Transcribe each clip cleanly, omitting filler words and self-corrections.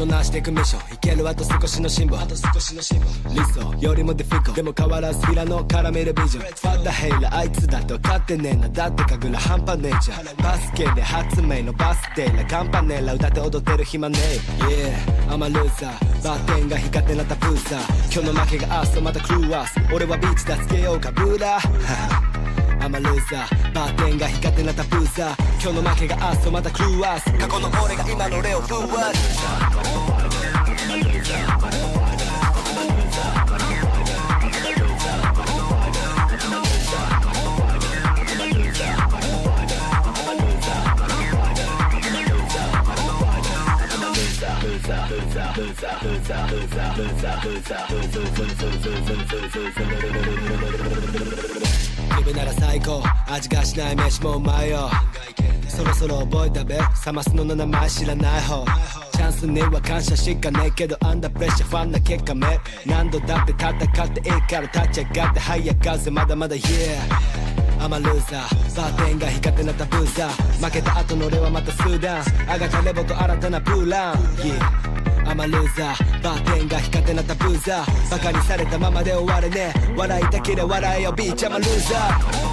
こなしていくミッションいけるあと少しの辛抱理想よりもディフィコでも変わらず平の絡めるビジョンファッダヘイラあいつだと勝ってねえなだって神楽半端ねえじゃんバスケで発明のバスデーラカンパネラ歌って踊ってる暇ねえ Yeah I'm a loser バーテンが光ってなったブーサー今日の負けが明日またクルーアース俺はビーチだつけようかブーラI'm a loser バーテンが光ってなったブーサー今日の負けが明日またクルーアース過去の俺が今の俺をブーワー気分なら最高味がしない飯もうまいよそろそろ覚えたべサマスの名前知らない方チャンスには感謝しかねえけどアンダープレッシャーファンな結果め何度だって戦っていいから立ち上がって早風まだまだ Yeah I'm a loser バーテンが光ってなったブーザー負けた後の俺はまたスーダンあがかれぼと新たなブーラン Yeah I'm a loser バーテンが光ってなったブーザーバカにされたままで終われねえ笑いたけれ笑えよビーチ I'm a loser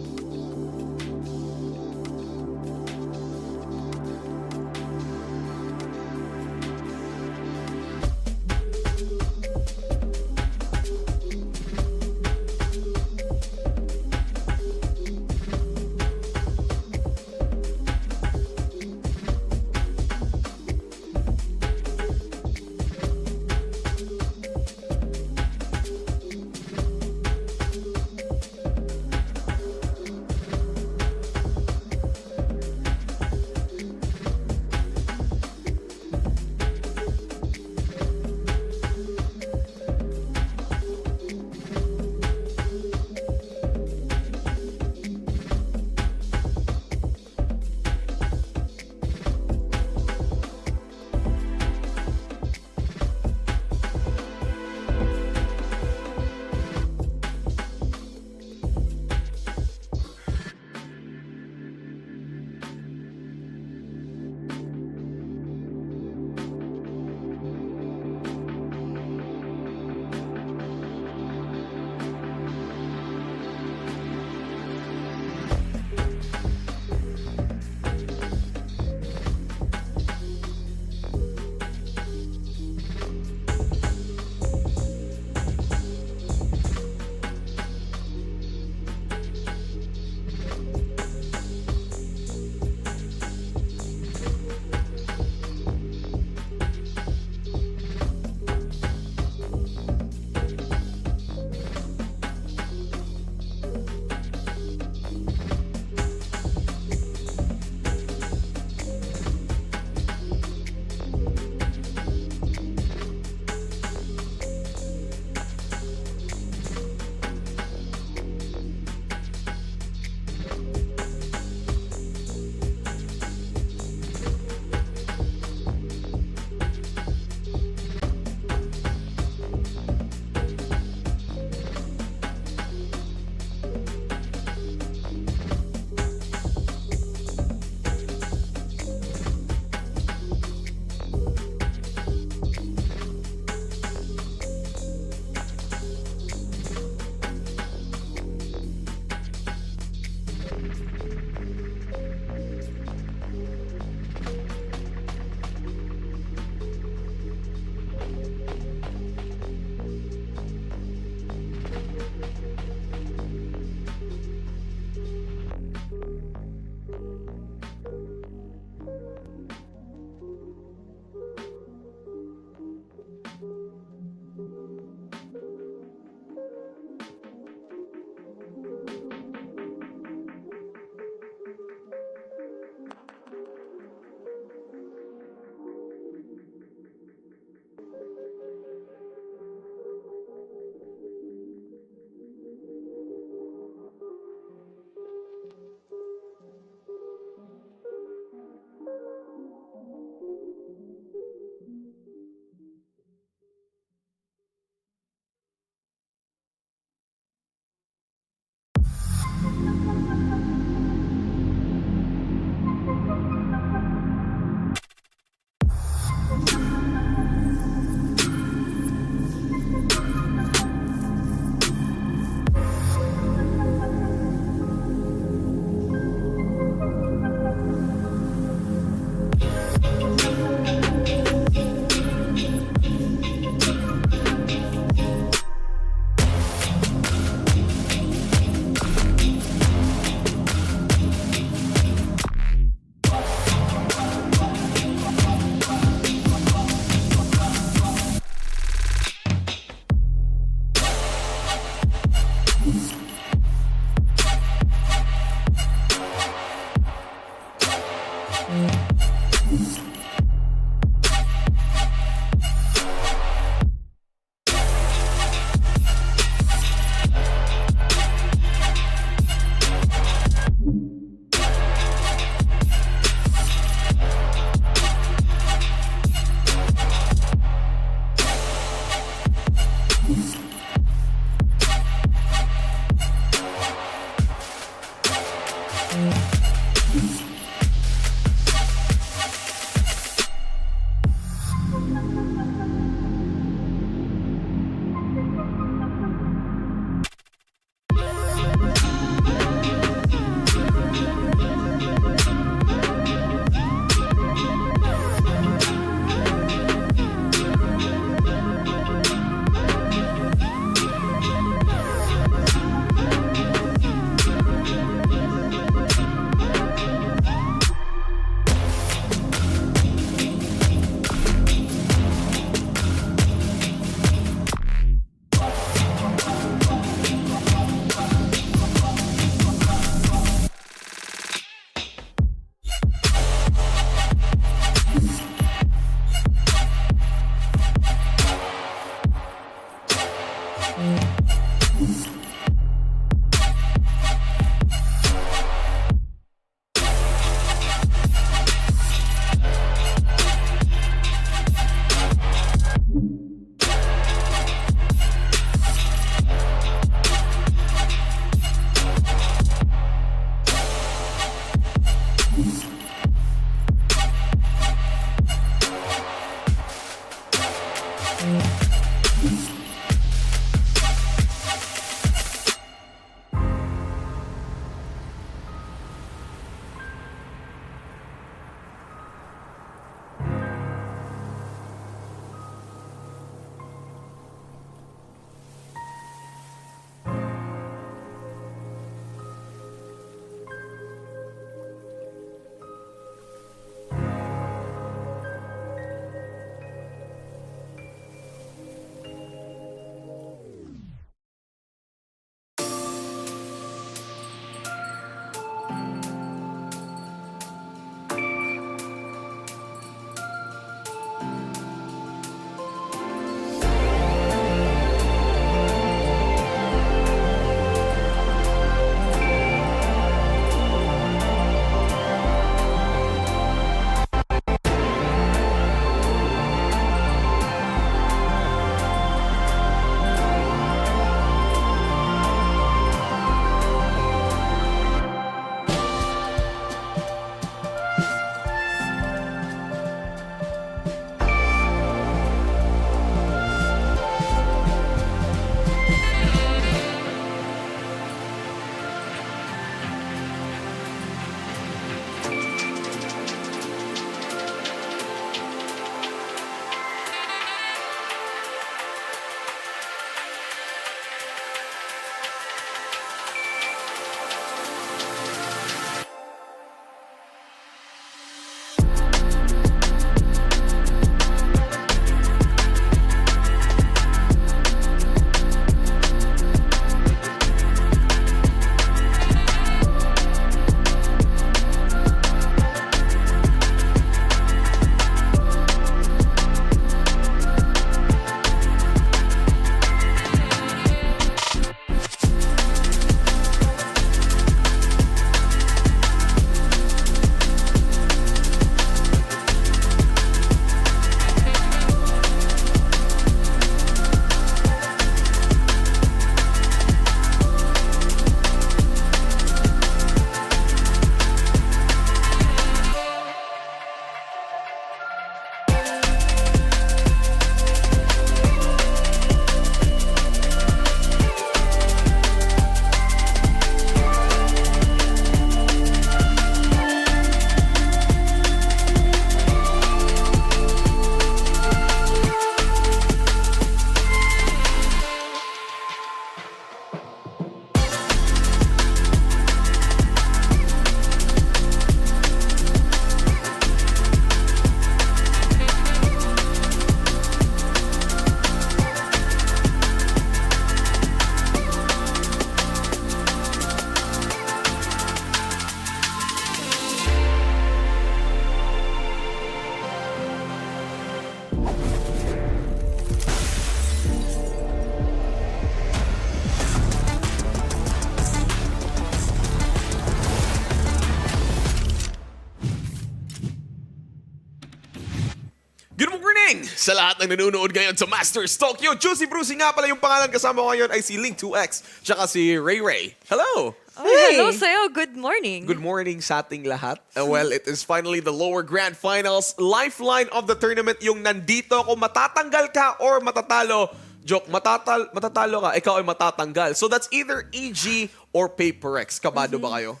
Sa lahat ng nanonood ngayon sa Masters Tokyo, Juicy Brucey nga pala yung pangalan. Kasama ko ngayon ay si Link2X, tsaka si Ray Ray. Hello! Hello sa'yo. Good morning. Good morning sa ating lahat. Well, it is finally the lower grand finals. Lifeline of the tournament yung nandito. Kung matatanggal ka or matatalo, joke, matatalo ka, ikaw ay matatanggal. So that's either EG or PRX. Kabado ba kayo?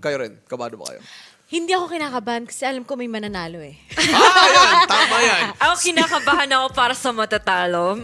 Kayo rin, kabado ba kayo? Hindi ako kinakabahan kasi alam ko may mananalo eh. Yan! Tama yan! Ako kinakabahan ako para sa matatalo.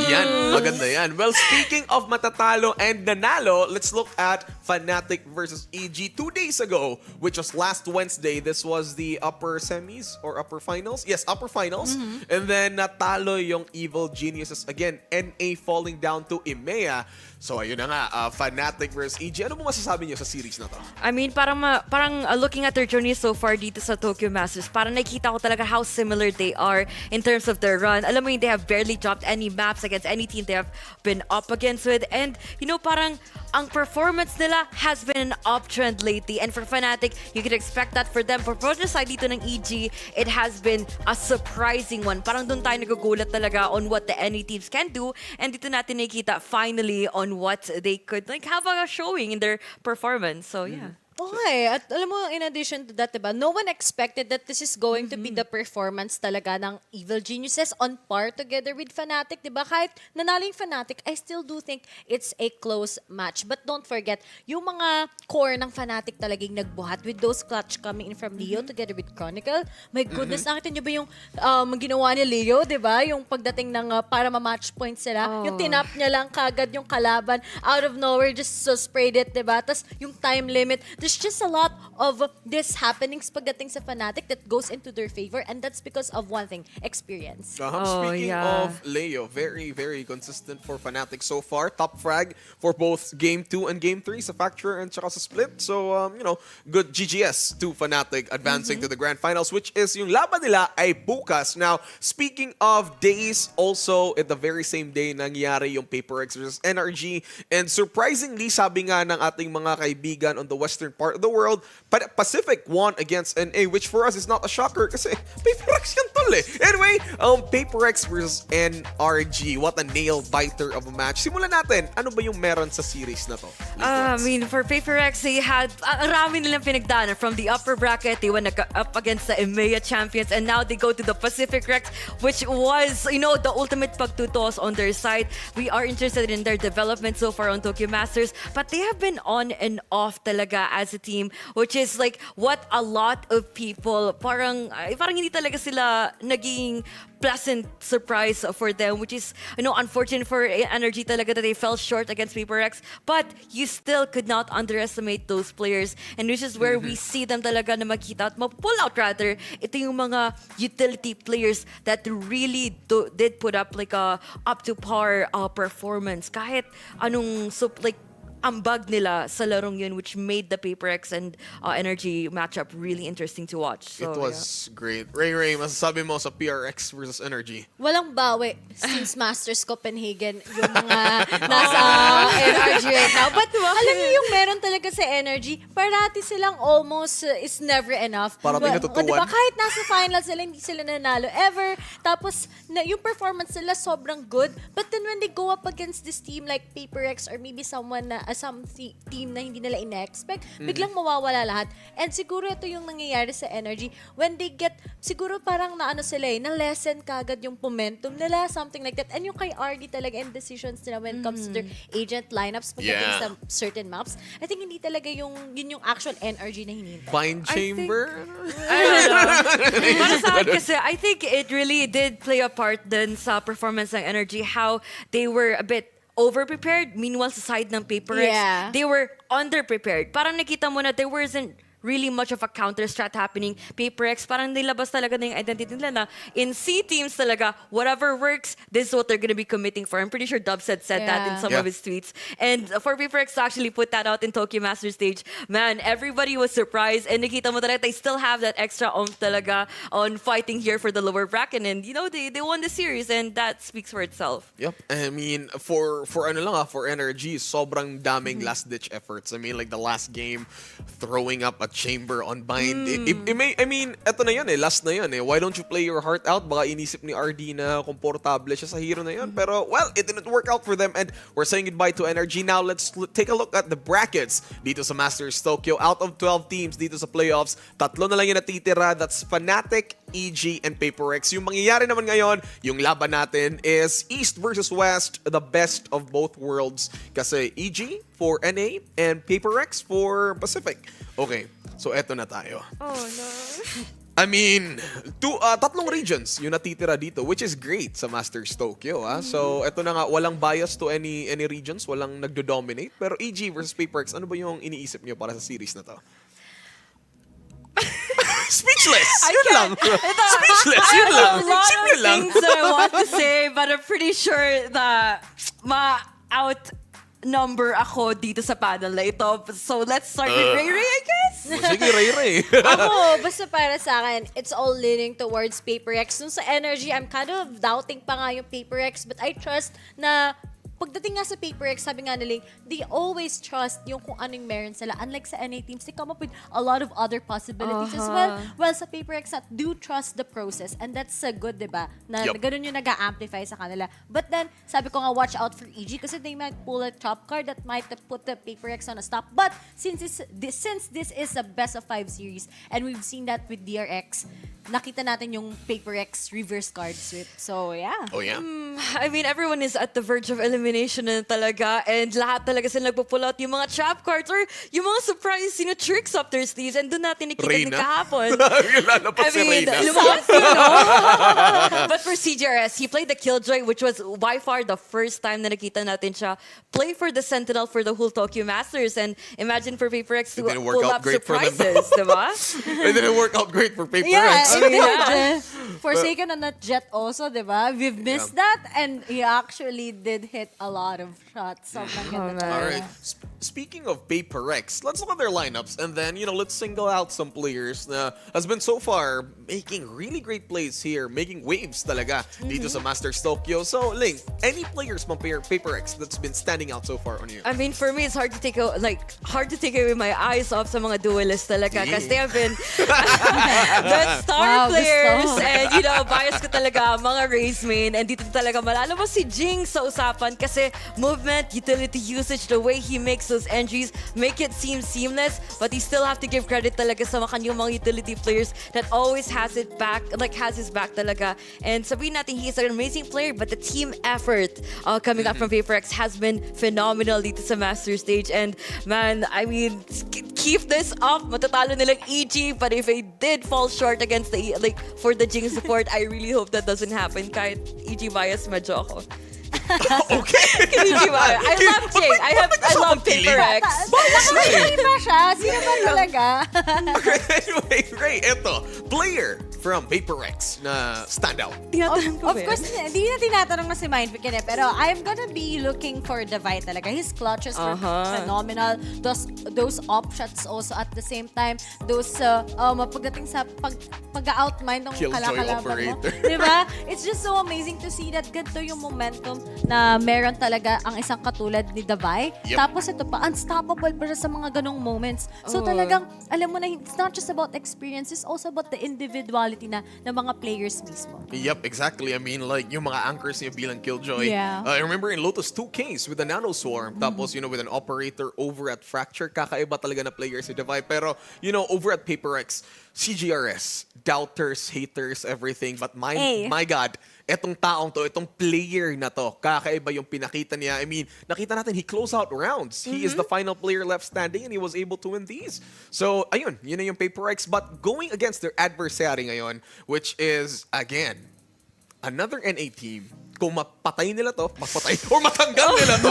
Yan, maganda yan. Well, speaking of matatalo and nanalo, let's look at Fnatic versus EG 2 days ago, which was last Wednesday. This was the upper semis or upper finals? Yes, upper finals. And then natalo yung Evil Geniuses again, NA falling down to EMEA. So ayun na nga, Fnatic versus EG. Ano mo masasabi niyo sa series na to? I mean, parang looking at their journey so far dito sa Tokyo Masters, parang nakikita ko talaga how similar they are in terms of their run. Alam mo yun, they have barely dropped any maps against any team they have been up against with. And, you know, parang ang performance nila has been an uptrend lately. And for Fnatic, you could expect that for them. For the side dito ng EG, it has been a surprising one. Parang doon tayo nagugulat talaga on what the NA teams can do. And dito natin nakikita finally on what they could like have a showing in their performance. So, yeah. Okay, at alam mo, in addition to that, diba, no one expected that this is going to be the performance talaga ng Evil Geniuses on par together with Fnatic, diba? Kahit nanalo yung Fnatic, I still do think it's a close match. But don't forget, yung mga core ng Fnatic talagang nagbuhat with those clutch coming in from Leo together with Chronicle. My goodness, nakita niyo ba yung ginawa ni Leo, diba? Yung pagdating ng para ma-match points sila. Yung tinap niya lang kagad yung kalaban out of nowhere, just so sprayed it, diba? Tapos yung time limit, there's just a lot of this happenings pagdating sa Fnatic that goes into their favor, and that's because of one thing, experience. Speaking yeah. of Leo, very, very consistent for Fnatic so far. Top frag for both Game 2 and Game 3 sa Factor and tsaka sa Split. So, good GGS to Fnatic advancing to the Grand Finals, which is yung laban nila ay bukas. Now, speaking of days, also at the very same day nangyari yung PaperX versus NRG. And surprisingly, sabi nga ng ating mga kaibigan on the western part of the world, Pacific won against NA, which for us is not a shocker kasi PaperX yan tol eh. Anyway, PaperX versus NRG, what a nail-biter of a match. Simulan natin, ano ba yung meron sa series na to? I mean, for PaperX, they had, ang rami nilang pinagdaanan. From the upper bracket, they went up against the EMEA champions, and now they go to the Pacific Rex, which was, the ultimate pagtutos on their side. We are interested in their development so far on Tokyo Masters, but they have been on and off talaga as a team, which is like what a lot of people, parang hindi talaga sila naging pleasant surprise for them, which is, unfortunate for Energy talaga that they fell short against PRX, but you still could not underestimate those players, and this is where we see them talaga na makita at pull out rather, ito yung mga utility players that really did put up like a up to par performance kahit anong ambag nila sa larong yun, which made the PaperX and Energy matchup really interesting to watch. So, It was great. Ray, masasabi mo sa PRX versus Energy? Walang bawi since Masters Copenhagen yung mga nasa NRG right now. But alam niyo yung meron talaga sa Energy, parati silang almost is never enough. Parating natutuwan. Diba, kahit nasa finals sila, hindi sila nanalo ever. Tapos, yung performance nila sobrang good. But then when they go up against this team like PaperX or maybe someone na team na hindi nila ina-expect, biglang mawawala lahat. And siguro ito yung nangyayari sa Energy. When they get, siguro parang na-lessen kagad yung momentum nila, something like that. And yung kay RD talaga and decisions nila when it comes to their agent lineups pagdating sa certain maps, I think hindi talaga yun yung actual Energy na hinihintay. Bind Chamber? I don't know. Para sa akin kasi, I think it really did play a part din sa performance ng Energy, how they were a bit over-prepared. Meanwhile, sa side ng PaperX, they were under-prepared. Parang nakita mo na there wasn't really much of a counter strat happening. PaperX, parang nilabas talaga na yung identity nila na in C teams talaga, whatever works, this is what they're gonna be committing for. I'm pretty sure Dub said that in some of his tweets. And for PaperX to actually put that out in Tokyo Master stage, man, everybody was surprised. And nakita mo talaga, they still have that extra oomph talaga on fighting here for the lower bracket. And, they won the series, and that speaks for itself. Yep. I mean, for Energy, sobrang daming last-ditch efforts. I mean, like the last game, throwing up a chamber on bind. I mean, eto na yan last na yan Why don't you play your heart out? Baka inisip ni RD na komportable siya sa hero na yan. Pero, well, it didn't work out for them, and we're saying goodbye to Energy. Now, let's take a look at the brackets dito sa Masters Tokyo. Out of 12 teams dito sa playoffs, 3 na lang yung natitira. That's Fnatic, EG, and PaperX. Yung mangyayari naman ngayon, yung laban natin is East versus West, the best of both worlds. Kasi EG for NA and PaperX for Pacific. Okay, so eto na tayo. Oh, no. I mean, tatlong regions yung natitira dito, which is great sa Masters Tokyo. So, eto na nga, walang bias to any regions, walang nagdo-dominate. Pero EG versus PaperX, ano ba yung iniisip niyo para sa series na to? Speechless! Yun lang! Speechless! Yun lang! A lot Simple of lang! things that I want to say, but I'm pretty sure that number ako dito sa panel na ito. So, let's start with Ray, I guess. Sige, Ray. Ako, basta para sa akin, it's all leaning towards PaperX. Nung sa Energy, I'm kind of doubting pa nga yung PaperX, but I trust na pagdating nga sa PRX, sabi nga nila, they always trust yung kung anong meron sila. Unlike sa NA teams, they come up with a lot of other possibilities as well. Well, sa PRX, do trust the process. And that's good, diba? Na ganun yung nag-a-amplify sa kanila. But then, sabi ko nga, watch out for EG kasi they might pull a top card that might put the PRX on a stop. But since this is a best of 5 series, and we've seen that with DRX, nakita natin yung PRX reverse card sweep. So, yeah. Oh, yeah. I mean, everyone is at the verge of elimination na talaga, and lahat talaga sila nagpo-pull out yung mga trap cards or yung mga surprise, tricks up their sleeves, and doon natin nakita Reyna? din kahapon. Lalapas si Reyna. Lumabas no? But for CJRS, he played the Killjoy, which was by far the first time na nakita natin siya play for the Sentinel for the whole Tokyo Masters, and imagine for PRX to didn't work pull out up great for them. surprises, diba? It didn't work out great for PRX. Yeah, it did. Yeah. Forsaken on that Jet also, diba? We've missed that, and he actually did hit a lot of shots. Sobrang ganda talaga. All right. Speaking of PRX, let's look at their lineups and then, let's single out some players na has been so far making really great plays here, making waves talaga dito sa Masters Tokyo. So, Ling, any players from PRX that's been standing out so far on you? I mean, for me, it's hard to take away my eyes off sa mga duelists talaga because they have been the star players and bias ko talaga mga race main, and dito talaga malalabas si Jing sa usapan kasi movement, utility usage, the way he makes those entries make it seem seamless, but you still have to give credit talaga sa kanyang mga utility players that always has his back talaga. And sabihin natin he's an amazing player, but the team effort coming up from PRX has been phenomenal dito sa master stage, and man, I mean, keep this up, matatalo nilang EG, but if they did fall short against for the Jing support, I really hope that doesn't happen kahit EG bias medyo ako. Okay. EG bias. I love Jing. I love PRX. Nakakasali ba siya? Sino ba talaga? Anyway, Ray, eto, player from PRX na standout. Of course, hindi na tinatanong na si Mindpick yun eh. Pero I'm gonna be looking for Davai talaga. His clutches were phenomenal. Those op shots also at the same time. Those, pagdating sa pag-outmind ng Killjoy kalakalaban mo. operator. Diba? It's just so amazing to see that ganito yung momentum na meron talaga ang isang katulad ni Davai. Yep. Tapos ito pa, unstoppable pa siya sa mga ganong moments. So talagang, alam mo na, it's not just about experience, it's also about the individuality na ng mga players mismo. Yep, exactly. I mean, yung mga anchors niya bilang Killjoy. Yeah. I remember in Lotus 2Ks with the Nano Swarm, tapos, with an operator over at Fracture, kakaiba talaga na player si Davai. Pero, over at PRX, CGRS, doubters, haters, everything. But my God, etong taong to, itong player na to, kakaiba yung pinakita niya. I mean, nakita natin, he closed out rounds. He is the final player left standing and he was able to win these. So, ayun, yun na yung PRX. But going against their adversary ngayon, which is, again, another NA team, kung mapatay nila to, or matanggal nila to.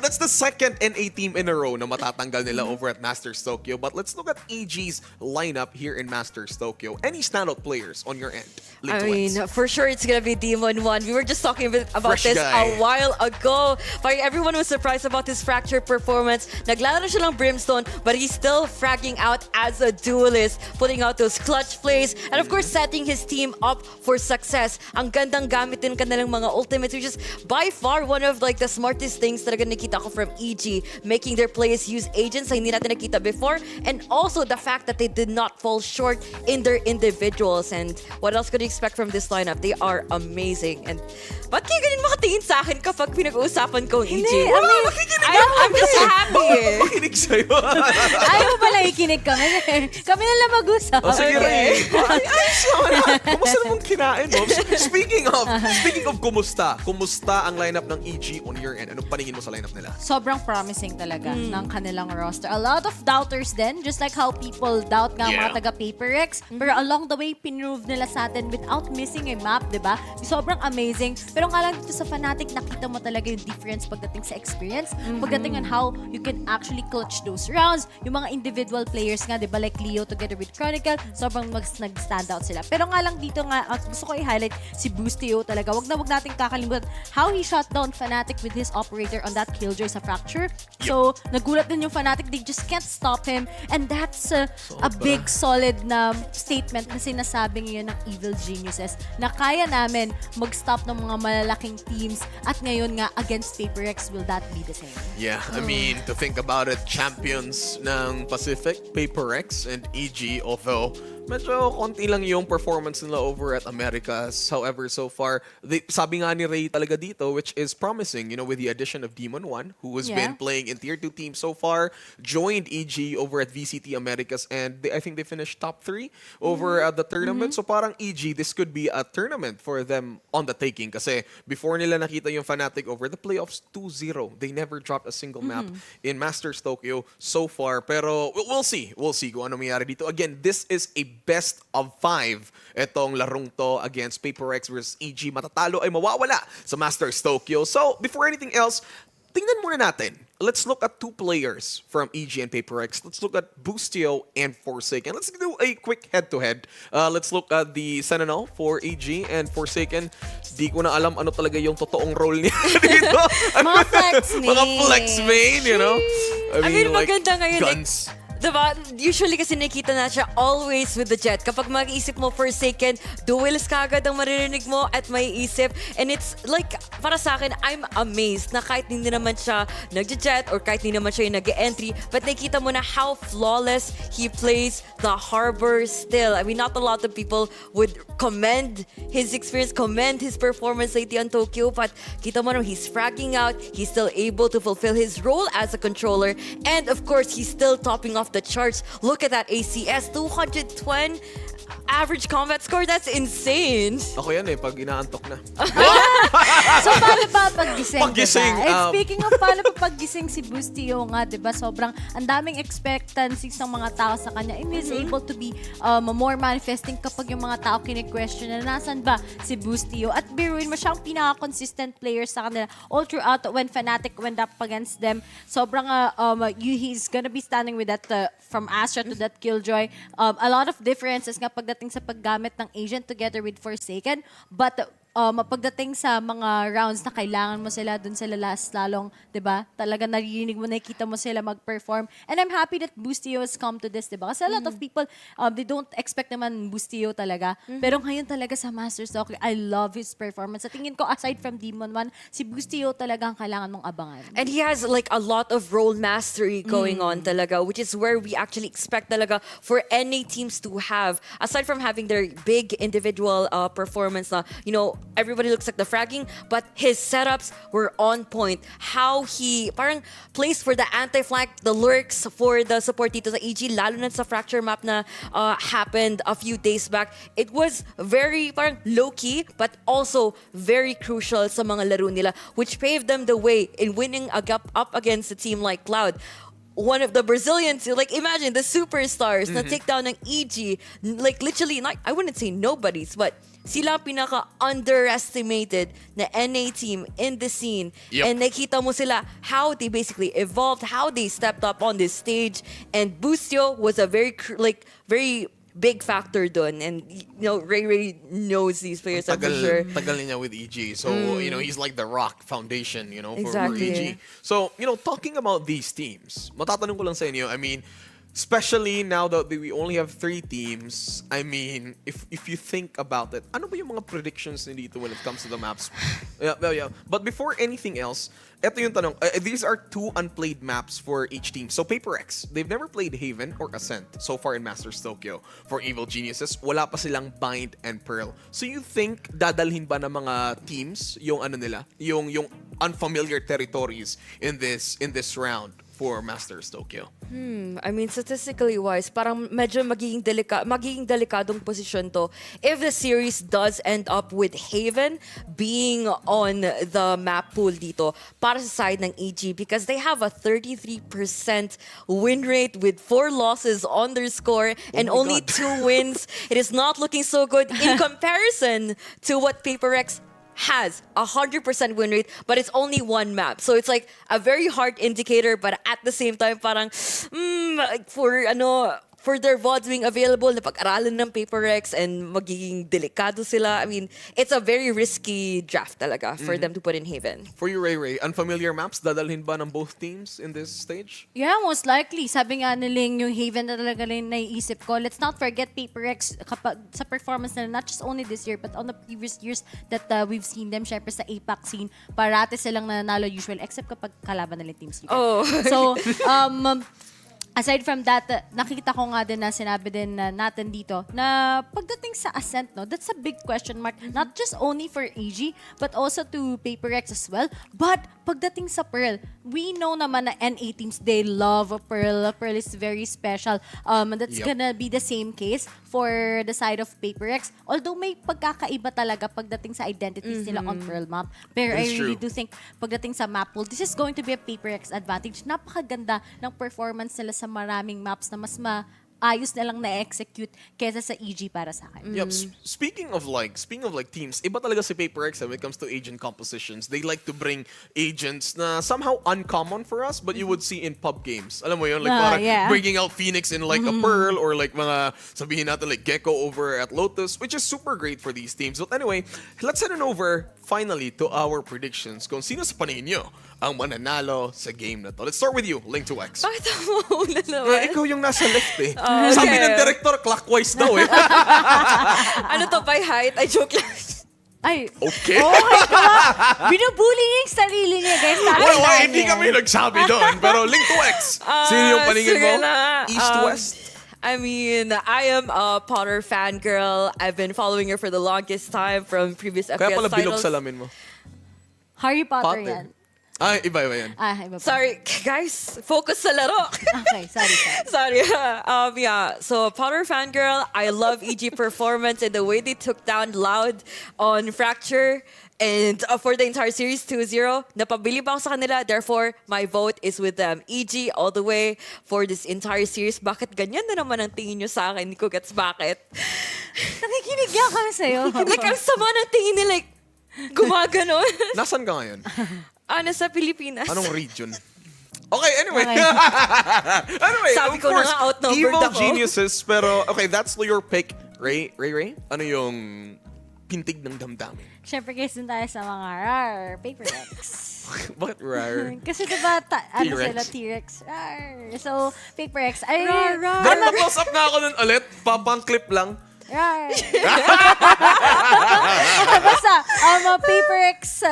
That's the second NA team in a row na matatanggal nila over at Masters Tokyo. But let's look at EG's lineup here in Masters Tokyo. Any standout players on your end? I mean, for sure it's gonna be Demon 1. We were just talking about Fresh this guy. a while ago. Parang everyone was surprised about his Fracture performance. Naglalaro siya ng Brimstone, but he's still fragging out as a duelist, putting out those clutch plays, and of course, setting his team up for success. Ang gandang gamit din kanilang mga ultimates, which is by far one of the smartest things talaga nakita ko from EG, making their players use agents na hindi natin nakita before, and also the fact that they did not fall short in their individuals. And what else could you expect from this lineup? They are amazing. And ba't kayo ganun makatingin sa akin kapag pinag-uusapan ko EG? Hindi, I'm just happy eh. Makinig sa'yo. Ayaw pala ikinig kami. Kami na lang mag-usap. Sige, Ray. Ayos naman. Kumusta namang kinain mo? Speaking of kumusta ang lineup ng EG on your end? Anong paningin mo sa lineup nila? Sobrang promising talaga ng kanilang roster. A lot of doubters din, just like how people doubt nga mga taga PRX. Pero along the way, pinrove nila sa atin without missing a map, diba? Sobrang amazing. Pero nga lang dito sa Fnatic, nakita mo talaga yung difference pagdating sa experience, pagdating on how you can actually clutch those rounds. Yung mga individual players nga, diba? Like Leo together with Chronicle, sobrang nag-stand out sila. Pero nga lang dito nga, gusto ko i-highlight si Boosty Bustio talaga. Wag nating kakalimutan how he shot down Fnatic with his operator on that killjoy sa Fracture. So, nagulat din yung Fnatic. They just can't stop him. And that's a big, solid na statement na sinasabi ngayon ng Evil Geniuses na kaya namin mag-stop ng mga malalaking teams at ngayon nga against PRX, will that be the same? Yeah, I mean, to think about it, champions ng Pacific, PRX and EG, although medyo konti lang yung performance nila over at Americas. However, so far, sabi nga ni Ray talaga dito, which is promising, with the addition of Demon 1, who has been playing in Tier 2 teams so far, joined EG over at VCT Americas, and I think they finished top 3 over at the tournament. So parang EG, this could be a tournament for them on the taking. Kasi before nila nakita yung Fnatic over the playoffs, 2-0. They never dropped a single map in Masters Tokyo so far. Pero we'll see. We'll see kung ano mangyari dito. Again, this is a best of 5 itong larong to against PRX versus EG. Matatalo ay mawawala sa Masters Tokyo. So, before anything else, tingnan muna natin. Let's look at 2 players from EG and PRX. Let's look at Bustio and Forsaken. Let's do a quick head-to-head. Let's look at the Sentinel for EG and Forsaken. Di ko na alam ano talaga yung totoong role niya dito. Mga flex main. Mga flex main, I mean, maganda ngayon. Guns. Diba? Usually kasi nakita na siya always with the jet. Kapag mag-iisip mo Forsaken, duels kagad ang maririnig mo at may isip. And it's like, para sa akin, I'm amazed na kahit hindi naman siya nag-jet or kahit hindi naman siya yung nag-entry, but nakita mo na how flawless he plays the Harbor still. I mean, not a lot of people would commend his experience, commend his performance lately on Tokyo, but kita mo na he's fragging out, he's still able to fulfill his role as a controller, and of course, he's still topping off the charts. Look at that ACS, 220 average combat score. That's insane. Ako yan pag inaantok na. So, paano ba paggising? Paggising, Diba? And speaking of paano pa paggising si Bustio nga, diba? Sobrang ang daming expectancies ng mga tao sa kanya. And he's able to be more manifesting kapag yung mga tao kini-question na nasan ba si Bustio. At biruin mo, siyang pinaka-consistent player sa kanila all throughout when Fnatic went up against them. Sobrang he's gonna be standing with that from Astra to that Killjoy. A lot of differences nga pagdating sa paggamit ng agent together with Forsaken. But pagdating sa mga rounds na kailangan mo sila dun sa last lalong, 'di ba? Talaga naririnig mo, nakikita mo sila mag-perform. And I'm happy that Bustio has come to this, 'di ba? Kasi a lot of people they don't expect naman Bustio talaga. Pero ngayon talaga sa Masters Tokyo, I love his performance. Sa tingin ko, aside from Demon 1, si Bustio talaga ang kailangan mong abangan. And he has like a lot of role mastery going on talaga, which is where we actually expect talaga for any teams to have. Aside from having their big individual performance na, everybody looks like the fragging, but his setups were on point. How he parang plays for the anti-flank, the lurks for the support dito sa EG, lalo na sa fracture map na happened a few days back. It was very parang low-key, but also very crucial sa mga laro nila, which paved them the way in winning a gap up against a team like Cloud. One of the Brazilians, like imagine the superstars na take down ng EG, like literally, I wouldn't say nobodies, but sila pinaka-underestimated na NA team in the scene. Yep. And nakita mo sila how they basically evolved, how they stepped up on this stage. And Bustio was a very big factor dun. And, Ray knows these players, I'm for sure. Tagal niya with EG. So, he's like the rock foundation, for Exactly. EG. So, talking about these teams, matatanong ko lang sa inyo, I mean, especially now that we only have 3 teams, I mean, if you think about it, ano ba yung mga predictions nito when it comes to the maps? Yeah. But before anything else, eto yung tanong. These are 2 unplayed maps for each team. So PRX, they've never played Haven or Ascent so far in Masters Tokyo. For Evil Geniuses, wala pa silang Bind and Pearl. So you think dadalhin ba ng mga teams yung nila, yung unfamiliar territories in this round for Masters Tokyo? I mean, statistically wise, parang medyo magiging delikadong posisyon to if the series does end up with Haven being on the map pool dito para sa side ng EG, because they have a 33% win rate with 4 losses on their score and only 2 wins. It is not looking so good in comparison to what PRX has 100% win rate, but it's only 1 map. So it's like a very hard indicator, but at the same time, parang for their VODs being available, na pag-aralan ng PaperX and magiging delikado sila. I mean, it's a very risky draft talaga for them to put in Haven. For you, Ray, unfamiliar maps, dadalhin ba ng both teams in this stage? Yeah, most likely. Sabi nga niling yung Haven na talaga rin naiisip ko. Let's not forget PaperX kapag sa performance nila, not just only this year, but on the previous years that we've seen them, syempre sa APAC scene, parate silang nanalo usually, except kapag kalaban nila Team Secret. Oh. So, aside from that, nakita ko nga din na sinabi din natin dito na pagdating sa Ascent, no, that's a big question mark. Not just only for AG, but also to PaperX as well. But pagdating sa Pearl, we know naman na NA teams, they love Pearl. Pearl is very special. That's gonna be the same case for the side of PaperX. Although may pagkakaiba talaga pagdating sa identities nila on Pearl map. Pero I really do think pagdating sa map pool, this is going to be a PaperX advantage. Napakaganda ng performance nila sa maraming maps na mas maayos na lang na-execute kaysa sa EG para sa akin. Yep. Speaking of like teams, iba talaga si PaperX when it comes to agent compositions. They like to bring agents na somehow uncommon for us, but you would see in pub games. Alam mo yun, like parang bringing out Phoenix in like a Pearl, or like mga sabihin natin like Gecko over at Lotus, which is super great for these teams. But anyway, let's head on over finally to our predictions kung sino sa paningin nyo ang mananalo sa game na to. Let's start with you, Link to X. Bakit ako na naman? Ikaw yung nasa left eh. Okay. Sabi ng director, clockwise daw eh. Ano to, by height? I joke lang. Ay, Okay. oh my God! Binubuli niya yung sarili niya, guys. Well, hindi kami nagsabi doon. Pero Link to X, sino yung paningin mo? sige na. East, West? I mean, I am a Potter fangirl. I've been following her for the longest time from previous FPL Kaya pala bilog titles. sa lamin mo. Harry Potter Potter. yan. Ay, iba yan. Iba pa. Sorry, guys. Focus sa laro. Okay, sorry. Sorry. Yeah. So, Potter fangirl, I love EG performance and the way they took down Loud on Fracture. And for the entire series, 2-0, napabili pa ako sa kanila. Therefore, my vote is with them. EG all the way for this entire series. Bakit ganyan na naman ang tingin nyo sa akin? Hindi ko gets bakit. Nakikinig yan kami sa'yo. Like, ang sama ng tingin nila. Like, gumaganon. Nasaan ka ngayon? Nasa Pilipinas. Anong region? Okay, anyway. Okay. Anyway, Sabi of ko na course, nga, outnumbered evil ako. geniuses. Pero, okay, that's your pick. Ray? Ano yung pintig ng damdamin? Siyempre, guys, dun tayo sa mga rar, PaperX. Bakit rare? Kasi diba, ano T-Rex? sila, T-Rex. Rar. So, PaperX. Ay, Pero na-close up nga ako nun ulit. Papang clip lang. rar. Basta, PaperX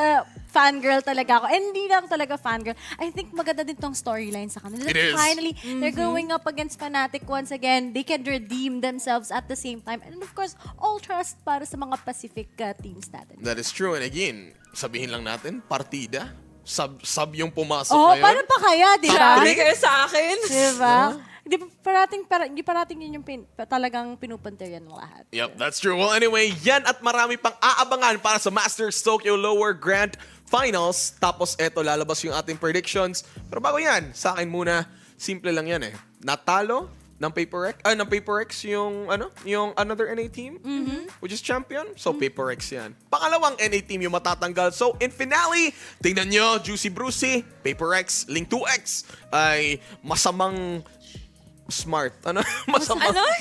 fangirl talaga ako. And hindi lang talaga fangirl. I think maganda din tong storyline sa kanila. It is. Finally, they're going up against Fnatic once again. They can redeem themselves at the same time. And of course, all trust para sa mga Pacific teams natin. That is true. And again, sabihin lang natin, partida. Sub yung pumasok Oh, ngayon. paano pa kaya, di ba? Sabi kayo sa akin. Diba? Hindi parating yun yung talagang pinupunterian ng lahat. Yep, that's true. Well, anyway, yan at marami pang aabangan para sa Masters Tokyo Lower Grand Finals. Tapos eto, lalabas yung ating predictions. Pero bago yan, sa akin muna, simple lang yan eh. Natalo ng PaperX yung another NA team, which is champion. So, PaperX yan. Pangalawang NA team yung matatanggal. So, in finale, tingnan nyo, Juicy Brucey, PaperX, Link 2X, ay masamang smart.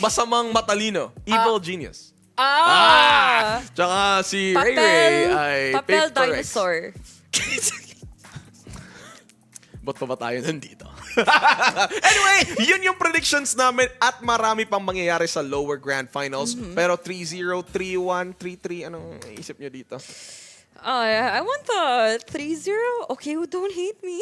Masamang matalino. Evil genius. Tsaka si Ray ay Papel PaperX. dinosaur. Ba't pa ba tayo nandito? Anyway, yun yung predictions namin at marami pang mangyayari sa lower grand finals. Pero 3-0, 3-1, 3-3, anong isip nyo dito? I want the 3-0. Okay, don't hate me.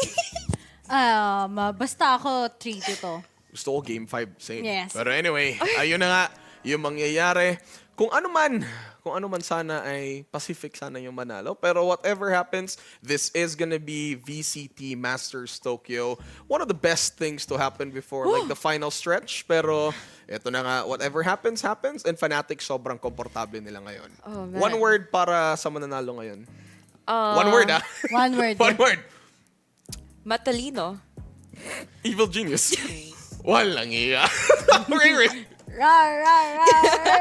Basta ako 3-2 to. Gusto ko game 5, same. Yes. Pero anyway, ayun na nga yung mangyayari. Kung ano man sana ay Pacific sana yung manalo. Pero whatever happens, this is gonna be VCT Masters Tokyo. One of the best things to happen before like the final stretch. Pero eto na nga, whatever happens, happens. And Fnatic sobrang komportable nila ngayon. Oh, man. One word para sa mananalo ngayon. One word, ah. One word. One word. Matalino. Evil genius. Walang iya. Ray. Rar, rar, rar,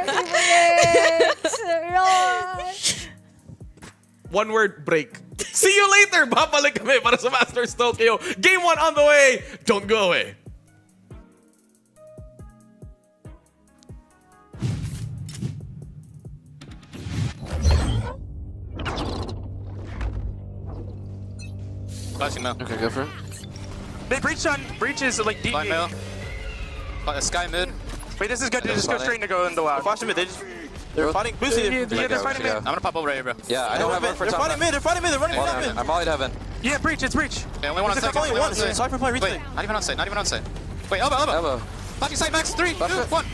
PaperX, rar. One word break. See you later. Babalik kami para sa Masters Tokyo. Game 1 on the way. Don't go away. Flashing now. Okay, go for it. They breach on breaches like deep. Blind middle. Sky mid. Wait, this is good. Just go funny. straight to go in the loud. Flash mid. They're fighting. Boozy. Yeah, they're fighting mid. I'm gonna pop over right here, bro. Yeah, I don't have one for They're top. fighting mid. They're fighting mid. They're running mid. I'm all in heaven. Yeah, breach. It's breach. Okay, only one on There's site. only one. on site. Cypher playing Wait, retake. not even on site. Not even on site. Wait, elbow. Elbow. Fucking site max. 3, 2, Flash it. 1.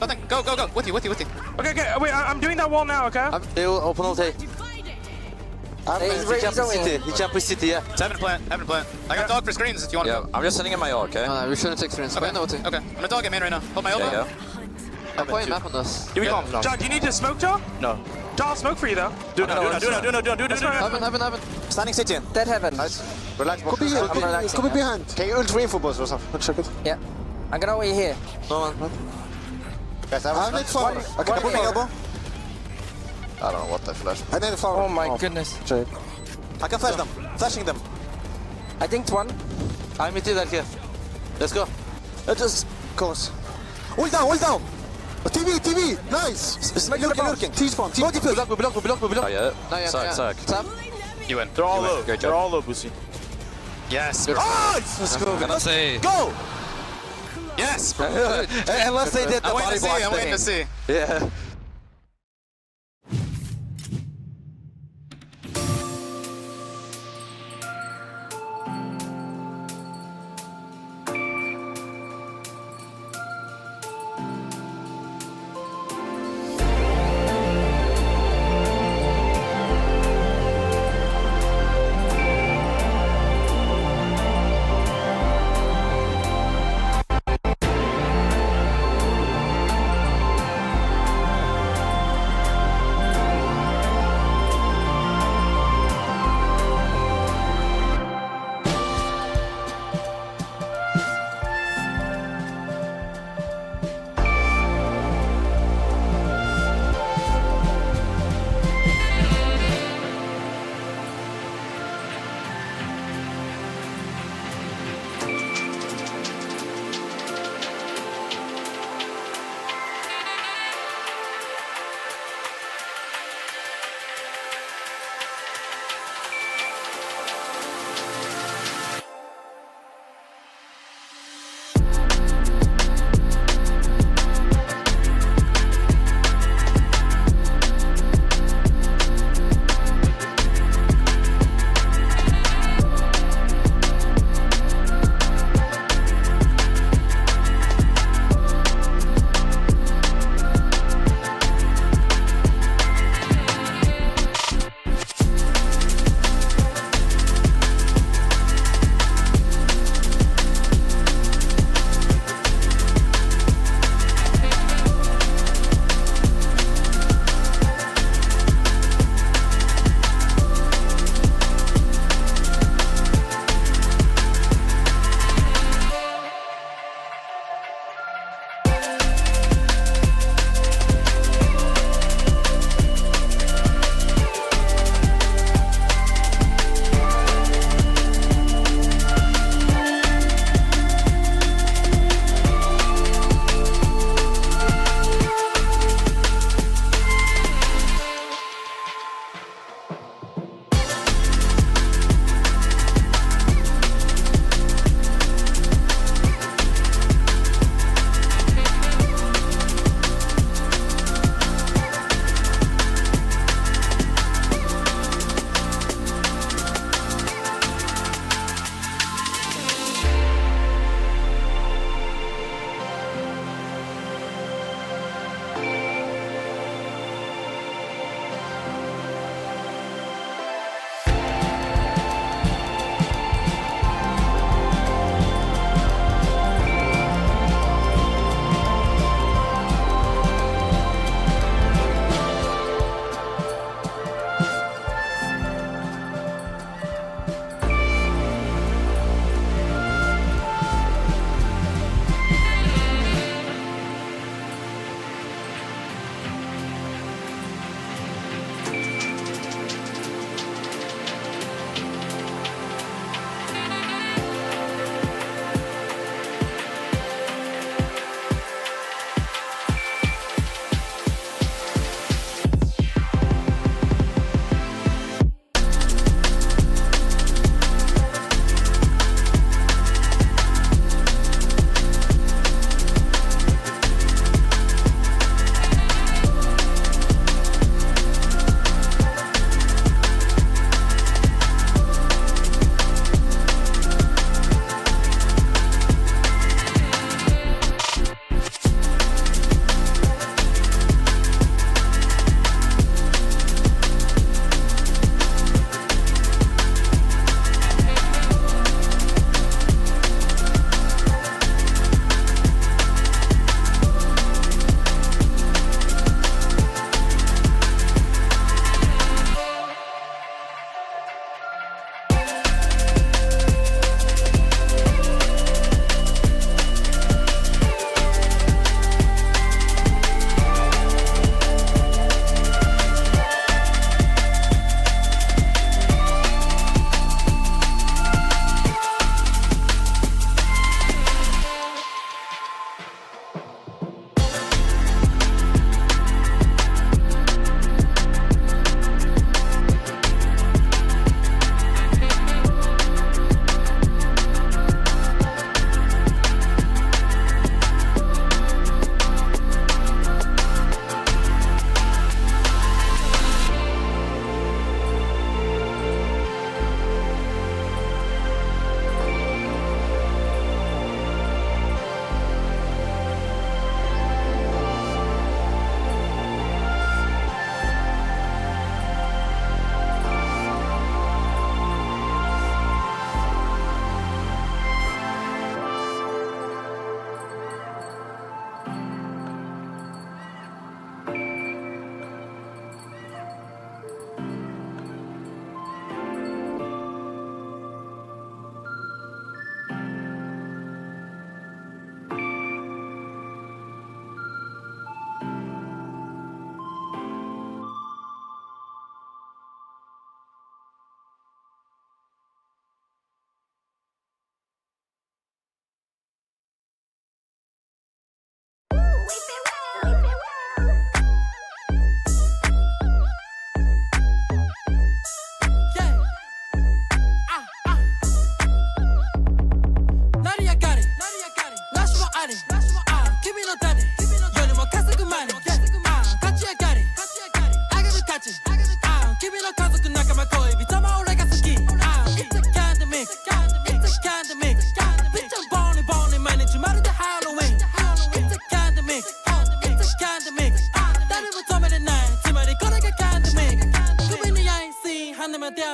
Nothing. Go. With you. Okay. Wait, I'm doing that wall now. Okay. They will open all day. He jumped city. He jumped city, yeah. It's heaven plant. I got dog for screens if you want to Yeah, go. I'm just sending in my ult, okay? We shouldn't take screens. Okay. Wait, no, Okay. I'm gonna dog it main right now. Hold my elbow. There you I'm playing map on this. Give me Yeah. comms now. John, do you need to smoke, John? No. John, I'll smoke for you though. Do not. Heaven. Standing city. Dead heaven. Nice. Relax. Could be here. I'm relaxing. Could be behind. Can you ult reinfo boss or something? Check it. Yeah. I'm gonna wait here. No man. Guys, I need flower. I can put my elbow. I don't know what the flash. I need a flower. Oh my goodness. Check. I can flash them. Flashing them. I think one. I'm with you there, here. Let's go. Just close. Hold down. TV. Nice. Lurking. T-spawn. Go deep, we block. Oh, yeah. Yeah. Suck. Tap. You win. They're all You win. low. Great They're job. all low, Boozy. Yes. Let's go. Gonna say. Go! Yes. Unless they did the I'm waiting body to see. block I'm waiting to thing. see. Yeah.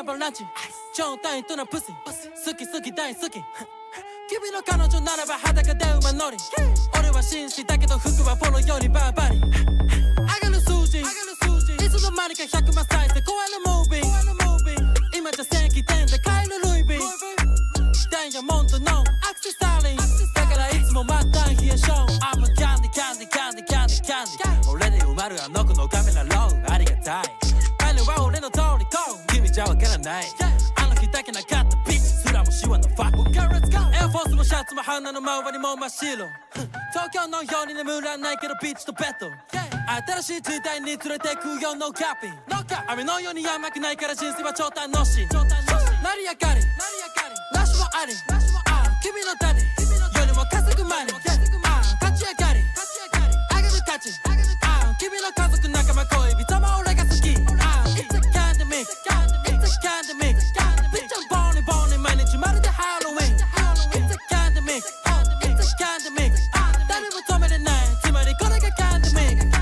ばランチ超タイトなプシ好き好き大好き君の彼女ならば裸で馬乗り俺は紳士だけど服はポロよりバーバリ上がる数字いつの間にか100万再生怖いのムービー今じゃ正規店で買えるルイビーダイヤモンドのアクセサリーだからいつも末端冷え性 I'm a candy candy candy candy candy 俺で埋まるあの子のカメラローありがたい彼は俺の虜君じゃわからないあの日だけなかったビッチすらもシワのファックエアフォースもシャツも鼻の周りも真っ白東京のように眠らないけどビッチとベッド新しい時代に連れてくよのキャッピン雨のように甘くないから人生は超楽しい成り上がりラッシュもあり君のダディよりも稼ぐマネ勝ち上がり上げる価値君の家族仲間恋人も俺が好き It's a pandemic It's a pandemic Bitch I'm born 毎日まるでハロウィン It's a pandemic It's a pandemic 誰も止めれないつまりこれが pandemic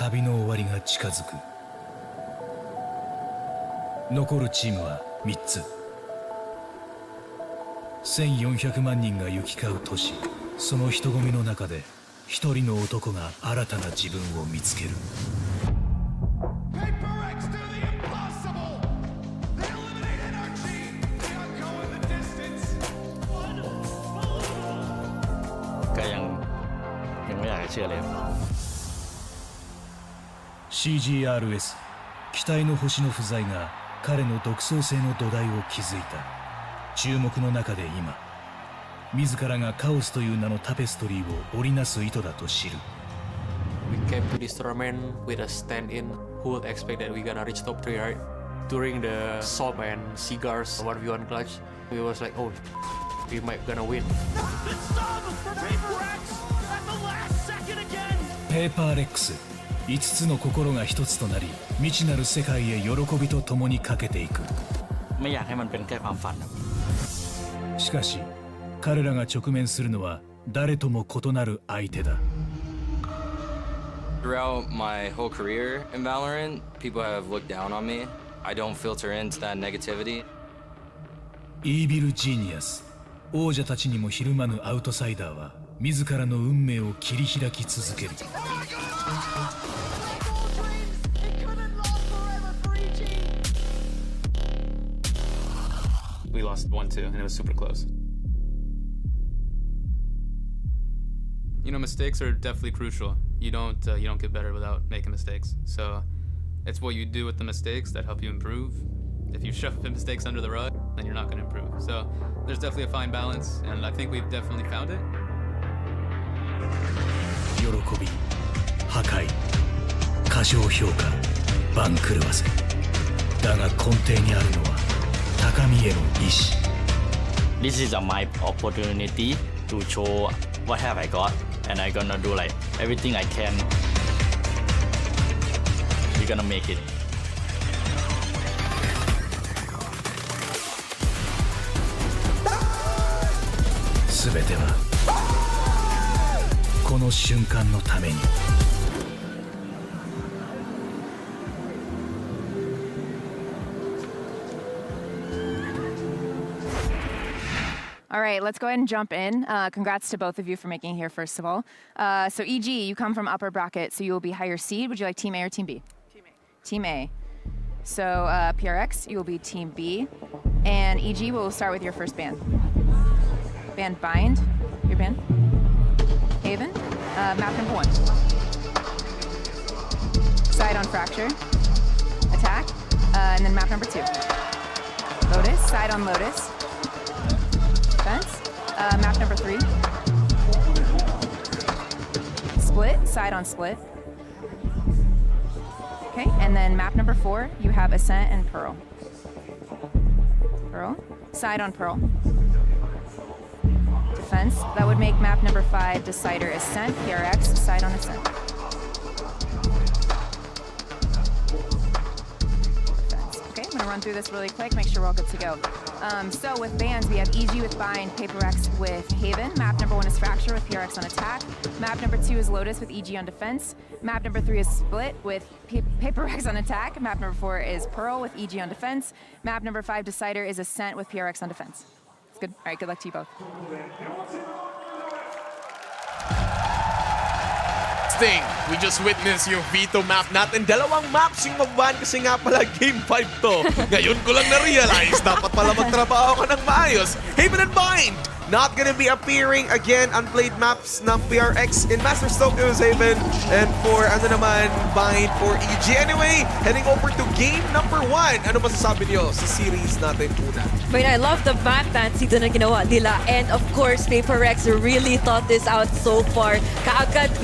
旅の終わりが近づく残るチームは3つ1400万人が行き交う都市その人混みの中で一人の男が新たな自分を見つけるCGRS 期待の星の不在が彼の独創性の土台を築いた注目の中で今自らがカオスという名のタペストリーを織りなす意図だと知る We came to this tournament with a stand-in who would expect that we gonna reach top 3, right? During the Soap and Cigars 1v1 clutch, we was like, oh, we might gonna win. PRX 5つの心が一つとなり未知なる世界へ喜びと共にかけていくしかし彼らが直面するのは誰とも異なる相手だ Throughout my whole career in Valorant, people have looked down on me. I don't filter into that negativity. イービルジーニアス王者たちにもひるまぬアウトサイダーは自らの運命を切り開き続ける We lost 1-2 and it was super close. You know, mistakes are definitely crucial. You don't get better without making mistakes. So it's what you do with the mistakes that help you improve. If you shove the mistakes under the rug, then you're not going to improve. So there's definitely a fine balance, and I think we've definitely found it. 喜び、破壊、過小評価、番狂わせ。だが根底にあるのは高みへの意志。This is my opportunity to show what have I got, and I'm gonna do like everything I can. We're gonna make it. すべてはこの瞬間のために。All right, let's go ahead and jump in. Congrats to both of you for making it here, first of all. So EG, you come from upper bracket, so you will be higher seed. Would you like Team A or Team B? Team A. Team A. So PRX, you will be Team B. And EG, we'll start with your first ban. Ban Bind, your ban. Haven, map number 1. Side on Fracture. Attack, and then map number 2. Lotus, side on Lotus. Defense, map number 3. Split, side on Split. Okay, and then map number 4, you have Ascent and Pearl. Pearl, side on Pearl. Defense, that would make map number 5 Decider Ascent, PRX, side on Ascent. Defense. Okay, I'm gonna run through this really quick, make sure we're all good to go. So with bans, we have EG with Bind, PRX with Haven. Map number 1 is Fracture with PRX on attack. Map number 2 is Lotus with EG on defense. Map number 3 is Split with PRX on attack. Map number 4 is Pearl with EG on defense. Map number 5 Decider is Ascent with PRX on defense. It's good. All right, good luck to you both. We just witnessed yung veto map natin. Dalawang maps yung mag-ban kasi nga pala Game 5 to. Ngayon ko lang na-realize, dapat pala magtrabaho ka ng maayos. Haven and Bind, not gonna be appearing again. Unplayed maps ng PRX in Masters Tokyo's Haven. And for, Bind for EG. Anyway, heading over to game number 1. Ano masasabi niyo sa series natin una? But I love the map fancy na ginawa nila. And of course, PRX really thought this out so far. Kaagad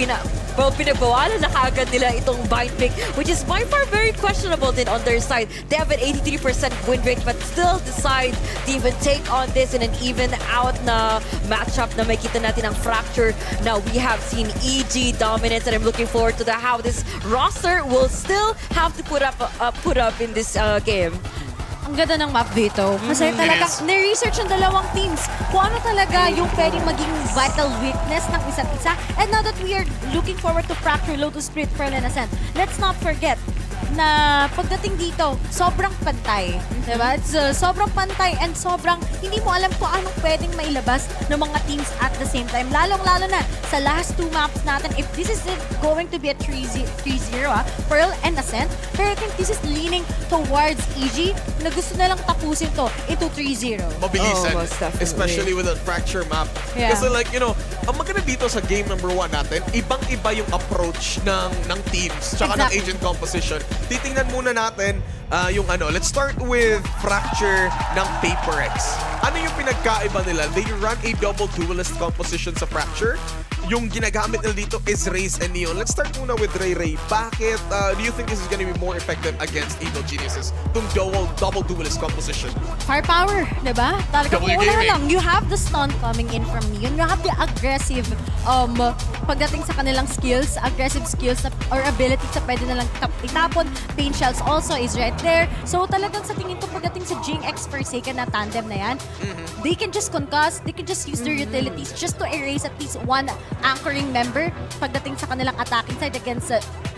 pinabawalan na kaagad nila itong bind pick, which is by far very questionable din on their side. They have an 83% win rate but still decide to even take on this in an even out na matchup na makita natin ang Fracture. Now we have seen EG dominance and I'm looking forward to how this roster will still have to put up in this game. Ang ganda ng map dito. Kasi talagang ni-research ng dalawang teams kung ano talaga yung pwedeng maging vital weakness ng isa't isa. And now that we are looking forward to Fracture, Lotus, Split, Pearl, and Ascent, let's not forget na pagdating dito, sobrang pantay. Diba? It's, sobrang pantay and sobrang hindi mo alam kung anong pwedeng mailabas ng mga teams at the same time. Lalong-lalo na sa last 2 maps natin, if this is going to be a 3-0, Pearl and Ascent, pero I think this is leaning towards EG na gusto na lang tapusin to into 3-0. Mabilisan. Especially with a Fracture map. Yeah. Kasi ang maganda dito sa game number 1 natin, ibang-iba yung approach ng teams tsaka ng agent composition. Titingnan muna natin yung let's start with Fracture ng PRX. Ano yung pinagkaiba nila? They run a double duelist composition sa Fracture. Yung ginagamit nila dito is Raze and Neon. Let's start muna with Ray. Bakit do you think this is gonna be more effective against Evil Geniuses? Itong double duelist composition. Firepower, diba? Talagang Double una gaming. lang, you have the stun coming in from Neon. You have the aggressive pagdating sa kanilang skills, aggressive skills or abilities na pwede nalang itapon. Pain Shells also is right there. So talagang sa tingin ko pagdating sa Jing X Forsaken na tandem na yan, they can just concuss, they can just use their utilities just to erase at least one anchoring member pagdating sa kanilang attacking side against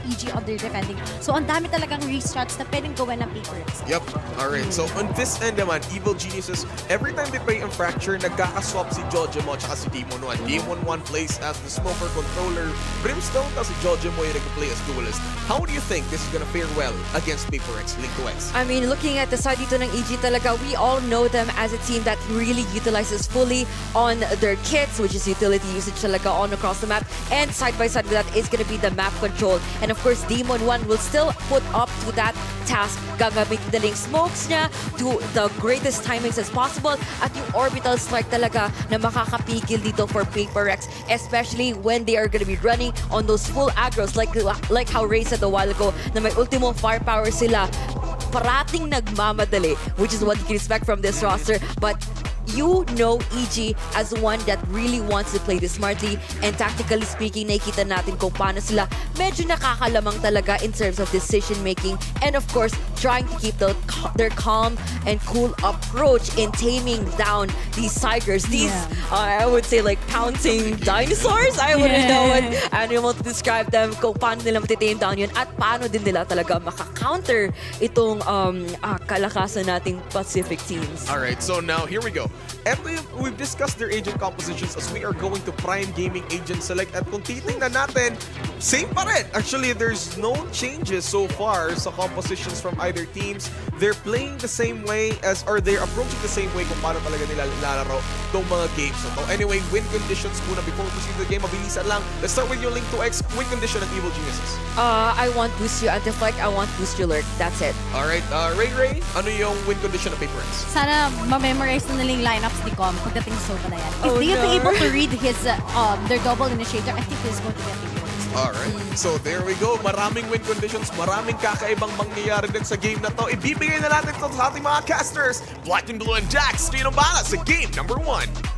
EG on their defending. So ang dami talagang restarts na pwedeng gawin ng PRX. Yep. Alright. So on this end naman, Evil Geniuses, every time they play in Fracture, nagkakaswap si Jojimo at si Demon 1. Demon 1 plays as the Smoker controller. Brimstone kasi Jojimo yung nag-play as duelist. How do you think this is gonna fare well against PRX, Link to X? I mean, looking at the side dito ng EG talaga, we all know them as a team that really utilizes fully on their kits, which is utility usage talaga on across the map. And side by side with that is gonna be the map control. And of course, Demon 1 will still put up to that task. Gagamitin na lang smokes niya to the greatest timings as possible. At yung orbital strike talaga na makakapigil dito for PRX, especially when they are gonna be running on those full aggros like how Ray said a while ago na may ultimo firepower sila. Parating nagmamadali, which is what you can expect from this roster. But you know EG as one that really wants to play this smartly, and tactically speaking, nakikita natin kung paano sila medyo nakakalamang talaga in terms of decision making and of course trying to keep their calm and cool approach in taming down these tigers. These, I would say, like pouncing dinosaurs. I wouldn't know what animal to describe them. Kung paano nila matitame down yun at paano din nila talaga maka-counter itong kalakasan nating Pacific teams. Alright, so now here we go. And we've discussed their agent compositions as we are going to Prime Gaming Agent Select. At kung titingnan natin, same pa rin. Actually, there's no changes so far sa compositions from either teams. They're playing the same way as, or they're approaching the same way kung paano talaga nila lalaro itong mga games na to. Anyway, win conditions muna before we proceed to the game. Mabilisan lang. Let's start with your Link to X win condition at Evil Geniuses. I want boost you anti-flag, I want boost you lurk. That's it. Alright, Ray, ano yung win condition ng PRX? Sana ma-memorize na nila yung lineups ni Com pagdating sa Soba na yan. If Oh, they are no. able to read his their double initiator, I think he's going to get the points. Alright, so there we go. Maraming win conditions, maraming kakaibang mangyayari din sa game na to. Ibibigay na natin ito sa ating mga casters. Black and Blue and Jax, Tino Bala sa game number 1.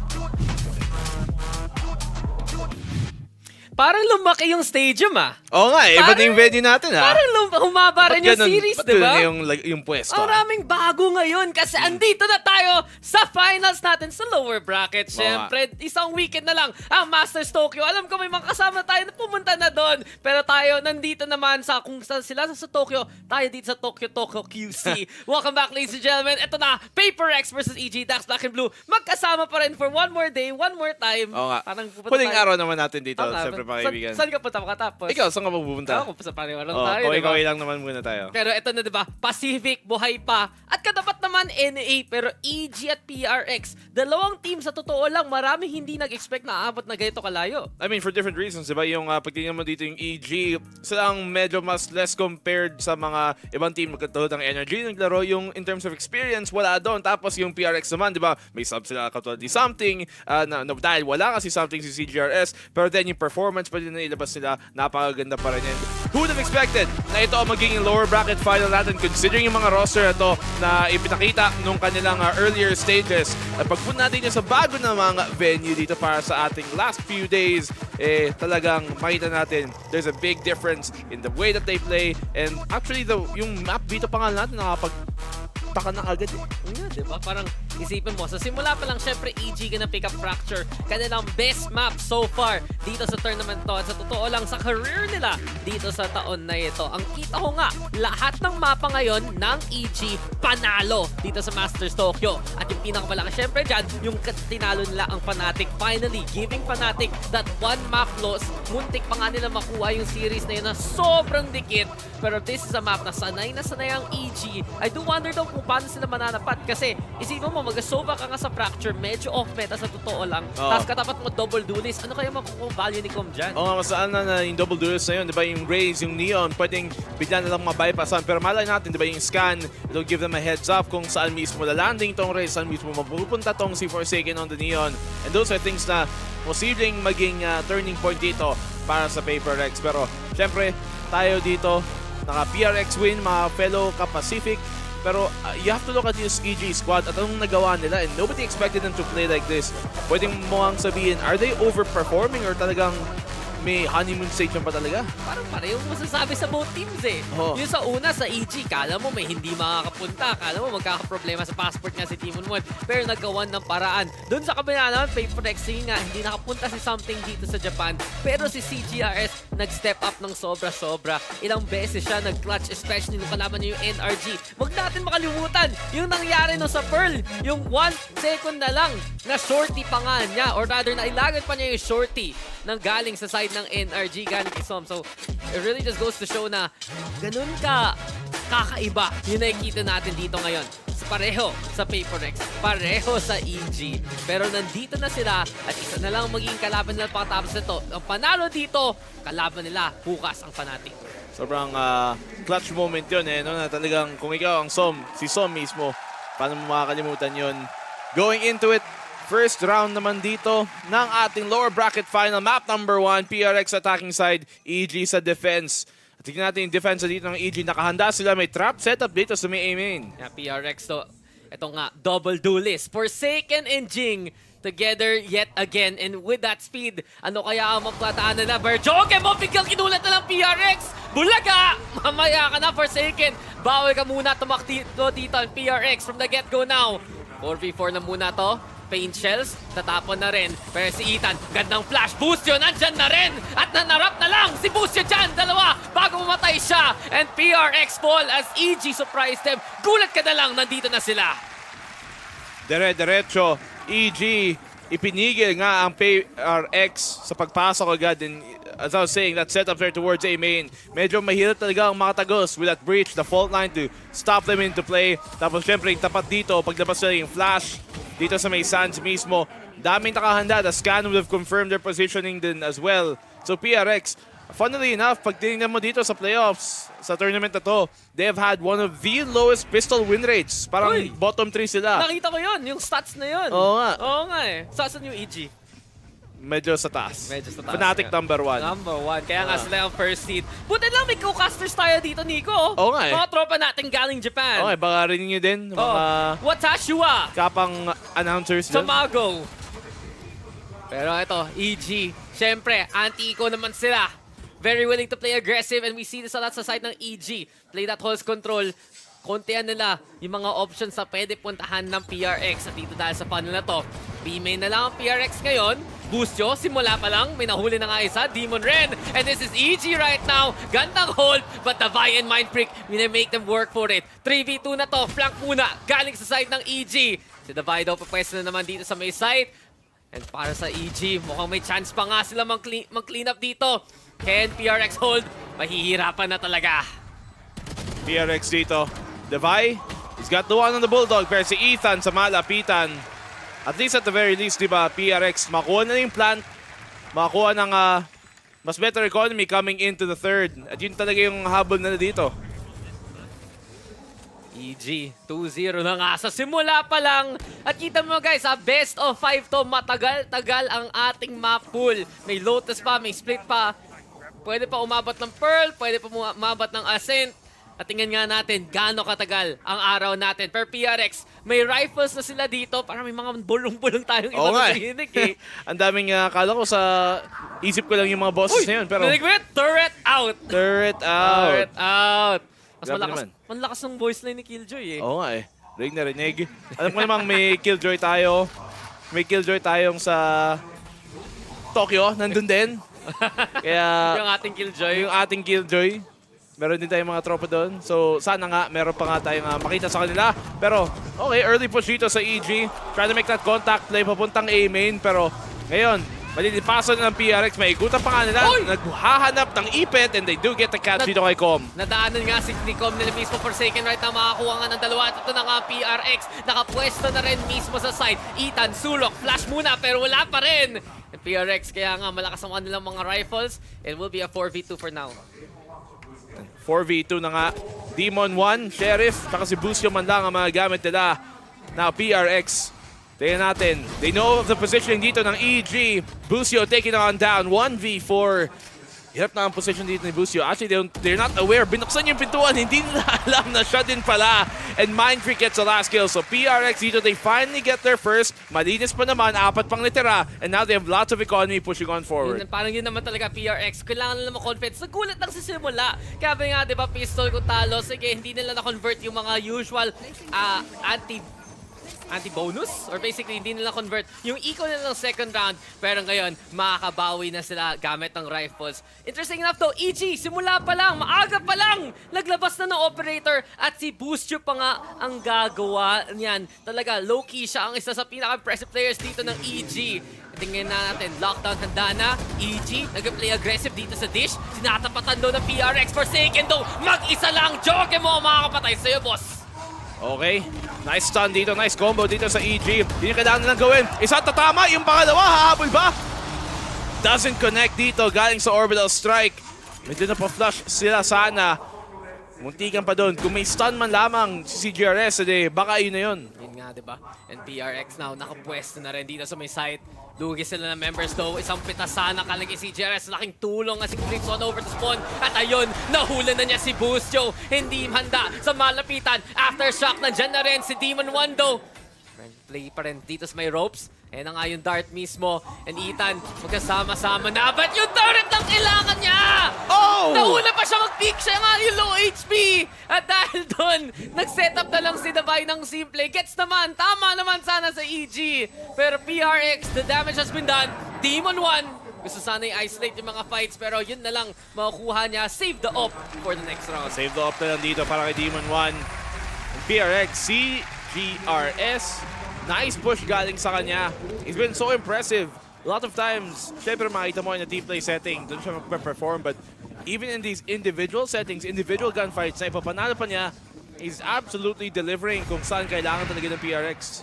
Parang lumaki yung stadium Oo nga, iba na yung venue natin Parang humaba rin yung series, di ba? Yung pwesto? Ang raming bago ngayon kasi andito na tayo sa finals natin sa lower bracket. Siyempre, isang weekend na lang ang Masters Tokyo. Alam ko may mga kasama tayo na pumunta na doon. Pero tayo nandito naman sa kung saan sila sa Tokyo, tayo dito sa Tokyo QC. Welcome back, ladies and gentlemen. Ito na, PRX versus EG, Dax Black and Blue. Magkasama pa rin for one more day, one more time. Oo nga. Parang Huling araw naman natin dito, siyempre mga kaibigan. Saan ka punta makatapos? Ikaw, saan ka mapupunta? Ako, sa paniwalang tayo. Kaway-kaway lang naman muna tayo. Pero ito na, diba? Pacific, buhay pa. At kadapat naman, NA. Pero EG at PRX, dalawang team sa totoo lang, marami hindi nag-expect na aabot na ganito kalayo. I mean, for different reasons, diba? Yung pagtingin mo dito yung EG, sila ang medyo mas less compared sa mga ibang team magkatulad ng energy naglaro. Yung in terms of experience, wala doon. Tapos yung PRX naman, diba? May sub sila katulad ni Something, dahil wala kasi Something si CGRS. Pero then yung performance pa din na ilabas nila, napakaganda pa rin yan. Who would have expected na ito ang magiging lower bracket final natin considering yung mga roster na to na ipinakita nung kanilang earlier stages. At pagpunta natin yung sa bago na mga venue dito para sa ating last few days, talagang makita natin there's a big difference in the way that they play. And actually, yung map dito pa nga natin nakapagtaka na agad Yeah, diba? Parang isipin mo, sa simula pa lang, syempre EG gonna pick up Fracture. Kanilang best map so far dito sa tournament to. At sa totoo lang, sa career nila dito sa taon na ito. Ang kita ko nga, lahat ng mapa ngayon ng EG panalo dito sa Masters Tokyo. At yung pinakamalaki, syempre dyan, yung tinalo nila ang Fnatic. Finally, giving Fnatic that one map loss. Muntik pa nga nila makuha yung series na yun na sobrang dikit. Pero this is a map na sanay ang EG. I do wonder daw kung paano sila mananapat. Kasi isipin mo, mag-sova ka nga sa Fracture, medyo off-meta sa totoo lang. Tapos katapat mo double duelist. Ano kaya makukuha value ni Com dyan? Oo nga, masaan na yung double duelist na yun, di ba? Yung Raze, yung Neon, pwedeng bigla na lang mabypassan. Pero malay natin, di ba, yung scan, it'll give them a heads up kung saan mismo lalanding tong Raze, saan mismo mapupunta tong si Forsaken on the Neon. And those are things na posibleng maging turning point dito para sa PRX. Pero, syempre, tayo dito, naka-PRX win, mga fellow ka-Pacific. Pero you have to look at this EG squad at anong nagawa nila and nobody expected them to play like this. Pwedeng mo ang sabihin, are they overperforming or talagang may honeymoon stage pa talaga? Parang pareho masasabi sa both teams Yung sa una, sa EG, kala mo may hindi makakapunta. Kala mo magkakaproblema sa passport nga si Timon Won. Pero nagawan ng paraan. Doon sa kabila naman, PRX nga, hindi nakapunta si Something dito sa Japan. Pero si CGRS nag-step up ng sobra-sobra. Ilang beses siya nag-clutch, especially nung kalaban niya yung NRG. Huwag natin makalimutan yung nangyari no sa Pearl. Yung 1 second na lang na shorty pa nga niya. Or rather, nailagan pa niya yung shorty nang galing sa side ng NRG, galing kay Som. So, it really just goes to show na ganun ka kakaiba yung nakikita natin dito ngayon. Pareho sa PRX, pareho sa EG. Pero nandito na sila at isa na lang magiging kalaban nila pagkatapos nito. Ang panalo dito, kalaban nila bukas ang Fnatic. Sobrang clutch moment yun no? Na talagang kung ikaw ang si Som mismo, paano mo makakalimutan yun? Going into it, first round naman dito ng ating lower bracket final. Map number 1, PRX attacking side, EG sa defense. At tignan natin yung defense dito ng EG. Nakahanda sila, may trap setup dito sa may main. Yeah, PRX to, ito nga, double duelist. Forsaken and Jing together yet again. And with that speed, ano kaya ang magpataan nila? Berjoke mo, biglang kinulat na lang PRX! Bulaga! Mamaya ka na, Forsaken. Bawal ka muna tumakbo dito ang PRX from the get-go now. 4v4 na muna to. Paint shells, tatapon na rin. Pero si Ethan, gandang flash. Boostyo, nandyan na rin. At nanarap na lang si Boostyo dyan. Dalawa, bago mamatay siya. And PRX fall as EG surprised them. Gulat ka na lang, nandito na sila. Diretso, EG, ipinigil nga ang PRX sa pagpasok agad. And as I was saying, that setup there towards A main, medyo mahirap talaga ang makatagos with that breach, the fault line to stop them into play. Tapos syempre, yung tapat dito, paglabas nila yung flash, dito sa may Sands mismo, daming nakahanda. The scan would have confirmed their positioning din as well. So PRX, funnily enough, pag tinignan mo dito sa playoffs, sa tournament na to, they have had one of the lowest pistol win rates. Parang bottom 3 sila. Nakita ko yun, yung stats na yun. Oo nga. Oo nga eh. Saan yung EG? Medyo sa taas. Medyo sa taas. Fnatic number 1. Number 1. Kaya nga sila yung first seed. Buti lang may co-casters tayo dito, Nico. Oo nga eh. Mga tropa natin galing Japan. Okay, baka rin nyo din. Mga Watashua. kapang announcers din. Samago. Pero ito, EG. Siyempre, anti-eco naman sila. Very willing to play aggressive and we see this a lot sa side ng EG. Play that host control. Kontihan nila yung mga options na pwede puntahan ng PRX. At dito dahil sa funnel na to, B-main na lang ang PRX ngayon. Boostyo, simula pa lang, may nahuli na nga isa, Demon Ren. And this is EG right now. Gandang hold, but the Vi and Mind Freak, make them work for it. 3v2 na to, flank muna, galing sa side ng EG. Si Davai daw papwesto na naman dito sa may side. And para sa EG, mukhang may chance pa nga sila mag-clean up dito. Can PRX hold? Mahihirapan na talaga. PRX dito. Davai, he's got the one on the Bulldog. Pero si Ethan sa malapitan. At least at the very least, di ba, PRX, makuha na yung plant. Makuha ng mas better economy coming into the third. At yun talaga yung habol na dito. EG, 2-0 na nga sa simula pa lang. At kita mo guys, best of 5 to. Matagal-tagal ang ating map pool. May Lotus pa, may Split pa. Pwede pa umabot ng Pearl, pwede pa umabot ng Ascent. At tingnan nga natin gaano katagal ang araw natin. Per PRX, may rifles na sila dito. Parang may mga bulong-bulong tayong iba na sihinig eh. Ang daming akala ko sa isip ko lang yung mga bosses na yun. Pero turret out! Turret out! Turret out! Mas malakas ng voice line ni Killjoy eh. Oo nga eh. Rinig na rinig. Alam ko namang may Killjoy tayo. May Killjoy tayong sa Tokyo. Nandun din. Kaya yung ating Killjoy. Yung ating Killjoy. Meron din tayong mga tropa doon. So, sana nga, meron pa nga tayong makita sa kanila. Pero, okay, early push dito sa EG. Trying to make that contact play papuntang A main. Pero, ngayon, malilipasan ng PRX. May igutan pa nga nila. Naghahanap ng ipit and they do get the catch dito kay Com. Nadaanan nga si Com nila mismo Forsaken right now. Makakuha nga ng dalawa. At ito na nga PRX. Nakapwesto na rin mismo sa side. Ethan, sulok, flash muna pero wala pa rin. And PRX, kaya nga malakas ang kanilang mga rifles. It will be a 4v2 for now. 4v2 na nga. Demon 1, Sheriff, saka si Boostyo man lang ang mga gamit nila. Now, PRX. Tingnan natin. They know of the positioning dito ng EG. Boostyo taking on down. 1v4. Hirap na ang position dito ni Boostyo. Actually, they're not aware. Binuksan yung pintuan. Hindi nila alam na siya din pala. And Mind Freak gets the last kill. So PRX dito, they finally get their first. Malinis pa naman. 4 pang litera. And now they have lots of economy pushing on forward. Parang yun naman talaga PRX. Kailangan nila ma-confidence. Nagulat lang sa simula. Kaya nga, di ba, pistol kung talo. Sige, hindi nila na-convert yung mga usual anti-bonus or basically hindi nila convert yung eco nila ng second round pero ngayon makakabawi na sila gamit ng rifles. Interesting enough though, EG simula pa lang, maaga pa lang naglabas na ng operator at si Boostyo pa nga ang gagawa niyan. Talaga low-key siya ang isa sa pinaka-impressive players dito ng EG. Tingnan na natin, lockdown handa na, EG nag-play aggressive dito sa dish, sinatapatan daw ng PRX. Forsaken daw, mag-isa lang, joke mo makakapatay sa'yo boss. Okay, nice stun dito, nice combo dito sa EG. Hindi na kailangan nilang gawin. Isa tatama, yung pangalawa, hahabol ba? Doesn't connect dito, galing sa orbital strike. Medyo na pa-flush sila sana. Muntikan pa doon. Kung may stun man lamang si CGRS, baka yun na yun. Yun nga, diba? And PRX now, nakapwesto na rin dito sa may site. Lugi sila ng members though. Isang pitasana kalagi si CGRS. Laking tulong nga si Clicks on over to spawn. At ayun, nahula na niya si Boostyo. Hindi handa sa malapitan. Aftershock, nandyan na rin si Demon 1 though. Play pa rin dito sa may ropes. Ayan na nga yung dart mismo. And Ethan, magkasama-sama na. But yung turret ang kailangan niya! Oh! Nauna pa siya mag-peak. Siya nga yung low HP. At dahil doon, nag-setup na lang si Davai ng simple. Gets naman. Tama naman sana sa EG. Pero PRX, the damage has been done. Demon 1. Gusto sana i-isolate yung mga fights. Pero yun na lang makukuha niya. Save the op for the next round. Save the op na lang dito para kay Demon 1. And PRX, CGRS. Nice push galing sa kanya. He's been so impressive. A lot of times, syempre makita mo in a team play setting, doon siya mag-perform. But even in these individual settings, individual gunfights na ipapanalo pa niya, he's absolutely delivering kung saan kailangan talaga ng PRX.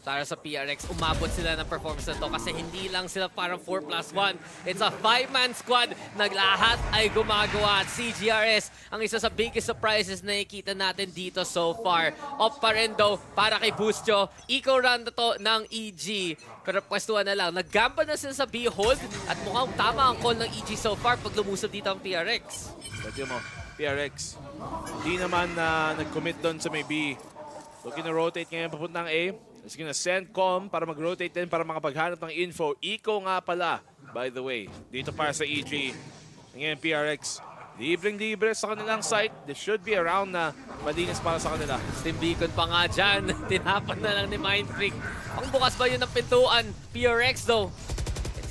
Para sa PRX, umabot sila ng performance na to kasi hindi lang sila parang 4+1. It's a 5-man squad. Naglahat ay gumagawa at CGRS ang isa sa biggest surprises na nakikita natin dito so far. Up pa rin daw para kay Bustyo. Eco-run na to ng EG. Pero pwestuhan na lang. Naggamba na sila sa B-hold at mukhang tama ang call ng EG so far pag lumusod dito ang PRX. Pwede mo, PRX. Hindi naman na nag-commit doon sa may B. Looking to rotate ngayon papuntang A. He's gonna send com para mag-rotate din para makapaghanap ng info. Eco nga pala, by the way, dito para sa EG. Ngayon PRX, libreng-libre sa kanilang site. This should be around na malinis para sa kanila. Steam Beacon pa nga dyan. Tinapan na lang ni Mindfreak. Ang bukas ba yun ng pintuan? PRX though.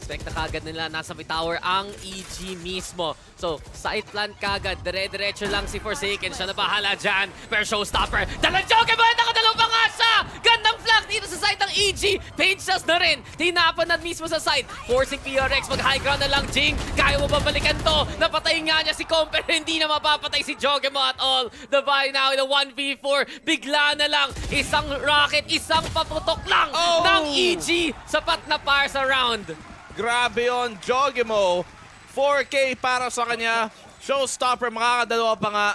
Expect na kagad nila nasa may tower ang EG mismo. So, side plant kagad. Dire-diretso lang si Forsaken. Siya na bahala dyan. Pero showstopper. Dalang joke ba? Nakadalaw pa nga siya! Gandang flank dito sa side ng EG. Page shots na rin. Tinapan na mismo sa side. Forcing PRX. Mag-high ground na lang, Jing. Kaya mo ba balikan to? Napatay nga niya si Com pero hindi na mapapatay si Jogemo at all. The buy now in a 1v4. Bigla na lang. Isang rocket, isang paputok lang ng EG. Sapat na para sa round. Grabe yun, Jogemo. 4K para sa kanya. Showstopper, makakadalawa pa nga.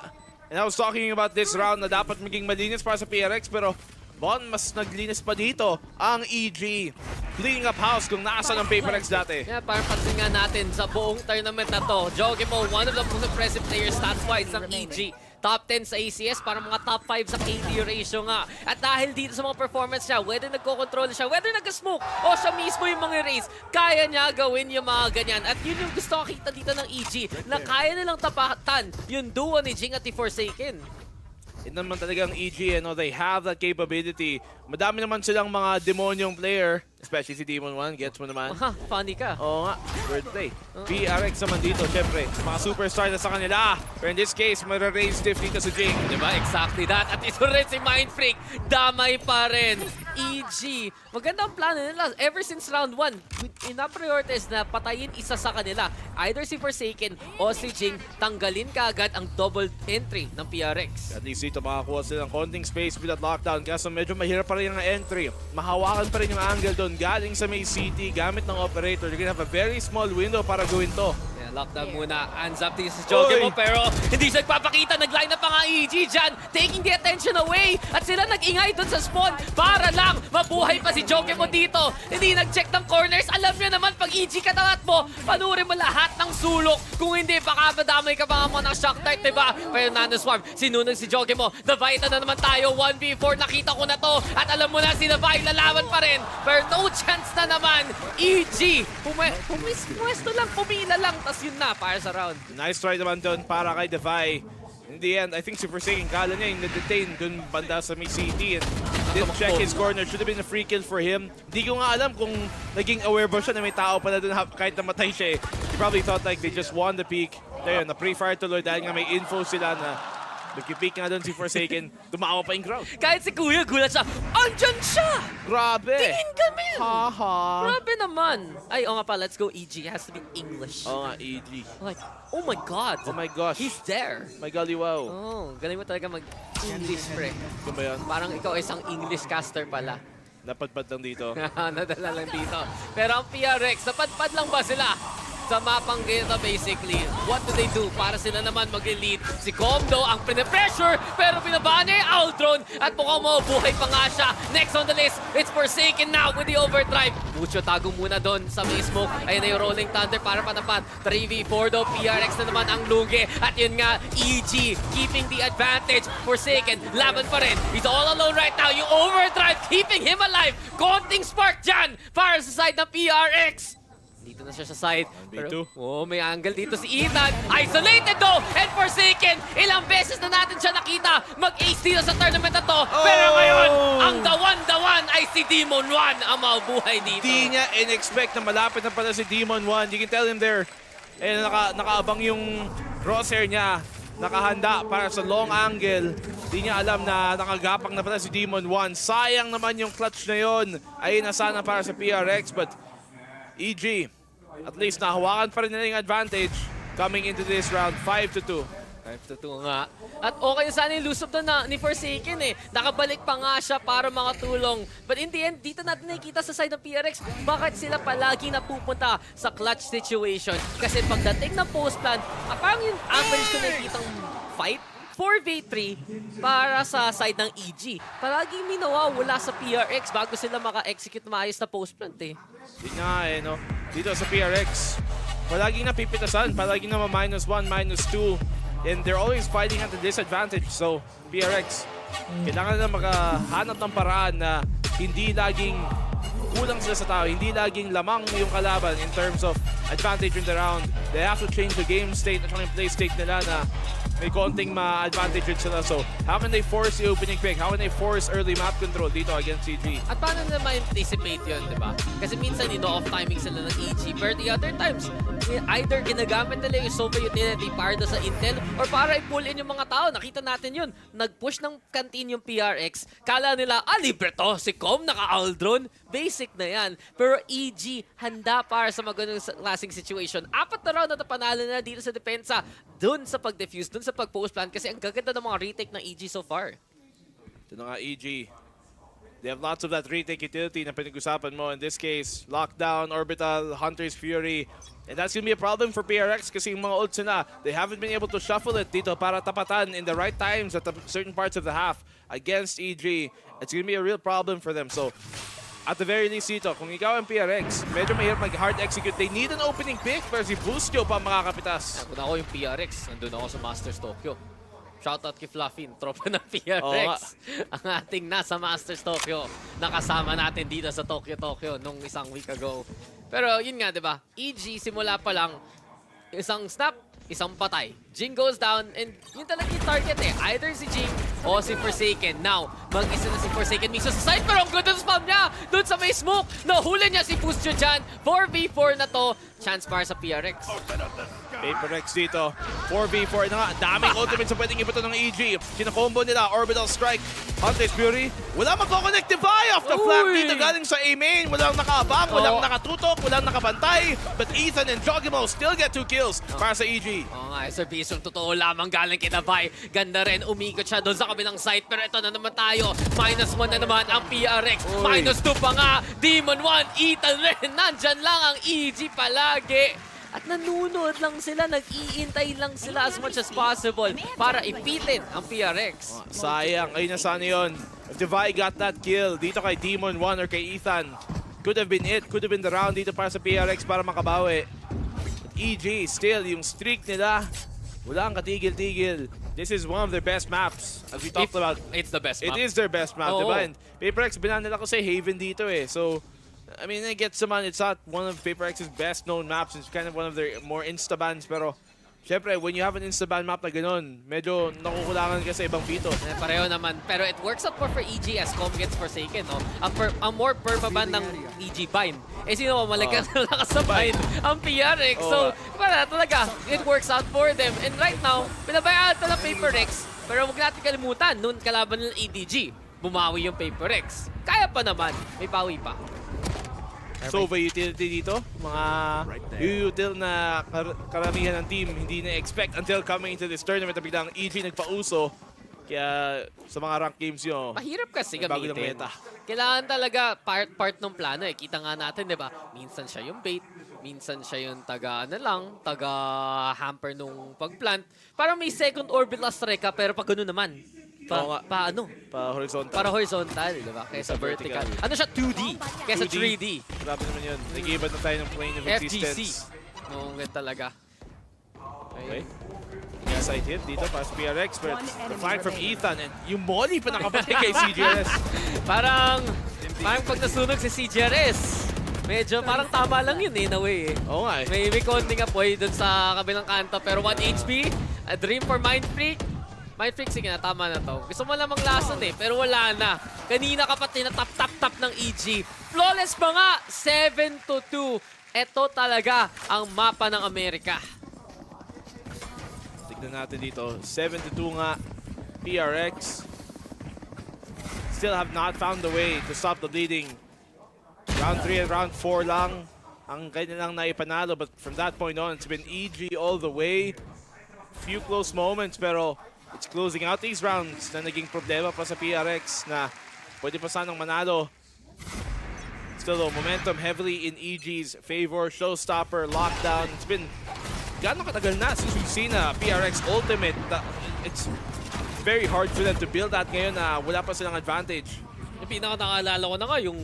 And I was talking about this round na dapat maging malinis para sa PRX pero mas naglinis pa dito ang EG. Cleaning up house kung naasan ang PRX dati. Yeah, parang pansin nga natin sa buong tournament na to. Jogemo, one of the most impressive players stats-wise ng EG. Top 10 sa ACS, parang mga top 5 sa KD ratio nga. At dahil dito sa mga performance niya, whether nagko-control siya, whether nag-smoke, o siya mismo yung mga race, kaya niya gawin yung mga ganyan. At yun yung gusto makita dito ng EG, na kaya nilang tapatan yung duo ni Jing at ni Forsaken. Ito naman talagang EG, they have that capability. Madami naman silang mga demonyong player, especially si Demon 1, gets mo naman. Aha, funny ka. Oo nga, wordplay. PRX naman dito, syempre, mga superstar na sa kanila. Pero in this case, may-raise stiff dito si Jing. Diba? Exactly that. At ito rin si Mindfreak, damay pa rin. EG, maganda ang plano nila. Ever since round 1, ina-prioritize na patayin isa sa kanila. Either si Forsaken o si Jing, tanggalin kaagad ang double entry ng PRX. At least dito makakuha sila ng konting space with that lockdown. Kaso medyo mahirap pa rin ang entry. Mahawakan pa rin yung angle doon galing sa may city gamit ng operator. You're gonna have a very small window para gawin to. Lockdown muna. Hands up din si Jogemo pero hindi siya nagpapakita. Nag-line up pa nga EG dyan. Taking the attention away. At sila nag-ingay doon sa spawn para lang mabuhay pa si Jogemo dito. Hindi nag-check ng corners. Alam nyo naman pag EG katangat mo, panurin mo lahat ng sulok. Kung hindi, baka madamay ka pa mo ng shock dart, diba? Pero nanoswarm, sinunod si Jogemo. Davita na naman tayo. 1v4. Nakita ko na to. At alam mo na si Davai lalaban pa rin. Pero no chance na naman. EG. Pumwesto lang. Pumila lang. Tas yun na para sa round. Nice try naman doon para kay Defy. In the end, I think si Forsaken kala niya yung na-detain doon banda sa may city and didn't check his corner. Should have been a free kill for him. Hindi ko nga alam kung naging aware ba siya na may tao pala doon kahit namatay siya eh. He probably thought like they just won the peak. There, na-pre-fire tuloy dahil nga may info sila na nag-peak nga doon si Forsaken. Tumawa pa yung crowd. Kahit si Kuya, gulat siya. Andyan siya! Grabe! Tingin kami! Haha! Grabe naman! Ay, nga pa, let's go EG. It has to be English. Oo nga, EG. Like, oh my God! Oh my gosh! He's there! My golly wow! Oh, galing mo talaga mag-English, pre. Kung ba yan? Parang ikaw isang English caster pala. Napadpad lang dito. Nadala lang dito. Pero ang PRX, napadpad lang ba sila? sa mapang ganito basically. What do? Para sila naman mag-lead. Si Comdo ang pinapressure pero binabaan niya yung Aldron at mukhang mabuhay pa nga siya. Next on the list, it's Forsaken now with the overdrive. Mucho tago muna doon sa may smoke. Ayun na yung Rolling Thunder para patapat. 3v4 daw, PRX na naman ang lugi. At yun nga, EG keeping the advantage. Forsaken, laban pa rin. He's all alone right now. Yung overdrive keeping him alive. Konting spark dyan para sa side ng PRX. Dito na siya sa side. Pero, may angle dito si Ethan. Isolated though! And Forsaken, ilang beses na natin siya nakita mag-ace dito sa tournament na to. Pero ngayon, ang dawan ay si Demon 1 ang mabuhay dito. Di niya in-expect na malapit na pala si Demon 1. You can tell him there. Eh, nakaabang yung crosshair niya. Nakahanda para sa long angle. Di niya alam na nakagapang na pala si Demon 1. Sayang naman yung clutch na yon. Ayun na sana para sa PRX. But EG, at least nahawakan pa rin nila yung advantage coming into this round, 5-2. 5-2 nga. At okay sana yung lose-up na ni Forsaken eh. Nakabalik pa nga siya para makatulong. But in the end, dito natin nakikita sa side ng PRX bakit sila palagi napupunta sa clutch situation. Kasi pagdating ng post-plan, parang yung average ko nakikitang fight, 4v3 para sa side ng EG. Palagi may nawawala sa PRX bago sila maka-execute na maayos na post-plant eh. Di nga eh, no? Dito sa PRX, palaging napipitasan, palaging na -1, -2. And they're always fighting at a disadvantage. So, PRX, kailangan na makahanap ng paraan na hindi laging kulang sila sa tao, hindi laging lamang yung kalaban in terms of advantage in the round. They have to change the game state at yung play state nila na may konting ma-advantage sila. So, how can they force the opening pick? How can they force early map control dito against EG? At paano na ma-anticipate yun, di ba? Kasi minsan, off timing sila ng EG. But the other times, either ginagamit nila yung Sova utility para sa intel or para i-pull in yung mga tao. Nakita natin yun. Nag-push ng canteen yung PRX. Kala nila, libre to. Si Com, naka-Aldron. Basic na yan. Pero EG, handa para sa mga ganung klaseng situation. 4 na round na panalo na dito sa depensa. Dun sa pag-defuse, dun sa pag-post-plan. Kasi ang gaganda ng mga retake ng EG so far. Ito na nga, EG. They have lots of that retake utility na pinag-usapan mo. In this case, Lockdown, Orbital, Hunter's Fury. And that's gonna be a problem for PRX kasi yung mga ults nila, they haven't been able to shuffle it dito para tapatan in the right times at the certain parts of the half against EG. It's gonna be a real problem for them. So, at the very least dito, kung ikaw ang PRX, medyo mahirap mag-hard execute. They need an opening pick pero si Boostyo pa makakapitas. Kung ako yung PRX, nandun ako sa Masters Tokyo. Shoutout kay Fluffy, tropa ng PRX. Ang ating nasa Masters Tokyo. Nakasama natin dito sa Tokyo nung isang week ago. Pero yun nga, di ba? EG, simula pa lang, isang snap, isang patay. Jing goes down, and yun talaga yung target eh. Either si Jing o si Forsaken. Now, mag-isa na si Forsaken mismo sa side, pero ang good ang spam niya! Doon sa may smoke, nahuli niya si Pustyo dyan. 4v4 na to. Chance para sa PRX. PRX dito. 4v4 na nga. Daming ultimates na pwedeng ibuto ng EG. Kinakombo nila. Orbital Strike. Hunter's Fury. Wala magko-connectify off the flank dito galing sa A-main. Walang nakaabang, walang nakatutok, walang nakabantay. But Ethan and Jogimo still get 2 kills para sa EG. Oo nga, service yung totoo lamang galing kay Davai. Ganda rin, umikot siya doon sa kabilang site. Pero ito na naman tayo. -1 na naman ang PRX. -2 pa nga. Demon 1, Ethan rin. Nandyan lang ang EG palagi. At nanunod lang sila, nag-iintay lang sila as much as possible para ipitin ang PRX. Sayang, ayun na sana yun. If Divide got that kill dito kay Demon 1 or kay Ethan, could have been it. Could have been the round dito para sa PRX para makabawi. But EG, still, yung streak nila, wala ang katigil-tigil. This is one of their best maps. As we talked about, it's the best map. It is their best map, diba? And PRX, binan nila kasi Haven dito eh. So, I mean, it gets naman, it's not one of PRX's best known maps. It's kind of one of their more insta-bans. Pero, syempre, when you have an insta-ban map na ganun, medyo nakukulangan ka sa ibang pito. Pareho naman. Pero it works out for EG as Com gets Forsaken, no? Ang more permaban ng EG Bind. Eh, sino mamalagas na lakas sa Bind? Ang PRX. So, para talaga, it works out for them. And right now, pinabayaan ito ng PRX. Pero huwag natin kalimutan, noon kalaban ng EDG, bumawi yung PRX. Kaya pa naman, may pawi pa. Sova utility dito, mga util na karamihan ng team hindi na-expect until coming into this tournament na biglang EG nagpauso. Kaya sa mga rank games yun, Mahirap kasi bago ng gamitin. meta. Kailangan talaga part ng plano eh. Kita nga natin, di ba? Minsan siya yung bait, minsan siya yung taga-hamper nung pagplant. Parang may second orbital strike ka, pero pag gano'n naman, Oo nga. paano? Pa horizontal. Para horizontal, di ba? Kaysa vertical. Ano siya? 2D. Kaysa 3D. Grabe naman yun. Nag-iiba na tayo ng plane of existence. FGC. Oo, ganun talaga. Okay. Kaya side hit dito para sa PRX, but the flank from Ethan and yung molly pa nakapatay kay CGRS. parang pag nasunog si CGRS, medyo parang tama lang yun in a way eh. Oo nga eh. May konting apoy dun sa kabilang kanto, pero 1 HP, a dream for Mind Freak. Mind Freak, sige na, tama na to. Gusto mo lamang lason eh, pero wala na. Kanina ka pati na tap ng EG. Flawless ba nga? 7-2. Ito talaga ang mapa ng Amerika. Tignan natin dito. 7-2 nga. PRX still have not found the way to stop the bleeding. Round 3 and round 4 lang ang kanilang naipanalo, but from that point on, it's been EG all the way. Few close moments, pero it's closing out these rounds na naging problema pa sa PRX na pwede pa sanang manalo. Still though, momentum heavily in EG's favor. Showstopper, lockdown. It's been gano'ng katagal na since we've seen a PRX ultimate. It's very hard for them to build that ngayon na wala pa silang advantage. Yung pinaka-nakaalala ko na nga, yung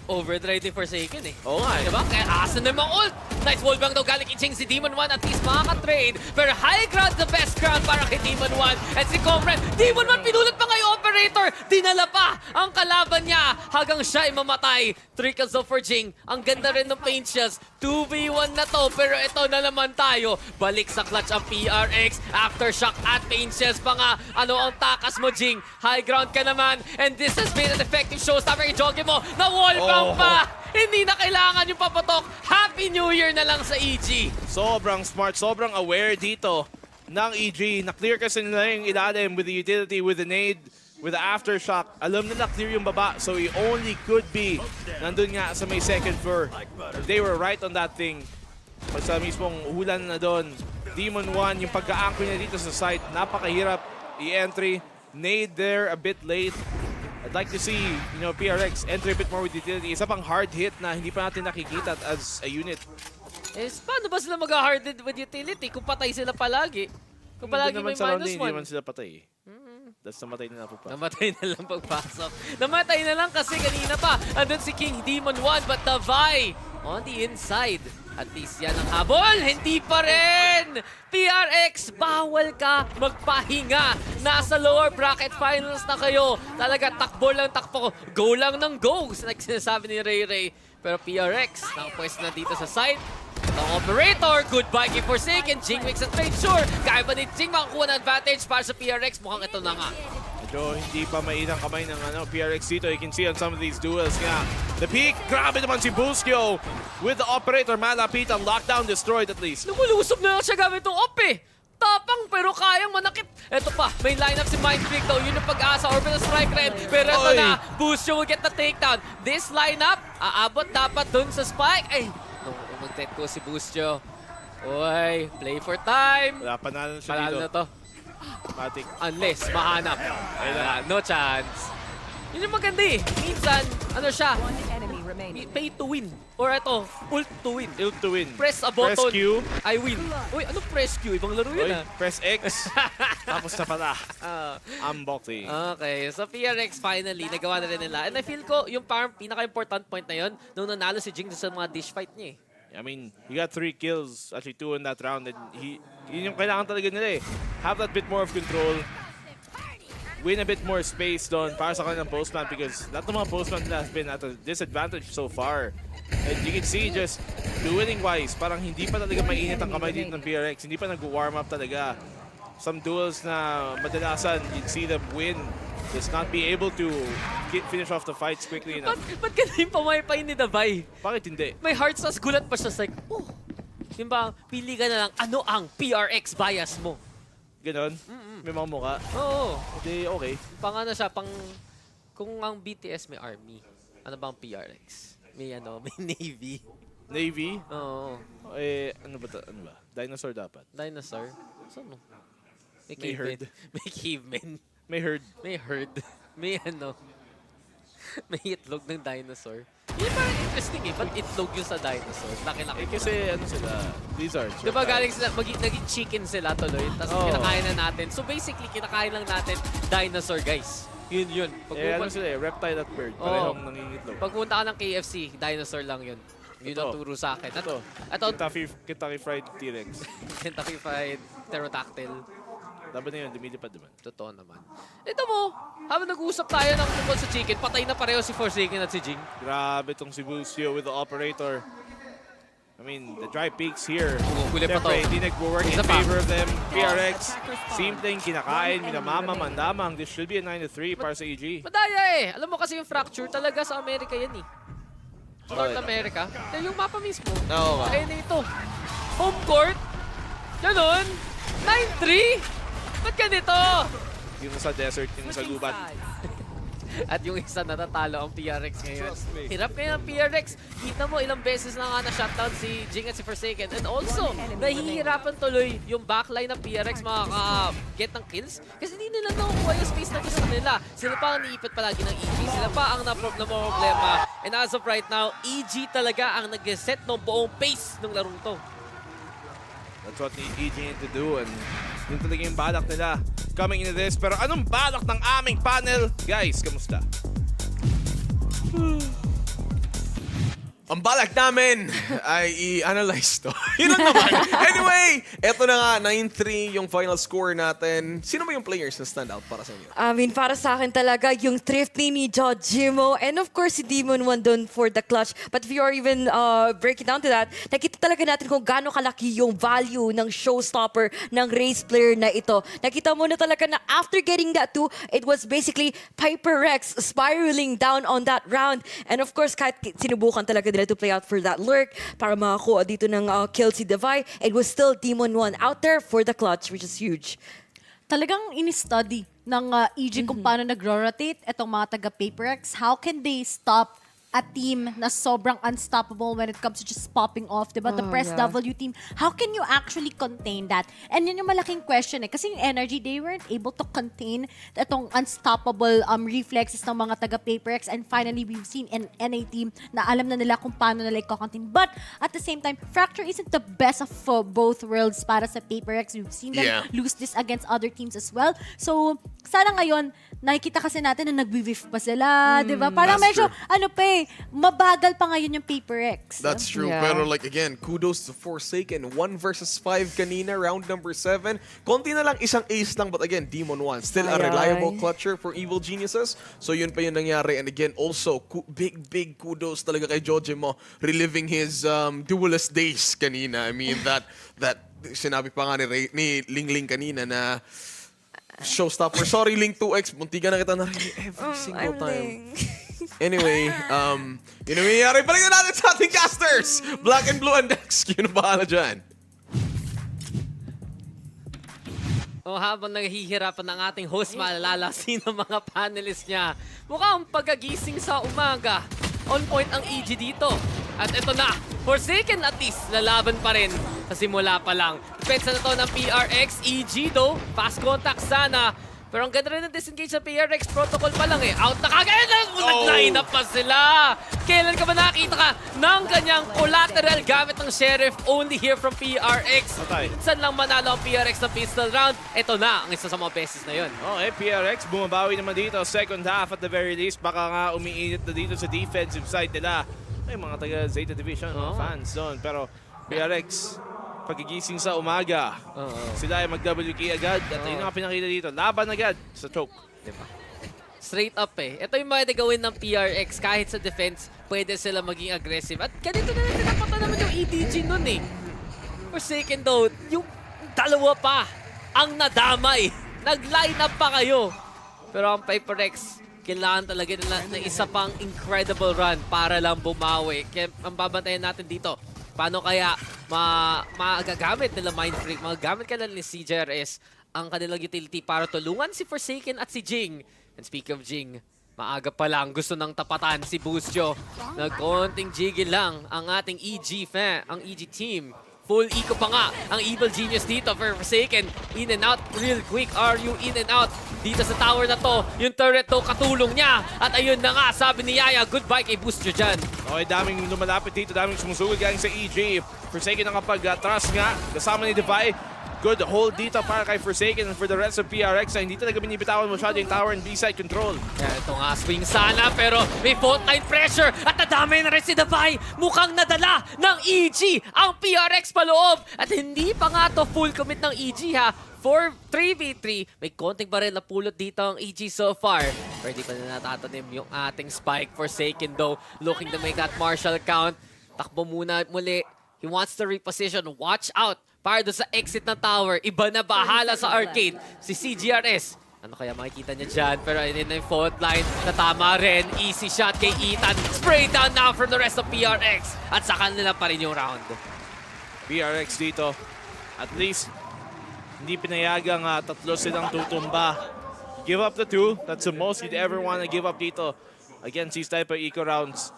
overdrive ni Forsaken eh. Oo nga eh. Diba? Kaya asa namang ult! Nice wallbang daw galing Iching si Demon 1, at least makaka-trade. Pero high ground, the best ground para kay Demon 1. And si Comrade, Demon 1 pinulot pa ngayon operator! Dinala pa ang kalaban niya hanggang siya ay mamatay. 3 kills for Jing. Ang ganda rin ng paint shells. 2v1 na to, pero ito na naman tayo. Balik sa clutch ang PRX. Aftershock at paint shells pa nga. Ano ang takas mo, Jing? High ground ka naman. And this has been an effective showstopper. I-jogging mo na wallbang pa! Hindi na kailangan yung papatok. Happy New Year na lang sa EG. Sobrang smart, sobrang aware dito ng EG. Na-clear kasi nila yung ilalim with the utility, with the nade, with the aftershock. Alam nila clear yung baba, so he only could be nandun nga sa may second floor. They were right on that thing. Pag sa mismong ulan na doon, Demon 1, yung pagka-anchor niya dito sa site, napakahirap i-entry. Nade there a bit late. I'd like to see, PRX enter a bit more with utility. Isa pang hard hit na hindi pa natin nakikita as a unit. Paano ba sila mag-hard hit with utility kung patay sila palagi? Kung palagi may sa -1. hindi naman sila patay. That's namatay na po pa. Namatay na lang pagpasok. Namatay na lang kasi kanina pa. Andun si King Demon 1, but Davai on the inside. At least yan ang habol. Hindi pa rin! PRX, bawal ka magpahinga. Nasa lower bracket finals na kayo. Talaga, takbo lang takbo. Go lang ng go. Like sinasabi ni Ray Ray. Pero PRX, nakapwes na dito sa side. Itong operator, goodbye kay Forsaken. Jing makes a trade, sure. Kaya ba ni Jing makakuha ng advantage para sa PRX? Mukhang ito na nga. Medyo hindi pa mainang kamay ng PRX dito. You can see on some of these duels nga. The peak, grabe naman si Buskyo with the operator. Malapitan, lockdown destroyed at least. Lumulusob na lang siya gamit itong op eh. Tapang pero kayang manakit. Ito pa, may lineup si Mind Freak daw. Yun ang pag-asa. Orbital Strike red. Pero ito na, Buskyo will get the takedown. This lineup, aabot dapat dun sa spike. Ay, nung mag-tet ko si Buskyo. Uy, play for time. Wala, panalo siya Panalo dito. na to. Matik. Unless mahanap. Wala, no chance. Yun yung maganda eh. Minsan, ano siya? Pay to win. Or ito, ult to win. Ult to win. Press a button. Press Q. I win. Uy, ano press Q? Ibang laro yun ah. Press X. Tapos na pala. Unboxing. Okay, so PRX finally, nagawa na rin nila. And I feel ko, yung parang pinaka-important point na yun, nung nanalo si Jing sa mga dish fight niya eh. I mean, he got 3 kills, actually 2 in that round, and yun yung kailangan talaga nila eh. Have that bit more of control. Win a bit more space doon para sa kanilang postman because lahat ng mga postman nila has been at a disadvantage so far. And you can see just dueling-wise, parang hindi pa talaga mainit ang kamay dito ng PRX. Hindi pa nag-warm up talaga. Some duels na madalasan, you'd see them win. Just not be able to finish off the fights quickly enough. Ba't ka na yung pamaypay ni Davay? Bakit hindi? May heart sauce, gulat pa siya. Like, oh, yung ba, pili ka na lang, ano ang PRX bias mo? Ganon? May mga mukha? Oo. Hindi, okay. Pang ano siya, kung ang BTS may army, ano bang PRX? May may Navy. Navy? Oo. Ano ba? Dinosaur dapat. Dinosaur? Saan mo? May herd. May cavemen. May herd. May herd. May ano. May itlog ng dinosaur. Yun parang interesting eh. Ba't itlog yung sa dinosaur? Laki-laki. Kasi ano sila, lizards. Diba galing sila, naging chicken sila tuloy, tapos kinakain na natin. So basically, kinakain lang natin dinosaur, guys. Yun. Ano sila eh, reptile at bird. Parehong nangingitlog. Pag pumunta ka ng KFC, dinosaur lang yun. Yun ang turo sa akin. Kentucky Fried T-Rex. Kentucky Fried Pterodactyl. Dapat na yun, lumilipad naman. Totoo naman. Ito mo, habang nag-uusap tayo ng tungkol sa chicken, patay na pareho si Forsaken at si Jing. Grabe tong si Busio with the operator. I mean, the dry peaks here. Huli pa to. Siyempre, hindi nag-work in favor of them. PRX, simpleng kinakain, minamama, mandamang. This should be a 9-3 para sa EG. Madaya eh. Alam mo kasi yung fracture talaga sa Amerika yan eh. North America. Yung mapa mismo. Oo nga. Kaya na ito. Home court. Ganon. 9-3. Ba't ganito? Yung sa desert, yung sa gubat. At yung isa natatalo ang PRX ngayon. Hirap ngayon ang PRX. Kita mo ilang beses na nga na-shutdown si Jing at si Forsaken. And also, nahihirapan tuloy yung backline ng PRX makaka-get ng kills. Kasi hindi nila nakukuha yung space na gusto nila. Sila pa ang niipit palagi ng EG. Sila pa ang na-problema. And as of right now, EG talaga ang nag-set ng buong pace ng larong to. That's what the EG need to do, and yun talaga yung balak nila coming into this. Pero anong balak ng aming panel? Guys, kamusta? Ang balak namin ay i-analyze to. Yun lang naman. Anyway, eto na nga, 9-3 yung final score natin. Sino ba yung players na stand out para sa inyo? I mean, para sa akin talaga, yung thrifty ni Jojimo, and of course, si Demon 1 dun for the clutch. But if you are even breaking down to that, nakita talaga natin kung gaano kalaki yung value ng showstopper ng race player na ito. Nakita mo na talaga na after getting that 2, it was basically PRX spiraling down on that round. And of course, kahit sinubukan talaga nila to play out for that lurk para makakuha dito ng kill si Devi, it was still Demon 1 out there for the clutch, which is huge. Talagang in-study ng EG kung paano nag-rotate itong mga taga-PRX. How can they stop a team na sobrang unstoppable when it comes to just popping off, diba? The press W team. How can you actually contain that? And yun yung malaking question eh. Kasi yung energy, they weren't able to contain itong unstoppable reflexes ng mga taga-PRX. And finally, we've seen an NA team na alam na nila kung paano nila i-contain. But at the same time, Fracture isn't the best of both worlds para sa PRX. We've seen them lose this against other teams as well. So, sana ngayon, nakikita kasi natin na nag-whiff pa sila, diba? Parang medyo, mabagal pa ngayon yung PRX. That's true. Pero like again, kudos to Forsaken. 1 versus 5 kanina, round number 7. Konti na lang, isang ace lang. But again, Demon 1. Still a reliable clutcher for Evil Geniuses. So yun pa yung nangyari. And again, also, big kudos talaga kay Jojimo reliving his duelist days kanina. I mean, that sinabi pa nga ni Lingling kanina na showstopper. Sorry, Link 2X. Muntiga na kita narinig every single time. Anyway, yun ang nangyayari. Balik na natin sa ating casters! Black and Blue and Dex. Yun ang bahala dyan. Habang naghihirapan ng ating host, maalala sino mga panelists niya. Mukhang pagagising sa umaga. On point ang EG dito. At ito na, Forsaken at least, lalaban pa rin sa simula pa lang. Depensa na to ng PRX, EG though, fast contact sana. Pero ang ganda rin ng disengage sa PRX, protocol pa lang eh. Out na kagad! Nag-line up pa sila! Kailan ka ba nakita ka ng ganyang collateral gamit ng Sheriff only here from PRX? Saan lang manalo ang PRX ng pistol round? Ito na ang isa sa mga beses na yun. Okay, PRX bumabawi naman dito. Second half at the very least. Baka nga umiinit na dito sa defensive side nila. May mga taga Zeta Division fans doon. Pero PRX, pagigising sa umaga, sila ay mag-WK agad. At yun nga pinakita dito, laban agad sa choke. Diba? Straight up eh. Ito yung mga gawin ng PRX. Kahit sa defense, pwede sila maging aggressive. At ganito na natin napata naman yung EDG nun eh. Forsaken though, yung dalawa pa ang nadamay. Nag-line up pa kayo. Pero ang PRX, kailangan talaga nila na isa pang incredible run para lang bumawi. Kaya ang babantayan natin dito, paano kaya magagamit nila Mind Freak, magagamit ka ni CJRS ang kanilang utility para tulungan si Forsaken at si Jing. And speak of Jing, maaga pa lang gusto nang tapatan si Busio. Nagkonting jiggle lang ang ating EG fan, ang EG team. Full eco pa nga ang Evil Genius dito for Forsaken. In and out real quick. Are you in and out? Dito sa tower na to, yung turret to katulong niya. At ayun na nga, sabi ni Yaya, goodbye kay Booster dyan. Okay, daming lumalapit dito, daming sumusugod galing sa EG. Forsaken nakapag-trust nga, kasama ni Divide. Good hold dito para kay Forsaken and for the rest of PRX na hindi talaga binibitawan masyado yung tower and B-side control. Yeah, ito nga, swing sana, pero may fault line pressure at nadamay na rin si Davai. Mukhang nadala ng EG ang PRX paloob at hindi pa nga to full commit ng EG ha. For 3v3, may konting baril na pulot dito ang EG so far. Pwede pa na natatanim yung ating spike. Forsaken though, looking to make that martial count. Takbo muna muli. He wants to reposition. Watch out para doon sa exit ng tower. Iba na bahala sa arcade. Si CGRS. Ano kaya makikita niya dyan? Pero in yung fault line, natama rin. Easy shot kay Ethan. Spray down now from the rest of PRX. At sa kanila pa rin yung round. PRX dito, at least, hindi pinayagang tatlo silang tutumba. Give up the 2. That's the most you'd ever want to give up dito against these type of eco rounds.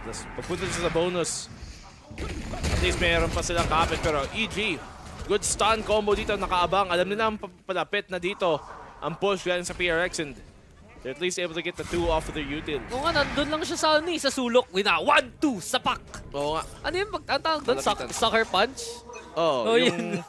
Tapos pagpunta sa bonus, at least mayroon pa silang kapit. Pero EG, good stun combo dito, nakaabang. Alam nila ang palapit na dito ang push galing sa PRX and they're at least able to get the 2 off of their util. Oo nga, nandun lang siya sa sulok. Wina, 1-2, sapak! Oo nga. Ano yung ang tawag doon? Sucker punch? Oo, yung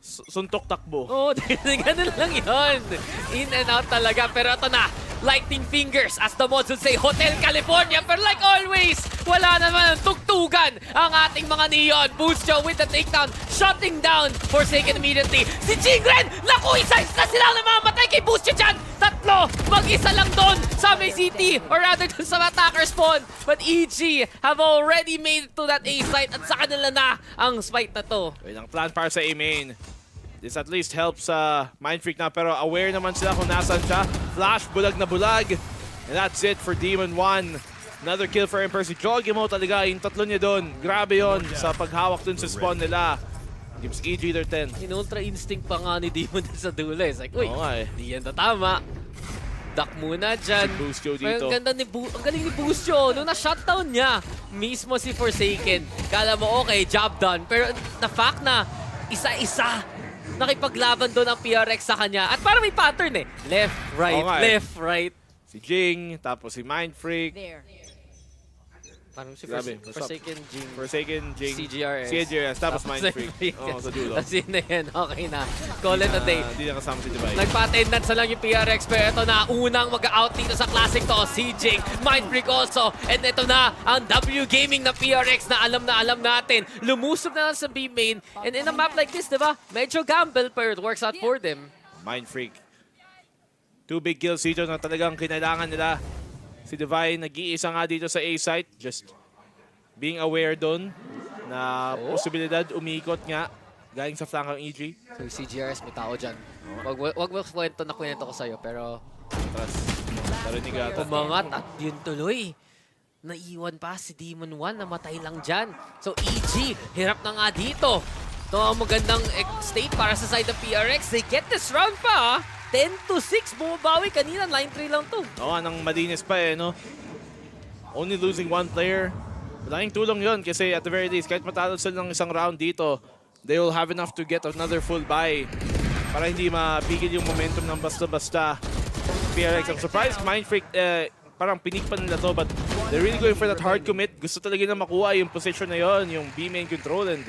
suntok takbo. Oo, ganun lang yun. In and out talaga. Pero ito na, lightning fingers as the mods would say, Hotel California. Pero like always, wala naman tugtugan ang ating mga neon. Booster with the takedown, shutting down Forsaken immediately. Si Jingren, naku, isa-isa na silang namamatay kay Booster dyan. Tatlo, mag-isa lang doon sa may city, or rather doon sa attacker spawn. But EG have already made it to that A site at sa kanila na ang spike na to. Wait, ang plan para sa A-main. This at least helps Mind Freak na, pero aware naman sila kung nasan siya. Flash, bulag na bulag. And that's it for Demon 1. Another kill for Emperor. Si Jogi mo talaga, yung tatlo niya doon. Grabe yon sa paghawak dun sa spawn nila. Gives EG their 10. In-ultra instinct pa nga ni Demon sa dulo. It's like, uy, di yan tama. Duck muna dyan. Si Boostyo Pero dito. ang galing ni Boostyo. Nung na-shutdown niya, mismo si Forsaken. Kala mo, okay, job done. Pero the fact na isa-isa nakipaglaban doon ang PRX sa kanya. At parang may pattern eh. Left, right, left, right. Si Jing, tapos si Mind Freak. Parang si Grabe, Forsaken, Jing. Forsaken, Jing. CGRS. Tapos Mind Freak. Oo, sa dulo. As in na yan, okay na. Call it a day. Hindi na kasama si Divide. Nagpa-attendance na lang yung PRX, pero ito na, unang mag-out dito sa Classic to, si Jing, Mind Freak also, and ito na, ang W Gaming na PRX na alam natin. Lumusob na lang sa B main, and in a map like this, diba? Medyo gamble, pero it works out for them. Mind Freak. 2 big kills dito na talagang kinailangan nila. Si Divine, nag-iisa nga dito sa A site. Just being aware doon na posibilidad umikot nga galing sa flankang EG. So CGRS, may tao dyan. Wag mo kwento na kwento ko sa'yo, pero narinig ata. umangat at yun tuloy. Naiwan pa si Demon 1, namatay lang dyan. So EG, hirap na nga dito. Ito ang magandang state para sa side ng PRX. They get this round pa, 10-6, bumabawi. Kanina, 9-3 lang to. Oo, nang malinis pa eh, no? Only losing 1 player. Malaking tulong yon kasi at the very least, kahit matalo sila ng isang round dito, they will have enough to get another full buy para hindi mapigil yung momentum ng basta-basta. PRX, I'm surprised Mind Freak, parang pinik pa nila to, but they're really going for that hard commit. Gusto talaga na makuha yung position na yon, yung B main control, and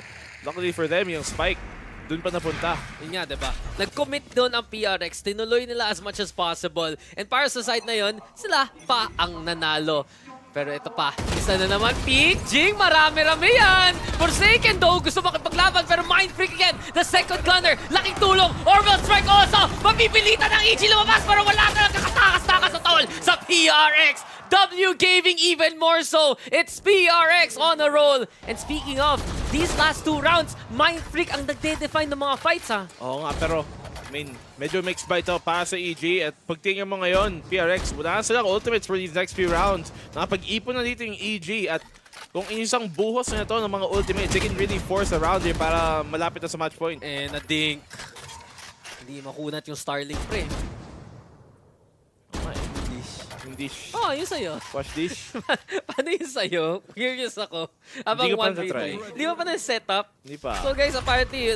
luckily for them, yung spike doon pa napunta. Yun nga, diba? Nag-commit doon ang PRX. Tinuloy nila as much as possible. And para sa side na yon, sila pa ang nanalo. Pero ito pa, isa na naman, pick. Jing, marami-rami yan. Forsaken though, gusto makipaglaban. Pero Mind Freak again, the second gunner. Laking tulong. Orbital Strike also. Mapipilitan ng EG lumabas. Pero wala ka lang kakatakas-takas sa tol sa PRX. W Gaming even more so. It's PRX on a roll. And speaking of, these last 2 rounds, Mind Freak ang nagde-define ng mga fights, ha? Oo nga, pero medyo mixed by ito para sa EG. At pagtingin mo ngayon, PRX, wala na silang ultimates for these next few rounds. Nakapag-ipon na dito yung EG at kung isang buhos na ito ng mga ultimates, they can really force a round here para malapit na sa match point. And a dink. Hindi makunat yung Starlink, pre. Yung dish. Oh, yung sa'yo. Wash dish. Paano yung sa'yo? Curious ako. Hindi ko pa 1v3. na-try. Hindi mo pa na-setup? Hindi pa. So guys, apparently,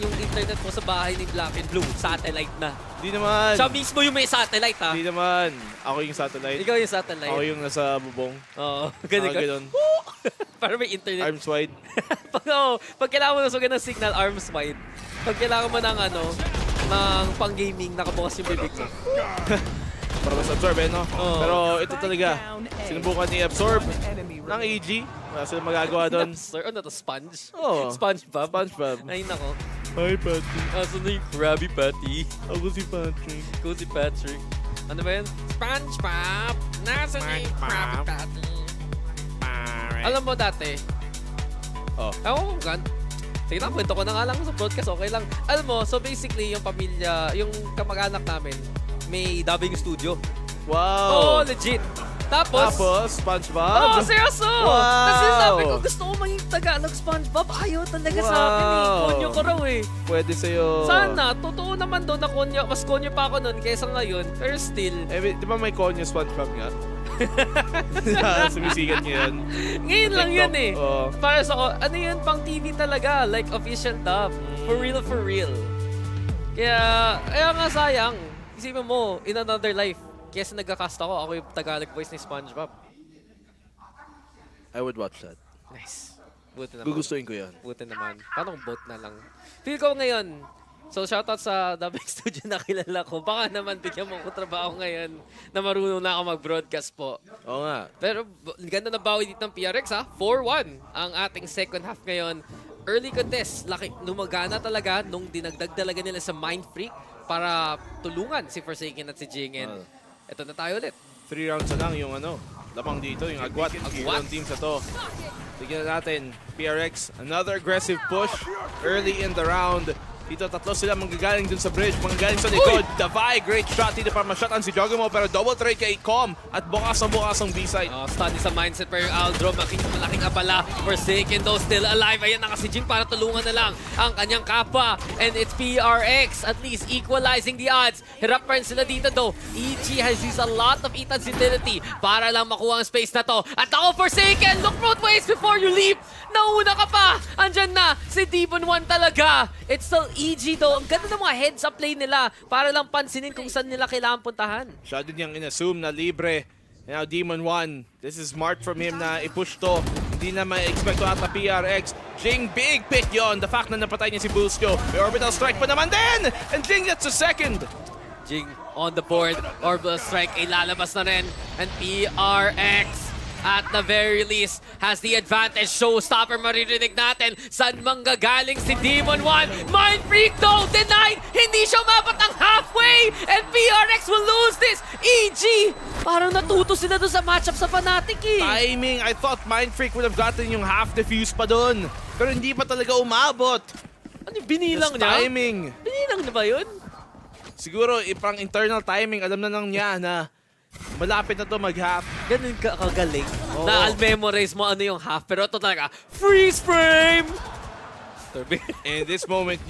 yung internet mo sa bahay ni Black and Blue, satellite na. Hindi naman. Siya mismo yung may satellite, ha? Hindi naman. Ako yung satellite. Ikaw yung satellite. Ako yung nasa bubong. Oo. Ganun. Para may internet. Arms wide. pag kailangan mo na sugan ng signal, arms wide. Pag kailangan mo ng ng pang-gaming, nakabukas yung bibig ko. Para mas absorb no? Pero ito talaga, sinubukan ni Absorb ng EG. Wala silang magagawa doon. Sir, ano to? Sponge? Oo. SpongeBob? SpongeBob. Ay, nako. Hi, Patty. Asan na yung Krabby Patty? Ako si Patrick. Ako si Patrick. Ano ba yun? SpongeBob! Nasa na yung Krabby Patty? Alam mo dati, ewan ko gan. Sige na, kwento ko na nga lang sa broadcast, okay lang. Alam mo, so basically, yung pamilya, yung kamag-anak namin, may dubbing studio. Wow! Oh, legit. Tapos, SpongeBob? oh, seryoso! Wow! Kasi sabi ko, gusto ko maging Tagalog SpongeBob. Ayaw talaga sa akin eh. Konyo ko raw eh. Pwede sa'yo. Sana, totoo naman doon na konyo. Mas konyo pa ako noon kaysa ngayon. Pero still. Eh, di ba may konyo SpongeBob nga? Sumisikat ngayon. Ngayon lang yun eh. Oh. Para sa ano yun, pang TV talaga. Like official dub. For real, for real. Kaya nga sayang. Isipin mo, in another life. Kaya nagka-cast ako yung Tagalog voice ni SpongeBob. I would watch that. Nice. Buti naman. Gugustuhin ko yan. Buti naman. Paano kung bot na lang? Feel ko ngayon, so shoutout sa dubbing studio na kilala ko. Baka naman bigyan mo ko trabaho ngayon na marunong na ako mag-broadcast po. Oo nga. Pero ganda na bawi dito ng PRX ha. 4-1 ang ating second half ngayon. Early contest, lumagana talaga nung dinagdag talaga nila sa Mind Freak para tulungan si Forsaken at si Jingen. Ito na tayo ulit. 3 rounds na lang yung lamang dito, yung agwat. Ang team sa to. Tignan natin, PRX, another aggressive push early in the round. Dito, tatlo sila manggagaling dun sa bridge, manggagaling sa likod. Davai, great shot dito para ma-shotan si Jogumo, pero double trade kay Com at bukas ang B-side. Study sa mindset pero yung Aldro, malaking abala. Forsaken though, still alive. Ayan na kasi Jin para tulungan na lang ang kanyang kapwa. And it's PRX, at least equalizing the odds. Hirap pa rin sila dito though. EG has used a lot of Ethan's utility para lang makuha ang space na to. At ako, Forsaken, look both ways before you leap. Nauna ka pa. Andyan na si Demon 1 talaga. It's still EG though. Ang ganda ng mga heads-up play nila para lang pansinin kung saan nila kailangan puntahan. Siya din niyang in-assume na libre. Now Demon 1, this is smart from him na i-push to. Hindi na ma-expect to ata PRX. Jing, big pick yon. The fact na napatay niya si Bulskyo. May orbital strike pa naman din! And Jing gets a second. Jing on the board. Orbital strike ay lalabas na rin. And PRX at the very least, has the advantage. Showstopper maririnig natin. Saan manggagaling si Demon 1? Mind Freak though, denied! Hindi siya umabot ng halfway! And PRX will lose this! EG! Parang natuto sila doon sa matchup sa Fnatic eh. Timing, I thought Mind Freak would have gotten yung half defuse pa doon. Pero hindi pa talaga umabot. Ano yung binilang niya? Timing. Binilang na ba yun? Siguro, parang internal timing, alam na lang niya na malapit na to mag-half. Ganun ka kagaling. Na-memorize mo ano yung half, pero ito talaga, freeze frame! In this moment,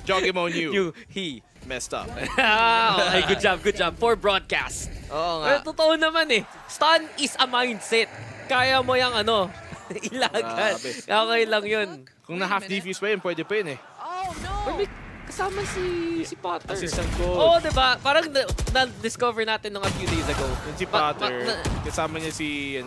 Jogumo knew. He messed up. Okay, good job. For broadcast. Oo nga. Pero totoo naman eh. Stun is a mindset. Kaya mo yung ilagan. Okay lang yun. Kung na-half defuse pa yun, pwede pa yun eh. Oh no! Kasama si Potter. Assistant coach. Oo, diba? Parang na-discover natin nung a few days ago. Yung si Potter, kasama niya si,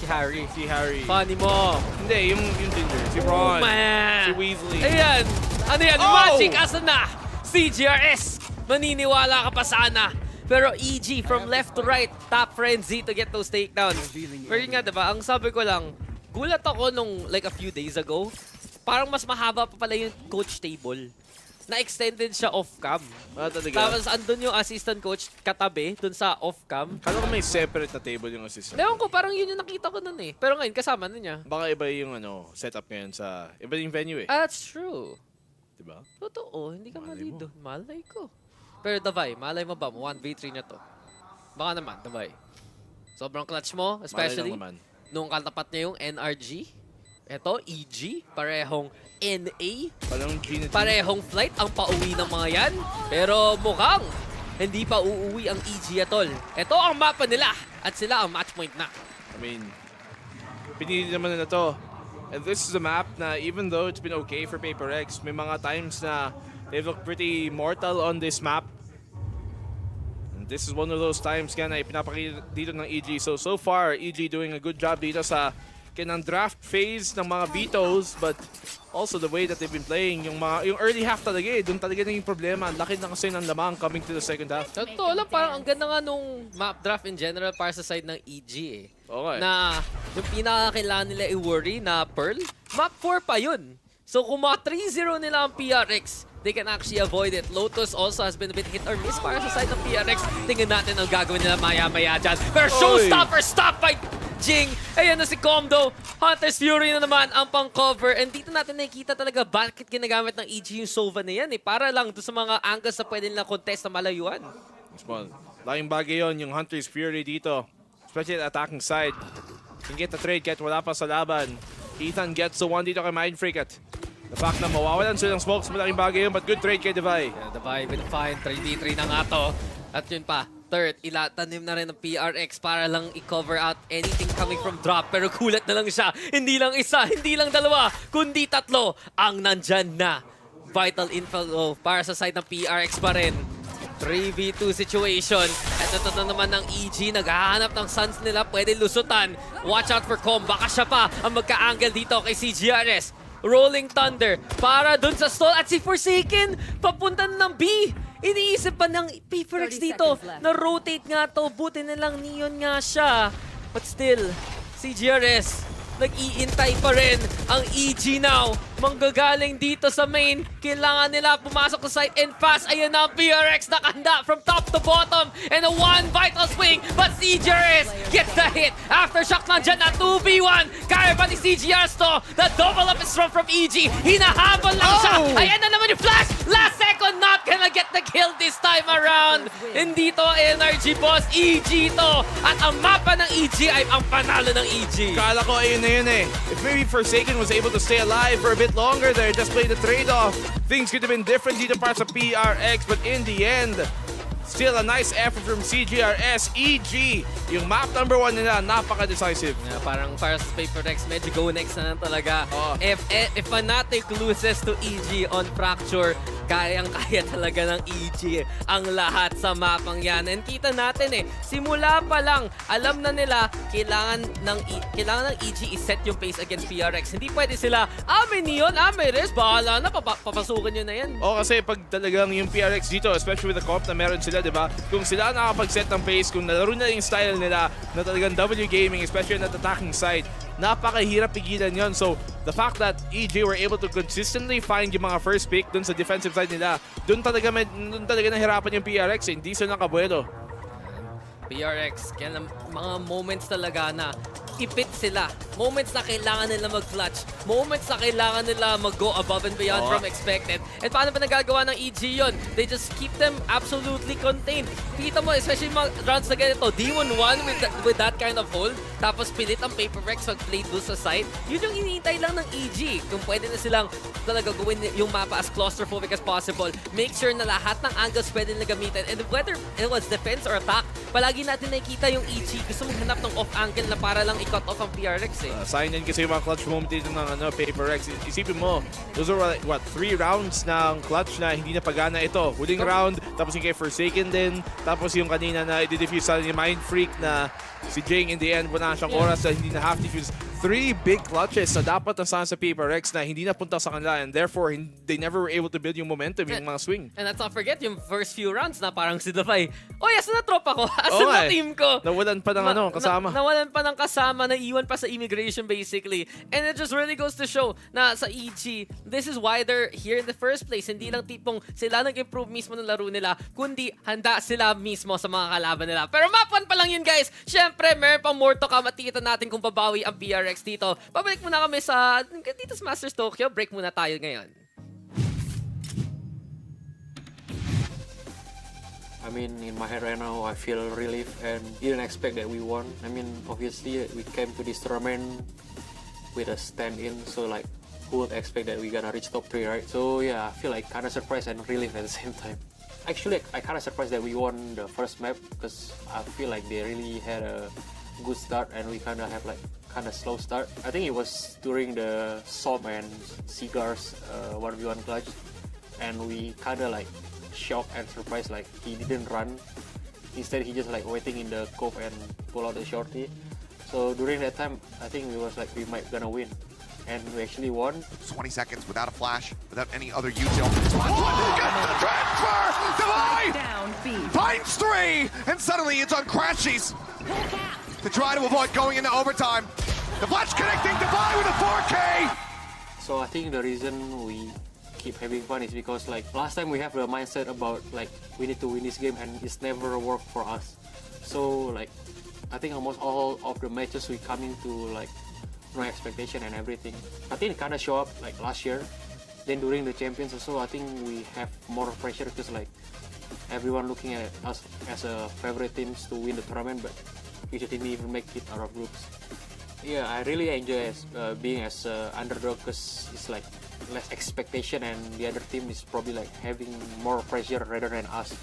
si Harry. Si Harry. Funny mo. Hindi, yung Ginger. Si Ron. Man. Si Weasley. Ayan. Ano yan? Oh! Magic, asan na? CGRS. Maniniwala ka pa sana. Pero EG from left to right, top frenzy to get those takedowns. Pero yun nga, diba? Ang sabi ko lang, gulat ako nung like a few days ago. Parang mas mahaba pa pala yung coach table. Na-extended siya off-cam. Talaga? Tapos andun yung assistant coach katabi, dun sa off-cam. Kala ko may separate na table yung assistant. Ewan ko, parang yun yung nakita ko nun eh. Pero ngayon, kasama na niya. Baka iba yung setup ngayon sa iba yung venue eh. That's true. Diba? Totoo, hindi ka mali doon. Malay ko. Pero Davai, malay mo ba? 1v3 na to. Baka naman, Davai. Sobrang clutch mo, especially nung katapat niya yung NRG. Ito, EG, parehong NA, parehong flight ang pauwi ng mga yan. Pero mukhang hindi pa uuwi ang EG at all. Ito ang mapa nila at sila ang match point na. I mean, pinili naman na to. And this is a map na even though it's been okay for PRX, may mga times na they've looked pretty mortal on this map. And this is one of those times nga na ipinapakita dito ng EG. So far, EG doing a good job dito sa kinang draft phase ng mga Betos, but also the way that they've been playing. Yung early half talaga doon talaga naging problema. Ang laki na kasi ng lamang coming to the second half. Sa totoo lang, parang ang ganda nga nung map draft in general para sa side ng EG eh. Okay. Na yung pinakakailangan nila i-worry na Pearl, map 4 pa yun. So kung mga 3-0 nila ang PRX, they can actually avoid it. Lotus also has been a bit hit or miss para sa side ng PRX. Tingnan natin ang gagawin nila maya-maya dyan. Pero showstopper, stop by Jing! Ayan na si Comdo. Hunter's Fury na naman ang pang-cover. And dito natin nakikita talaga bakit ginagamit ng EG yung Sova na yan eh. Para lang doon sa mga angles na pwede nilang contest na malayuan. Small. Laking bagay yun, yung Hunter's Fury dito. Especially at attacking side. Can get the trade kahit wala pa sa laban. Ethan gets the one dito kay Mindfreak at the fact na mawawalan sila ng smokes, malaking bagay yun, but good trade kay Divide. Yeah, Divide will find 3v3 na nga to. At yun pa, third, ilatanim na rin ng PRX para lang i-cover out anything coming from drop. Pero kulat na lang siya. Hindi lang isa, hindi lang dalawa, kundi tatlo ang nandyan na. Vital info para sa side ng PRX pa rin. 3v2 situation. At ito na naman ng EG. Naghahanap ng Suns nila. Pwede lusutan. Watch out for Com. Baka siya pa ang magka-angle dito kay CGRS. Rolling Thunder para dun sa stall. At si Forsaken papunta ng B. Iniisip pa ng PRX dito na rotate nga to. Buti nilang Neon nga siya. But still, CGRS nag-iintay pa rin ang EG now. Manggagaling dito sa main. Kailangan nila pumasok sa site and fast. Ayan na ang PRX nakahanda from top to bottom. And a one vital swing. But CGRS gets the hit. Aftershock nandyan na 2v1. Kaya pa ni CGRS to. The double up is from EG. Hinahabol lang siya. Ayan na naman yung flash. Last second, not gonna get the kill this time around. Hindi to energy boss. EG to. At ang mapa ng EG ay ang panalo ng EG. Kala ko ayun na yun eh. If maybe Forsaken was able to stay alive for a bit longer there, just play the trade-off, things could have been different dito para sa PRX, but in the end, still a nice effort from CGRS. EG, yung map number 1 nila, napaka-decisive. Yeah, parang para sa PRX, medyo go next na lang talaga. If Fnatic loses to EG on Fracture, kayang-kaya talaga ng EG ang lahat sa mapang yan. And kita natin eh, simula pa lang, alam na nila, kailangan ng EG i-set yung pace against PRX. Hindi pwede sila, may Neon, may Riz, bahala na, papasukan nyo na yan. Kasi pag talagang yung PRX dito, especially with the comp na meron sila, diba? Kung sila nakapag-set ng pace, kung nalaro na yung style nila na talagang W gaming, especially on the attacking side, napakahirap pigilan yon. So, the fact that EG were able to consistently find yung mga first pick dun sa defensive side nila, dun talaga nahirapan yung PRX, hindi sila nakabuelo. PRX, kaya mga moments talaga na ipit sila. Moments na kailangan nila mag-clutch. Moments na kailangan nila mag-go above and beyond from expected. And paano ba nagagawa ng EG yun? They just keep them absolutely contained. Kita mo, especially mga rounds na ganito, D1-1 with that kind of hold, tapos pilit ang PRX mag-play doon sa side, yun yung iniintay lang ng EG. Kung pwede na silang talaga gawin yung mapa as claustrophobic as possible, make sure na lahat ng angles pwede nila gamitin. And whether it was defense or attack, palagi natin nakikita yung EG gusto maghanap ng off-angle na para lang i-cut off ang PRX eh. Sign yan kasi yung mga clutch moment dito ng PRX. Isipin mo, those are what, 3 rounds ng clutch na hindi na pagana ito. Huling round, tapos yung kay Forsaken din, tapos yung kanina na i-defuse sa ni Mind Freak na si Jing in the end, wala siyang oras na hindi na half-defuse. 3 big clutches na dapat nasahan sa PRX na hindi napunta sa kanila and therefore they never were able to build yung momentum, yung mga swing. And let's not forget yung first few rounds na parang si Defy, asan na tropa ko? Asan na team ko? Nawalan pa ng kasama. Nawalan pa ng kasama, naiwan pa sa immigration basically. And it just really goes to show na sa EG, this is why they're here in the first place. Hindi lang tipong sila nag-improve mismo ng laro nila, kundi handa sila mismo sa mga kalaban nila. Pero map 1 pa lang yun guys. Syempre, meron pang more to come at tikita natin kung babawi ang PRX dito. Pabalik muna kami dito sa Masters Tokyo. Break muna tayo ngayon. I mean, in my head right now, I feel relief and didn't expect that we won. I mean, obviously, we came to this tournament with a stand-in, so like, who would expect that we're gonna reach top 3, right? So yeah, I feel like kind of surprised and relief at the same time. actually, I kind of surprised that we won the first map because I feel like they really had a good start and we kind of have like kind of slow start. I think it was during the Som and Cigars 1v1 clutch, and we kind of like shocked and surprised, like he didn't run. Instead, he just like waiting in the cove and pull out the shorty. So during that time, I think we was like we might gonna win, and we actually won. 20 seconds without a flash, without any other util. Gets the transfer! Divide! Finds 3! And suddenly it's on Crashies to try to avoid going into overtime. The flash connecting, Divide with a 4K! So I think the reason we keep having fun is because like last time we have the mindset about like we need to win this game and it's never worked for us. So like I think almost all of the matches we coming to like no expectation and everything. I think it kind of show up like last year. Then during the champions also, I think we have more pressure because like everyone looking at us as a favorite teams to win the tournament, but we didn't even make it out of groups. Yeah, I really enjoy being as underdog because it's like less expectation and the other team is probably like having more pressure rather than us.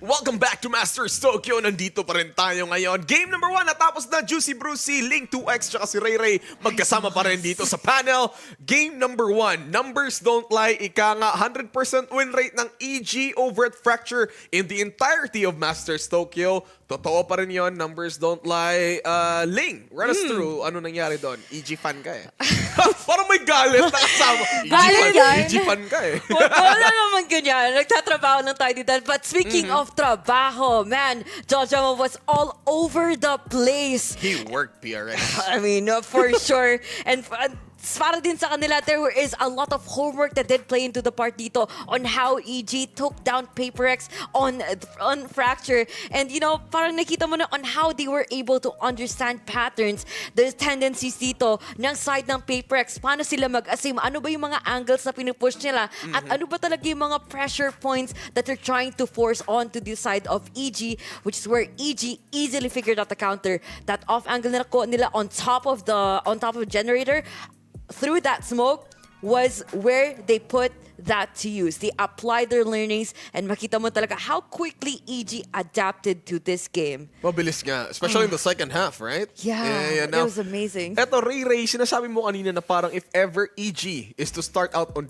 Welcome back to Masters Tokyo. Nandito pa rin tayo ngayon. Game number 1 natapos na. Juicy Brucey, Link 2X, tsaka si Ray Ray magkasama pa rin dito sa panel. Game number 1. Numbers don't lie. Ika nga, 100% win rate ng EG over at Fracture in the entirety of Masters Tokyo. Totoo pa rin yun. Numbers don't lie. Ling, run us through. Ano nangyari doon? EG fan ka eh. Parang may galit na kasama. EG fan ka eh. Wala naman ganyan. Nagtatrabaho lang tayo dito. But speaking of trabaho, man, Jojama was all over the place. He worked PRX. I mean, for sure. And para din sa kanila, there is a lot of homework that did play into the part dito on how EG took down PRX on Fracture. And you know, parang nakita mo na on how they were able to understand patterns, the tendencies dito ng side ng PRX. Paano sila mag-assume? Ano ba yung mga angles na pinupush nila? At ano ba talaga yung mga pressure points that they're trying to force onto the side of EG, which is where EG easily figured out the counter. That off angle nila on top of the generator, through that smoke was where they put that to use. They applied their learnings and makita mo talaga how quickly EG adapted to this game. Mabilis nga, especially in the second half, right? Yeah, Now, it was amazing. Eto, Ray, sinasabi mo kanina na parang if ever EG is to start out on,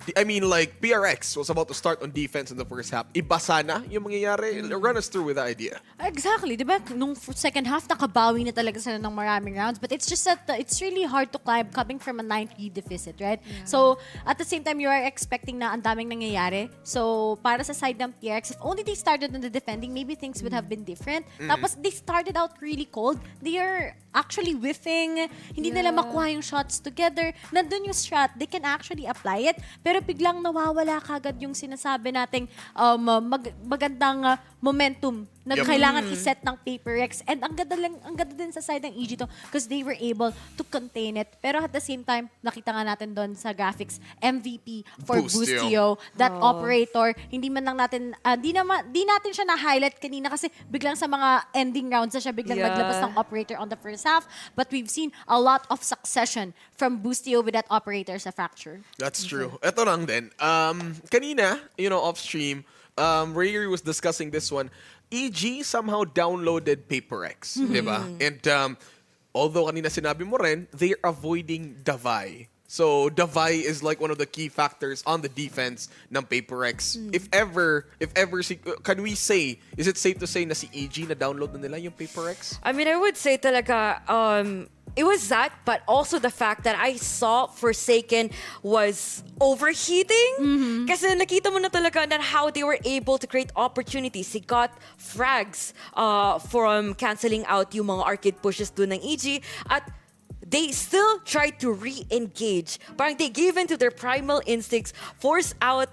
like PRX was about to start on defense in the first half, iba sana yung mangyayari? Run us through with the idea. Exactly, di ba? Nung second half, nakabawi na talaga sila ng maraming rounds. But it's just that it's really hard to climb coming from a 9-3 deficit, right? So, at the same time, you are expecting na ang daming nangyayari. So, para sa side ng PRX, if only they started on the defending, maybe things would have been different. Tapos, they started out really cold. They are actually whiffing. Hindi nila makuha yung shots together. Nandun yung strat. They can actually apply it. Pero biglang nawawala kagad yung sinasabi nating magandang momentum na kailangan iset ng PRX. And ang ganda din sa side ng EG to because they were able to contain it. Pero at the same time, nakita nga natin doon sa graphics, MVP for Boostio. That operator, hindi man lang natin, di natin siya na-highlight kanina kasi biglang sa mga ending rounds na siya biglang naglabas ng operator on the first half. But we've seen a lot of succession from Boostio with that operator sa Fracture. That's true. Ito lang din. Kanina, off stream, Ray was discussing this one. EG somehow downloaded PRX, di ba? And although kanina sinabi mo rin, they're avoiding Davai. So Davai is like one of the key factors on the defense ng PRX. If ever, can we say, is it safe to say na si EG na download na nila yung PRX? I mean, I would say talaga, it was that, but also the fact that I saw Forsaken was overheating. Kasi nakita mo na talaga that how they were able to create opportunities. They got frags from canceling out yung mga arcade pushes doon ng EG. At they still tried to re-engage. Parang they gave in to their primal instincts, force out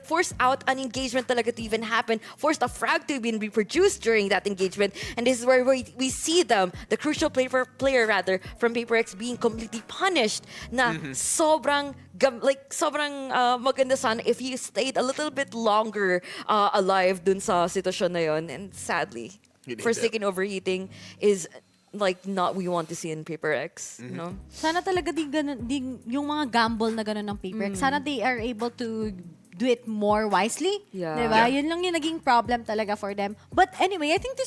force out an engagement talaga to even happen, forced a frag to even be produced during that engagement. And this is where we see them, the crucial player from PRX being completely punished. Na sobrang maganda sana if he stayed a little bit longer alive dun sa sitwasyon na yun. And sadly, Forsaken overheating is not we want to see in PRX, no? Sana talaga di yung mga gamble na ganun ng PRX. Sana they are able to do it more wisely. Diba? Yun lang yung naging problem talaga for them. But anyway, I think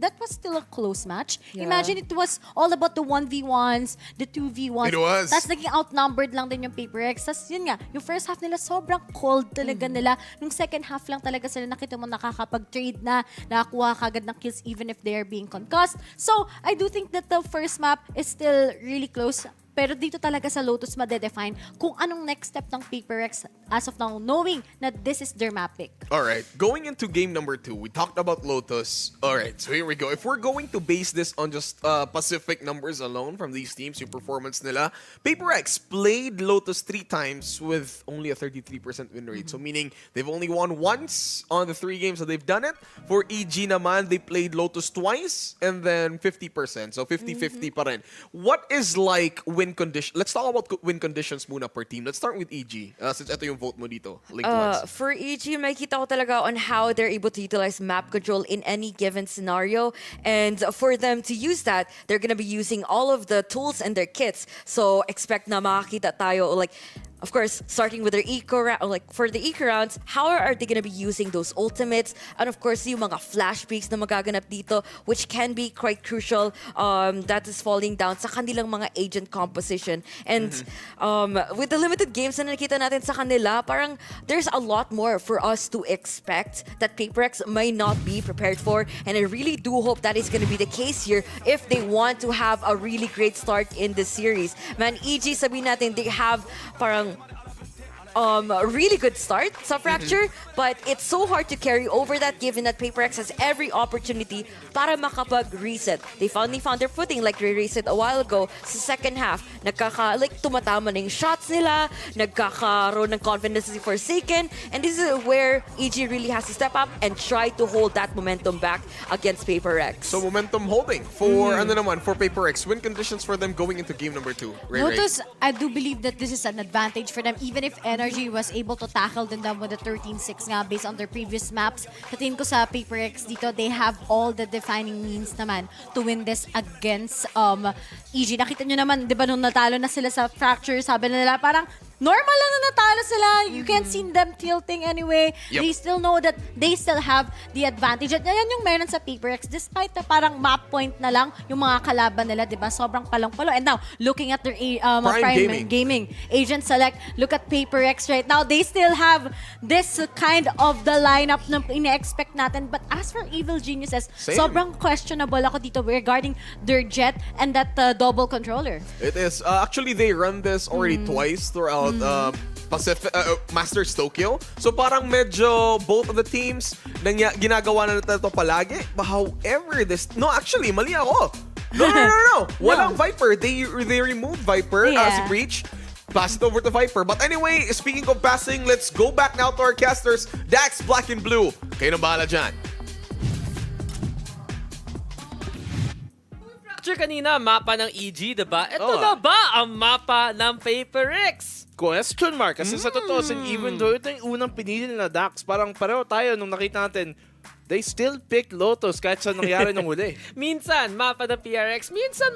that was still a close match. Imagine it was all about the 1v1s, the 2v1s. It was. Tapos naging outnumbered lang din yung PRX. Tapos yun nga, yung first half nila sobrang cold talaga nila. Nung second half lang talaga sila nakita mo nakakapag-trade na, nakakuha kagad ng kills even if they are being concussed. So, I do think that the first map is still really close. Pero dito talaga sa Lotus madedefine kung anong next step ng PRX as of now, knowing that this is their map pick. Alright, going into game number 2, we talked about Lotus. Alright, so here we go. If we're going to base this on just Pacific numbers alone from these teams, yung performance nila, PRX played Lotus 3 times with only a 33% win rate. So meaning, they've only won once on the 3 games that they've done it. For EG naman, they played Lotus twice and then 50%. So 50-50 pa rin. What is like win condition? Let's talk about win conditions muna per team. Let's start with EG. Since ito yung vote mo dito. Linked ones. For EG, makikita ko talaga on how they're able to utilize map control in any given scenario. And for them to use that, they're gonna be using all of the tools and their kits. So expect na makakita tayo of course, starting with their for the eco rounds, how are they going to be using those ultimates? And of course, yung mga flash peaks na magaganap dito, which can be quite crucial, that is falling down sa kanilang mga agent composition. And with the limited games na nakita natin sa kanila, parang there's a lot more for us to expect that PRX may not be prepared for. And I really do hope that is going to be the case here if they want to have a really great start in this series. Man, EG, sabihin natin, they have parang a really good start sa Fracture, but it's so hard to carry over that given that PRX has every opportunity para makapag-reset. They finally found their footing like Ray said a while ago sa second half. Tumatama na yung shots nila, nagkakaroon ng confidence si Forsaken, and this is where EG really has to step up and try to hold that momentum back against PRX. So momentum holding for for PRX. Win conditions for them going into game number 2. Lotus, I do believe that this is an advantage for them even if Energy was able to tackle them with the 13-6 nga based on their previous maps. Katiin ko sa PRX dito, they have all the defining means naman to win this against EG. Nakita nyo naman, di ba nung natalo na sila sa Fracture, sabi na nila parang normal lang na natalo sila. You can't see them tilting anyway. Yep. They still know that they still have the advantage. At yan yung meron sa PRX. Despite na parang map point na lang yung mga kalaban nila, di ba? Sobrang palong-palo. And now, looking at their Prime Gaming Agent Select, look at PRX right now. They still have this kind of the lineup na ine-expect natin. But as for Evil Geniuses, sobrang questionable ako dito regarding their jet and that double controller. It is. Actually, they run this already twice throughout Pacific Masters Tokyo. So parang medyo both of the teams ginagawa na ito palagi. But however, actually, mali ako. No. Walang Viper. They removed Viper as Breach. Pass it over to Viper. But anyway, speaking of passing, let's go back now to our casters. Dax, Black and Blue. Kayo nang bahala dyan. Kanina, mapa ng EG, diba? Ito na ba ang mapa ng PRX? Question mark. Kasi sa totoo, even though ito yung unang pinili nila Dax, parang pareho tayo nung nakita natin, they still picked Lotus kahit sa nangyari nung huli. Minsan, mapa ng PRX. Minsan,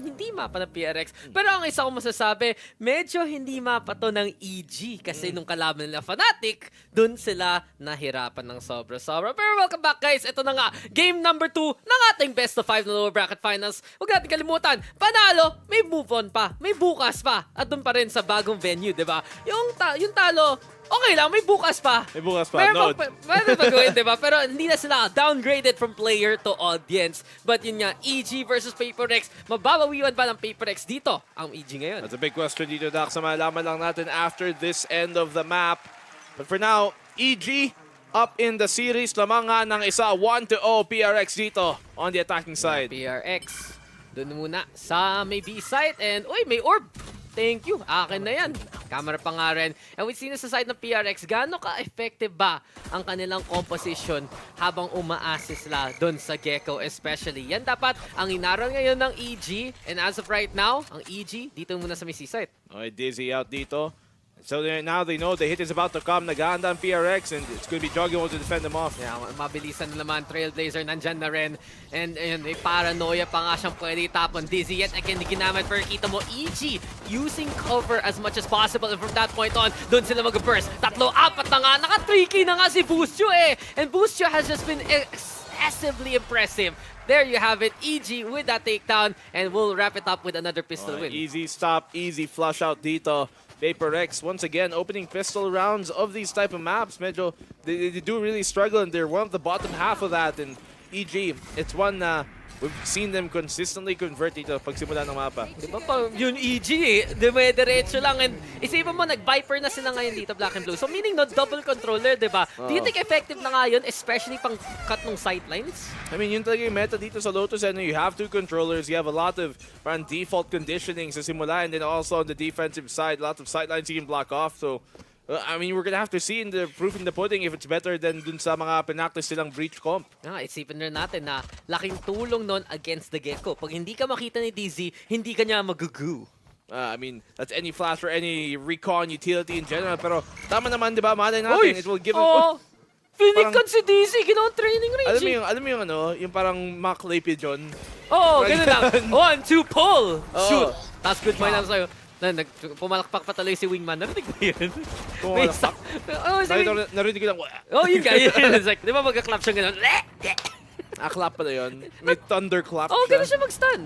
hindi mapa ng PRX. Pero ang isa ko masasabi, medyo hindi mapa to ng EG. Kasi nung kalaban nila Fnatic, dun sila nahirapan ng sobra-sobra. Pero welcome back, guys. Ito na nga, game number 2 ng ating best of 5 na lower bracket finals. Huwag natin kalimutan, panalo, may move on pa, may bukas pa. At dun pa rin sa bagong venue, di ba? Yung talo, okay lang, may bukas pa. May bukas pa, no. Pwede ba gawin, diba? Pero hindi na sila downgraded from player to audience. But yun nga, EG versus PRX. Mababawiwan ba ng PRX dito ang EG ngayon? That's a big question dito, Dax. Malaman lang natin after this end of the map. But for now, EG up in the series. Lamang nga ng isa, 1-0 PRX dito on the attacking side. PRX, dun muna sa may B site. And, uy, may orb. Thank you. Akin na yan. Camera pa nga rin. And we've seen sa side ng PRX, gaano ka-effective ba ang kanilang composition habang umaasist sila doon sa Gecko especially. Yan dapat ang inaral ngayon ng EG. And as of right now, ang EG dito muna sa may C-site. Okay, Dizzy out dito. So now they know the hit is about to come. Nag-aanda ang PRX and it's going to be Jogging to defend them off. Yeah, mabilisan naman. Trailblazer nandyan na rin. And may paranoia pa nga siyang pwede itapon. Dizzy yet again, ginamit. Pero kita mo, EG using cover as much as possible. And from that point on, doon sila mag-burst. 3-4 na nga. Naka-3K na nga si Boostio eh. And Boostio has just been excessively impressive. There you have it, EG with that takedown. And we'll wrap it up with another pistol win. Easy stop, easy flush out dito. PRX, once again, opening pistol rounds of these type of maps. Medyo, they do really struggle, and they're one of the bottom half of that. And EG, it's one we've seen them consistently convert dito pagsimula ng mapa. Diba pa, yun EG eh, dume-diretso lang. And isipin mo, nag-Viper na sila ngayon dito, Black and Blue. So meaning no double controller, diba? Do you think effective na nga yun, especially pang cut ng sightlines? I mean, yun talaga yung meta dito sa Lotus. And you have 2 controllers, you have a lot of default conditioning sa simula, and then also on the defensive side, a lot of sightlines you can block off. So, I mean, we're gonna have to see in the proof in the pudding if it's better than dun sa mga pinaktis silang breach comp. Isipin rin natin na laking tulong nun against the Gecko. Pag hindi ka makita ni DZ, hindi ka niya magugu. I mean, that's any flash or any recon utility in general. Pero tama naman, di ba? Malay natin. It will give him... Pinikan si DZ, ginawa training range. Alam mo yung yung parang Mac Lepidion. Ganun lang. 1, 2, pull! Shoot! Tapos good point lang sa'yo. Pumalakpak pa tuloy si Wingman. Narinig mo yun? Pumalakpak? Narinig ko lang. Yun ka. It's like, di ba magka-clap siya gano'n? Clap pala yun. May thunderclap siya. Ganun siya mag-stun.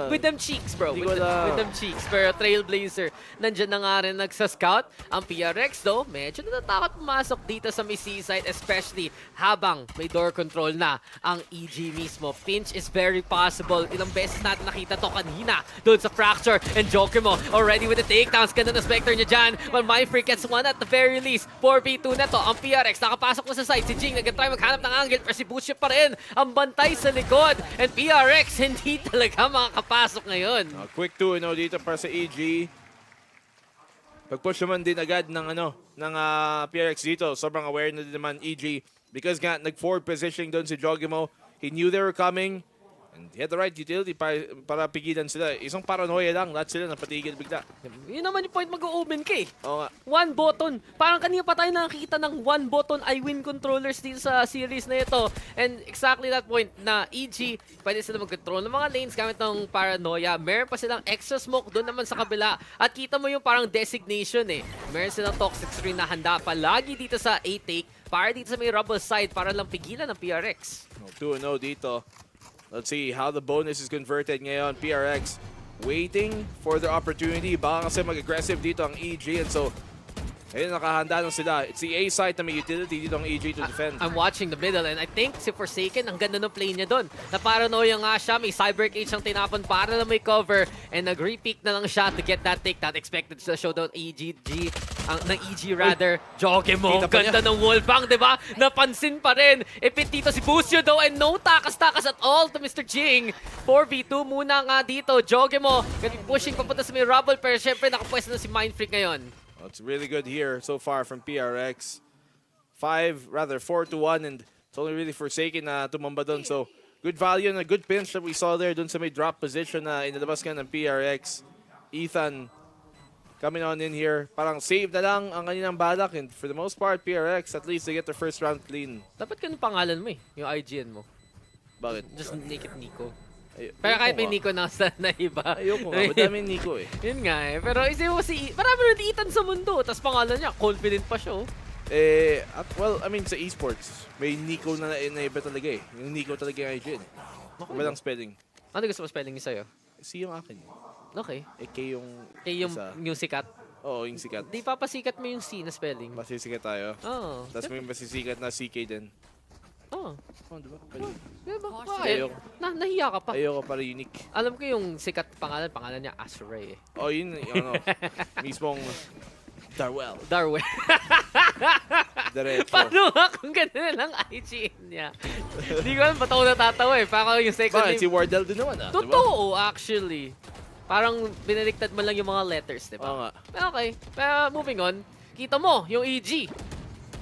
With them cheeks, bro. With them cheeks. Pero Trailblazer, nandyan na nga rin nagsa-scout. Ang PRX, though, medyo natatakot pumasok dito sa may C-site, especially habang may door control na ang EG mismo. Pinch is very possible. Ilang beses natin nakita to kanina doon sa Fracture. And Joker mo, already with the takedowns. Ganda na Spectre niya dyan. Well, Mindfreak gets one at the very least. 4v2 na to. Ang PRX, nakapasok na sa site. Si Jing, nag-try maghanap ng angle. Pero si Boostio pa rin ang bantay sa likod. And PRX hindi talaga makakapasok ngayon. Quick 2-0 dito para sa EG. Pag-push naman din agad ng PRX dito. Sobrang aware na din naman EG. Because nga, nag-forward positioning doon si Jogimo. He knew they were coming. And he had the right utility para pigilan sila. Isang paranoia lang, lahat sila napatigil bigla. Yun naman yung point mag-open ka eh. Oo nga. One button. Parang kanina pa tayo nakakita ng one button I win controllers dito sa series na ito. And exactly that point na EG, pwede sila mag-control ng mga lanes gamit ng paranoia. Meron pa silang extra smoke doon naman sa kabila. At kita mo yung parang designation eh. Meron silang toxic screen na handa palagi dito sa A-take para dito sa may rubble side para lang pigilan ng PRX. 2-0 dito. Let's see how the bonus is converted ngayon. PRX waiting for their opportunity. Baka kasi mag-aggressive dito ang EG. And so, ayun, nakahanda lang sila. It's the A side na may utility dito ang EG to defend. I'm watching the middle and I think si Forsaken, ang ganda ng play niya doon. Na-paranoia nga siya, may cyber cage ang tinapon para na may cover and nag-repeak na lang siya to get that take. Not expected sa showdown ng EG rather. Joge mo, ang ganda ng wallbang, di ba? Napansin pa rin. Ipit dito si Busio though and no takas-takas at all to Mr. Jing. 4v2 muna nga dito. Joge mo, pushing papunta sa may rubble pero syempre nakapwesto na si Mindfreak ngayon. Well, it's really good here so far from PRX. 4-1 and it's only really Forsaken na tumamba doon. So, good value and a good pinch that we saw there doon sa may drop position na inilabas ka ng PRX. Ethan coming on in here. Parang save na lang ang kanilang balak and for the most part, PRX at least they get their first round clean. Dapat ganun pangalan mo eh, yung IGN mo. Bakit? Just Naked Nico. ayoko Pero kahit may nga. Nico na iba. Ayoko nga, madaming Nico eh. Yun nga eh. Pero isip mo marami rin Ethan sa mundo. Tapos pangalan niya, confident pa siya oh. Well, I mean, sa esports, may Nico na iba talaga eh. Yung Nico talaga yung IGN. Walang spelling. Ano gusto mo spelling niya sa'yo? C yung akin. Okay. K yung yung sikat? Oo, yung sikat. Di papasikat mo yung C na spelling. Masisikat tayo. Oo. Tapos may masisikat na CK din. Oo. Oh, diba? Diba? Ayoko. Nahiya ka pa. Ayoko para unique. Alam ko yung sikat pangalan niya Azure eh. Oh, yun yung ano. Mismong Darwell. Diretso. Paano nga kung gano'n lang IGN niya? Hindi ko alam, ba't ako natatawa eh. Parang yung second Bakit? name. Si Wardell din naman ah. Totoo, actually. Parang binaliktad mo lang yung mga letters, di ba? Oo nga. Okay. Pero moving on, kita mo, yung EG.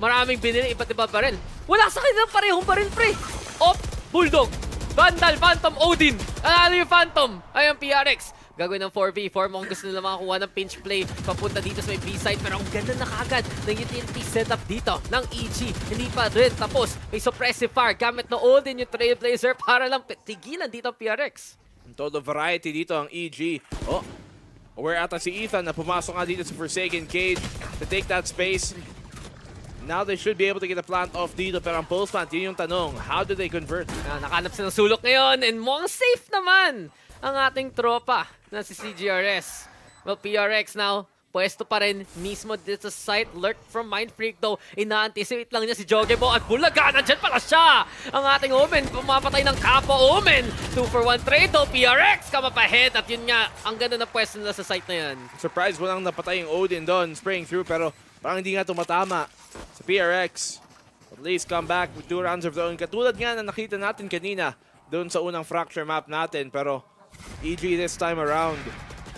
Maraming binili, iba't iba baril. Wala sa kanilang parehong baril, pre. Op, Bulldog, Vandal, Phantom, Odin. Ano yung Phantom? Ay, ang PRX. Gagawin ng 4v4 mo kung gusto nila makakuha ng pinch play papunta dito sa may B-side. Pero ang ganda na kagad ng utility setup dito ng EG. Hindi pa rin tapos. May suppressive fire gamit na Odin yung Trailblazer para lang tigilan dito ang PRX. Todo variety dito ang EG. Oh, aware ata si Ethan na pumasok nga dito sa Forsaken Cage to take that space. Now they should be able to get a plant off dito pero ang pulse plant, yun yung tanong. How do they convert? Nakanap silang sulok ngayon and mukhang safe naman ang ating tropa na si CGRS. Well, PRX now, pwesto pa rin mismo dito sa site. Lurk from Mindfreak though. Ina-anticipate lang niya si Jogebo at Bulaga. Nandyan pala siya! Ang ating Omen, pumapatay ng Kapo Omen. 2-for-1 trade though. PRX come up ahead. At yun nga, ang ganda na pwesto nila sa site na yan. Surprise mo lang napatay yung Odin doon, spraying through pero parang hindi nga tumatama sa PRX. At least come back with 2 rounds of their own. Katulad nga na nakita natin kanina doon sa unang fracture map natin pero EG this time around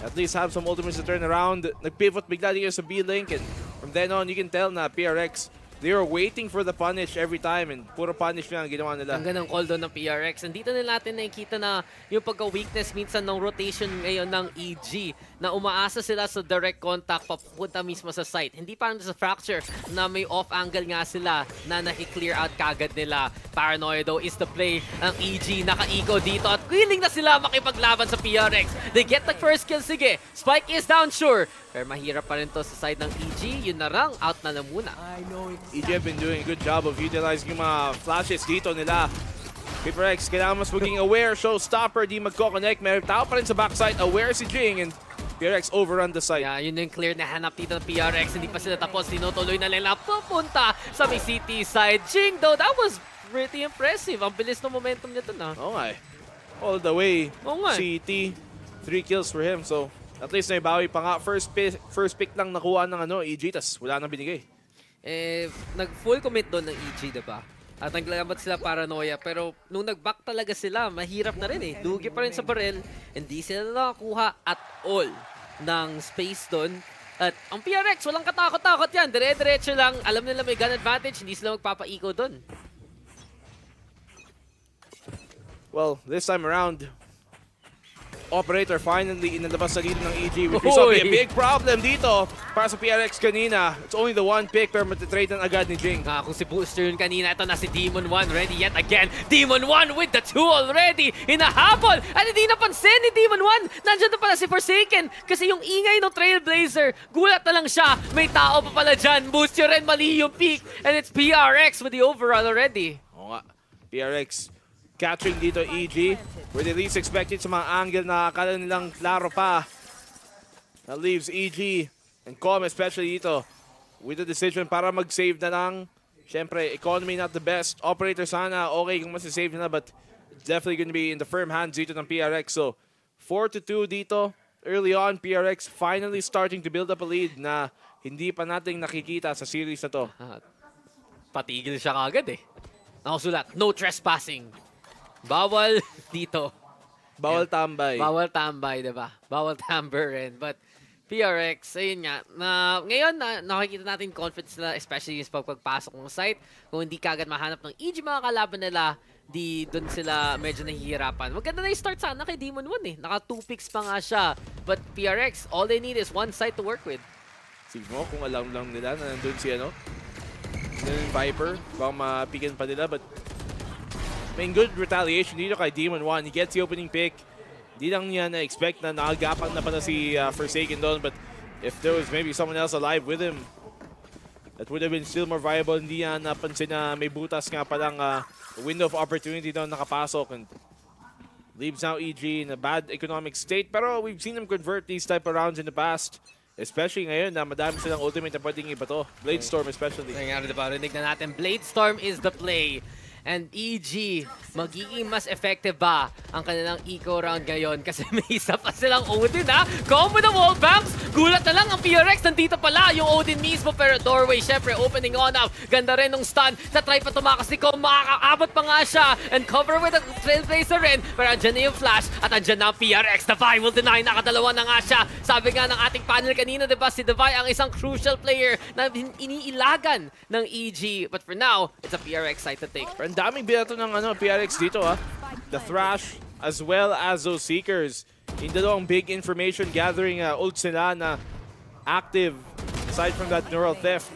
at least have some ultimates to turn around. Nag-pivot bigla dito sa B-Link and from then on you can tell na PRX, they were waiting for the punish every time and puro punish na ang ginawa nila. Ang ganang call doon ng PRX. Nandito na natin nakikita na yung pagka-weakness minsan ng rotation ngayon ng EG na umaasa sila sa direct contact papunta mismo sa site. Hindi parang sa fracture na may off-angle nga sila na naki-clear out kagad nila. Paranoia though is the play ng EG. Naka-eco dito at willing na sila makipaglaban sa PRX. They get the first kill. Sige, Spike is down sure. Pero mahirap pa rin to sa side ng EG. Yun na lang, out na lang muna. EG have been doing a good job of utilizing yung mga flashes dito nila. PRX, kailangan mas maging aware. Showstopper, di magko-connect. Meron tao pa rin sa backside. Aware si Jing and PRX overrun the site. Yeah, yun yung clear na hanap dito ng PRX. Hindi pa sila tapos. Tinutuloy na nila pupunta sa may city side. Jing though, that was pretty impressive. Ang bilis ng momentum niya dun ah. Oo nga eh. All the way. Oo nga. CT, 3 kills for him. So, at least naibawi pa nga. First pick lang nakuha ng EG, tas wala nang binigay. Nag-full commit doon ng EG, diba? At naglamat sila paranoia. Pero nung nag-back talaga sila, mahirap na rin eh. Dugi pa rin sa barrel. Hindi sila nakakuha at all ng space doon. At ang PRX, walang katakot-takot yan. Dire-diretso lang. Alam nila may gun advantage. Hindi sila magpapa-eco doon. Well, this time around, Operator finally inalabas sa dito ng EG, which we saw be a big problem dito para sa PRX kanina. It's only the one pick pero matitrade na agad ni Jing. Kung si Booster yun kanina, ito na si Demon 1 ready yet again. Demon 1 with the 2 already. Hinahabol! At hindi napansin ni Demon 1. Nandiyan na pala si Forsaken kasi yung ingay ng Trailblazer. Gulat na lang siya. May tao pa pala dyan. Booster rin mali yung peak. And it's PRX with the overall already. Oo nga. PRX catching dito EG. Where they least expected sa mga angle na akala nilang klaro pa. That leaves EG and Com especially dito with the decision para mag-save na lang. Siyempre, economy not the best. Operator sana okay kung masisave nila but it's definitely going to be in the firm hands dito ng PRX. So, 4-2 dito. Early on, PRX finally starting to build up a lead na hindi pa nating nakikita sa series na to. Patigil siya kagad eh. Nakasulat, no trespassing. Bawal dito. Bawal tambay. Bawal tambay, diba? Bawal tamber rin. But PRX, ayun nga, ngayon nakikita natin confidence nila, especially sa pagpasok ng site. Kung hindi kagad mahanap ng EG mga kalaban nila, di doon sila medyo nahihirapan. Maganda na yung start sana kay Demon 1 eh. Naka 2 picks pa nga siya. But PRX, all they need is one site to work with. Sige mo, kung alam lang nila na nandun si Viper, baka mapigan pa nila, but may good retaliation dito kay Demon 1. He gets the opening pick. Hindi lang niya na-expect na nakagapan na pala si Forsaken doon. But if there was maybe someone else alive with him, that would have been still more viable. Hindi niya napansin na may butas nga palang window of opportunity doon nakapasok. And leaves now EG in a bad economic state. Pero we've seen them convert these type of rounds in the past. Especially ngayon na madami silang ultimate na pwedeng iba to. Bladestorm especially. Nangyari diba? Rinig na natin. Bladestorm is the play. And EG, magiging mas effective ba ang kanilang eco round ngayon? Kasi may isa pa silang Odin ha. Combo ng wall banks. Gulat na lang ang PRX. Nandito pala yung Odin mismo. Pero doorway, syempre, opening on up. Ganda rin ng stun. Na-try pa tumakas ni Com. Makakaabot pa nga siya. And cover with a Trailblazer rin. Pero andyan na yung flash. At andyan na ang PRX. Devi will deny. Nakadalawa na nga siya. Sabi nga ng ating panel kanina, diba? Si Devi ang isang crucial player na iniilagan ng EG. But for now, it's a PRX side to take. Ang daming binato ng PRX dito The Thrash as well as those Seekers. Yung dalawang big information gathering ults nila na active aside from that neural theft.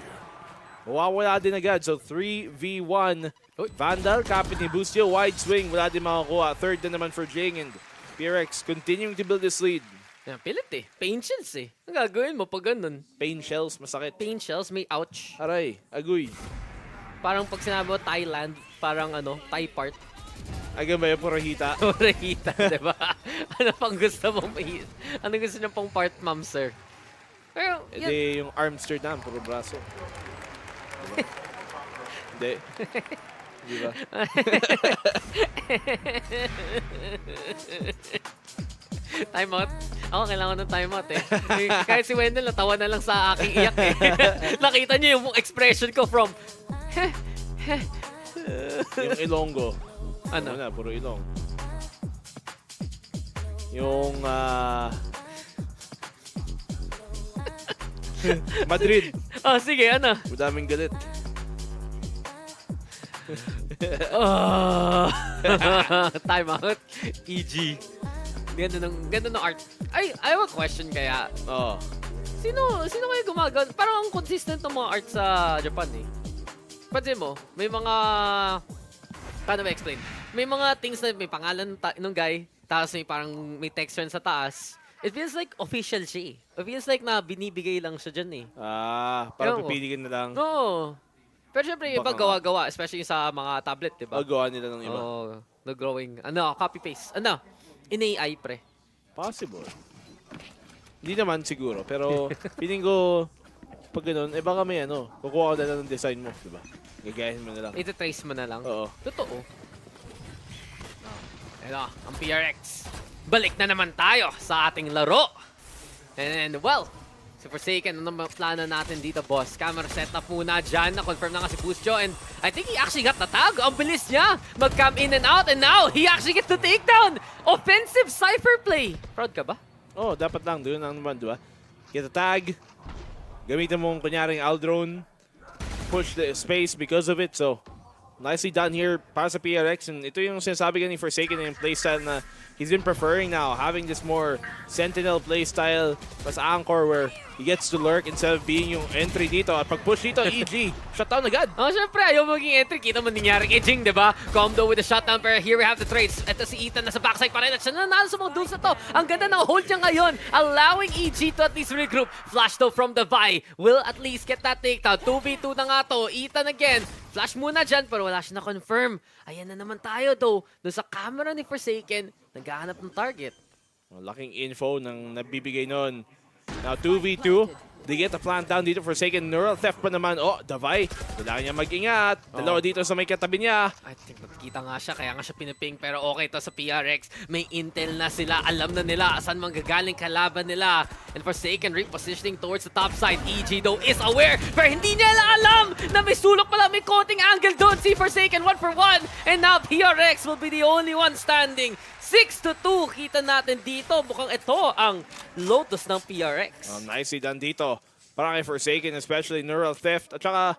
Mawawala din agad. So 3v1. Vandal, kapit ni Bustio, wide swing. Wala din makakuha. Third na naman for Jing and PRX continuing to build this lead. Yeah, pilit eh. Pain shells eh. Ang gagawin mo pag ganun? Pain shells, masakit. Pain shells, may ouch. Aray, agoy. Parang pag sinabi mo Thailand, parang Thai part. Agad ba yung purahita? Purahita, diba? Ano pang gusto mong ano gusto niyo pang part, ma'am, sir? Pero, hindi, yung Amsterdam, puro braso. Diba? Hindi. Di ba? Time out? Ako, kailangan ng time out eh. Kahit si Wendell, natawa na lang sa aking iyak eh. Nakita niyo yung expression ko from yung Ilonggo. Ano? Na, puro Ilong. Yung Madrid. Oh, sige, ano? Madaming galit. Time out. EG. Ganda ng art. I have a question kaya. Sino kaya gumagawa? Parang ang consistent ng mga art sa Japan eh. Pansin mo, may mga... Paano ba explain? May mga things na may pangalan ng guy, tapos may parang may texture sa taas. It feels like official siya eh. It feels like na binibigay lang siya dyan eh. Parang pipili ka na lang. Oo. Pero syempre, iba gawa-gawa, especially sa mga tablet, diba? Gawa nila ng iba. Nag-growing. Copy-paste. In AI, pre. Possible. Hindi naman siguro, pero feeling ko, pag ganun, baka may kukuha ka na lang ng design mo, diba? Gagayahin mo na lang. Ito-trace mo na lang? Oo. Totoo. Ito, ang PRX. Balik na naman tayo sa ating laro. And well, si Forsaken, ano naman plano natin dito, boss? Camera setup muna dyan. Na-confirm na nga si Bustio. And I think he actually got the tag. Ang bilis niya. Mag-come in and out. And now, he actually gets the takedown. Offensive Cypher play. Proud ka ba? Dapat lang. Doon lang naman, diba? Get a tag. Gamitin mong kunyaring Aldrone. Push the space because of it. So, nicely done here para sa PRX. And ito yung sinasabi ka ni Forsaken yung playstyle na he's been preferring now. Having this more sentinel playstyle plus anchor where he gets to lurk instead of being yung entry dito. At pag-push dito, EG, shutdown agad. Oh, syempre, ayaw maging entry. Kita mo nangyari kay Jing, di ba? Combo with the shutdown, pero here we have the trades. Ito si Ethan nasa backside pa rin at siya nanalo sa mga duels na to. Ang ganda ng hold niya ngayon, allowing EG to at least regroup. Flash though from the Vi will at least get that takedown. 2v2 na nga to. Ethan again. Flash muna dyan, pero wala siya na-confirm. Ayan na naman tayo though. Doon sa camera ni Forsaken, naghahanap ng target. Laking info ng nabibigay nun. Now 2v2. They get the plant down dito. Forsaken. Neural theft pa naman. Oh, Davai. Kailangan niya mag-ingat. Dalawa dito sa may katabi niya. I think nakikita nga siya, kaya nga siya piniping. Pero okay to sa PRX. May intel na sila. Alam na nila saan manggagaling kalaban nila. And Forsaken repositioning towards the top side. EG though is aware. Pero hindi niya alam na may sulok pala. May konting angle doon. Si Forsaken 1 for 1. And now PRX will be the only one standing. 6-2 kita natin dito. Mukhang ito ang Lotus ng PRX. Oh, nicely done dito. Para kay Forsaken, especially neural theft. At saka,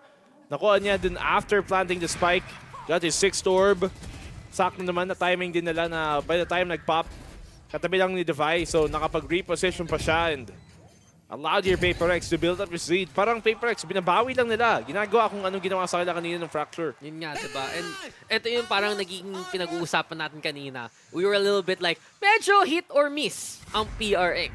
nakuha niya dun after planting the spike. Got his 6th orb. Sakto naman na timing din nila na by the time nag-pop, katabi lang ni Devi. So, nakapag-reposition pa siya and allowed your PRX to build up his lead. Parang PRX, binabawi lang nila. Ginagawa kung anong ginawa sa kanila kanina ng Fracture. Yun nga, diba? And ito yung parang naging pinag-uusapan natin kanina. We were a little bit like, medyo hit or miss ang PRX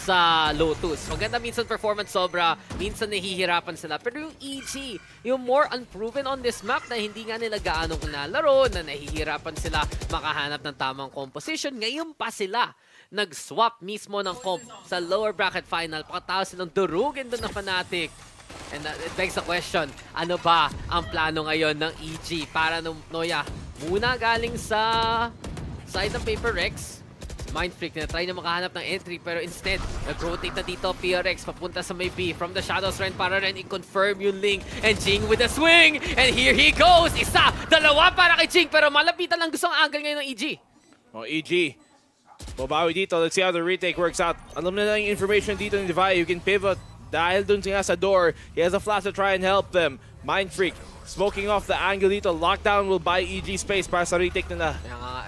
sa Lotus. Maganda minsan performance sobra, minsan nahihirapan sila. Pero yung EG, yung more unproven on this map na hindi nga nila gaanong nalaro, na nahihirapan sila makahanap ng tamang composition. Ngayon pa sila nag-swap mismo ng comp sa lower bracket final. Pakatapos silang durugin doon ng Fnatic. And it begs the question, ano ba ang plano ngayon ng EG para nung Noya? Muna galing sa side ng PRX. Mind Freak na try na makahanap ng entry pero instead, nag-rotate na dito PRX papunta sa may B. From the shadows rin para rin i-confirm yung link. And Jing with a swing! And here he goes! Isa, dalawa para kay Jing pero malapitan lang gusto ang angle ngayon ng EG. Oh, EG. Babawi dito. Let's see how the retake works out. Alam na lang yung information dito ni Devi. You can pivot dahil dun siya sa door. He has a flash to try and help them. Mind Freak smoking off the angle dito. Lockdown will buy EG space para sa retake nila.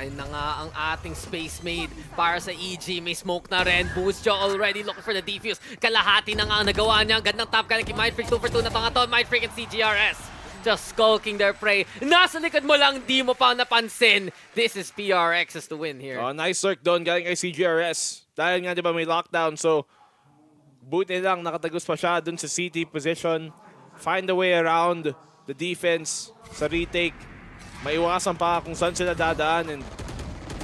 Ayun na nga ang ating space made para sa EG. May smoke na rin. Boost Joe already looking for the defuse. Kalahati na nga ang nagawa niya. Gandang top galing kay Mind Freak. 2 for 2 na to nga to. Mind Freak and CGRS. Just skulking their prey. Nasa likod mo lang, di mo pa napansin. This is PRX's to win here. Oh, nice lurk doon galing kay CGRS. Dahil nga di ba may lockdown, so buti lang nakatagos pa siya doon sa CT position. Find a way around the defense sa retake. Maiwasan pa kung saan sila dadaan, and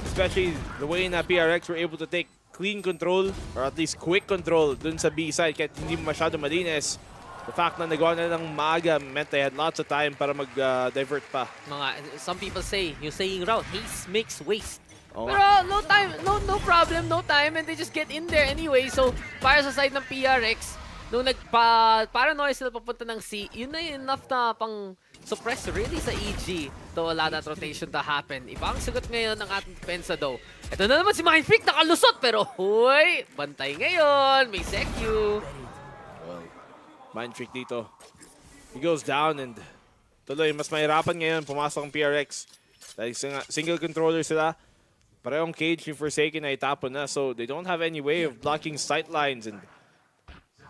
especially the way na PRX were able to take clean control or at least quick control doon sa B side kahit hindi masyado malinis. The fact na nagawa na ng maaga meant they had lots of time para mag-divert pa. Some people say, yung saying raw, haste makes waste. Oh. Pero no time, no problem, no time, and they just get in there anyway. So, para sa side ng PRX, nung paranoia sila papunta ng C, yun na enough na pang suppress really sa EG to allow that rotation to happen. Iba ang sagot ngayon ng ating depensa though. Ito na naman si Mind Freak, nakalusot, pero huy, bantay ngayon, may SECU. Mind Freak dito. He goes down and tuloy, mas mahirapan ngayon pumasok ang PRX. Dahil single controller sila. Parehong cage yung Forsaken na itapon na. So they don't have any way of blocking sight lines and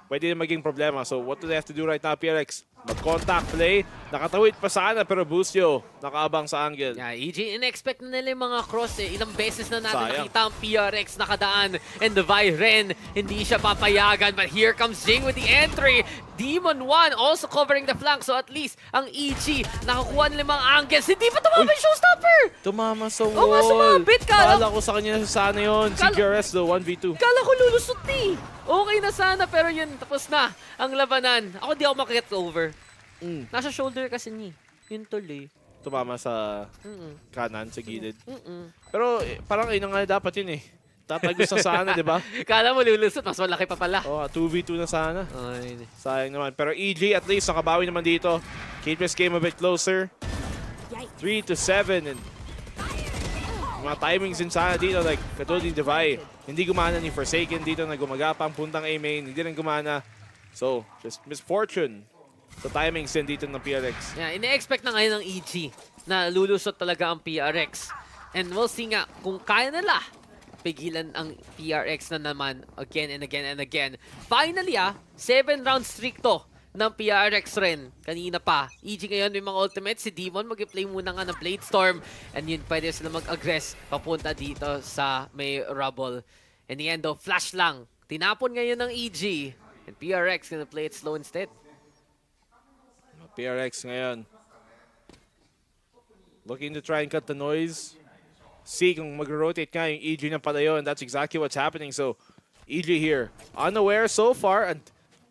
pwede na maging problema. So what do they have to do right now, PRX? Mag-contact play. Nakatawid pa sana pero Busio nakaabang sa angle. Yeah, EG, in-expect na nila yung mga cross eh. Ilang beses na natin Sayang. nakita ang PRX nakadaan. And the Ren, hindi siya papayagan. But here comes Jing with the entry. Demon 1 also covering the flank. So at least ang EG nakakuha nila mga angles. Hindi pa tumama yung showstopper! Tumama sa wall. Oo nga, sumabit ka. Kala ko sa kanya sana yun. CGRS though, 1v2. Kala ko lulusot eh. Okay na sana pero yun, tapos na ang labanan. Ako di ako makikit over. Nasa shoulder kasi niya. Yun tuloy. Tumama sa kanan, sa gilid. Pero parang yun nga dapat yun eh. Tatagos na sana, di ba? Kala mo lulusot, mas malaki pa pala. Oh, 2v2 na sana. Sayang naman. Pero EG at least nakabawi naman dito. Keep this game a bit closer. 3-7 and mga timings din sana dito, like katulad ni Devi. Hindi gumana ni Forsaken dito na gumagapang puntang A main. Hindi rin gumana. So, just misfortune sa timings din dito ng PRX. Yeah, ine-expect na ngayon ng EG na lulusot talaga ang PRX. And we'll see nga kung kaya nila pigilan ang PRX na naman again and again and again. Finally 7-round streak to ng PRX rin. Kanina pa. EG ngayon may mga ultimates. Si Demon mag-play muna nga ng Blade Storm. And yun, pwede sila mag-aggress papunta dito sa may rubble. In the end though, flash lang. Tinapon ngayon ng EG. And PRX gonna play it slow instead. PRX ngayon. Looking to try and cut the noise. See kung mag-rotate nga yung EG ng palayo, and that's exactly what's happening. So, EG here, unaware so far, and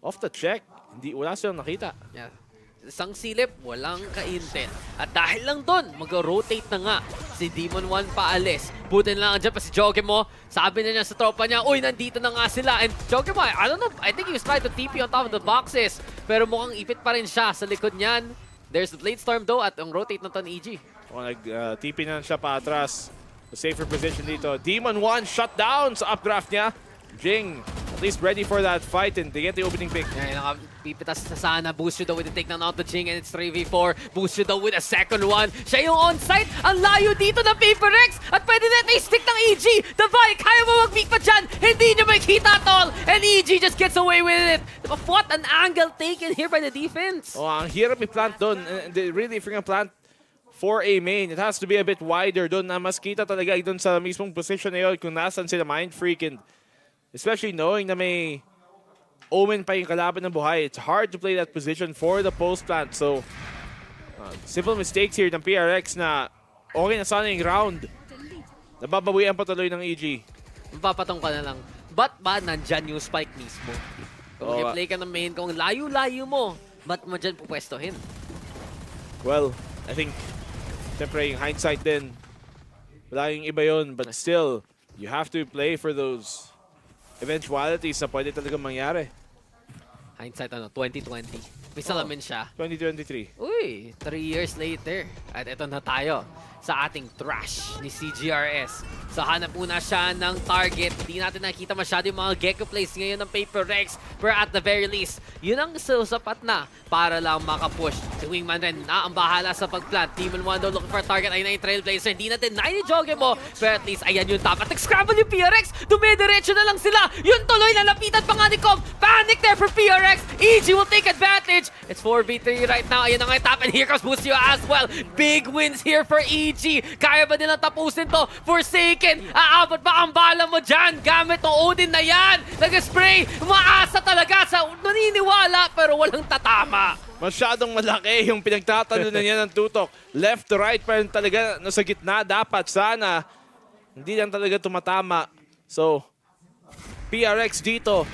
off the check, wala silang nakita. Yeah. Isang silip, walang ka-intel. At dahil lang doon, mag-rotate na nga si Demon 1 paalis. Butin lang dyan pa si Jogemo. Sabi na niya sa tropa niya, uy, nandito na nga sila. And Jogemo, I don't know, I think he was trying to TP on top of the boxes. Pero mukhang ipit pa rin siya sa likod niyan. There's the Blade Storm though, at ang rotate na to ni EG. Nag-TP na siya pa atras. A safer position dito. Demon 1 shut down sa updraft niya. Jing, at least ready for that fight, and they get the opening pick. Yeah, nakapipitas na sana. Boost daw with the takedown out to Jing, and it's 3v4. Boost daw with a second one. Siya yung onside. Ang layo dito ng PRX. At pwede na stick ng EG. Davai, kaya mo mag-peek pa dyan. Hindi niya makita at all. And EG just gets away with it. What an angle taken here by the defense. Oh, ang hirap i-plant doon. They really freaking plant for a main. It has to be a bit wider doon na mas kita talaga doon sa mismong position na yun kung nasan sila Mind Freak, and especially knowing na may Omen pa yung kalaban ng buhay. It's hard to play that position for the post plant. So, simple mistakes here ng PRX na okay na sana yung round. Nababawian pa tuloy ng EG. Mapapatong ka na lang. Ba't ba nandyan yung spike mismo? Kung i-play ka ng main, kung layo-layo mo, ba't mo dyan pupwestohin? Well, I think siyempre yung hindsight din, wala yung iba yun, but still, you have to play for those eventualities na pwede talagang mangyari. Hindsight 2020. May salamin siya. 2023. Uy, 3 years later. At ito na tayo sa ating trash ni CGRS. So hanap muna siya ng target. Hindi natin nakikita masyado yung mga Gecko plays ngayon ng PRX. Pero at the very least, yun ang sapat na para lang makapush. Si Wingman rin na ang bahala sa pagplant. Demon 1 daw looking for a target. Ayun na yung Trailblazer. Hindi natin ni Jogemo. Pero at least, ayan yung top. At nag-scramble yung PRX. Dumidiretso na lang sila. Yun tuloy, nalapitan pa nga ni Com. Panic there for PRX. EG will take advantage. It's 4v3 right now. Ayun na nga yung top. And here comes Busio as well. Big wins here for EG. Kaya ba nilang tapusin to? Forsaken. Aabot ba ang bala mo dyan? Gamit o Odin na yan. Nag-spray. Umaasa talaga sa naniniwala pero walang tatama. Masyadong malaki yung pinagtatalunan niya ng tutok. Left to right pa rin talaga nasa gitna. Dapat sana hindi lang talaga tumatama. So, PRX dito,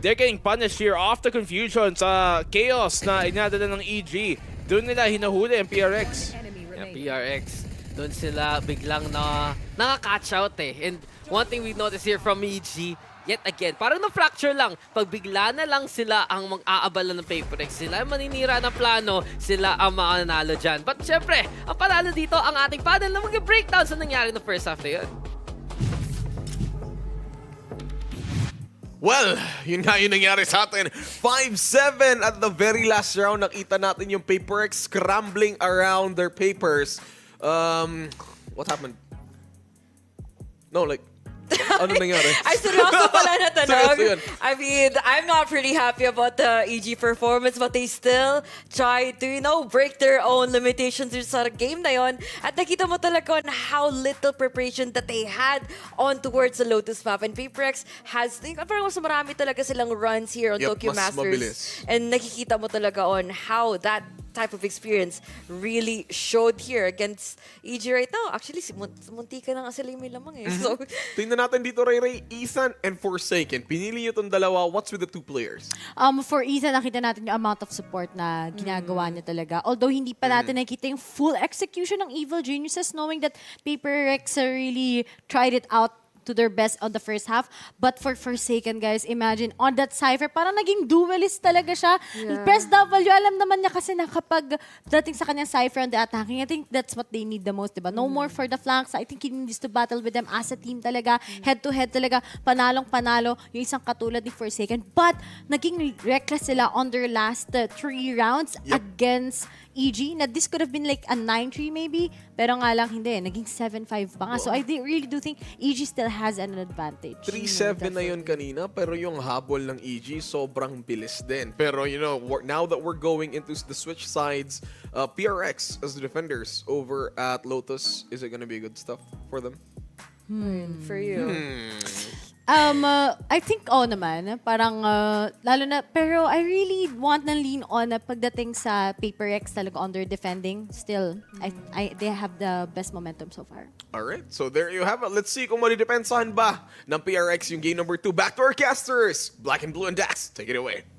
they're getting punished here off the confusion sa chaos na inadala ng EG. Doon nila hinahuli ang PRX. Yeah, PRX. Doon sila biglang naka-catch out eh. And one thing we notice here from EG, yet again, parang na-fracture lang. Pag bigla na lang sila ang mag-aabala ng PRX, sila ang maninira ng plano, sila ang mananalo dyan. But syempre, ang panalo dito, ang ating panel na mag-breakdown sa nangyari ng first half na yun. Well, yun nga yung nangyari sa atin. 5-7 at the very last round. Nakita natin yung PRX scrambling around their papers. What happened? No, like, ano nangyari? Ay, seryoso pala na tanong. Seryoso yun. I mean, I'm not pretty happy about the EG performance, but they still try to, break their own limitations sa game na yon. At nakita mo talaga on how little preparation that they had on towards the Lotus map. And PRX has, parang mas marami talaga silang runs here on Tokyo mas Masters. mabilis. And nakikita mo talaga on how that type of experience really showed here against EG right now. Actually, muntika na nga sila yung may lamang eh. So, tingnan natin dito, Ray, Ethan and Forsaken. Pinili nyo itong dalawa. What's with the two players? For Ethan, nakita natin yung amount of support na ginagawa niya talaga. Although hindi pa natin nakita yung full execution ng Evil Geniuses, knowing that PRX really tried it out to their best on the first half. But for Forsaken, guys, imagine, on that Cypher, parang naging duelist talaga siya. Press W, alam naman niya kasi na kapag dating sa kanyang Cypher on the attacking, I think that's what they need the most, diba? No more for the flanks. I think he needs to battle with them as a team talaga. Head-to-head talaga. Panalong-panalo yung isang katulad ni Forsaken. But, naging reckless sila on their last 3 rounds against EG, na this could have been like a 9-3 maybe, pero nga lang hindi, naging 7-5 pa nga. So I really do think EG still has an advantage. 3-7 na yun kanina, pero yung habol ng EG sobrang bilis din. Pero you know, now that we're going into the switch sides, PRX as the defenders over at Lotus, is it gonna be good stuff for them? For you. I think naman, parang lalo na, pero I really want na lean on na pagdating sa PRX talaga on their defending. Still, they have the best momentum so far. Alright, so there you have it. Let's see kung madidepensahan ba ng PRX yung game number 2. Back to our casters, Black and Blue and Dax. Take it away.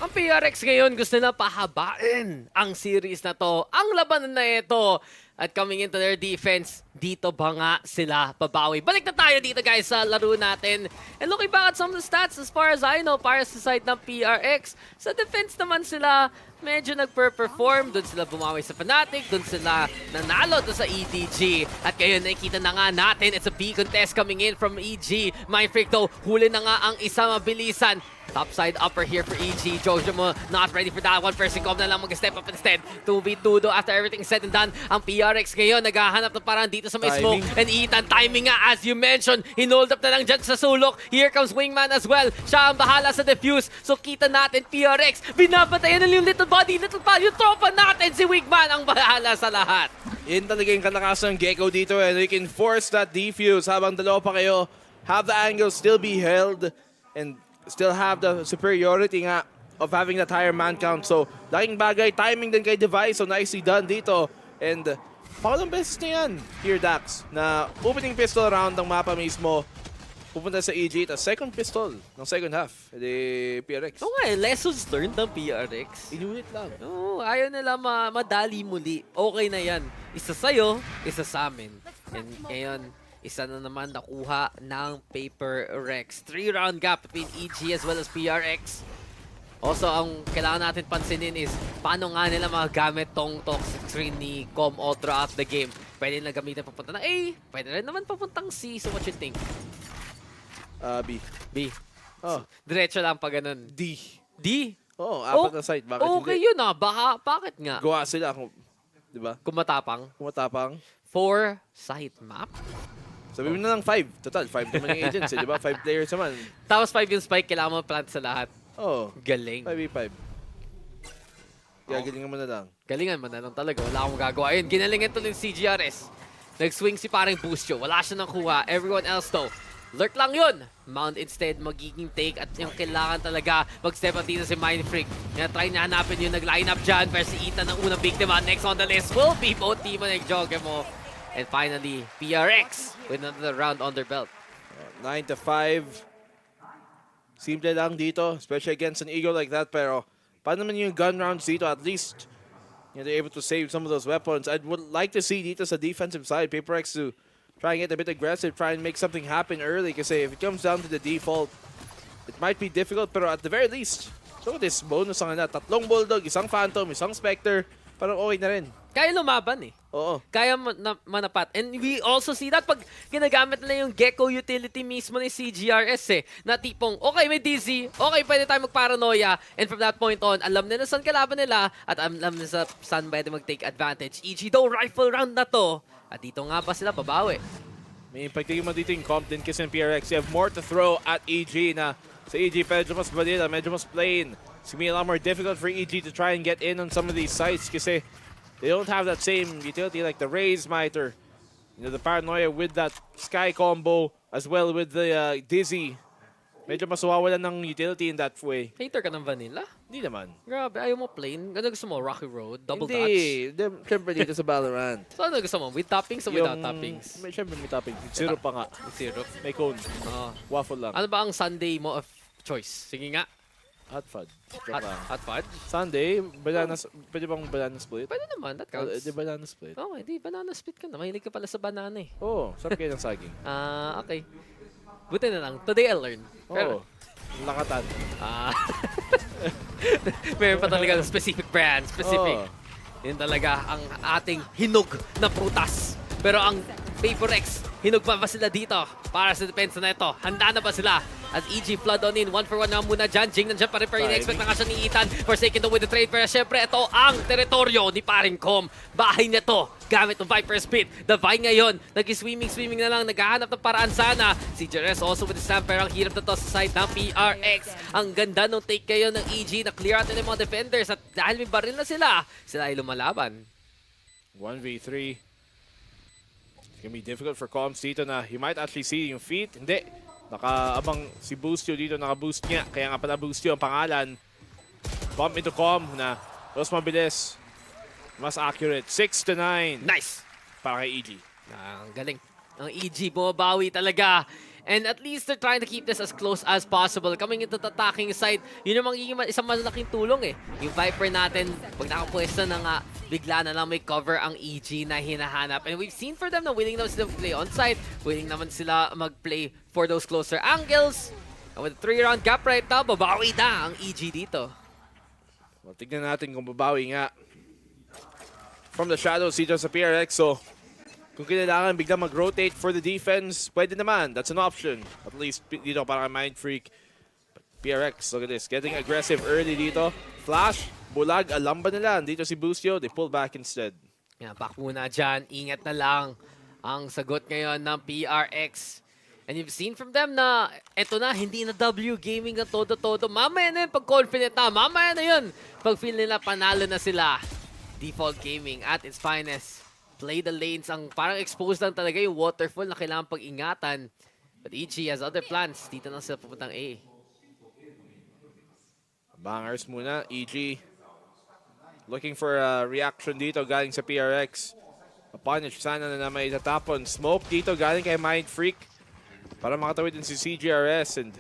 Ang PRX ngayon gusto na pahabain ang series na to. Ang labanan na ito. At coming into their defense, dito ba nga sila babawi? Balik na tayo dito guys sa laro natin. And looking back at some of the stats, as far as I know, para sa side ng PRX, sa defense naman sila medyo nagper-perform. Doon sila bumawi sa Fnatic, doon sila nanalo doon sa EDG. At ngayon nakikita na nga natin, it's a B contest coming in from EG. Mindfreak though, huli na nga ang isang mabilisan. Topside upper here for EG. Jojo mo not ready for that one. First Incom na lang mag-step up instead. 2v2 do after everything said and done. Ang PRX ngayon naghahanap na parang dito sa may smoke. And Ethan, timing nga as you mentioned. Hinold up na lang dyan sa sulok. Here comes Wingman as well. Siya ang bahala sa defuse. So kita natin PRX. Binabatayan na yung little body. Yung tropa natin. Si Wingman ang bahala sa lahat. Yun talaga yung kalakasan ng Gecko dito. And they can force that defuse habang dalawa pa kayo. Have the angle still be held. And still have the superiority nga of having that higher man count. So, laking bagay. Timing din kay Device. So, nicely done dito. And, pangalang beses na yan, here Dax, na opening pistol round ng mapa mismo. Pupunta sa EG. Tapos second pistol ng second half. Edi PRX. Oo nga lessons learned ng PRX. Inulit lang. Oo, ayaw nila madali muli. Okay na yan. Isa sa'yo, isa sa amin. And ngayon, isa na naman nakuha ng PRX. 3-round gap between EG as well as PRX. Also, ang kailangan natin pansinin is paano nga nila magagamit tong toxic screen ni Com all throughout the game. Pwede nila gamitin papunta ng A, pwede rin naman papuntang C. So what you think? B. B. Oh. Diretso lang pa ganun. D. D? Oo, apat na site. Bakit okay hindi? Yun bakit nga? Gawa sila. Diba? Kumatapang. 4-site map? Sabihin mo na lang 5. Total, 5 naman yung agency, di ba? 5 players naman. Tapos 5 yung spike, kailangan mo plant sa lahat. Oo. Galing. 5v5. Kaya galingan mo na lang. Galingan mo na lang talaga. Wala akong magagawa. Ayun, ginalingan to ng CGRS. Nag-swing si parang Boostyo. Wala siya nang kuha. Everyone else though. Lurk lang yun. Mount instead, magiging take. At yung kailangan talaga, mag-step up dito si Mindfreak. Kaya try na hanapin yung nag-line up dyan. Pero si Ethan ang unang biktima. Next on the list will be both Timo and Jogemo. And finally, PRX with another round on their belt. 9-5. Simple lang dito, especially against an Eagle like that. Pero paano naman yung gun rounds dito? At least they're able to save some of those weapons. I would like to see dito sa defensive side, PRX to try and get a bit aggressive, try and make something happen early. Kasi if it comes down to the default, it might be difficult. Pero at the very least, look at this bonus ang na. 3 Bulldog, 1 Phantom, 1 Spectre. Parang okay na rin. Kaya lumaban eh. Oo. Kaya manapat. And we also see that pag ginagamit nila yung Gecko utility mismo ni CGRS eh. Na tipong, okay may DZ, okay pwede tayo magparanoia. And from that point on, alam nila saan kalaban nila at alam nila saan pwede mag-take advantage. EG though, rifle round na to. At dito nga ba sila babawi? May pagtingin mo dito yung comp din kasi ng PRX. You have more to throw at EG na sa EG medyo mas vanilla, medyo mas plain. It's gonna be a lot more difficult for EG to try and get in on some of these sites kasi they don't have that same utility like the Raze Miter. The Paranoia with that Sky combo as well with the Dizzy. Medyo mas wawalan ng utility in that way. Hater ka ng vanilla? Hindi naman. Grabe, ayaw mo plain? Gano'n gusto mo? Rocky Road? Double Hindi. Dutch? Siyempre dito sa Valorant. So ano gusto mo? With toppings o without toppings? Siyempre may toppings. Syrup pa nga. Syrup? May cone. Waffle lang. Ano ba ang sundae mo of choice? Sige nga. Hot fudge. Hot fudge? Sunday, pwede bang banana split? Pwede naman, that counts. Di banana split. Oh, hindi, banana split ka na. Mahilig ka pala sa banana eh. Oo, sarap kayo ng saging. Okay. Buti na lang. Today I learned. Oo, lakatan. Meron pa talaga ng specific brand. Specific. Yun talaga ang ating hinog na prutas. Pero ang PRX, hinog pa ba sila dito para sa depensa na ito? Handa na ba sila? As EG flood on in, 1-for-1 na muna dyan. Jing nandiyan pa rin, pero in-expect na nga siya ni Ethan. Forsaken to with the trade, pero syempre ito ang teritoryo ni paring Com. Bahay niya to, gamit ng Viper Spit. The Vi ngayon, nag-swimming na lang, naghahanap ng paraan sana. Si Jerez also with the stamp, pero ang hirap na to sa side ng PRX. Ang ganda nung take kayo ng EG, na-clear out na yung mga defenders, at dahil may baril na sila ay lumalaban. 1v3. It's gonna be difficult for Coms dito na he might actually see yung feet. Hindi. Nakaabang si Boostyo dito, naka-boost niya. Kaya nga pala Boostyo ang pangalan. Bump into Com na mas mabilis. Mas accurate. 6-9. Nice! Para kay EG. Ang galing. Ang EG bumabawi talaga. And at least they're trying to keep this as close as possible. Coming into the attacking side, yun yung magiging isang malaking tulong eh. Yung Viper natin, pag nakapwesto na nga, bigla na lang may cover ang EG na hinahanap. And we've seen for them na willing naman sila play on-site, willing naman sila mag-play for those closer angles. And with a 3-round gap right now, babawi na ang EG dito. Well, tignan natin kung babawi nga. From the shadows dito sa PRX, so kung kailangan biglang mag-rotate for the defense, pwede naman. That's an option. At least dito para kay Mind Freak. But PRX, look at this. Getting aggressive early dito. Flash, bulag, alam ba nila? Dito si Boostyo, they pull back instead. Yeah, back muna dyan. Ingat na lang ang sagot ngayon ng PRX. And you've seen from them na eto na, hindi na W gaming na todo-todo. Mamaya na yun pag confident na. Mamaya na yun pag feel nila panalo na sila. Default gaming at its finest. Play the lanes. Ang parang exposed lang talaga yung waterfall na kailangan pag-ingatan. But EG has other plans. Dito na sila pupuntang A. Bangers muna. EG looking for a reaction dito galing sa PRX. A punish sana na may tatapon. Smoke dito galing kay Mind Freak. Para makatawid din si CGRS. And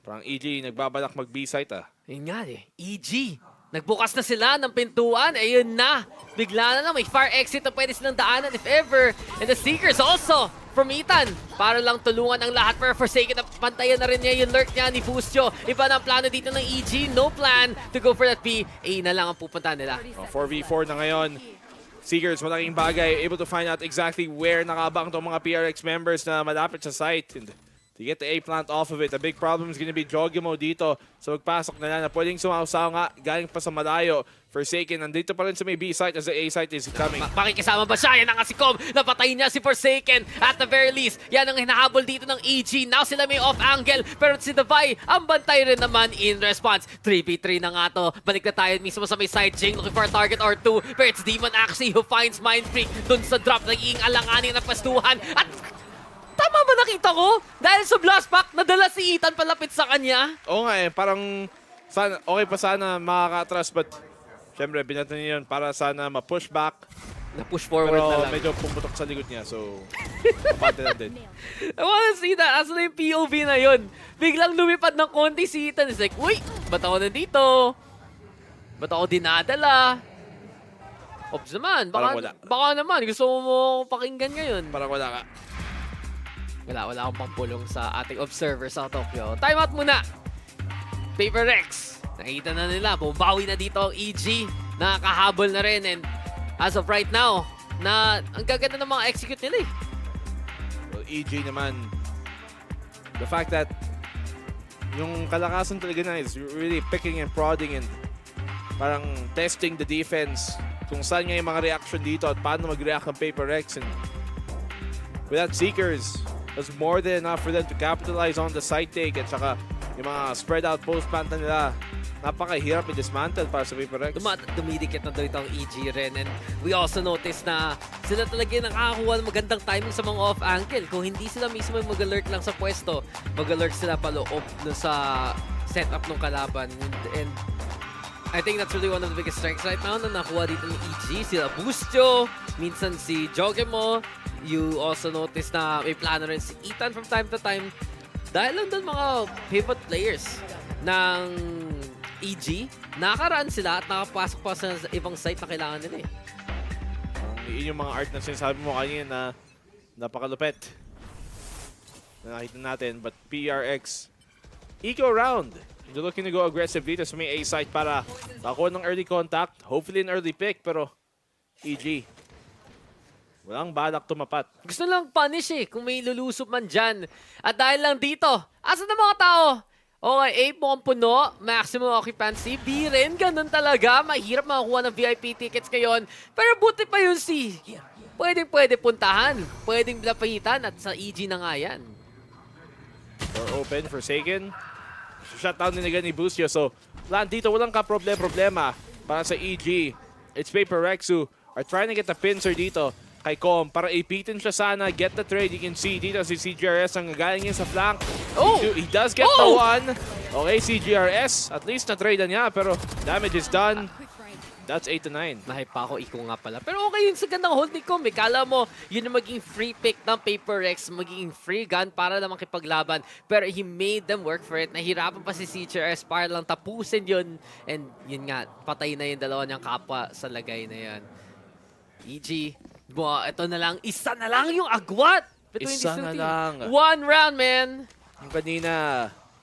parang EG nagbabalak mag-B-site Yun nga eh. EG. Nagbukas na sila ng pintuan. Ayun na. Bigla na lang. May fire exit na pwede silang daanan if ever. And the Seekers also from Ethan. Para lang tulungan ang lahat. Pero Forsaken na pantayan na rin niya yung lurk niya ni Boostyo. Iba na ang plano dito ng EG. No plan to go for that B. A na lang ang pupunta nila. 4v4 na ngayon. Seekers, malaking bagay. Able to find out exactly where nakabang itong mga PRX members na malapit sa site. And to get the A plant off of it, the big problem is gonna be Jogimo dito. So magpasok na lang na pwedeng sumausaw nga galing pa sa malayo. Forsaken, nandito pa rin sa may B site as the A site is coming. Pakikisama ba siya? Yan ang si Com. Napatay niya si Forsaken. At the very least, yan ang hinahabol dito ng EG. Now sila may off angle. Pero si Davai, ang bantay rin naman in response. 3v3 na nga to. Balik na tayo mismo sa may side. Jing looking for a target or two. Pero it's Demon actually who finds Mind Freak dun sa drop. Naging alanganin na pastuhan. At tama ba nakita ko? Dahil sa blast pack, nadala si Ethan palapit sa kanya. Oo nga eh, parang sana, okay pa sana makaka-trust, but syempre binato niya yun para sana ma-push back. Na-push forward pero na lang. medyo pumutok sa likod niya, so kapate na din. I wanna see that. Asa na yung POV na yun? Biglang lumipad ng konti si Ethan. It's like, uy, ba't ako nandito? Ba't ako dinadala? Ops naman. Baka naman. Gusto mo pakinggan ngayon. Parang wala ka. Wala akong pampulong sa ating observer sa Tokyo. Time out muna. PRX. Nakita na nila. Bumabawi na dito ang EG. Nakakahabol na rin. And as of right now, na ang gaganda ng mga execute nila eh. Well, EG naman, the fact that yung kalakasan talaga na is really picking and prodding and parang testing the defense kung saan nga yung mga reaction dito at paano mag-react ang PRX. And with that Seekers, that's more than enough for them to capitalize on the side take at saka yung mga spread out post plant na nila. Napakahirap i-dismantle para sa PRX. Dumidikit na daw itong EG rin. And we also noticed na sila talaga nakakakuha ng magandang timing sa mga off-angle. Kung hindi sila mismo mag-alert lang sa pwesto, mag-alert sila paloob sa setup ng kalaban. And I think that's really one of the biggest strengths right now na nakuha dito ng EG. Sila Boostyo, minsan si Jogimo. You also notice na may plano rin si Ethan from time to time. Dahil lang doon mga pivot players. ng EG, nakaraan sila at nakapasok pa sa ibang site na kailangan nila eh. Yun yung mga art na sinasabi mo kanina na napakalupet. Nakita natin, but PRX eco round. They're looking to go aggressive dito sa may A site para makuha ng early contact. Hopefully an early pick, pero EG walang balak tumapat. Gusto lang punish eh, kung may lulusob man dyan. At dahil lang dito, asan na mga tao? Okay, A mukhang puno, maximum occupancy. B rin, ganun talaga. Mahirap makakuha ng VIP tickets ngayon. Pero buti pa yun C. Pwede puntahan. Pwedeng lapitan at sa EG na nga yan. Door open, Forsaken. Shutdown din agad ni Busio. So, plan dito, walang ka-problema para sa EG. It's PRX who are trying to get the pincer dito kay Com para ipitin siya sana, get the trade. You can see dito si CGRS ang galing niya sa flank. Oh! He does get the one. Okay, CGRS, at least na-trade na niya, pero damage is done. That's 8-9. Nahype pa ako, Iko nga pala. Pero okay yun sa gandang hold ni Com. Kala mo, yun ang maging free pick ng PRX, magiging free gun para lang makipaglaban. Pero he made them work for it. Nahirapan pa si CGRS para lang tapusin yun. And yun nga, patay na yung dalawa niyang kapwa sa lagay na yan. EG, ito na lang, isa na lang yung agwat between Isa these two na teams. lang. One round, man. Yung kanina,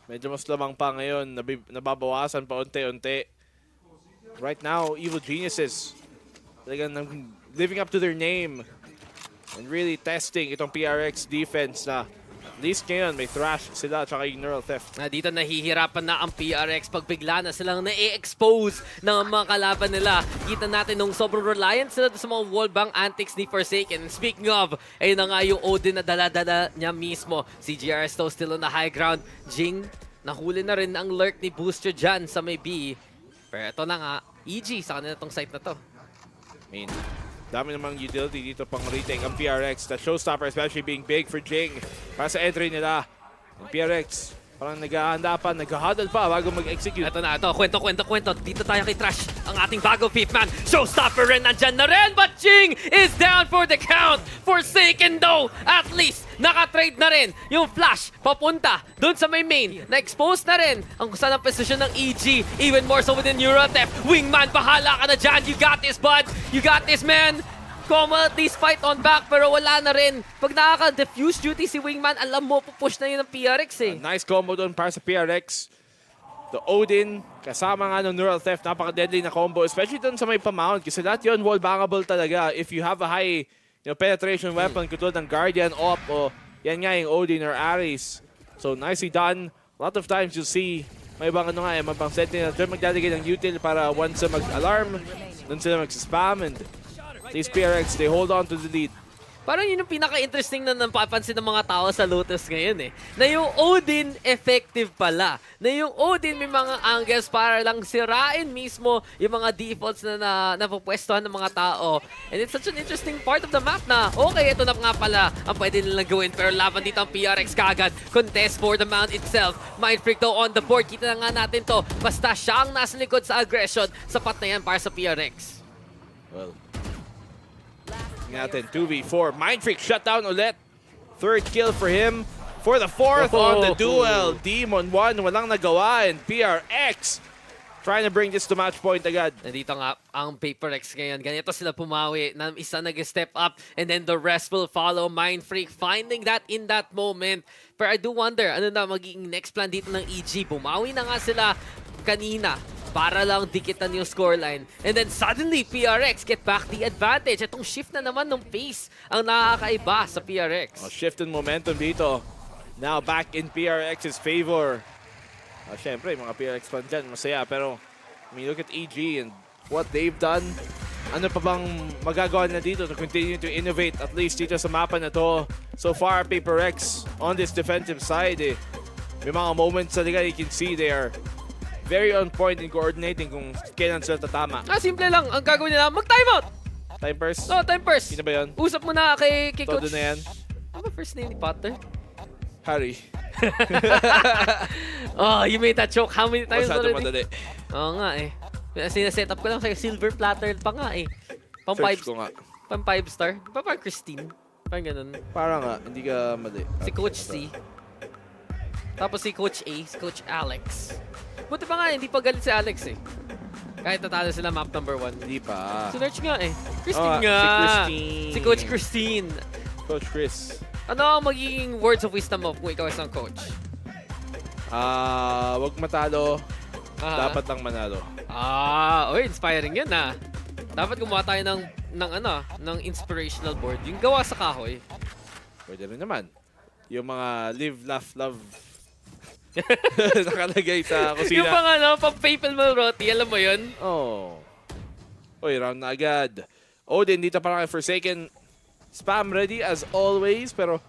medyo mas lamang pa ngayon. Nababawasan pa unti-unti. Right now, Evil Geniuses talagang living up to their name and really testing itong PRX defense na at least ngayon may thrash sila at saka yung neural theft. Dito nahihirapan na ang PRX pag bigla na silang na-expose ng mga kalaban nila. Kita natin nung sobrang reliant sila sa mga wallbang antics ni Forsaken. Speaking of, ayun na nga yung Odin na dala-dala niya mismo. CGRS though still on the high ground. Jing, nahuli na rin ang lurk ni Booster dyan sa may B. Pero ito na nga, EG sa kanila tong site na to. I mean, dami namang utility dito pang retake ang PRX. The showstopper especially being big for Jing para sa entry nila. Ang PRX parang naghahanda pa, naghahuddle pa bago mag-execute. Ito na, ito. Kwento. Dito tayo kay Trash. Ang ating bago fifth man. Showstopper rin nandyan na rin. But Jing is down for the count. Forsaken though, at least naka-trade na rin yung flash papunta doon sa may main. Na-expose na rin ang saan ang posisyon ng EG. Even more so within Eurotep. Wingman, bahala ka na dyan. You got this, bud. You got this, man. Come at least fight on back, pero wala na rin. Pag nakaka-defuse duty si Wingman, alam mo, pupush na yun ng PRX eh. Nice combo doon para sa PRX. The Odin, kasama nga ng neural theft, napaka-deadly na combo, especially doon sa may pamount. Kasi lahat yun, wall bangable talaga. If you have a high penetration weapon, katulad ng Guardian, Op, o yan nga yung Odin or Ares. So nicely done. A lot of times you'll see, may ibang mabang Sentinel, doon maglalagay ng util para once mag-alarm, doon sila mag-spam, and these PRX, they hold on to the lead. Parang yun yung pinaka-interesting na napapansin ng mga tao sa Lotus ngayon eh. Na yung Odin effective pala. Na yung Odin may mga angles para lang sirain mismo yung mga defaults na napupwestuhan ng mga tao. And it's such an interesting part of the map na okay, ito na nga pala ang pwede nilang gawin. Pero laban dito ang PRX kagad. Contest for the mount itself. Mind Freak though on the board. Kita na nga natin to. Basta siya ang nasa likod sa aggression. Sapat na yan para sa PRX. Well, natin 2v4. Mind Freak shut down ulit. Third kill for him. For the fourth on the duel. Demon 1, walang nagawa. And PRX trying to bring this to match point agad. Nandito nga ang PRX ngayon. Ganito sila pumawi. Na isa nag-step up and then the rest will follow. Mind Freak finding that in that moment. Pero I do wonder, ano na magiging next plan dito ng EG? Bumawi na nga sila kanina para lang dikitan yung scoreline. And then suddenly, PRX get back the advantage. Itong shift na naman ng pace ang nakakaiba sa PRX. Shift in momentum dito. Now back in PRX's favor. Siyempre, mga PRX fan dyan, masaya. Pero, I mean, look at EG and what they've done. Ano pa bang magagawa na dito to continue to innovate, at least dito sa mapa na to? So far, PRX on this defensive side, may mga moments talaga you can see there. Very on point in coordinating kung kailan sila tatama. Simple lang. Ang gagawin nila, mag-timeout! Time burst? Oo, time burst. Sino ba yun? Usap mo na kay Todo Coach. na yan? Ano ba first name ni Potter? Harry. Oh, you made that joke how many times Masyado already? madali. Oo nga eh. Sinaset up ko lang sa silver platter pa nga eh. Pang Search 5 ko nga. Pang 5 star. Pa parang Christine. Parang ganun. Parang nga, hindi ka mali. Si Coach C. Tapos si Coach A, si Coach Alex. Buti pa nga, hindi pa galit si Alex eh. Kahit natalo sila map number 1. Hindi pa. Sinerch nga eh. Christine nga. Si Christine. Si Coach Christine. Coach Chris. Ano ang magiging words of wisdom mo kung ikaw isang coach? Wag matalo. Dapat lang manalo. Inspiring yun ah. Dapat gumawa tayo ng inspirational board. Yung gawa sa kahoy. Pwede rin naman. Yung mga live, laugh, love. Nakalagay sa kusina. Yung pang paper mo roti, alam mo yun? Oy, round na agad. Odin, dito parang Forsaken. Spam ready as always, pero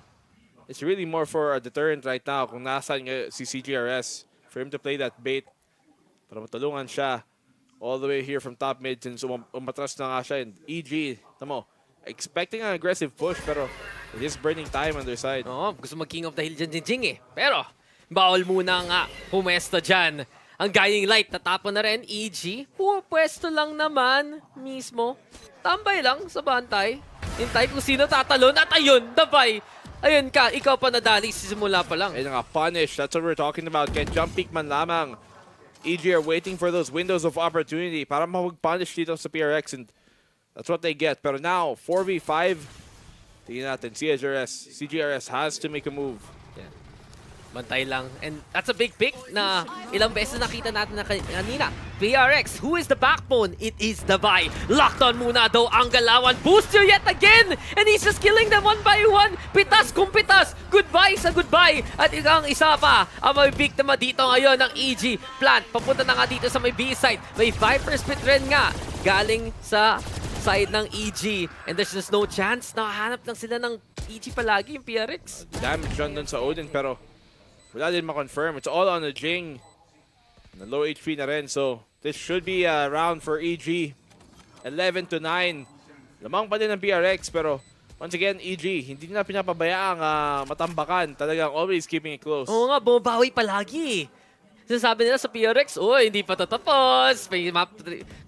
it's really more for a deterrent right now kung nasaan si CGRS for him to play that bait para matulungan siya all the way here from top mid since umatras na nga siya. And EG, tamo, expecting an aggressive push pero it is burning time on their side. Gusto mag-king of the hill dyan Jing eh. Pero bawal muna nga pumesto dyan. Ang Guiding Light, natapon na rin. EG, pwesto lang naman mismo. Tambay lang sa bantay. Hintay kung sino tatalon. At ayun, Davay. Ayun ka, ikaw pa nadali simula pa lang. Ayun nga, punish. That's what we're talking about. Can jump peek man lamang. EG are waiting for those windows of opportunity para mag-punish dito sa PRX and that's what they get. Pero now, 4v5. Tingnan natin, CGRS has to make a move. Bantay lang. And that's a big pick na ilang beses nakita natin na kanina. PRX, who is the backbone? It is Davay. Locked on muna daw ang galawan. Booster yet again! And he's just killing them one by one. Pitas kung pitas. Goodbye sa goodbye. At ang isa pa, ang may biktima dito ngayon ng EG. Plant, papunta na nga dito sa may B side. May Viper Spit rin nga. Galing sa side ng EG. And there's just no chance. Nakahanap lang sila ng EG palagi yung PRX. Damage done dun sa Odin pero wala din ma-confirm. It's all on the Jing. Na low HP na rin. So, this should be a round for EG. 11-9. Lamang pa din ng PRX. Pero, once again, EG, hindi na pinapabayaang matambakan. Talagang always keeping it close. Oo nga, bumabawi palagi. Sinasabi nila sa PRX, hindi pa tatapos. May map,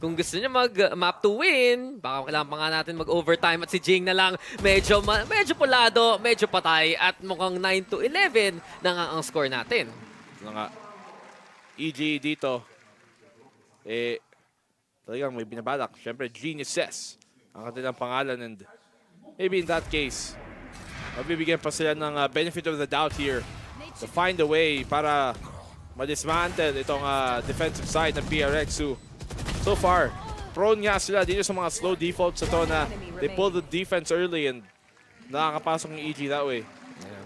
kung gusto niya mag-map to win, baka kailangan pa nga natin mag-overtime at si Jing na lang medyo pulado, medyo patay at mukhang 9-11 na nga ang score natin. Ito na nga. EG dito, talagang may binabalak. Siyempre, Geniuses ang kanilang pangalan and maybe in that case, mabibigyan pa sila ng benefit of the doubt here to find a way para ma-dismantle itong defensive side ng PRX who, so far, prone nga sila dito sa mga slow defaults sa to na they pull the defense early and nakakapasok ng EG that way. Yeah.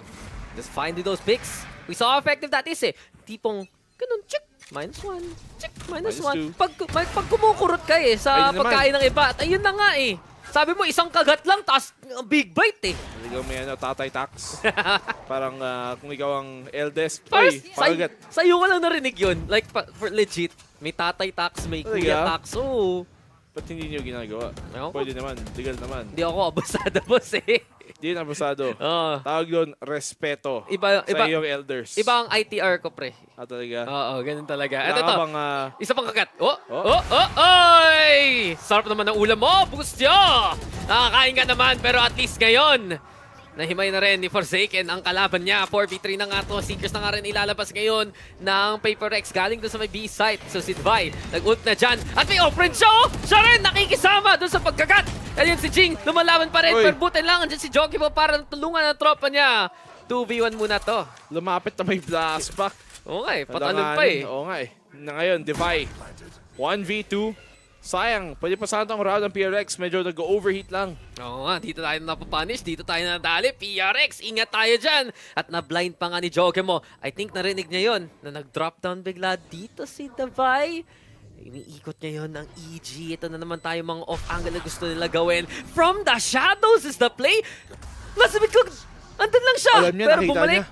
Just finding those picks. We saw how effective that is eh. Tipong, ganun, check, -1, check, -1. Pag kumukurot ka sa pagkain ng iba, at ayun na nga eh. Sabi mo, isang kagat lang, tas big bite eh. Talagang may tatay tax. Parang kung ikaw ang eldest, pagagat. Sa'yo ko lang narinig yun. Like, for legit, may tatay tax, may kuya tax. Ba't hindi nyo ginagawa? Pwede naman, legal naman. Hindi ako abusado, boss eh. Hindi yun abusado. Tawag doon, respeto sa iyong elders. Iba ang ITR ko, pre. Talaga? Oo, ganun talaga. At ito, bang, isa pang kagat. Oy! Sarap naman ng ulam mo, Bustyo! Nakakain ka naman, pero at least ngayon, nahimay na rin ni Forsaken ang kalaban niya. 4v3 na nga to. Seekers na nga rin ilalabas ngayon ng PaperX galing doon sa may B-site. So si Dvay, nag-ult na dyan. At may off-range siya, Siya rin nakikisama doon sa pagkagat. Ayun si Jing, lumalaban pa rin. Pero buti lang, andyan si Jockey mo para tulungan ang tropa niya. 2v1 muna to. Lumapit na may blast back. Oo nga eh, patalon pa eh. Oo nga eh. Na ngayon, Dvay, 1v2. Sayang, pwede pa sana itong round ng PRX. Medyo nag-overheat lang. Oo nga, dito tayo napapunish. Dito tayo nadali. PRX, ingat tayo dyan. At na-blind pa nga ni Jokemo. I think narinig niya yon na nag-drop down bigla dito si Davay. Iniikot niya yon ng EG. Ito na naman tayo mga off-angle na gusto nila gawin. From the shadows is the play. Nasabit ko, andun lang siya. Alam niya, pero bumalik.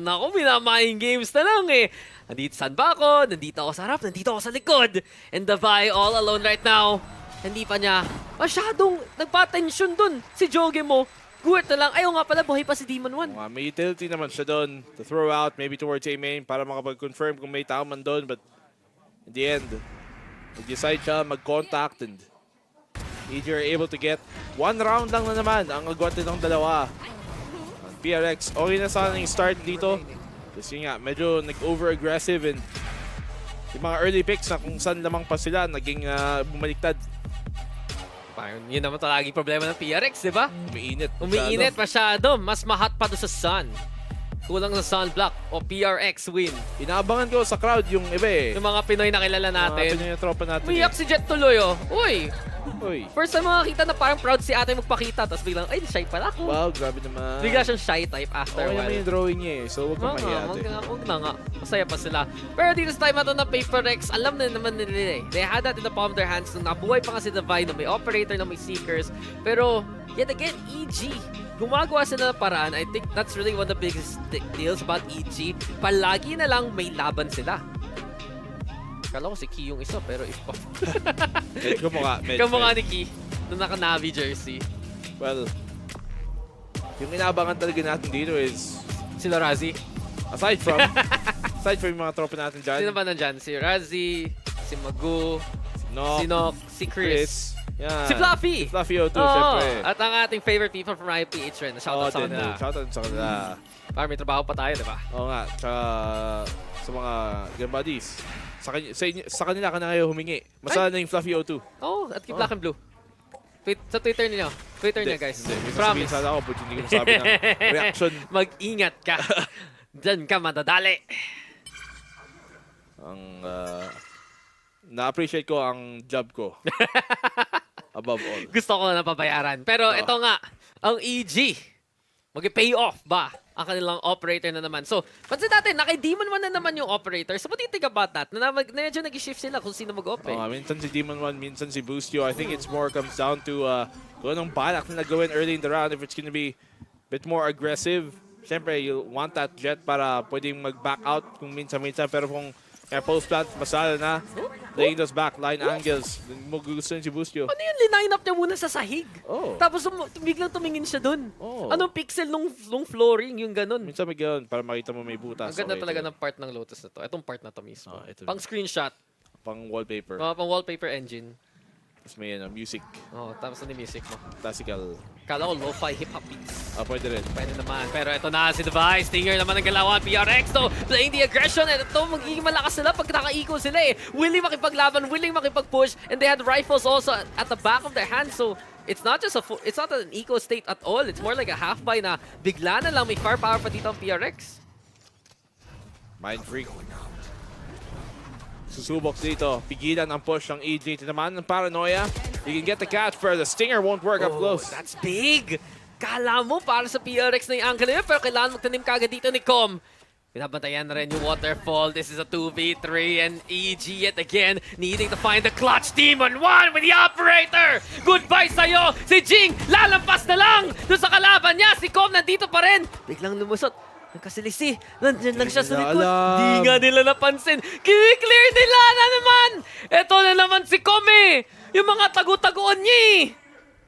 Naku, minamaing games na lang eh. Nandito saan ba ako? Nandito ako sa harap, nandito ako sa likod. And Davay all alone right now. Hindi pa niya masyadong nagpa-tension dun. Si Jokemo, guwert na lang. Ayaw nga pala, buhay pa si Demon 1. May utility naman siya doon to throw out maybe towards A main para makapag-confirm kung may tao man doon. But in the end, nag-decide siya mag-contact and EG are able to get one round lang na naman ang agwat ng dalawa. PRX, okay na sana yung start dito. Kasi nga, medyo nag-over-aggressive and yung mga early picks na kung saan lamang pa sila, naging bumaliktad. Yun naman laging problema ng PRX, di ba? Umiinit. Umiinit masyado. Mas mahat pa doon sa sun. Kulang sa sunblock o PRX win. Inaabangan ko sa crowd yung iba eh. Yung mga Pinoy na kilala natin. Mga Pinoy na tropa natin. Umiyak si Jet tuloy oh. Uy! Uy. First time makakita na parang proud si ate magpakita. Tapos biglang, ay, shy pala ako. Wow, grabe naman. Bigla siyang shy type after a Okay while. naman yung drawing niya eh. So, huwag kang mahiya ate. Huwag na nga. Masaya pa sila. Pero dito sa time na ito ng PRX, alam na naman nila eh. They had that in the palm of their hands nung nabuhay pa kasi Divine na may operator, na may seekers. Pero, yet again, EG. Gumagawa sila ng paraan. I think that's really one of the biggest deals about EG. Palagi na lang may laban sila. Kala ko si Key yung isa, pero if off. Kamukha ni Key. Nung naka-Navi jersey. Well, yung inaabangan talaga natin dito is sila Razi. Aside from yung mga tropa natin dyan. Sino ba nandyan? Si Razi, si Magu, si Nok, si Chris. Yan. Si Fluffy! Si Fluffy O2, syempre. At ang ating favorite people from IPH rin. Shoutout sa kanila. Shoutout sa kanila. Para may trabaho pa tayo, di ba? Oo nga. Tsaka sa mga game buddies. Sa kanila ka na ngayon humingi. Masala na yung Fluffy O2. Oo, at keep black and blue. Sa Twitter niyo. Twitter niya, guys. Promise. Sana ako, but hindi ko masabi ng reaction. Mag-ingat ka. Diyan ka madadali. Na-appreciate ko ang job ko. Above all. Gusto ko na napabayaran. Pero ito nga, ang EG, mag-pay off ba ang kanilang operator na naman? So, pansin natin, naka-Demon 1 na naman yung operator. So, what do you think about that? Na medyo nag-shift sila kung sino mag-op eh. Minsan si Demon 1, minsan si Boostio. I think it's more comes down to kung anong balak na gawin early in the round. If it's gonna be a bit more aggressive, syempre, you want that Jet para pwedeng mag-back out kung minsan-minsan. Pero kung post-plant, masala na. Laying those back line angles. Magugustuhan si Boostio. Ano yung line up niya muna sa sahig? Tapos biglang tumingin siya dun. Anong pixel nung flooring, yung ganun? Minsan may ganun, para makita mo may butas. Ang ganda talaga ng part ng Lotus na to. Itong part na to mismo. Pang screenshot. Pang wallpaper. Pang wallpaper engine. Tapos may music. Tapos ano yung music mo? Classical. Kala ko lo-fi hip-hop beats. Pwede rin. Pwede naman. Pero ito na si Device. Stinger naman ang galawan. PRX to. Playing the aggression. And ito, magiging malakas sila pag naka-eco sila eh. Willing makipaglaban, willing makipag-push. And they had rifles also at the back of their hands. So, it's not just it's not an eco state at all. It's more like a half-buy na bigla na lang may firepower pa dito ang PRX. Mind freak. Susubok dito. Pigilan ang push ng EG. Tinamaan ng paranoia. You can get the catch, but the stinger won't work up close. That's big! Kala mo para sa PRX na yung angle na yun, pero kailangan magtanim kagad dito ni Com. Binabantayan na rin yung waterfall. This is a 2v3 and EG yet again needing to find the clutch. Demon 1 with the operator! Goodbye sa'yo! Si Jing lalampas na lang! Doon sa kalaban niya, si Com nandito pa rin! Biglang lumusot. Nagkasilisi. Nandiyan lang siya sa likod. Di nga nila napansin. Clear nila na naman! Ito na naman si Com eh! Yung mga tagu-taguan niya eh!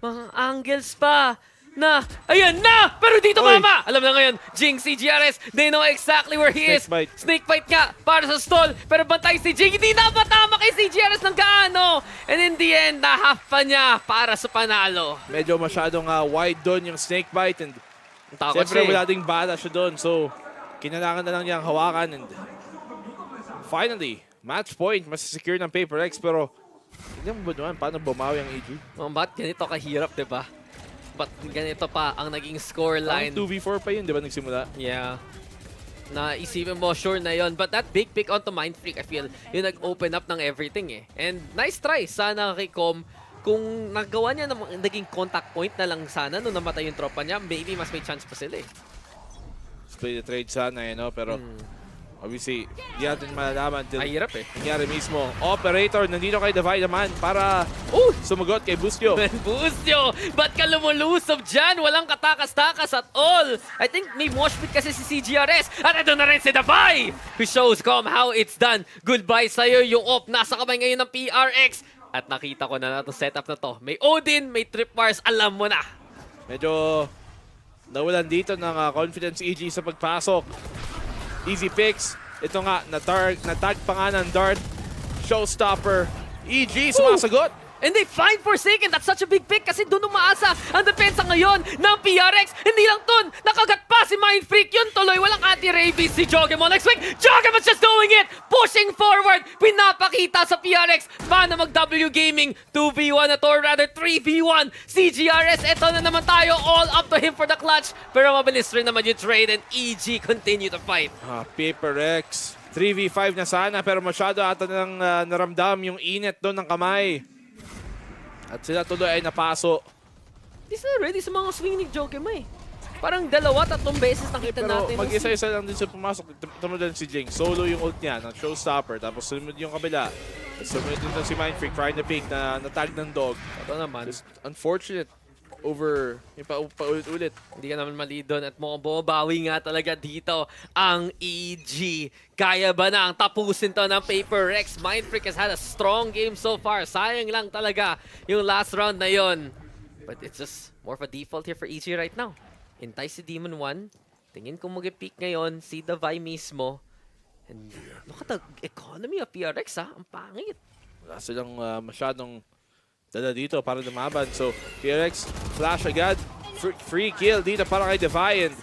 Mga angles pa. Na, ayan na! Pero dito mama! Alam na ngayon, Jing, CGRS, they know exactly where he is. Snake bite nga para sa stall. Pero bantay si Jing, hindi na matama kay CGRS ng gaano. And in the end, na-half pa niya para sa panalo. Medyo masyadong wide doon yung snake bite. And siyempre wala ding bala siya doon. So, kinailangan na lang niyang hawakan. And finally, match point, masisecure ng PRX. Pero, hindi mo ba naman paano bumawi ang EG? Ba't ganito kahirap, diba? Ba't ganito pa ang naging scoreline? 2v4 pa yun, di ba nagsimula? Yeah. Naisipin mo, sure na yon. But that big pick onto Mind Freak, I feel, yung nag-open up ng everything eh. And nice try sana kay Com. Kung nagawa niya na naging contact point na lang sana nung namatay yung tropa niya, maybe mas may chance pa sila eh. Split the trade sana eh, no? Pero obviously, di natin malalaman. Mahirap eh. Nangyari mismo. Operator, nandito kay Divide naman para sumagot kay Boostio. Boostio! Ba't ka lumulusob dyan? Walang katakas-takas at all. I think may mosh pit kasi si CGRS. At ito na rin si Divide, who shows Com how it's done. Goodbye sa'yo yung op. Nasa kamay ngayon ng PRX. At nakita ko na itong setup na to. May Odin, may Tripwires, alam mo na. Medyo nawalan dito ng confidence EG sa pagpasok. Easy picks. Ito nga, natag pa nga ng Dart. Showstopper. EG sumasagot. And they find Forsaken. That's such a big pick kasi doon umaasa ang depensa ngayon ng PRX. Hindi lang dun, nakagat pa si Mind Freak. Yun tuloy, walang anti-rabies si Jogemon. Next week, Jogemon's just doing it! Pushing forward! Pinapakita sa PRX paano mag-W Gaming. 2v1 na to, or rather 3v1. CGRS, eto na naman tayo. All up to him for the clutch. Pero mabilis rin naman yung trade and EG continue to fight. PRX, 3v5 na sana pero masyado ata nang naramdam yung init doon ng kamay. At sila tuloy ay napaso. Di sila ready sa mga swing ni Jokema eh. Parang dalawa, tatlong beses nakita natin. Pero mag-isa-isa lang din siya pumasok. Tama din si Jing. Solo yung ult niya ng showstopper. Tapos sumunod yung kabila. Sumunod din si Mindfreak trying to pick na natag ng dog. Ito naman. Just unfortunate over yung paulit-ulit. Hindi ka naman mali doon at mukhang bumabawi nga talaga dito ang EG. Kaya ba na ang tapusin to ng PRX? Mindfreak has had a strong game so far. Sayang lang talaga yung last round na yon. But it's just more of a default here for EG right now. Hintay si Demon 1. Tingin kung mag-peak ngayon si Davai mismo. And look at the economy of PRX ha. Ang pangit. Wala silang masyadong dala dito para lumaban. So, PRX, flash agad. Free kill dito para kay Defiant.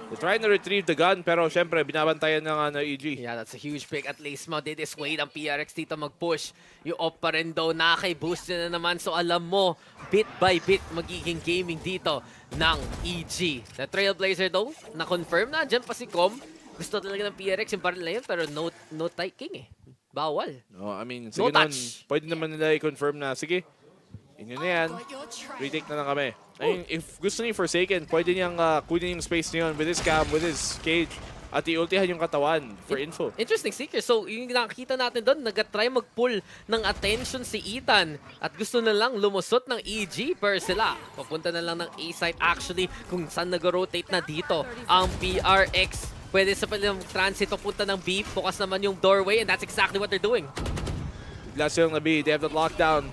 They're trying to retrieve the gun, pero syempre, binabantayan ng EG. Yeah, that's a huge pick. At least dissuade ang PRX dito mag-push. Yung off pa rin daw, nakay-boost na naman. So alam mo, bit by bit, magiging gaming dito ng EG. Na Trailblazer daw, na-confirm na. Diyan pa si Com. Gusto talaga ng PRX yung baril na yun, pero no taking eh. Bawal. No, I mean, sige nun, pwede naman nila i-confirm na, sige, inyo na yan. Retake na lang kami. I mean, if gusto niyo Forsaken, pwede niyang kunin yung space niyon with his cam, with his cage, at i-ultihan yung katawan for info. Interesting seeker. So, yung nakakita natin doon, nag-try mag-pull ng attention si Ethan at gusto na lang lumusot ng EG per sila. Papunta na lang ng A-site actually kung saan nag-rotate na dito ang PRX. Pwede sa transit papunta ng B, focus naman yung doorway and that's exactly what they're doing. Bigla silang na B, they have the lockdown.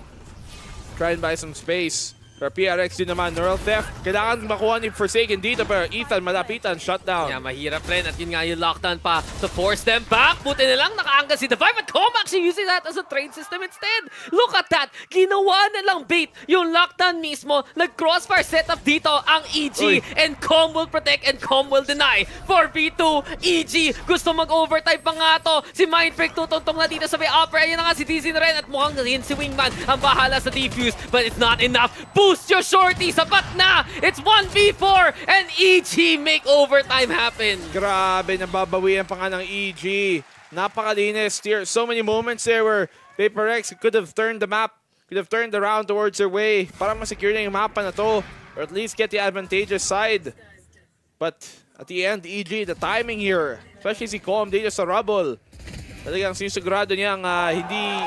Try and buy some space. Pero PRX din naman, neural theft. Kailangan makuha ni Forsaken dito pero Ethan malapitan, shutdown. Yeah, mahirap rin at yun nga yung lockdown pa to force them back. Buti na lang nakaangkas si Divine but Com actually using that as a trade system instead. Look at that! Ginawa na lang bait yung lockdown mismo. Nag-crossfire setup dito ang EG and Com will protect and Com will deny. 4v2, EG gusto mag-overtime pa nga to. Si Mindfreak tutuntong na dito sa may upper. Ayun na nga si DZ na rin at mukhang yun si Wingman ang bahala sa defuse but it's not enough. Boost your shorty, sapat na! It's 1v4 and EG make overtime happen. Grabe, nababawian pa nga ng EG. Napakalinis. So many moments there where PRX could have turned the map, could have turned around towards their way para masecure na yung mapa na to or at least get the advantageous side. But at the end, EG, the timing here, especially si Com dito sa rubble, talagang sinusigurado niyang hindi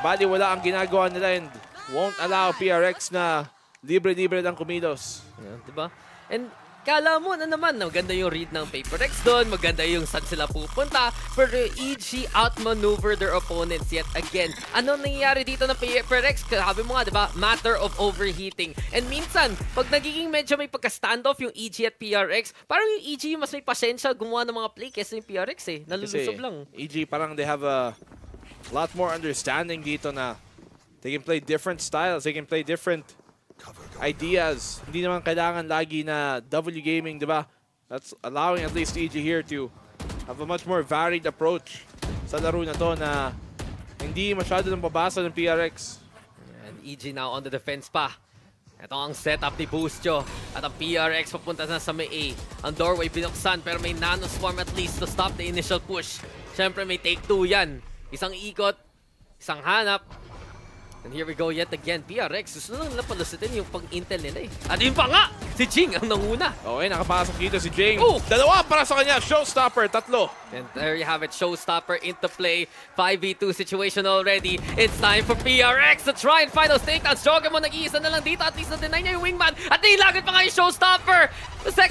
bali wala ang ginagawa nila and won't allow PRX na libre-libre lang kumilos. Yeah, diba? And kala mo na naman, maganda yung read ng PRX doon, maganda yung saan sila pupunta, pero EG outmaneuver their opponents yet again. Ano nangyayari dito ng PRX? Sabi mo nga, diba? Matter of overheating. And minsan, pag nagiging medyo may pagka-standoff yung EG at PRX, parang yung EG mas may pasensya gumawa ng mga play kesa yung PRX eh. Nalulusob lang. EG parang they have a lot more understanding dito na they can play different styles, they can play different ideas. Hindi naman kailangan lagi na W gaming, di ba? That's allowing at least EG here to have a much more varied approach sa laro na to na hindi masyado nang babasa ng PRX. And EG now on the defense pa. Ito ang setup ni Boostyo. At ang PRX papunta na sa may A. Ang doorway binuksan pero may nano swarm at least to stop the initial push. Siyempre may take 2 yan. Isang ikot, isang hanap. And here we go yet again. PRX, gusto lang nila palusutin yung pang-intel nila eh. At yun pa nga, si Jing ang nanguna. Okay, nakapasok dito si Jing. Dalawa para sa kanya, showstopper, tatlo. And there you have it, showstopper into play. 5v2 situation already. It's time for PRX to try and find those takedowns. Jogemon nag-iisa na lang dito, at least na-deny niya yung wingman. At nilagan pa nga yung showstopper.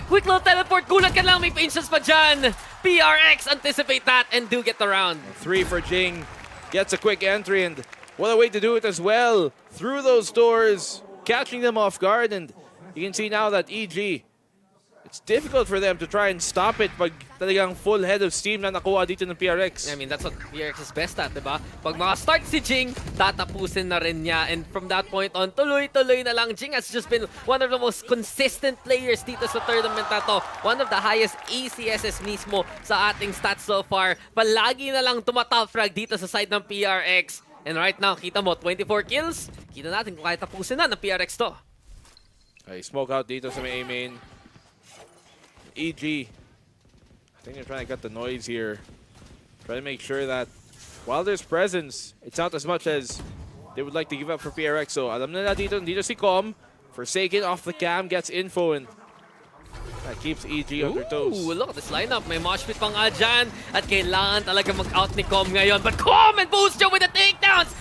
Quick little teleport, gulat ka lang, may patience pa dyan. PRX anticipate that and do get the round. 3 for Jing. Gets a quick entry and what a way to do it as well. Through those doors, catching them off guard. And you can see now that EG it's difficult for them to try and stop it pag talagang full head of steam na nakuha dito ng PRX. I mean, that's what PRX is best at, diba? Pag maka-start si Jing, tatapusin na rin niya. And from that point on, tuloy-tuloy na lang. Jing has just been one of the most consistent players dito sa tournament na to. One of the highest ACSs mismo sa ating stats so far. Palagi na lang tumatop frag dito sa side ng PRX. And right now, kita mo, 24 kills. Kita natin kung kaya tapusin na ng PRX to. Okay, smoke out dito sa may A main. EG. I think they're trying to cut the noise here. Try to make sure that while there's presence, it's not as much as they would like to give up for PRX. So alam na dito si Com. Forsaken off the cam, gets info, and that keeps EG on their toes. Ooh, look at this lineup. May mosh pit pa nga dyan. At kailangan talaga mag-out ni Com ngayon. But Com and Booster with the takedowns!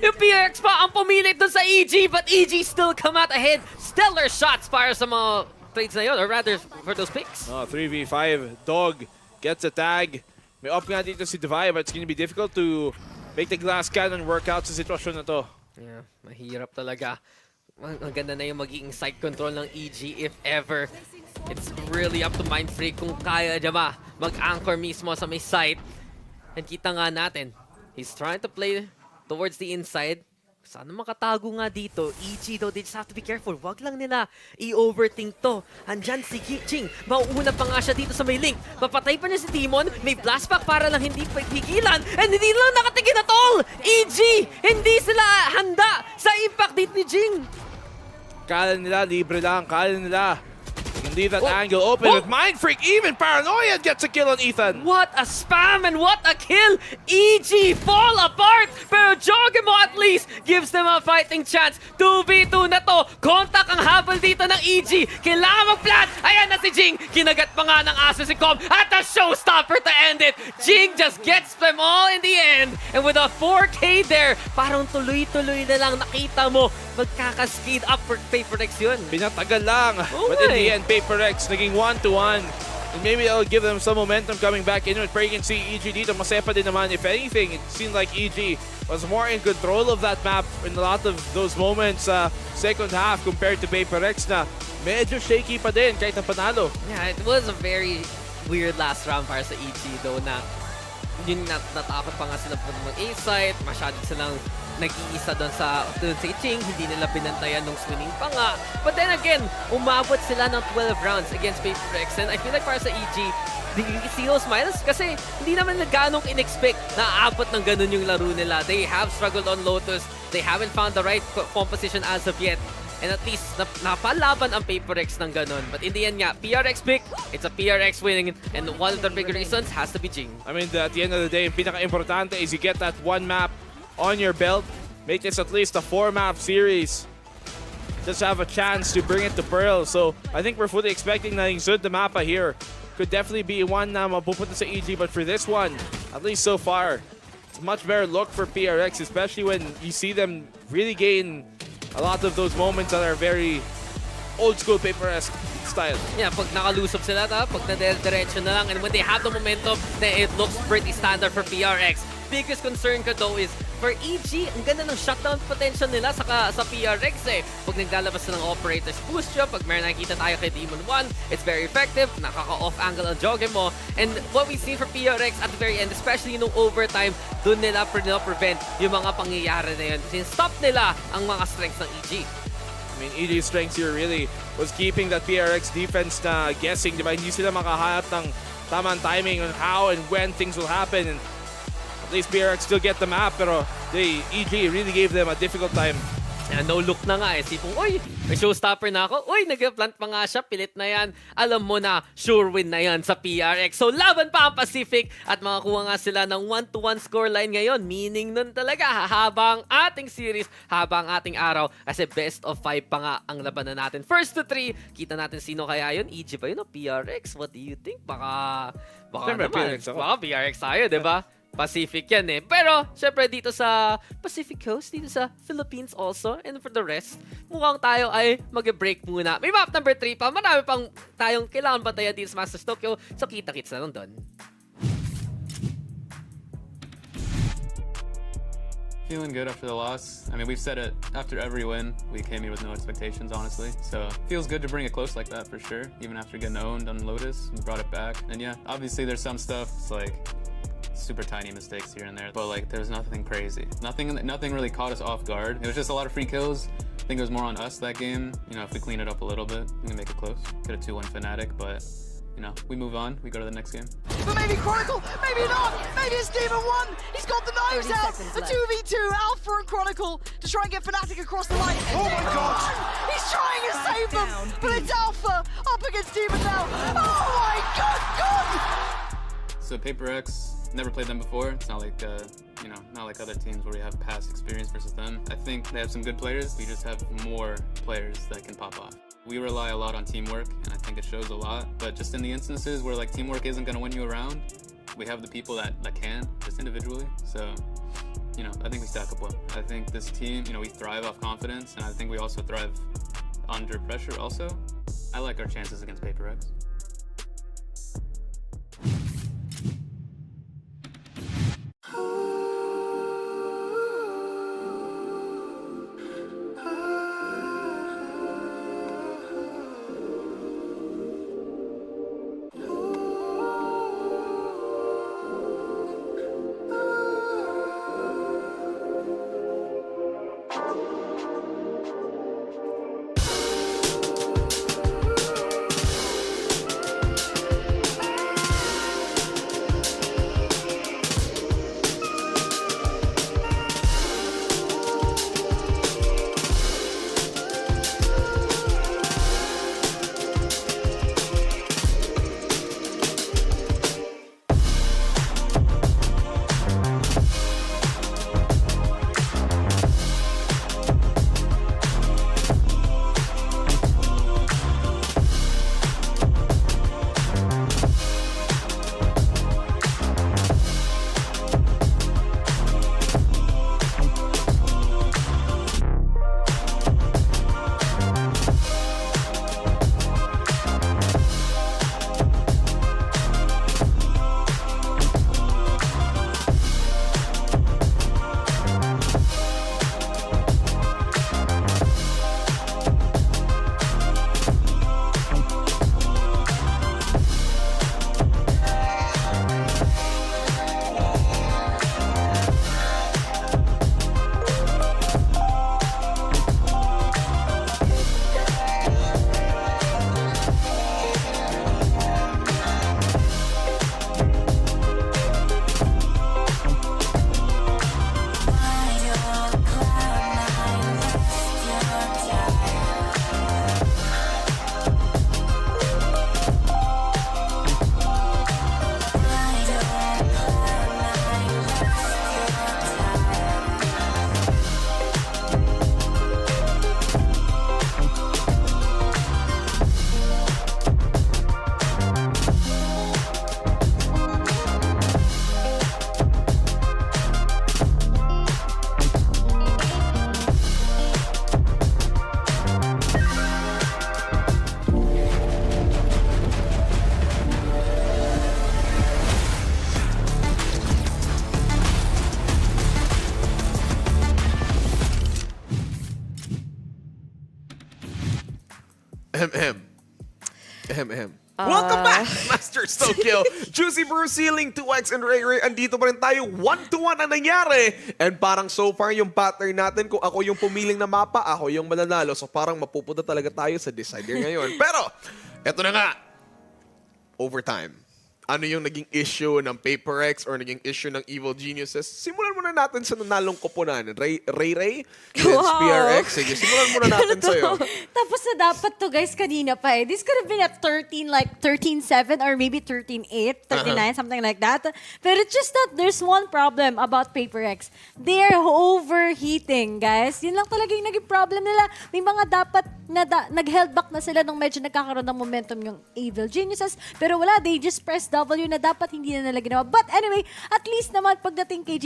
Yung PRX pa ang pumilit dun sa EG, but EG still come out ahead. Stellar shots para sa mga trades na yun, or rather for those picks. 3v5. Dog gets a tag. May up nga dito si Divide, but it's gonna be difficult to make the glass cannon work out sa sitwasyon na to. Yeah, mahirap talaga. Ang ganda na yung magiging side control ng EG if ever. It's really up to Mind Freak kung kaya niya ba mag-anchor mismo sa may side. And kita nga natin, he's trying to play towards the inside. Sana makatago nga dito. EG though, they just have to be careful. Wag lang nila i-overthink to. Andyan si Jing. Mauuna pa nga siya dito sa may link. Papatay pa niya si Demon. May blastback para lang hindi pigilan. And hindi lang nakatingin at all. EG, hindi sila handa sa impact dito ni Jing. Kala nila, libre lang. Kala nila. Leave that angle open with Mind Freak. Even Paranoia gets a kill on Ethan. What a spam and what a kill! EG fall apart! Pero Jogemo at least gives them a fighting chance. 2v2 na to. Contact ang habol dito ng EG. Kailangan mag-plant. Ayan na si Jing. Kinagat pa nga ng aso si Com. At the showstopper to end it. Jing just gets them all in the end. And with a 4K there, parang tuloy-tuloy na lang nakita mo. Magkakaskade up for PRX yun. Pinatagal lang. But in the end, PRX naging 1-1. And maybe that'll give them some momentum coming back in. Pero you can see EG dito, masepa din naman. If anything, it seemed like EG was more in control of that map in a lot of those moments second half compared to PRX na medyo shaky pa din kahit na panalo. Yeah, it was a very weird last round para sa EG though na yun natakot pa nga sila ng A-site, masyado silang nag-iisa doon sa Ching, hindi nila binantayan nung swinging pa nga. But then again, umabot sila ng 12 rounds against PRX and I feel like para sa EG, you see those smiles kasi hindi naman na ganong in-expect na aabot ng ganun yung laro nila. They have struggled on Lotus, they haven't found the right composition as of yet. And at least, napalaban ang PRX ng ganun. But in the end nga, PRX pick, it's a PRX winning. And one of the big reasons has to be Jing. I mean, at the end of the day, yung pinaka-importante is you get that one map on your belt. Make this at least a 4-map series. Just have a chance to bring it to Pearl. So, I think we're fully expecting na yung Zud the mapa here could definitely be one na mapupunta sa EG. But for this one, at least so far, it's a much better look for PRX, especially when you see them really gain a lot of those moments that are very old school paper-esque style. Yeah, pag nakalusop sila, pag na-diretso na lang, and when they have the momentum, then it looks pretty standard for PRX. Biggest concern ko though is for EG, ang ganda ng shutdown potential nila sa PRX eh. Pag naglalabas na ng operators boost siya, pag meron nakikita tayo kay Demon 1, it's very effective, nakaka-off angle ang joge mo. And what we see for PRX at the very end, especially nung overtime, dun nila prevent yung mga pangyayari na yun. Sin-stop nila ang mga strengths ng EG. I mean, EG's strengths here really was keeping that PRX defense na guessing, di ba? Hindi sila makahanap ng tamang timing on how and when things will happen. And at least PRX still get the map, pero EG really gave them a difficult time. No look na nga eh. Sipong, uy, may showstopper na ako. Uy, nag-plant pa nga siya. Pilit na yan. Alam mo na, sure win na yan sa PRX. So, laban pa ang Pacific at makakuha nga sila ng 1-1 scoreline ngayon. Meaning nun talaga, habang ating series, habang ating araw. Kasi best of 5 pa nga ang labanan natin. First to 3, kita natin sino kaya yun. EG ba yun o PRX? What do you think? Baka naman. Baka PRX tayo, diba? Pacific yan eh. Pero, syempre dito sa Pacific Coast, dito sa Philippines also, and for the rest, mukhang tayo ay mag-break muna. May map number 3 pa. Marami pang tayong kailangan bantayan dito sa Masters Tokyo. So, kita-kits na lang doon. Feeling good after the loss. I mean, we've said it after every win. We came here with no expectations, honestly. So feels good to bring it close like that for sure. Even after getting owned on Lotus, we brought it back. And yeah, obviously there's some stuff. It's like super tiny mistakes here and there, but like there's nothing crazy. Nothing really caught us off guard. It was just a lot of free kills. I think it was more on us that game. You know, if we clean it up a little bit, we can make it close. Could have 2-1 Fnatic, but you know, we move on. We go to the next game. But maybe Chronicle, maybe not. Maybe it's Demon 1. He's got the knives out. A 2v2, Alpha and Chronicle to try and get Fnatic across the line. Oh my God! He's trying to save them, but it's Alpha up against Demon now. Oh my God! So PRX, never played them before. It's not like you know, not like other teams where we have past experience versus them. I think they have some good players. We just have more players that can pop off. We rely a lot on teamwork, and I think it shows a lot. But just in the instances where like teamwork isn't going to win you around, we have the people that can, just individually. So, you know, I think we stack up well. I think this team, you know, we thrive off confidence, and I think we also thrive under pressure also. I like our chances against PRX. Welcome back, Masters Tokyo. Juicy Bruce, Ceiling, 2X, and Ray Ray. Andito pa rin tayo. 1-1 ang nangyari. And parang so far yung pattern natin, kung ako yung pumiling na mapa, ako yung mananalo. So parang mapupunta talaga tayo sa decider ngayon. Pero, eto na nga. Overtime. Ano yung naging issue ng PRX or naging issue ng Evil Geniuses? Simulan muna natin sa nanalong koponan. Ray against PRX. Sige, simulan muna natin sa'yo. Tapos na dapat to guys kanina pa eh. This could have been at 13-7 or maybe 13-8, 39, something like that. But it's just that there's one problem about PRX. They're overheating, guys. Yun lang talaga yung naging problem nila. May mga dapat na nag-held back na sila nung medyo nagkakaroon ng momentum yung Evil Geniuses. Pero wala, they just pressed W na dapat hindi na nila ginawa. But anyway, at least naman pagdating kay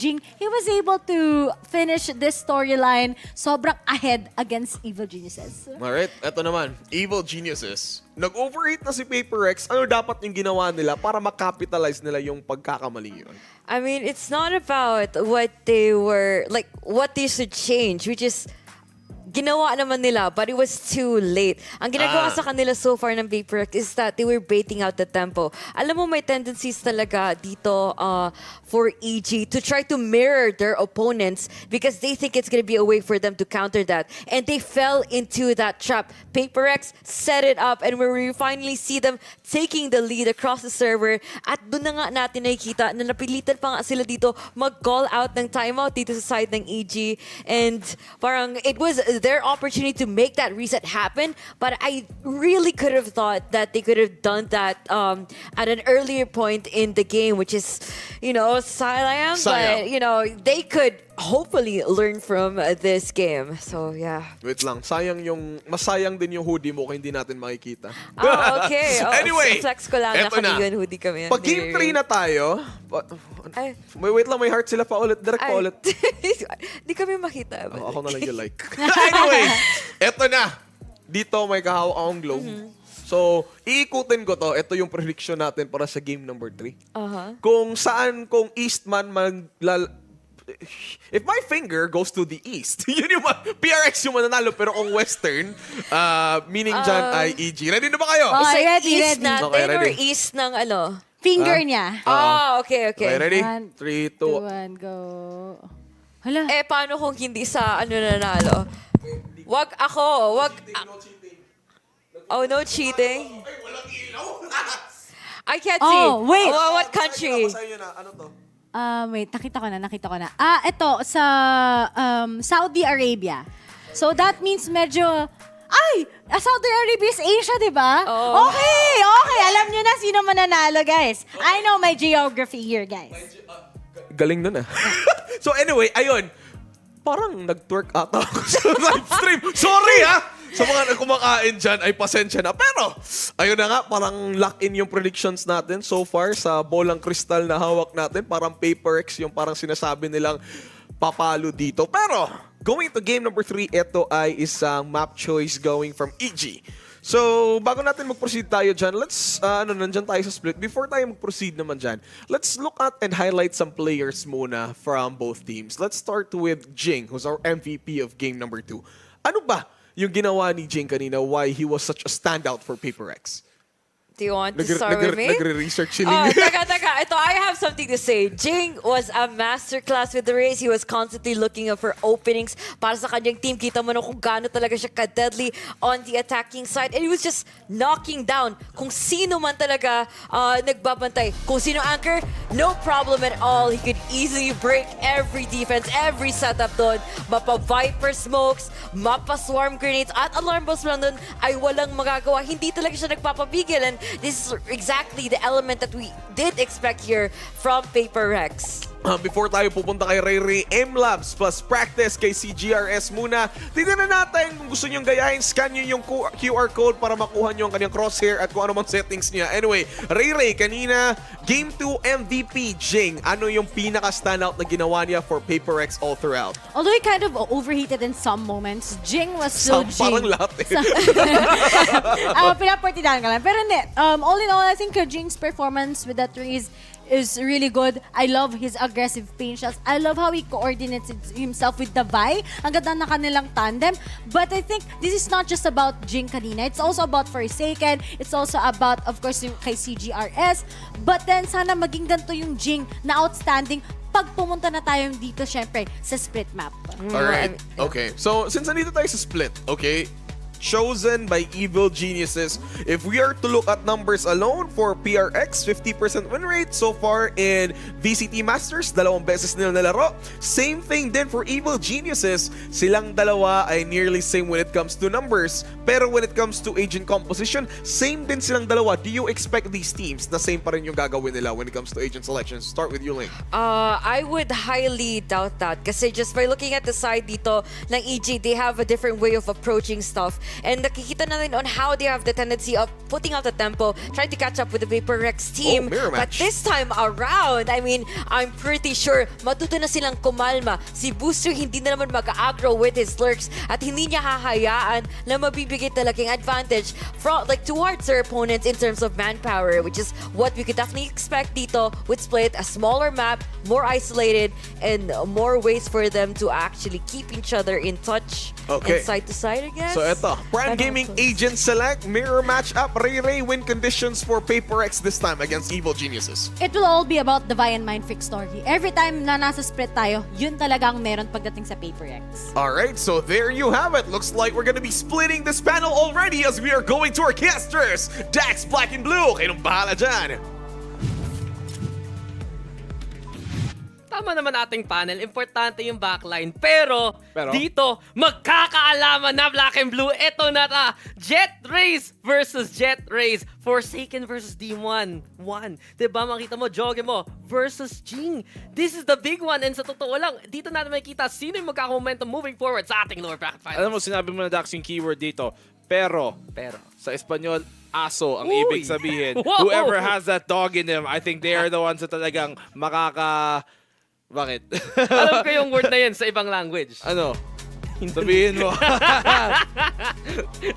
Jing, he was able to finish this storyline sobrang ahead against Evil Geniuses. Alright, eto naman. Evil Geniuses. Nag-overheat na si PRX. Ano dapat yung ginawa nila para makapitalize nila yung pagkakamali yun? I mean, it's not about what they were, like, what they should change, which is, ginawa naman nila, but it was too late. Ang ginagawa sa kanila so far ng PRX is that they were baiting out the tempo. Alam mo, may tendencies talaga dito for EG to try to mirror their opponents because they think it's gonna be a way for them to counter that. And they fell into that trap. PRX set it up, and where we finally see them taking the lead across the server, at doon na nga natin nakikita na napilitan pa nga sila dito mag-call out ng timeout dito sa side ng EG. And parang it was their opportunity to make that reset happen, but I really could have thought that they could have done that at an earlier point in the game, which is, you know, sayang. But, you know, they could hopefully learn from this game. So, yeah. Wait lang, masayang din yung hoodie mo kaya hindi natin makikita. Oh, okay. Oh, anyway, flex ko lang na kanigan hoodie kami. Pag game 3 na tayo, wait lang, may heart sila pa ulit. Direct pa ulit. Di kami makita. Ako na lang yung like. Anyway, eto na. Dito may kahawak akong globe. So, iikutin ko to. Ito yung prediction natin para sa game number 3. Kung Eastman if my finger goes to the east, yun yung PRX yung mananalo, pero kung western, meaning dyan ay EG. Ready na ba kayo? Ready. Natin Okay, ready. or east ng ano? Finger niya. Okay. Okay, ready? 1, 3, 2, 2. 1, go. Hala. Paano kung hindi sa nanalo? Wag ako. Oh, no cheating? I can't see. Oh, wait. What country? Ano to? Wait, nakita ko na. Ito, sa Saudi Arabia. So that means medyo, Saudi Arabia is Asia, di ba? Oh. Okay. Alam nyo na sino mananalo, guys. I know my geography here, guys. Galing nun So anyway, ayun. Parang nag-twerk ata ako sa live stream. Sorry sa mga kumakain dyan ay pasensya na. Pero, ayun na nga, parang lock-in yung predictions natin so far sa bolang kristal na hawak natin. Parang PRX yung parang sinasabi nilang papalo dito. Pero, going to game number 3, ito ay isang map choice going from EG. So, bago natin mag-proceed tayo dyan, let's, nandyan tayo sa split. Before tayo mag-proceed naman dyan, let's look at and highlight some players muna from both teams. Let's start with Jing, who's our MVP of game number 2. Ano ba yung ginawa ni Jing kanina, why he was such a standout for PRX? Do you want to start with me? Nagre-research si Oh, taka. Ito, I have something to say. Jing was a masterclass with the race. He was constantly looking up for openings para sa kanyang team. Kita mo na kung gaano talaga siya ka-deadly on the attacking side. And he was just knocking down kung sino man talaga nagbabantay. Kung sino anchor, no problem at all. He could easily break every defense, every setup doon. Mapa Viper smokes, mapa swarm grenades, at alarm bombs lang doon ay walang magagawa. Hindi talaga siya nagpapabigil. And this is exactly the element that we did expect here from PRX. Before tayo pupunta kay Ray M-Labs plus practice kay CGRS muna, tignan na natin kung gusto nyong gayahin, scan nyo yung QR code para makuha nyo ang kanyang crosshair at kung ano mang settings niya. Anyway, Ray, kanina, Game 2 MVP Jing, ano yung pinaka-standout na ginawa niya for PRX all throughout? Although he kind of overheated in some moments, Jing was still Jing. Parang lahat Pinapartidahan ka lang. Pero hindi, all in all, I think Jing's performance with that three is really good. I love his aggressive paint shots. I love how he coordinates himself with the Vi. Ang ganda na kanilang tandem. But I think this is not just about Jing kanina. It's also about Forsaken. It's also about, of course, yung kay CGRS. But then, sana maging ganito yung Jing na outstanding pag pumunta na tayo dito, syempre, sa split map. Alright. Okay. So, since nandito tayo sa split, okay, chosen by Evil Geniuses. If we are to look at numbers alone for PRX, 50% win rate so far in VCT Masters, 2 beses nila nalaro. Same thing din for Evil Geniuses. Silang dalawa ay nearly same when it comes to numbers. Pero when it comes to agent composition, same din silang dalawa. Do you expect these teams na same pa rin yung gagawin nila when it comes to agent selection? Start with you, Ling. I would highly doubt that kasi just by looking at the side dito ng EG, they have a different way of approaching stuff. And nakikita natin on how they have the tendency of putting out the tempo, trying to catch up with the PRX team. mirror But match. this time around, I mean, I'm pretty sure matuto na silang kumalma. Si Booster hindi na naman mag-aggro with his lurks at hindi niya hahayaan na mabibigay talagang advantage from, like, towards their opponents in terms of manpower, which is what we could definitely expect dito with Split, a smaller map, more isolated, and more ways for them to actually keep each other in touch Okay. and side to side, I guess. So eto, Brand Gaming Agent Select, mirror matchup, Ray win conditions for PaperX this time against Evil Geniuses. It will all be about the Vi and Mind Fix story. Every time na nasa split tayo, yun talagang meron pagdating sa PaperX. Alright, so there you have it. Looks like we're gonna be splitting this panel already as we are going to our casters. Dax, Black and Blue, kayo nang bahala dyan. Tama naman ating panel, importante yung backline. Pero Pero? dito, magkakaalaman na Black and Blue. Ito na ta, Jet Race versus Jet Race. Forsaken versus D1. Diba, makita mo, Joge mo versus Jing. This is the big one. And sa totoo lang, dito natin makikita sino yung magkaka-momentum moving forward sa ating lower bracket finals. Alam mo, sinabi mo na Dax yung keyword dito. Pero, sa Espanyol, aso ang ibig sabihin. Wow! Whoever has that dog in them, I think they are the ones na talagang makaka... Bakit? Alam ko yung word na yun sa ibang language. Ano? Sabihin mo.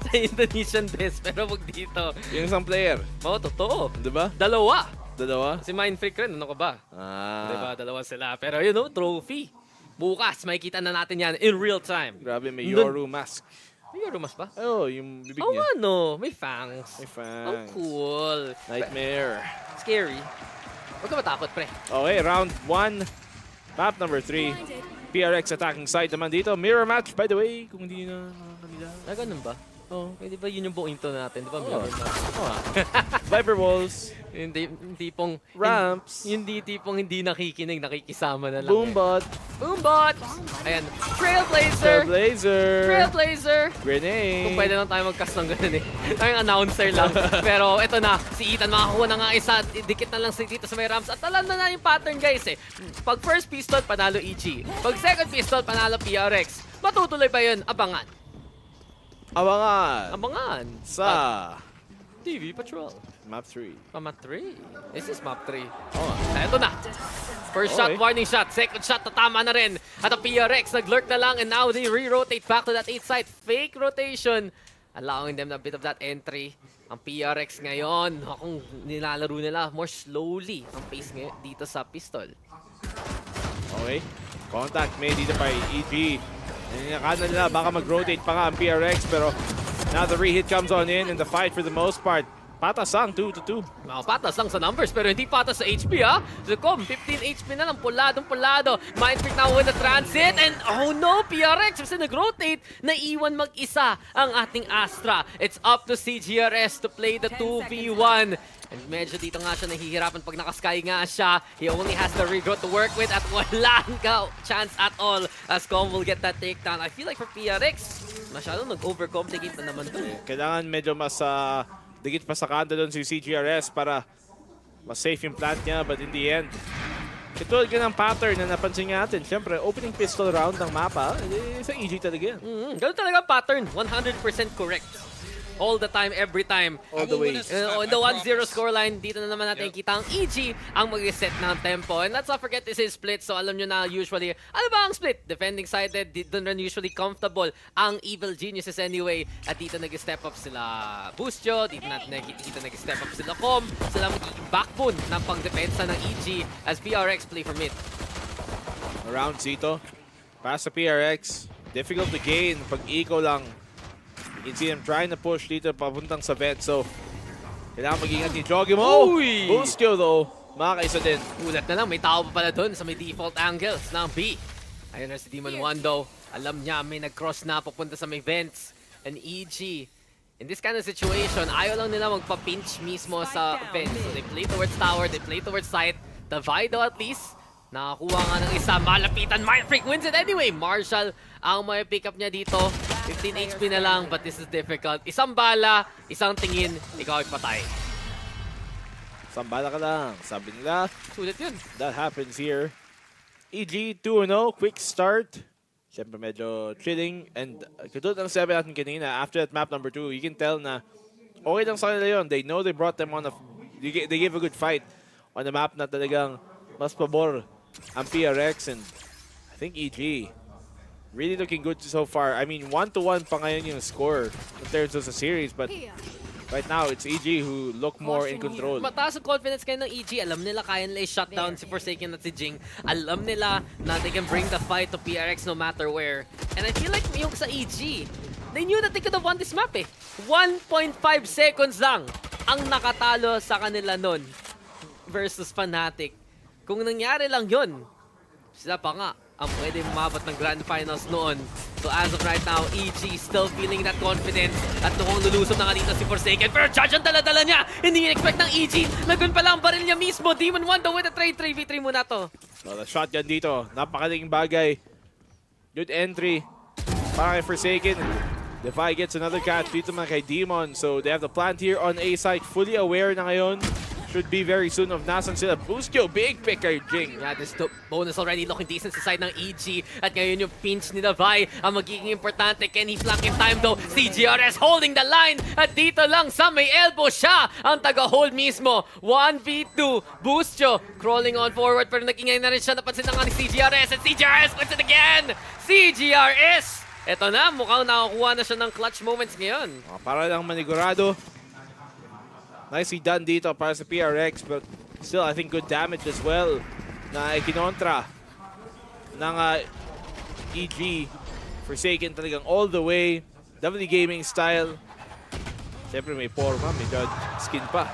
Sa Indonesian best, pero wag dito. Yung isang player. Oo, totoo. Diba? Dalawa. Dalawa? Si Mind Freak rin, ano ka ba? Ah. Diba, dalawa sila. Pero you know, trophy. Bukas, makikita na natin yan in real time. Grabe, may Yoru mask. May Yoru mask ba? Oo, yung bibig Oo, niya. ano, may fangs. May Ang fangs. cool. Nightmare. Scary. Huwag ka matakot, pre. Okay, round 1. Map number 3. PRX attacking side naman dito. Mirror match, by the way, kung hindi na nakakabila. Ah, ganun ba? Oo. Di ba yun yung buong intro natin? Di ba? Oo. Oo. Viper walls. Hindi tipong Ramps. Hindi tipong hindi nakikinig, nakikisama na lang. Boombot. Boombot! Ayan. Trailblazer! Trailblazer! Grenade. Kung pwede lang tayo mag-cast ng ganun eh. Tayong announcer lang. Pero ito na, si Ethan makakuha na nga isa. Dikit na lang dito sa may ramps. At alam na yung pattern guys eh. Pag first pistol, panalo EG. Pag second pistol, panalo PRX. Matutuloy ba yun? Abangan. Abangan. Sa TV Patrol. Map 3. Map 3? This is map 3. Oh. Ito na. First shot, Okay. warning shot. Second shot, tatama na rin. At ang PRX, nag-lurk na lang and now they re-rotate back to that 8 site. Fake rotation. Allowing them a bit of that entry. Ang PRX ngayon, kung nilalaro nila, more slowly ang pace ngayon dito sa pistol. Okay. Contact made dito by EG. Nakakana nila, baka mag-rotate pa nga ang PRX, pero now the re-hit comes on in and the fight for the most part. Patas ang 2-2. Patas lang sa numbers pero hindi patas sa HP ha. Zucom, 15 HP na lang, puladong pulado. Mindfreak now with the transit and oh no, PRX kasi nag-rotate, naiwan mag-isa ang ating Astra. It's up to CGRS to play the 2v1. And medyo dito nga siya nahihirapan pag naka-sky nga siya. He only has the regrowth to work with at walang chance at all as Com will get that takedown. I feel like for PRX, masyadong nag-overcomplicate na naman to. Kailangan medyo mas dikit pa sa kanda doon si CGRS para mas safe yung plant niya, but in the end, ito ng pattern na napansin natin. Siyempre, opening pistol round ng mapa, sa EG talaga yan. Ganun talaga ang pattern, 100% correct. All the time, every time. All the way. In the 1-0 scoreline, dito na naman natin kita ang EG ang mag-reset ng tempo. And let's not forget, this is split. So alam nyo na usually, ano ba ang split? Defending sided, doon rin usually comfortable ang Evil Geniuses anyway. At dito nag-step up sila Boostyo, dito nag-step up sila Com. Sila magiging backbone ng pang-depensa ng EG as PRX play for mid. Around dito, pass sa PRX. Difficult to gain pag eco lang. You can see them trying to push dito papuntang sa vent. So, kailangan mag-ingat ni Jogimo. Boostyo though, makakaisa din. Ulat na lang, may tao pa pala doon sa may default angles ng B. Ayun na si Demon Wando. Alam niya, may nag-cross na papunta sa may vents. And EG, in this kind of situation, ayaw lang nila magpa-pinch mismo sa vents. So they play towards tower, they play towards site. The Vido at least, nakakuha nga ng isa, malapitan. Mindfreak wins it anyway. Marshall ang may pick up niya dito. 15 HP na lang, but this is difficult. Isang bala, isang tingin, ikaw ay patay. Isang bala ka lang. Sabi nila, sulit yun. That happens here. EG 2-0, quick start. Siyempre medyo chilling. And katulad ng sabi natin kanina, after that map number 2, you can tell na okay lang sa kanila yun. They know they brought them on a... They gave a good fight on a map na talagang mas pabor ang PRX. And I think EG really looking good so far. I mean, 1-1 pa ngayon yung score in terms of the series. But right now, it's EG who look more in control. Mataas ang confidence kayo ng EG. Alam nila kaya nila i-shutdown si Forsaken at si Jing. Alam nila na they can bring the fight to PRX no matter where. And I feel like yung sa EG, they knew that they could have won this map eh. 1.5 seconds lang ang nakatalo sa kanila nun versus Fnatic. Kung nangyari lang yun, sila pa nga ang pwede umabot ng Grand Finals noon. So as of right now, EG still feeling that confidence at noong lulusob na nga dito si Forsaken. Pero Judge ang dala-dala niya! Hindi in-expect ng EG. Lagun pala ang baril niya mismo. Demon 1 though with a trade 3v3 muna to. So the shotgun dito, napakalaking bagay. Good entry para kay Forsaken. Defy gets another catch dito man kay Demon. So they have the plant here on A site. Fully aware na ngayon. Should be very soon of nasan sila. Boostyo, big pick kay Jing. Yeah, this bonus already looking decent sa side ng EG. At ngayon yung pinch ni Davai ang magiging importante. Can he flank in time though? CGRS holding the line. At dito lang sa may elbow siya ang taga-hold mismo. 1v2. Boostyo crawling on forward pero nagingay na rin siya. Napansin na nga ni CGRS. And CGRS wins it again! CGRS! Eto na, mukhang nakakuha na siya ng clutch moments ngayon. Para lang manigurado. Nicely done dito para sa PRX, but still I think good damage as well na ikinontra ng EG. Forsaken talagang all the way. Definitely gaming style. Siyempre may forma, may skin pa.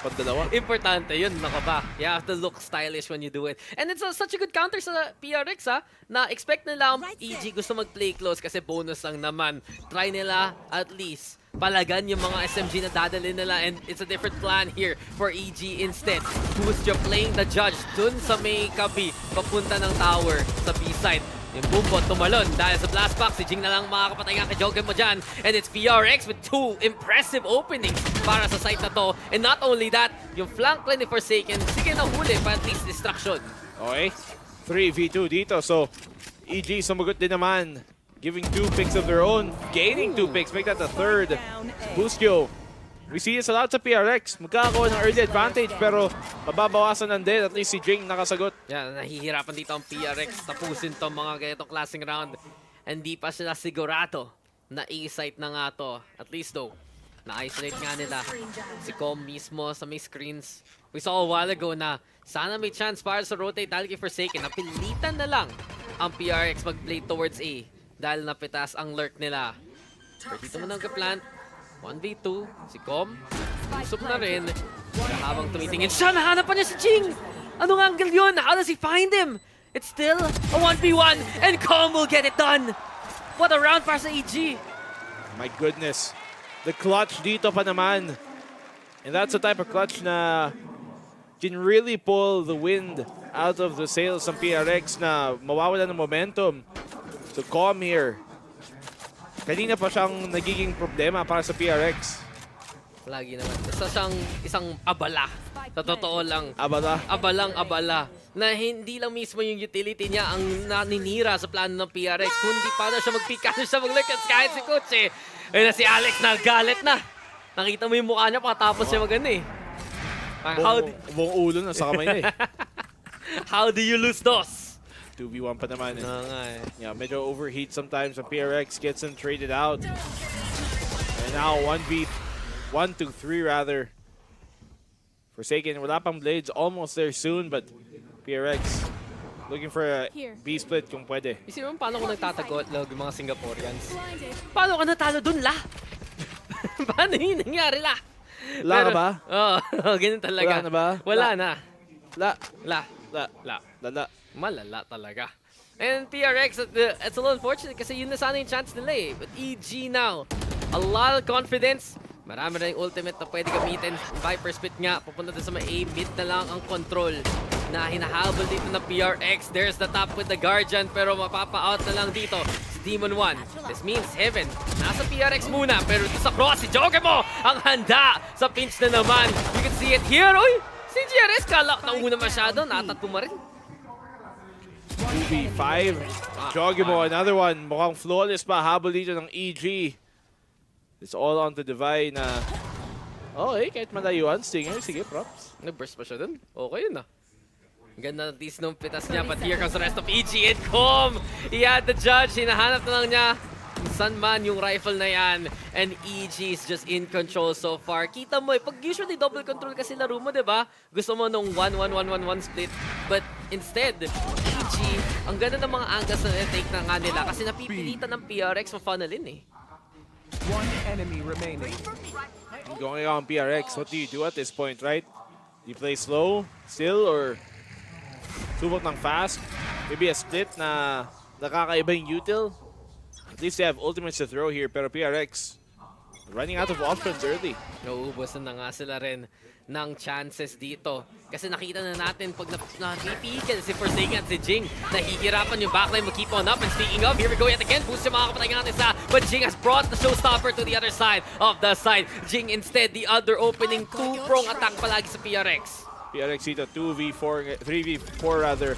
Pagdalawa. Importante yun, naka ba? You have to look stylish when you do it. And it's such a good counter sa PRX ha, na expect nila ang EG gusto mag-play close kasi bonus lang naman. Try nila at least palagan yung mga SMG na dadalhin nila and it's a different plan here for EG instead. Who's just playing the judge dun sa may kabi papunta ng tower sa B-side. Yung Bumbo tumalon dahil sa blast box. Si Jing na lang makakapatay nga kay Jogen mo dyan. And it's PRX with 2 impressive openings para sa site na to. And not only that, yung flank line ni Forsaken, sige na huli pa at least distraction. Okay, 3v2 dito. So, EG sumagot din naman. Giving 2 picks of their own. Gaining 2 picks. Make that the third. Boostyo. We see this a lot sa PRX. Magkakakuha ng early advantage pero mababawasan ng din. At least si Jing nakasagot. Yeah, nahihirapan dito ang PRX. Tapusin to mga ganitong klaseng round. Hindi pa sila sigurado na A-site na nga to. At least though, na-isolate nga nila si Com mismo sa may screens. We saw a while ago na sana may chance para sa rotate dahil kay Forsaken. Napilitan na lang ang PRX mag-play towards A dahil napitas ang lurk nila. Pero dito mo nang ka-plant. 1v2, si Com, usop na rin. Pero habang tumitingin siya, nahanap pa niya si Jing! Anong angle yun? How does he find him? It's still a 1v1 and Com will get it done! What a round para sa EG! My goodness. The clutch dito pa naman. And that's the type of clutch na can really pull the wind out of the sails ng PRX na mawawala ng momentum. So Com here. Kanina pa siyang nagiging problema para sa PRX. Lagi naman. Basta siyang isang abala. Sa totoo lang. Abala? Abalang-abala. Na hindi lang mismo yung utility niya ang naninira sa plano ng PRX. Kundi paano siya mag-pick, paano siya mag-look at kahit si Coach eh. Ayun na si Alex na galit na. Nakita mo yung mukha niya pakatapos siya mag-ano eh. Buong ulo na sa kamay niya eh. How do you lose those? 2v1 pa naman eh. Yeah, medyo overheat sometimes. Ang PRX gets them traded out. And now 1 to 3 rather. Forsaken, wala pang blades. Almost there soon, but PRX looking for a B split kung pwede. Isipin mo paano kung nagtatago at yung mga Singaporeans? Paano ka natalo dun, la? Paano yun nangyari, la? La ka ba? Oo, ganun talaga. Wala na ba? Wala na. La. Malala talaga. And PRX, it's a little unfortunate kasi yun na sana yung chance nila eh. But EG now, a lot of confidence. Marami na yung ultimate na pwede gamitin. Viper split nga, pupunta din sa may A, mid na lang ang control na hinahabol dito na PRX. There's the top with the Guardian pero mapapa-out na lang dito si Demon 1. This means Heaven, nasa PRX muna pero dito sa cross, si Jogemo ang handa sa pinch na naman. You can see it here. Uy, si GRS kala nauna masyado, natatumba rin. 2v5. Jogimo, another one. Mukhang flawless pa. Habol dito ng EG. It's all on to Divine na... Oh, kahit malayuan. Stinger, sige, props. Nag-burst pa siya dun. Okay yun ah. Ganda ng tease ng pitas niya, but here comes the rest of EG and Com! He had the judge, hinahanap na lang niya saan man yung rifle na yan. And EG is just in control so far. Kita mo pag usually double control kasi laro mo, diba? Gusto mo nung 1-1-1-1-1 split. But instead, EG, ang ganda ng mga angles na na-take na nga nila kasi napipilitan ng PRX ma-funnelin eh. One enemy remaining. Going on PRX, what do you do at this point, right? Do you play slow still or subok ng fast? Maybe a split na nakakaiba yung util? At least they have ultimates to throw here, pero PRX running out of options early. Nauubos na nga sila rin ng chances dito. Kasi nakita na natin pag napipigil si Forsaken at si Jing, nahihirapan yung backline mo keep on up. And speaking of, here we go yet again. Boost yung mga kapatay ng ating isa. But Jing has brought the showstopper to the other side of the side. Jing instead, the other opening two-prong attack palagi sa PRX. PRX dito, 2v4, 3v4 rather.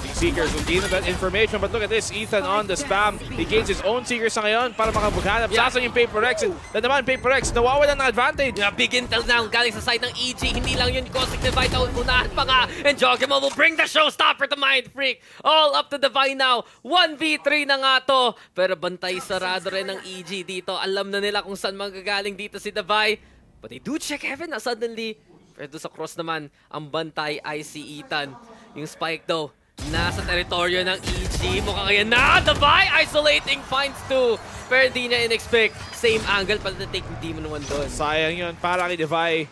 The Seekers will gain that information, but look at this, Ethan on the spam. He gains his own Seekers na ngayon para makapaghanap. Sasan yung PRX, and na naman PRX, nawawala ng advantage. Big intel now galing sa side ng EG. Hindi lang yun, Cosmic Divine na unahan pa nga. And Jogimo will bring the showstopper to Mind Freak. All up to Divine now. 1v3 na nga to. Pero bantay sarado rin ng EG dito. Alam na nila kung saan magagaling dito si Divine. But they do check heaven na suddenly. Pero sa cross naman, ang bantay ay si Ethan. Yung spike though, nasa teritoryo ng EG. Mukhang kaya na! Divine isolating finds two. Pero hindi niya in-expect. Same angle pala na-take ng Demon 1 doon. Sayang yun para kay Divine.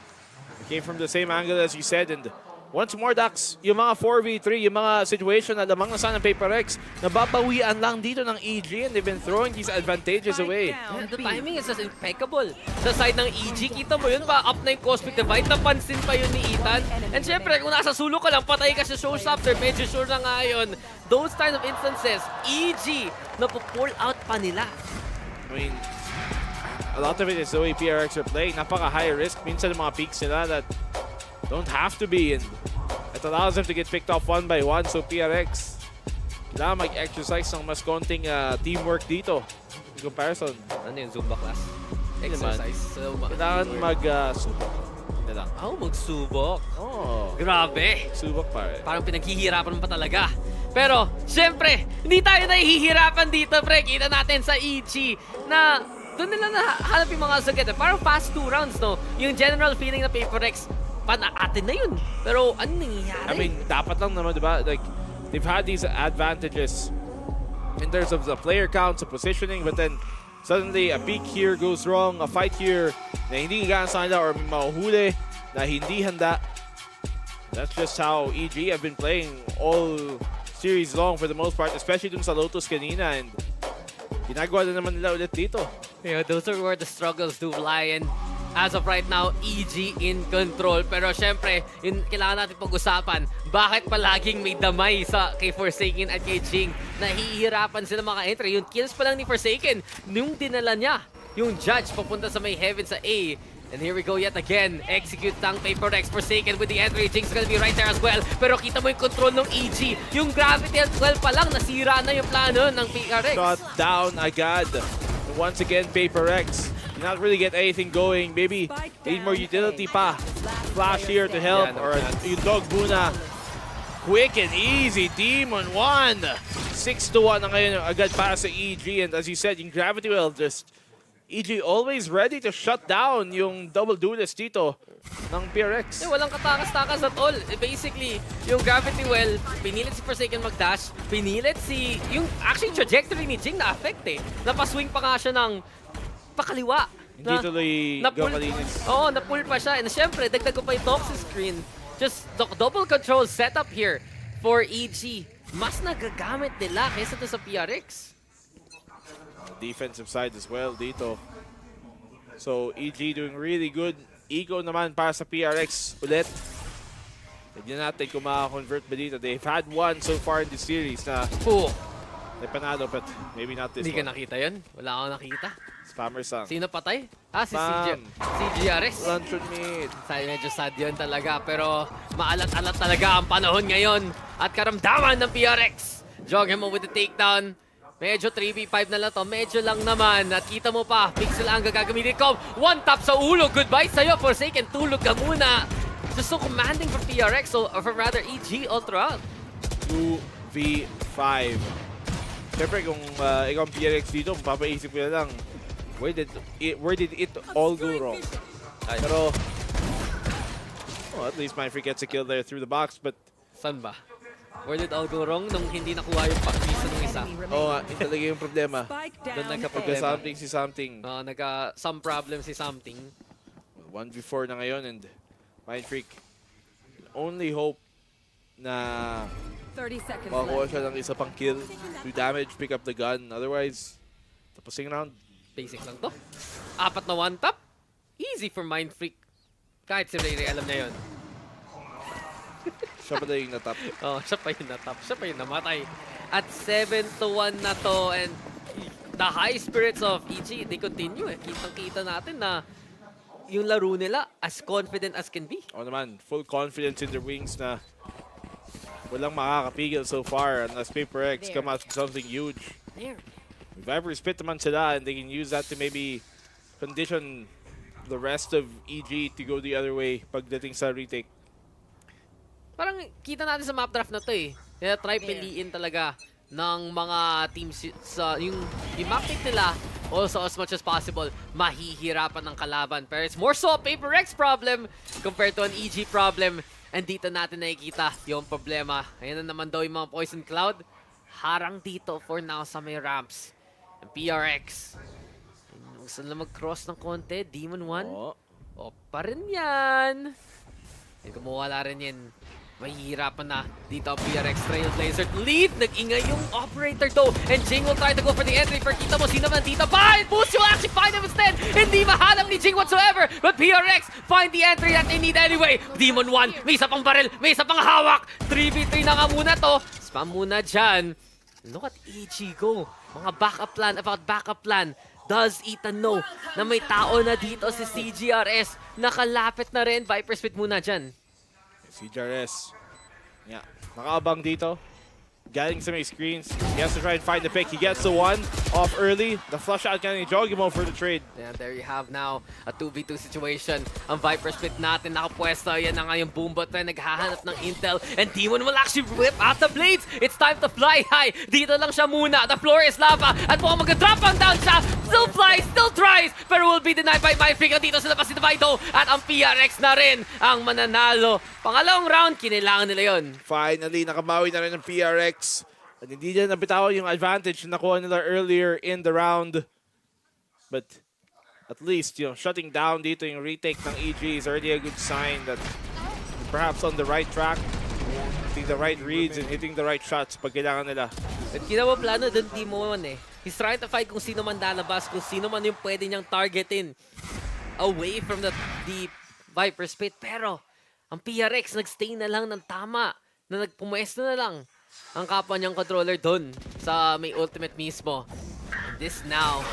Came from the same angle as you said, and once more, Dax, yung mga 4v3, yung mga situation na lamang na sana ng PRX, nababawian lang dito ng EG and they've been throwing these advantages away. Yeah, the timing is just impeccable. Sa side ng EG, kita mo yun ba? Up na yung Cosmic Divide, napansin pa yun ni Ethan. And syempre, kung nasa sulok ka lang, patay ka sa showstopper, medyo sure na nga yun. Those kind of instances, EG, napupull out pa nila. I mean, a lot of it is the way PRX are playing. Napaka-high risk. Minsan yung mga peaks nila that don't have to be, and it allows them to get picked off one by one. So PRX, kailangan mag-exercise ng mas konting teamwork dito in comparison. Ano yung Zumba class? Exercise. Kailangan mag-subok. Magsubok. Oh, grabe. Subok pa rin. Parang pinaghihirapan pa talaga. Pero, syempre, hindi tayo nahihirapan dito, pre. Kita natin sa EG na doon nila nahanap yung mga sagat. Parang fast 2 rounds, no? Yung general feeling na PRX, atin na yun. Pero ano nangyayari? I mean, dapat lang naman, diba? Like, they've had these advantages in terms of the player counts, the positioning, but then suddenly a peak here goes wrong, a fight here na hindi gana sa kanila or mahuhuli na hindi handa. That's just how EG have been playing all series long for the most part, especially dun sa Lotus kanina, and ginagawa na naman nila ulit dito. Yeah, those are where the struggles do lie, and as of right now, EG in control. Pero syempre, yun kailangan natin pag-usapan. Bakit palaging may damay sa kay Forsaken at kay Jing? Nahihirapan sila maka-entry. Yung kills pa lang ni Forsaken, yung dinala niya, yung judge papunta sa may heaven sa A. And here we go yet again. Execute ang PRX. Forsaken with the entry. Jing's gonna be right there as well. Pero kita mo yung control ng EG. Yung gravity as well pa lang, nasira na yung plano ng PRX. Shot down agad. Once again, PRX. Not really get anything going. Maybe need more utility pa. Flash here to help. Or yung dog muna. Quick and easy. Demon 1. 6-1 na ngayon agad para sa EG. And as you said, yung gravity well just... EG always ready to shut down yung double duelist dito ng PRX. Walang katakas-takas at all. Basically, yung gravity well, pinilit si Forsaken mag-dash, pinilit si... Yung actually trajectory ni Jing na-affect eh. Napaswing pa nga siya ng pakaliwa. Hindi tuloy gawalinis. Oo, na-pull pa siya. And syempre, dagdag ko pa yung toxic screen. Just double control setup here for EG. Mas nagagamit nila kaysa to sa PRX. Defensive side as well dito. So EG doing really good. Ego naman para sa PRX ulit. Tignan natin kung maka-convert ba dito. They've had one so far in the series na may panalo, but maybe not this one. Hindi ka nakita yun? Wala akong nakita. Spammer sang. Sino patay? Si CGRX. Luncheon meat. Medyo sad yun talaga. Pero maalat-alat talaga ang panahon ngayon. At karamdaman ng PRX. Jog mo with the takedown. Medyo 3v5 na lang to. Medyo lang naman. At kita mo pa, pixel ang gagamitin ko. One tap sa ulo. Goodbye sa'yo, Forsaken. Tulog ka muna. Just so commanding from PRX, or from rather EG all throughout. 2v5. Siyempre, kung ikaw ang PRX dito, mapapaisip ko na lang, where did it all go wrong? Pero, at least Mindfreak gets a kill there through the box, but... Saan ba? Where did all go wrong nung hindi nakuha yung pag-visa ng isa? Oo nga, yun talaga yung problema. Doon nagka-problema. Something. Some problem si something. 1v4 na ngayon and Mindfreak only hope na 30 seconds makakuha siya ng isa pang kill to damage, pick up the gun. Otherwise, tapos round. Basic lang to. 4 na one tap. Easy for Mindfreak. Kahit si Ray Ray alam niya yun. Siya pa na yung natap. Oo, siya pa yung natap. Siya pa yung namatay. At 7-1 na to, and the high spirits of EG, they continue eh. Kitang-kita natin na yung laro nila as confident as can be. Oo naman, full confidence in their wings na walang makakapigil so far unless PRX come out with something huge. If ever spit naman sila and they can use that to maybe condition the rest of EG to go the other way pagdating sa retake. Parang kita natin sa map draft na to eh. Kaya try piliin talaga ng mga teams sa yung map pick nila also as much as possible mahihirapan ng kalaban. Pero it's more so a PRX problem compared to an EG problem. And dito natin nakikita yung problema. Ayan na naman daw yung mga Poison Cloud. Harang dito for now sa may ramps. Ang PRX. Gusto na mag-cross ng konti. Demon 1. O pa rin yan. Kumuwala rin yan. Mahihirapan na dito ang PRX Trailblazer to lead. Nag-ingay yung operator though. And Jing will try to go for the entry. For kita mo, sino man dito. But Boost will actually find him instead. Hindi mahalang ni Jing whatsoever. But PRX find the entry that they need anyway. Demon 1, may isa pang baril, may isa pang hawak. 3v3 na nga muna to. Spam muna dyan. Look at EG go. Mga backup plan about backup plan. Does Ethan know na may tao na dito si CGRS? Nakalapit na rin. Viper Spit muna dyan. CGRS. Yeah. Nakaabang dito. Galing sa may screens. He has to try and find the pick. He gets the one off early. The flush out can jog him for the trade. And there you have now a 2v2 situation. Ang Viper Split natin nakapwesto. Yan na nga yung Boombot na naghahanap ng intel. And Demon will actually whip out the blades. It's time to fly high. Dito lang siya muna. The floor is lava. At mukhang mag-drop on down siya. Still flies, still tries. Pero will be denied by Mindfreak. Dito sila pa si Divido. At ang PRX na rin ang mananalo. Pangalawang round, kinailangan nila yon. Finally, nakamawi na rin ng PRX. At hindi nila nabitawan yung advantage na nakuha nila earlier in the round. But at least, shutting down dito yung retake ng EG is already a good sign that perhaps on the right track, hitting the right reads and hitting the right shots pag kailangan nila. At ginawa plano dun, Demon eh. He's trying to fight kung sino man lalabas, kung sino man yung pwede niyang targetin away from the Viper Spit. Pero ang PRX nagstay na lang ng tama, na nagpumwesto na lang ang kapwa niyang controller doon sa may ultimate mismo. And this now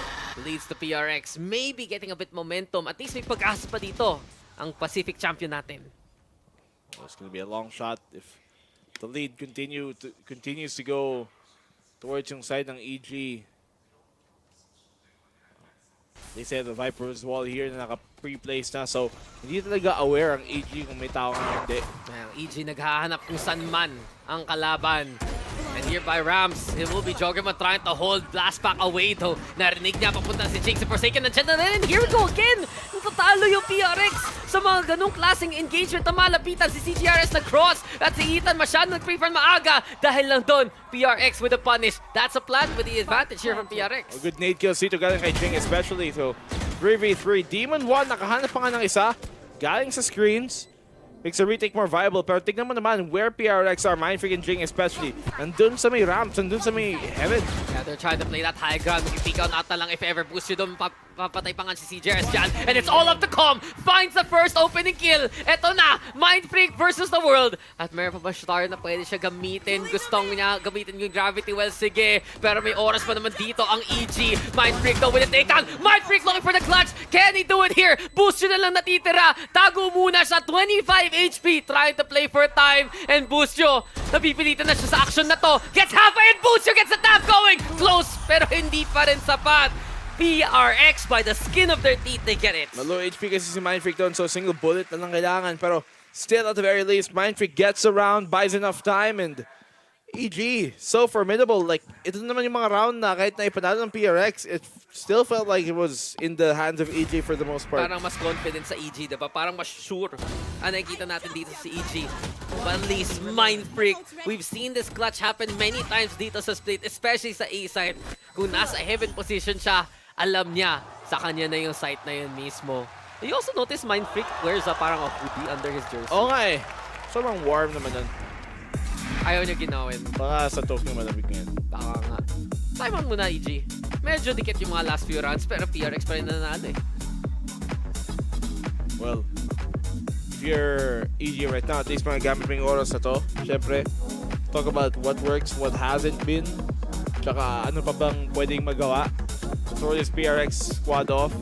leads to PRX maybe getting a bit momentum. At least may pag-asa pa dito ang Pacific champion natin. It's going to be a long shot if the lead continues to go towards yung side ng EG. They said the Viper's wall here na naka-pre-place na, so hindi talaga aware ang EG kung may tao nga hindi. Ang EG naghahanap kung saan man ang kalaban. And here by Rams, it will be Joggerman trying to hold Blast Pack away though. Narinig niya papunta si Jake, si Forsaken nandiyan na rin. Here we go again! Natatalo yung PRX sa mga ganong klaseng engagement na malapitan. Si CGRS nag-cross at si Ethan masyadong nag-pre-farm maaga. Dahil lang doon, PRX with a punish. That's a plan with the advantage here from PRX. A good nade kill dito galing kay Jing especially. So 3v3, Demon 1 nakahanap pa nga ng isa. Galing sa screens. Makes a retake more viable, pero tignan mo naman where PRX are, Mindfreak and Jing especially. Nandun sa may ramps, nandun sa may heaven. Yeah, they're trying to play that high ground. Mag-peek out na lang if ever boost you doon. papatay pa nga si CJRS dyan. And it's all up to Com. Finds the first opening kill. Eto na, Mind Freak versus the world. At meron pa ba star na pwede siya gamitin? Gustong niya gamitin yung Gravity Well, sige. Pero may oras pa naman dito ang EG. Mind Freak though with a takedown. Mind Freak looking for the clutch. Can he do it here? Boost yun na lang natitira. Tago muna siya, 25 HP. Trying to play for time. And Boostyo, napipilitan na siya sa action na to. Gets halfway and Boostyo gets the tap going. Close, pero hindi pa rin sapat. PRX by the skin of their teeth, they get it. Low HP kasi si Mind Freak doon, so single bullet na lang kailangan. Pero still at the very least, Mind Freak gets around, buys enough time, and EG, so formidable. Like, ito naman yung mga round na kahit na ipanalo ng PRX, it still felt like it was in the hands of EG for the most part. Parang mas confident sa EG, diba? Parang mas sure. Nakikita natin dito si EG. But at least, Mind Freak, we've seen this clutch happen many times dito sa split, especially sa A side. Kung nasa heaven position siya, alam niya sa kanya na yung site na yun mismo. You also notice Mind Freak wears a parang a hoodie under his jersey. Oo nga eh. Sobrang warm naman nun. Ayaw niya ginawin. Baka sa Tokyo malamig ngayon. Baka nga. Time on muna, EG. Medyo dikit yung mga last few rounds, pero PRX pa rin nanalo eh. Well, if you're EG right now, at least magagamit mo yung oras na to. Siyempre, talk about what works, what hasn't been. Tsaka ano pa bang pwedeng magawa. Throw this PRX squad off.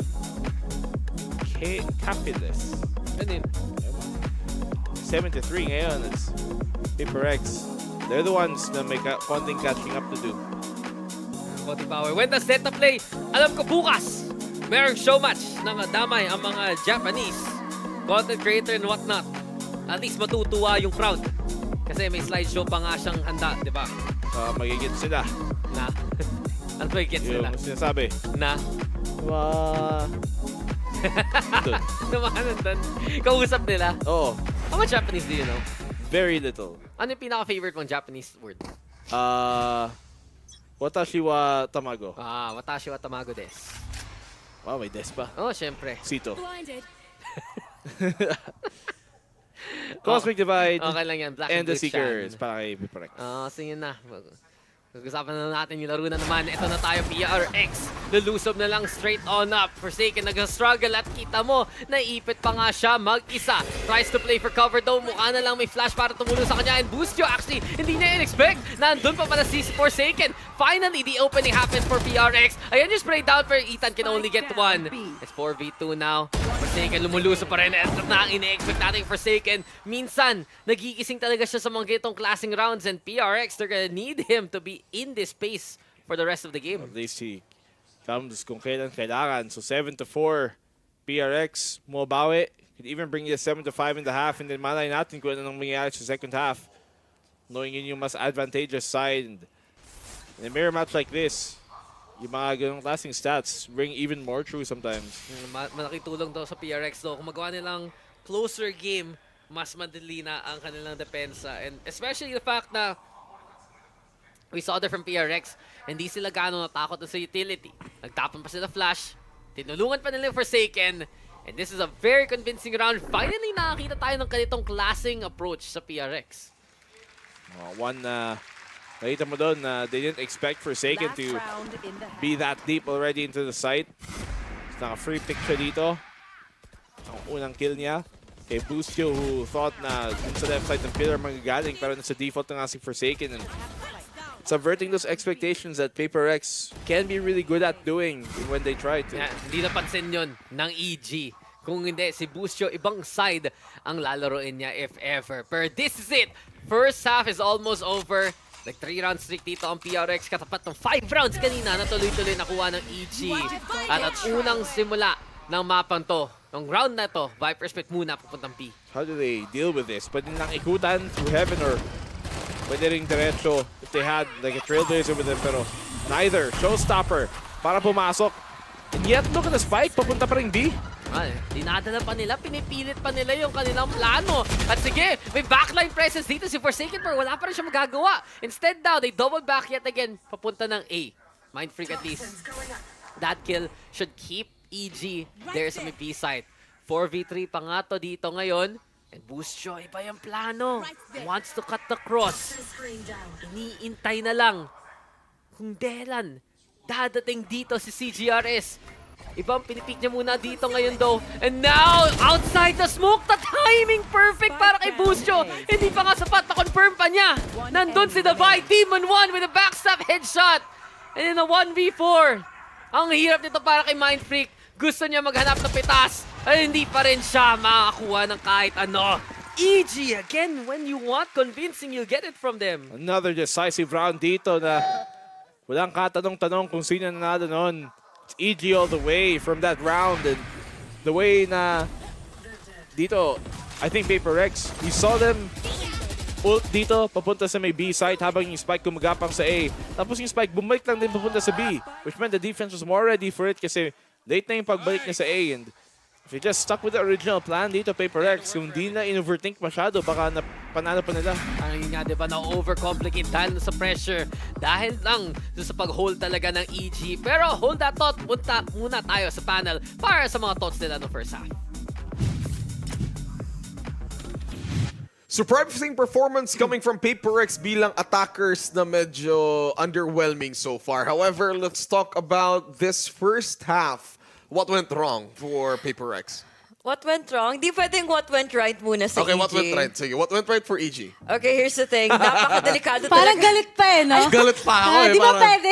Capitalist. Ano yun? 73 ngayon. It's PRX. They're the ones na may konting catching up to do. Body power. When the set to play, alam ko bukas, merong show match na damay ang mga Japanese content creator and whatnot. At least matutuwa yung crowd. Kasi may slideshow pa nga siyang handa, di ba? Magigit sila. Na? Ano magigit sila? Yung sinasabi. Na? Doon. Doon. Kausap nila? Oo. How much Japanese do you know? Very little. Ano yung pinaka-favorite mong Japanese word? Watashi wa tamago. Watashi wa tamago des. Wow, may des pa. Oh, syempre. Sito. Cosmic Divide. Okay lang yan. Black and the Blue Seekers Chan. para kay PRX. Sige na. Pag-usapan na natin yung laro na naman. Ito na tayo, PRX. Lulusob na lang straight on up. Forsaken nag-struggle at kita mo, naipit pa nga siya mag-isa. Tries to play for cover though. Mukha na lang may flash para tumulong sa kanya. And Boostyo actually, hindi niya in-expect. Nandun pa pala si Forsaken. Finally, the opening happens for PRX. Ayan yung spray down for Ethan can only get one. It's 4v2 now. Forsaken lumuluso pa rin. At na ang ine-expect natin Forsaken. Minsan, nagigising talaga siya sa mga gitong klaseng rounds. And PRX, they're gonna need him to be in this space for the rest of the game. At least he comes kung kailan kailangan. So 7-4, PRX, mumabawi. Could even bring you a 7-5 in the half. And then malay natin kung ano nang mangyayari sa second half. Knowing yun yung mas advantageous side. In a mirror match like this, yung mga ganong klaseng stats bring even more true sometimes. Malaking tulong daw sa PRX though. Kung magawa nilang closer game, mas madali na ang kanilang depensa. And especially the fact na we saw that from PRX, hindi sila gano'ng natakot sa utility. Nagtapon pa sila flash, tinulungan pa nila Forsaken, and this is a very convincing round. Finally, nakakita tayo ng ganitong klaseng approach sa PRX. One nakita mo doon na they didn't expect Forsaken to be that deep already into the site. Naka-free pick siya dito. Ang unang kill niya kay Boostyo, who thought na sa left side ng pillar magagaling, pero nasa default na nga si Forsaken. And subverting those expectations that PRX can be really good at doing when they try to. Hindi napansin yun ng EG. Kung hindi, si Boostyo, ibang side ang lalaroin niya if ever. Pero this is it. First half is almost over. Nag-3-round streak dito ang PRX. Katapat ng 5 rounds kanina na tuloy-tuloy nakuha ng EG. At unang simula ng mapang to. Ng round na to, Viper Split muna pupuntang B. How do they deal with this? Pwede lang ikutan through heaven or pwede ring diretso if they had like a trailblazer with them, pero neither. Showstopper para pumasok. And yet, look at the spike. Papunta pa rin B. Dinadala pa nila, pinipilit pa nila yung kanilang plano. At sige, may backline presence dito si Forsaken, pero wala pa rin siya magagawa. Instead now, they double back yet again, papunta ng A. Mind Freak at least. That kill should keep EG there sa may B side. 4v3 pa nga to dito ngayon. And Boostyo, iba yung plano. Wants to cut the cross. Iniintay na lang kung delan dadating dito si CGRS. Ibang pinipik niya muna dito ngayon though. And now, outside the smoke, the timing perfect para kay Busio. Hindi pa nga sapat, na-confirm pa niya. Nandun si Divide, Demon 1 with a backstab headshot. And in a 1v4. Ang hirap nito para kay Mind Freak. Gusto niya maghanap ng pitas. Ay hindi pa rin siya makakuha ng kahit ano. EG, again, when you want convincing, you'll get it from them. Another decisive round dito na walang katanong-tanong kung sino nanalo noon. It's EG all the way from that round. And the way na dito, I think PRX, you saw them ult dito, papunta sa may B site habang yung Spike gumagapang sa A. Tapos yung Spike bumalik lang din papunta sa B, which meant the defense was more ready for it kasi late na yung pagbalik niya sa A. And if you just stuck with the original plan dito, PRX, kung di na in-overthink masyado, baka panalo pa nila. Ayun nga, di ba, na-overcomplicate dahil sa pressure. Dahil lang sa pag-hold talaga ng EG. Pero hold that thought, punta muna tayo sa panel para sa mga thoughts nila no first half. Surprising performance coming from PRX bilang attackers na medyo underwhelming so far. However, let's talk about this first half. What went wrong for PRX? What went wrong? Di pwedeng what went right muna sa Okay, EG. what went right? Sige, what went right for EG? Okay, here's the thing. Napakadelikado Parang talaga. galit pa eh, no? Galit pa ako eh. Di ba parang- pwede?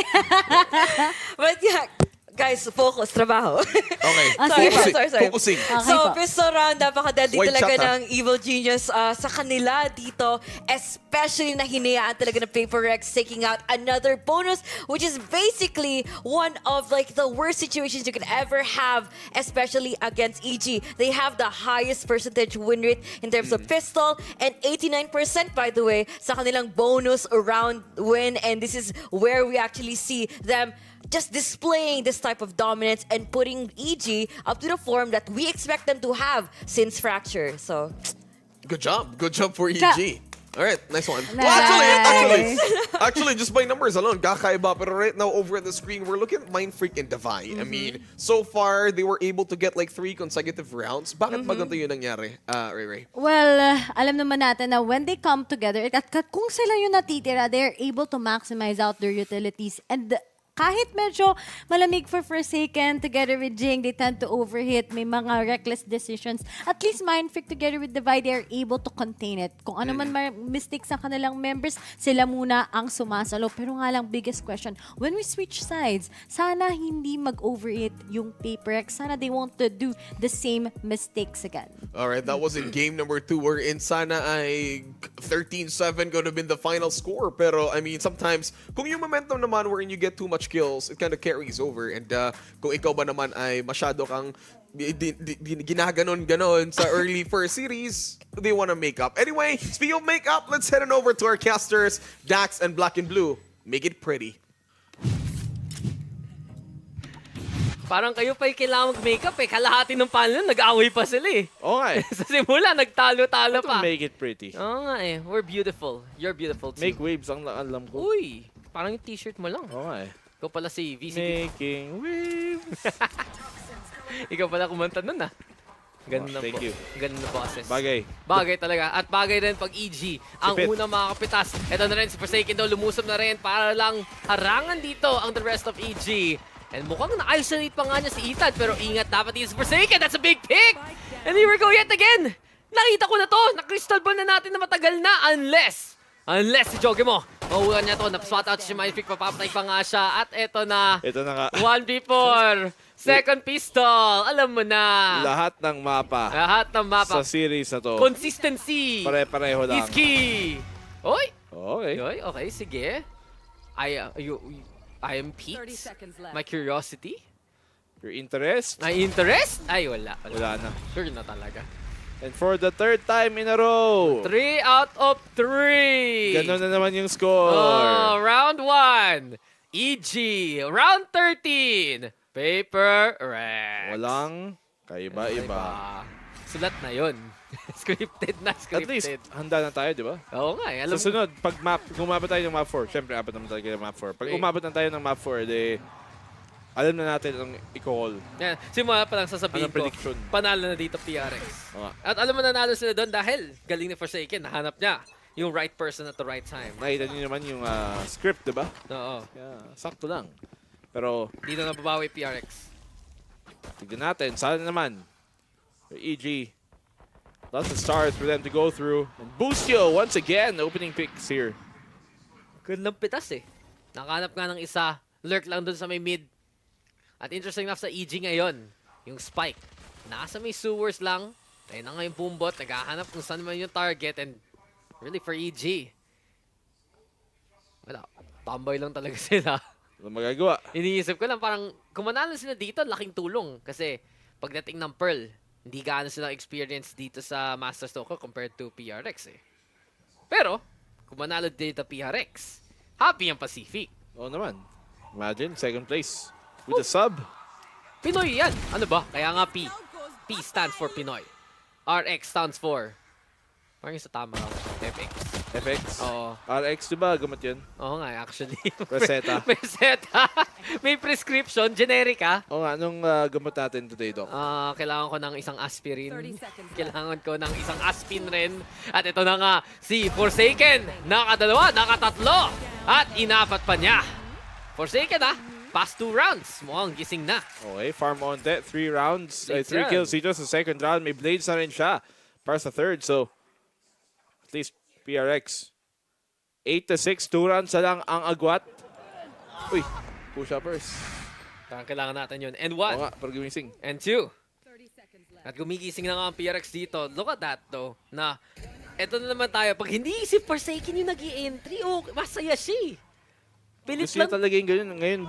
But yeah, guys, focus, trabaho. Okay, sorry. focusing. Okay So, po. pistol round, napaka-deadly White talaga shot, ha? ng Evil Genius sa kanila dito. Especially na hinayaan talaga ng PRX taking out another bonus, which is basically one of like the worst situations you could ever have, especially against EG. They have the highest percentage win rate in terms of pistol, and 89% by the way, sa kanilang bonus round win. And this is where we actually see them just displaying this type of dominance and putting EG up to the form that we expect them to have since Fracture. So, Good job. Good job for EG. Ka- All right, nice one. Nice. Well, actually, just by numbers alone, kakaiba. Pero right now, over at the screen, we're looking at Mind Freak and Divide. I mean, so far, they were able to get like 3 consecutive rounds. Bakit ba ganito yung nangyari, Ray Ray? Well, alam naman natin na when they come together, at kung sila yung natitira, they're able to maximize out their utilities. And kahit medyo malamig for Forsaken together with Jing, they tend to overhit, may mga reckless decisions. At least Mind Freak together with Divide, they're able to contain it. Kung ano man mistakes sa kanilang members, sila muna ang sumasalo. Pero nga lang, biggest question, when we switch sides, sana hindi mag-overhit yung PRX. Sana they won't do the same mistakes again. Alright, that was in game number 2 wherein sana ay 13-7 gonna be the final score. Pero, I mean, sometimes, kung yung momentum naman wherein you get too much kills, it kind of carries over. And kung ikaw ba naman ay masyado kang ginaganon-ganon sa early first series, they want to make up. Anyway, speaking of make up, let's head on over to our casters, Dax and Black and Blue. Make it pretty. Parang kayo pa yung kailangan mag-makeup eh. Kalahati ng panel, nag-away pa sila eh. Oo nga eh. Sa simula, nagtalo-talo pa. Make it pretty. Oo nga eh. We're beautiful. You're beautiful too. Make waves ang alam ko. Uy, parang yung t-shirt mo lang. Oo nga eh. Ikaw pala si VCT. Making waves. Ikaw pala kumanta nun ah. Ganun na thank po. you. Ganun na po kasi. Bagay. Bagay talaga. At bagay rin pag EG. Ang Sipit. unang makakapitas. Ito na rin si Forsaken daw. Lumusog na rin para lang harangan dito ang the rest of EG. And mukhang na-isolate pa nga niya si Ethan. Pero ingat dapat dito si Forsaken. That's a big pick! And here we go yet again! Nakita ko na to! Na-crystal ball na natin na matagal na. Unless si Jogi mo. Mahulan niya to. Na-swat out si Mind Freak. Papapatay pa nga siya. At eto na. Ito na nga. 1v4. Second pistol. Alam mo na. Lahat ng mapa. Lahat ng mapa. Sa series na to. Consistency. Pare-pareho lang. Is key. Oy! Okay. Okay, sige. I am piqued. My curiosity. Your interest? My interest? Ay, wala. Wala na. Sure na talaga. And for the 3rd time in a row. 3 out of 3. Ganun na naman yung score. Oh, round 1. EG. Round 13. PRX. Walang kaiba-iba. Sulat na yun. Scripted na, scripted. At least, handa na tayo, di ba? Oo nga. Alam sa sunod, pag umabot tayo ng map 4, syempre, abot naman talaga ng map 4. Pag umabot na tayo ng map 4, alam na natin ang i-call. Yan. Simula pa lang sasabihin Anong ko, prediction? panalo na dito PRX. Oo. At alam mo nanalo sila doon dahil galing ni Forsaken, nahanap niya yung right person at the right time. Nakita niyo naman yung script, di ba? Oo. Yeah, sakto lang. Pero, dito na babawi PRX. Tignan natin. Sana naman. For EG. Lots of stars for them to go through. And Bustio, once again, opening picks here. Gandang pitas eh. Nakahanap nga ng isa. Lurk lang dun sa may mid. At interesting enough sa EG ngayon, yung spike. Nasa may sewers lang. Tayo na nga yung boombot. Naghahanap kung saan man yung target. And really for EG, wala. Tambay lang talaga sila. Ano magagawa? Iniisip ko lang parang kung manalo sila dito, laking tulong. Kasi pagdating ng Pearl, hindi gaano silang experience dito sa Masters Toko compared to PRX eh. Pero, kung manalo dito PRX, happy ang Pacific. Oo naman. Imagine, second place. With a sub. Pinoy yan. Ano ba? Kaya nga P. P stands for Pinoy. RX stands for... Parang yung sa tama ako. FX. FX? Oo. RX, diba? Gamot yun? Oo nga, actually. Reseta. Reseta. May prescription. Generic ah. Oo nga, anong gamot natin today, Doc? Kailangan ko ng isang aspirin. Kailangan ko ng isang aspin rin. At ito na nga, si Forsaken. Nakadalawa, nakatatlo. At inapat pa niya. Forsaken ah. Past 2 rounds. Mukhang gising na. Okay, farm on that. 3 rounds. 3 Blades kills dito sa second round. May blades na rin siya para sa third. So, at least PRX. 8-6. 2 rounds na lang ang agwat. Uy, push-uppers. Kailangan natin yun. And 1. Oo nga, para gumising. And 2. At gumigising na nga ang PRX dito. Look at that though. Na, eto na naman tayo. Pag hindi si Forsaken yung nag-i-entry, oh, masaya siya. Pilit Gusto niya lang. talaga yung ganyan. Ngayon,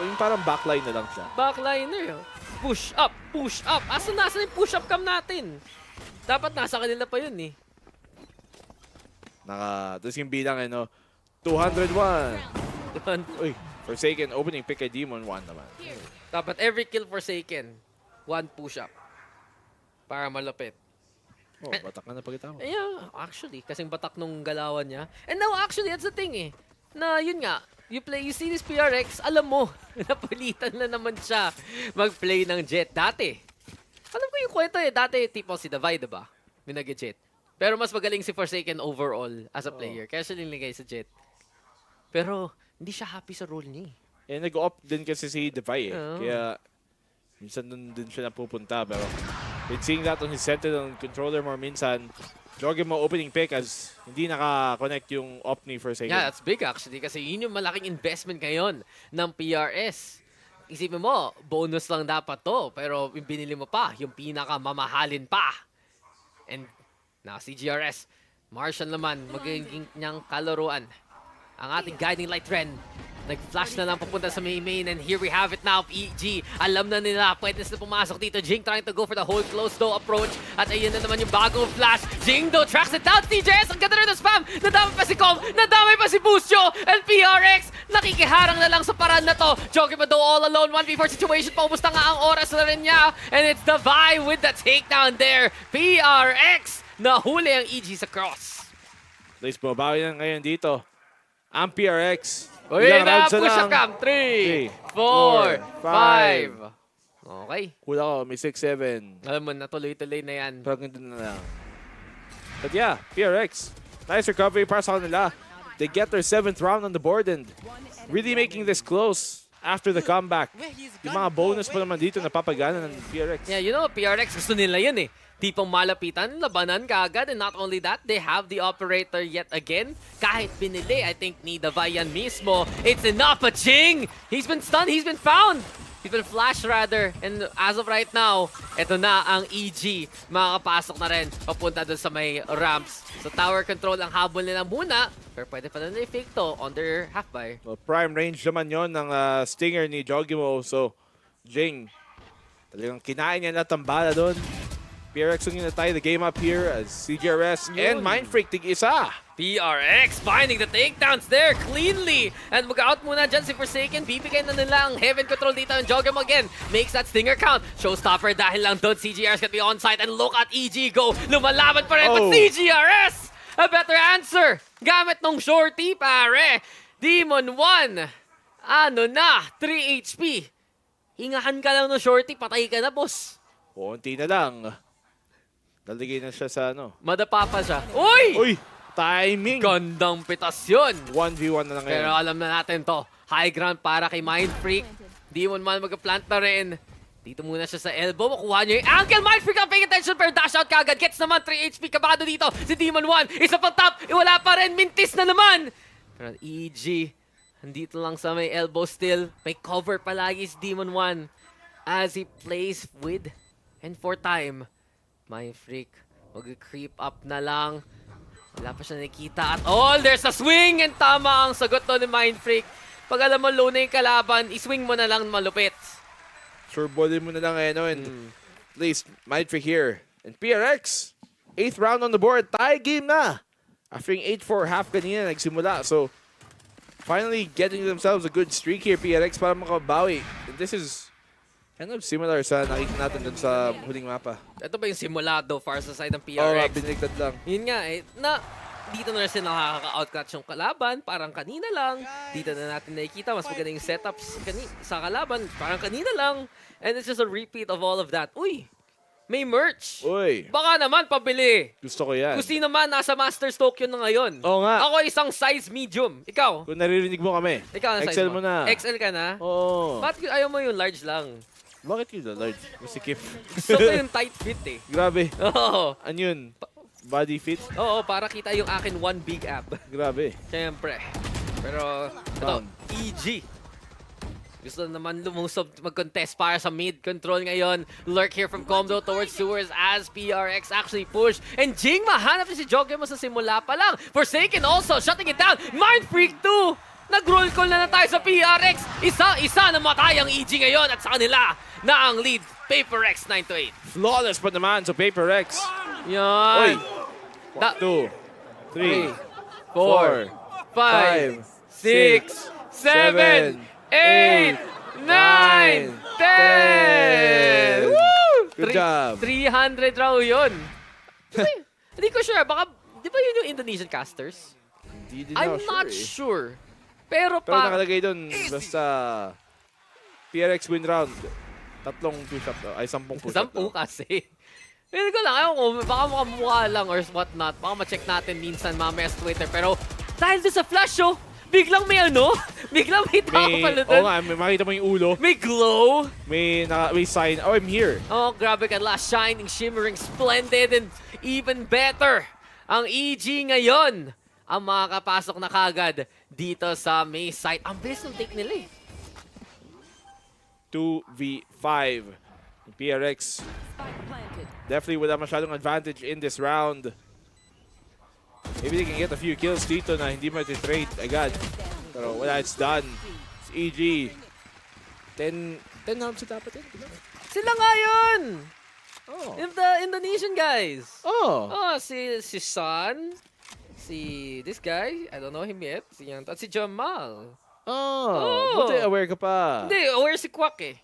yung parang backline na lang siya. Backliner. Push up, push up. Nasa yung push up cam natin? Dapat nasa kanila pa yun eh. Tapos yung bilang, 201. Uy, Forsaken, opening pick kay Demon, 1 naman. Dapat every kill Forsaken, 1 push up. Para malapit. Oh, batak na napagita mo. Yeah, actually. Kasing batak nung galawan niya. And now, actually, that's the thing eh. Na yun nga, you see this PRX, alam mo, napalitan na naman siya mag-play ng Jet. Dati, alam ko yung kwento eh, dati tipo si Davai, diba? May nag-Jet. Pero mas magaling si Forsaken overall as a player. Kaya siya nilagay sa Jet. Pero, hindi siya happy sa role niya eh. Nag-opt din kasi si Defy eh. Kaya, minsan dun din siya napupunta. Pero, with seeing that on his Sentinel controller more minsan, Jogi mo opening pick as hindi naka-connect yung op ni Forsaken. Yeah, that's big actually. Kasi yun yung malaking investment ngayon ng PRS. Isipin mo, bonus lang dapat to. Pero yung binili mo pa, yung pinaka-mamahalin pa. And now, CGRS, Marshall naman, magiging niyang kalaruan. Ang ating guiding light trend. Nag-flash na lang papunta sa main, and here we have it now, EG. Alam na nila, pwede na pumasok dito. Jing trying to go for the whole close door approach. At ayun na naman yung bagong flash. Jing though tracks it down, TJS. Ang ganda rin ng spam. Nadamay pa si Com, nadamay pa si Bustio. And PRX, nakikiharang na lang sa paraan na to. Jogi pa daw all alone, 1v4 situation. Paubos na nga ang oras na rin niya. And it's the Vi with the takedown there. PRX, nahuli ang EG sa cross. Please, babawi na ngayon dito. Ang PRX. Uy, na-push sa cam. 3, 4, 5. Okay. Kula ko, may 6-7. Alam mo, natuloy-tuloy na yan. Parang ganito na lang. But yeah, PRX. Nice recovery para sa kanila. They get their 7th round on the board and really making this close after the comeback. Yung mga bonus pa naman dito napapagana ng PRX. Yeah, you know, PRX gusto nila yun eh. Tipong malapitan, labanan kaagad, and not only that, they have the operator yet again. Kahit binili, I think, ni Davayan mismo, it's enough, but Jing! He's been stunned, he's been found! He's been flashed rather, and as of right now, eto na ang EG. Makakapasok na rin, papunta dun sa may ramps. So tower control ang habol nila muna, pero pwede pa na i-fake to on their half-buy. Well, prime range naman yon ng stinger ni Jogimo, so Jing, talagang kinain niya lahat ng bala doon. PRX yung na-tie the game up here as CGRS and Mindfreak tig-isa. PRX finding the takedowns there cleanly. And mag-out muna dyan si Forsaken. Bibigay na nila ang heaven control dito. And Jogem again makes that stinger count. Showstopper dahil lang doon. CGRS can be on site. And look at EG go. Lumalaban pa rin. But CGRS, a better answer. Gamit nung shorty, pare. Demon 1. Ano na? 3 HP. Hingahan ka lang ng shorty. Patay ka na, boss. Konti na lang. Naligay na siya sa Madapa pa siya. Uy! Uy! Timing! Gandang pitas yun. 1v1 na lang ngayon. Pero alam na natin to. High ground para kay Mindfreak. Demon man mag-plant na rin. Dito muna siya sa elbow. Makuha niya yung ankle. Mind Freak ang paying attention pero dash out kagad. Gets naman 3 HP. Kabado dito. Si Demon 1. Isa pang top. Wala pa rin. Mintis na naman. Pero EG, andito lang sa may elbow still. May cover palagi si Demon 1 as he plays with and for time. Mind Freak, mag-creep up na lang. Wala pa siya nakikita at all. There's a swing and tama ang sagot doon ni Mind Freak. Pag alam mo low na yung kalaban, iswing mo na lang malupit. Sure ballin mo na lang and at least Mind Freak here. And PRX, 8th round on the board, tie game na. After yung 8-4 half kanina nagsimula. So, finally getting themselves a good streak here, PRX, para makabawi. And this is kind of similar sa nakikita natin dun sa huling mapa. Ito ba yung simulado far sa side ng PRX? Oo, binigtad lang. Yun nga dito na rin sila nakaka-outcatch yung kalaban. Parang kanina lang. Dito na natin nakikita. Mas maganda yung setups sa kalaban. Parang kanina lang. And it's just a repeat of all of that. Uy! May merch! Uy! Baka naman pabili! Gusto ko yan. Gusto naman nasa Masters Tokyo na ngayon. Oo nga. Ako isang size medium. Ikaw? Kung naririnig mo kami. Ikaw ang size XL mo na. XL ka na? Oo. Ba't ayaw mo yung large lang? Bakit yun large? Masikip. Gusto ko yung tight fit eh. Grabe. Oo. Ano yun? Body fit? Oo, para kita yung akin one big app. Grabe. Siyempre. Pero, ito, EG. Gusto naman lumusob mag-contest para sa mid control ngayon. Lurk here from Comdo towards Sewers as PRX actually push. And Jing, mahanap na si Jogemo sa simula pa lang. Forsaken also, shutting it down. Mind Freak 2! Nag-roll call na tayo sa PRX. Isa na matay ang EG ngayon at sa kanila na ang lead. PaperX 9-8. Flawless pa naman sa PaperX. Yan. Oy. 2, 3, 4, 5, 6, 7, 8, 9, 10! Woo! Good job. 300 raw yun. Hindi ko sure. Baka, di ba yun yung Indonesian casters? I'm not sure. Pero nakalagay doon, basta PRX win round. 3 push-up ay 10 push-up. 10 kasi. Hindi ko lang, ayaw ko, baka makamukha lang or whatnot. Baka ma-check natin minsan mamaya sa Twitter. Pero dahil doon sa flash show, biglang may biglang may tao pala doon. Oo nga, makita mo yung ulo. May glow. May sign, oh, I'm here. Oh, grabe ka. Last shining, shimmering, splendid, and even better. Ang EG ngayon ang makakapasok na kagad dito sa May site. Ang bilis ng take nila eh. 2v5. PRX definitely wala masyadong advantage in this round. Maybe they can get a few kills dito na hindi matitrade agad. Pero wala, it's done. It's EG. 10 rounds sa dapat yun. Sila nga yun! Oh. The Indonesian guys. Oh. Si Son. This guy. I don't know him yet. At si Jamal. Buti aware ka pa. Hindi, aware si Kwak eh.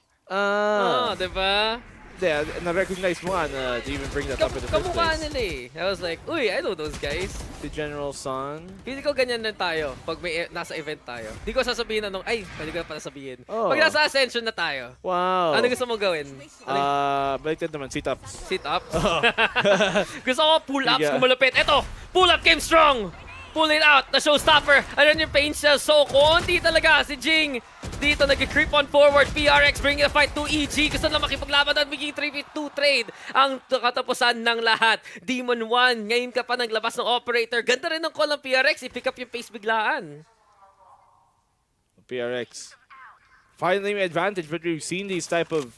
Diba? Hindi, na-recognize mo nga na to even bring that up in the first Kamukha place. nila eh. I was like, uy, I know those guys. Si General Son. Hindi ko ganyan din tayo pag may nasa event tayo. Hindi ko sasabihin na ay, pwede ko na pala sabihin. Oh. Pag nasa Ascension na tayo. Wow. Ano gusto mong gawin? Baliktad naman, sit-ups. Sit-ups? Gusto ko pull-ups kung malupit. Eto, pull-up came strong. Pull it out, the showstopper. Ayan yung pain siya. So, konti talaga si Jing. Dito nag-creep on forward. PRX bringing the fight to EG. Gusto na makipaglaban at biging 3v2 trade. Ang katapusan ng lahat. Demon 1, ngayon ka pa naglabas ng operator. Ganda rin ng call ng PRX. I-pick up yung pace biglaan. PRX. Finally may advantage, but we've seen these type of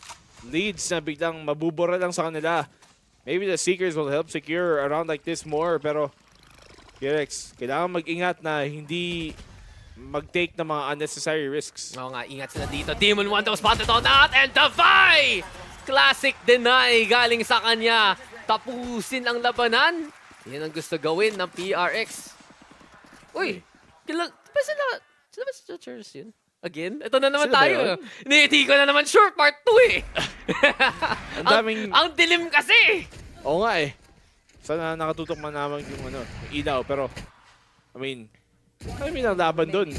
leads na biglang mabubura lang sa kanila. Maybe the Seekers will help secure around like this more, pero PRX, kailangan mag-ingat na hindi mag-take ng mga unnecessary risks. Oo nga, ingat sila dito. Demon 1 to spot it on out and Defy! Classic deny galing sa kanya. Tapusin ang labanan. Yan ang gusto gawin ng PRX. Uy, ba sila Church yun? Again? Ito na naman tayo. Hindi ko na naman sure, part 2 eh. ang dilim kasi. Oo nga eh. Sana nakatutok man naman yung ilaw, pero I mean ang laban doon.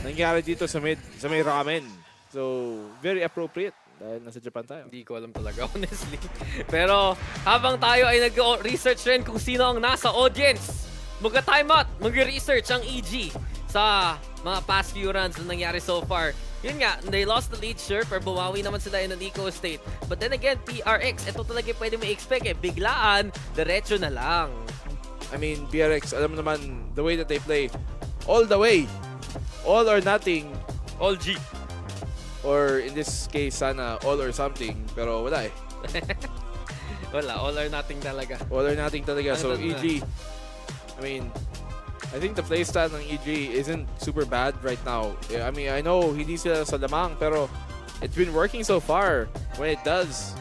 Nangyari dito sa may ramen. So, very appropriate dahil nasa Japan tayo. Hindi ko alam talaga, honestly. Pero habang tayo ay nag-research rin kung sino ang nasa audience, mag-time out, mag-research ang EG sa mga past few runs na nangyari so far. Yun nga, they lost the lead, sure, pero bumawi naman sila in an eco state. But then again, PRX, ito talaga pwede may expect eh. Biglaan, diretso na lang. I mean, PRX, alam mo naman, the way that they play, all the way, all or nothing, all G. Or in this case, sana all or something, pero wala eh. Wala, all or nothing talaga. All or nothing talaga. Ano So ba? EG, I mean, I think the playstyle ng EG isn't super bad right now. Yeah, I mean, I know hindi sila sa lamang, pero it's been working so far when it does.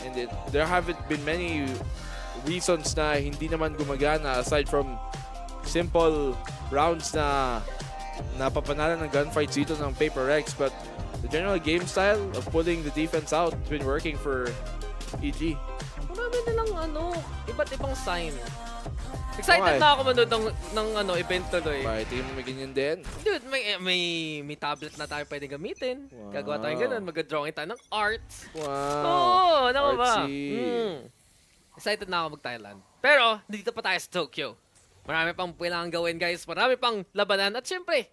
And there haven't been many reasons na hindi naman gumagana aside from simple rounds na napapanalan ng gunfights dito ng PRX. But the general game style of pulling the defense out has been working for EG. Marami nilang iba't ibang sign. Excited na ako manood ng event tuloy. Tingin mo may ganyan din? Dude, may tablet na tayo pwede gamitin. Wow. Gagawa tayo ganun. Mag-drawing tayo ng arts. Wow. Oo, ano ba? Artsy. Excited na ako mag-Thailand. Pero, dito pa tayo sa Tokyo. Marami pang kailangan gawin, guys. Marami pang labanan. At syempre,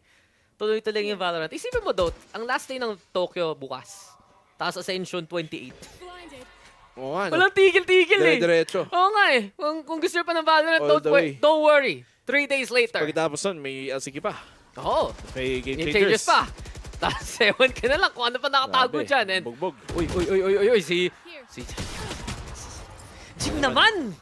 tuloy-tuloy yung Valorant. Isipin mo, Dot, ang last day ng Tokyo bukas. Tapos Ascension 28. Oo nga, no? Walang tigil-tigil eh. Dire-diretso. Oo nga eh. Kung gusto nyo pa ng Valorant, All the way. don't worry. 3 days later. Pagkatapos nun, may LCK pa. Oo. May game Changes changers pa. Tapos ewan ka na lang kung ano pa nakatago Grabe. dyan. And, Bugbog. uy, si Jim naman!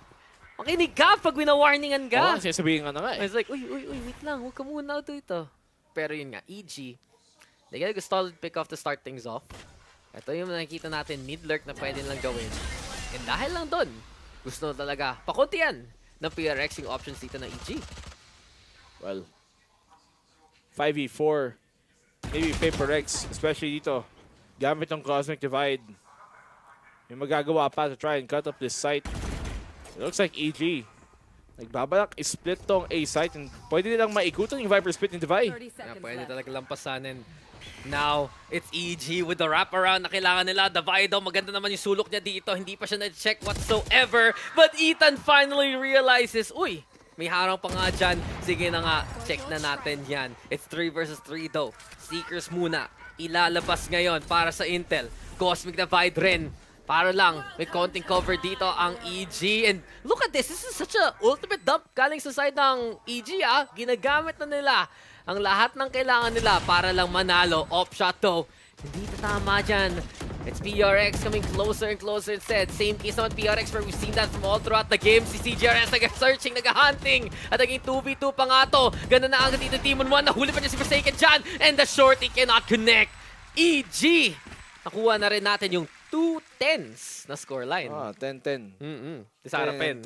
Makinig ka pag winawarningan ka. Oo, sinasabihin nga na nga I eh. was like, uy, wait lang. Huwag ka muna ito. Pero yun nga, EG. They get a solid pick off to start things off. Ito yung nakikita natin, mid-lurk na pwede lang gawin. And dahil lang doon, gusto talaga pakuntian ng PRX yung options dito ng EG. Well, 5v4. Maybe PRX, especially dito. Gamit ng Cosmic Divide. May magagawa pa to try and cut up this site. It looks like EG. Nagbabalak i-split tong A site and pwede nilang maikutan yung Viper split ni Divide. Yeah, pwede talaga lampasanin. Now, it's EG with the wraparound na kailangan nila. Divido, maganda naman yung sulok niya dito. Hindi pa siya na-check whatsoever. But Ethan finally realizes, uy, may harang pa nga dyan. Sige na nga, check na natin yan. It's 3 versus 3 though. Seekers muna. Ilalabas ngayon para sa Intel. Cosmic Divide rin. Para lang, may konting cover dito ang EG. And look at this. This is such a ultimate dump galing sa side ng EG ah. Ginagamit na nila ang lahat ng kailangan nila para lang manalo. Off shot though. Hindi tama dyan. It's PRX coming closer and closer instead. Same case naman PRX where we've seen that from all throughout the game. Si CGRS nag-searching, nag-hunting. At naging 2v2 pa nga to. Ganda na agad dito Demon 1. Nahuli pa niya si Forsaken dyan. And the shorty cannot connect. EG! Nakuha na rin natin yung 2 10s na scoreline. 10-10. Disarapin.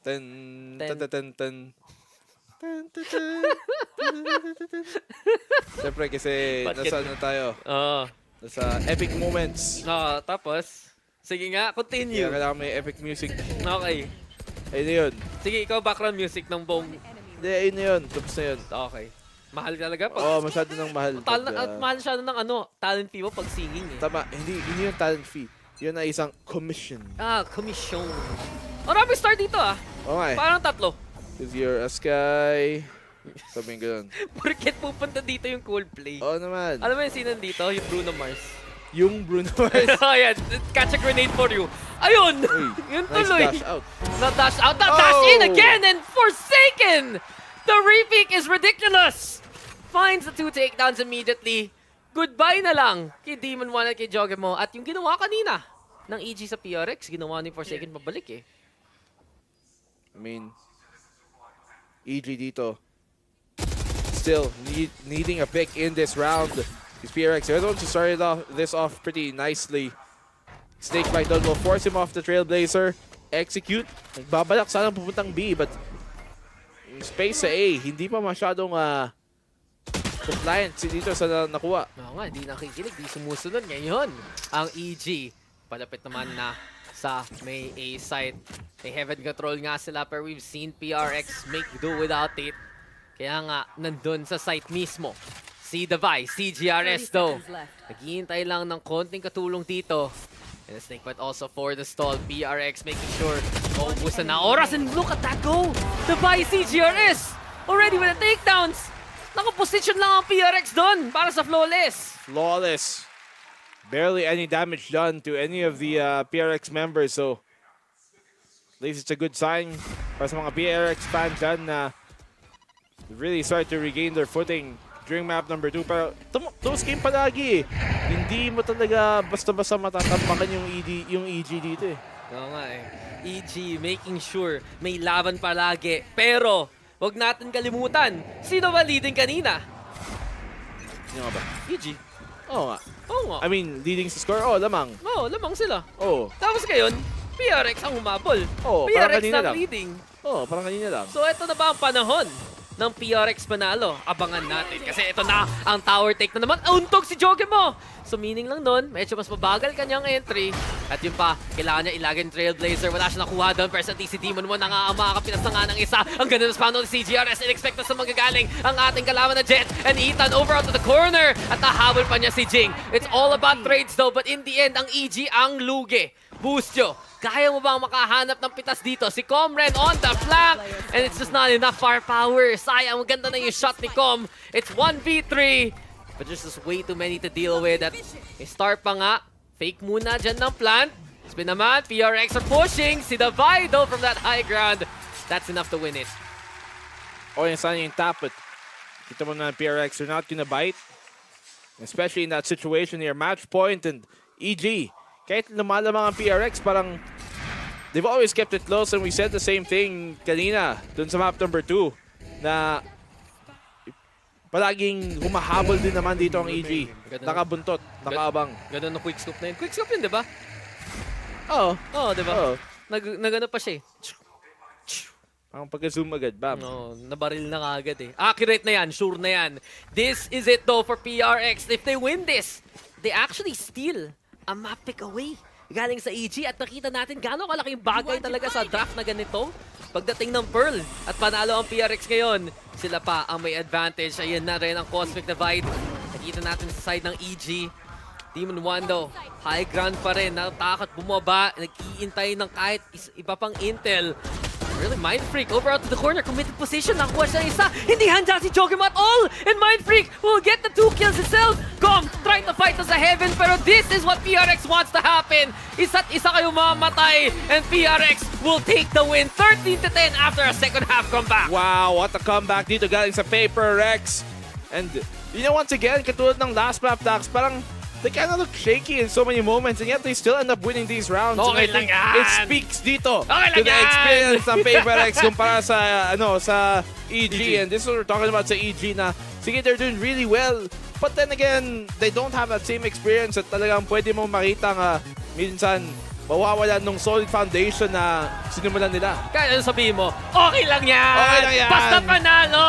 10-10. Siyempre kasi nasa ano tayo? Nasa epic moments. Tapos, sige nga, continue. Kaya kailangan may epic music. Okay. Ayun na yun. Sige, ikaw background music ng buong... Hindi, ayun na yun. Tapos na yun. Okay. Mahal talaga pag... Oo, masyado nang mahal. Mahal siya ng talent fee mo pag singing eh. Tama, hindi yung talent fee. Yun ay isang commission. Commission. Marami star dito ah. Okay. Parang 3. Because you're a sky. Sabihin ko yun. Porket pupunta dito yung Coldplay. Oo naman. Alam mo yung sino dito? Yung Bruno Mars. Yung Bruno Mars? Ayan, catch a grenade for you. Ayun! Yun nice tuloy. dash out. Not dash out, not dash in again and Forsaken! The repeat is ridiculous! Finds the 2 takedowns immediately. Goodbye na lang kay Demon 1 at kay Jogemo. At yung ginawa kanina ng EG sa PRX, ginawa ni Forsaken pabalik eh. I mean, EG dito. Still needing a pick in this round. His PRX, they're the ones who started this off pretty nicely. Snake Bite down will force him off the Trailblazer. Execute. Nagbabalak sana pupuntang B, but space sa A, hindi pa masyadong compliant dito sa nakuha. Oo nga, hindi nakikinig, hindi sumusunod. Ngayon, ang EG, palapit naman na sa may A site. May heaven control nga sila, pero we've seen PRX make do without it. Kaya nga, nandun sa site mismo. Si Device, CGRS though. Naghihintay lang ng konting katulong dito. And the Snake Bite also for the stall. PRX making sure maubusan na oras. And look at that go! Device, CGRS! Already with the takedowns! Nakaposition lang ang PRX doon para sa flawless. Flawless. Barely any damage done to any of the PRX members. So, at least it's a good sign para sa mga PRX fans dyan na really start to regain their footing during map number 2. Pero those game palagi eh. Hindi mo talaga basta-basta matatampakan yung EG dito eh. Oo nga eh. EG making sure may laban palagi. Pero, wag natin kalimutan, sino ba leading kanina? Sino ba? EG. Oo nga. Oo nga. I mean, leading sa score, lamang. Oo, lamang sila. Oo. Tapos ngayon, PRX ang humabol. Oo, parang PRX kanina na lang. leading. Oo, parang kanina lang. So ito na ba ang panahon ng PRX panalo? Abangan natin. Kasi ito na ang tower take na naman. Untog si Jogi mo! So meaning lang nun, medyo mas mabagal kanyang entry. At yun pa, kailangan niya ilagay ng Trailblazer. Wala siya nakuha doon. Pero sa TC Demon mo, nakakapinas na nga ng isa. Ang ganda ng spam ng CGRS. In-expect na sa magagaling ang ating kalaban na Jet. And Ethan over out to the corner. At nahabol pa niya si Jing. It's all about trades though. But in the end, ang EG ang lugi. Boostyo, kaya mo bang makahanap ng pitas dito? Si Comren on the flank. And it's just not enough firepower. Sayang, maganda na yung shot ni Com. It's 1v3. But there's just way too many to deal with. At may start pa nga. Fake muna dyan ng plant. Spin naman. PRX are pushing. Si Davide though from that high ground. That's enough to win it. O yung sana yung tap. But kita mo na PRX are not gonna bite. Especially in that situation near match point and EG. Kahit lumalamang ang PRX, parang they've always kept it close and we said the same thing kanina dun sa map number 2 na palaging humahabol din naman dito ang EG. Nakabuntot, nakaabang. Ganda ng quick scope na yun. Quick scope yun, di ba? Oo. Oo, di ba? Oo. Nagano pa siya eh. Ang pagka-zoom agad, bam. No, nabaril na kagad eh. Accurate na yan, sure na yan. This is it though for PRX. If they win this, they actually steal a map pick away galing sa EG at nakita natin gano'ng kalaking bagay talaga sa draft na ganito pagdating ng Pearl at panalo ang PRX ngayon. Sila pa ang may advantage. Ayan na rin ang Cosmic Divide. Nakita natin sa side ng EG. Demon 1 though, high ground pa rin. Natakot bumaba, nag-iintay ng kahit iba pang intel. Really, Mind Freak over out to the corner, committed position, nakuha siya isa. Hindi handa si Jogim at all! And Mind Freak will get the 2 kills itself! Gom trying to fight us a heaven, pero this is what PRX wants to happen! Isa't isa kayo mamatay, and PRX will take the win 13-10 after a second half comeback! Wow, what a comeback dito galing sa PRX! And, you know, once again, katulad ng last map, Dax, parang they kind of look shaky in so many moments and yet they still end up winning these rounds. Okay lang yan! It speaks dito Okay to lang the yan! experience ng PRX kumpara sa, sa EG. And this is what we're talking about sa EG na, sige, they're doing really well. But then again, they don't have that same experience at talagang pwede mong makita nga minsan mawawala nung solid foundation na sinimulan nila. Kaya ano sabihin mo, okay lang yan! Okay lang yan! Basta panalo!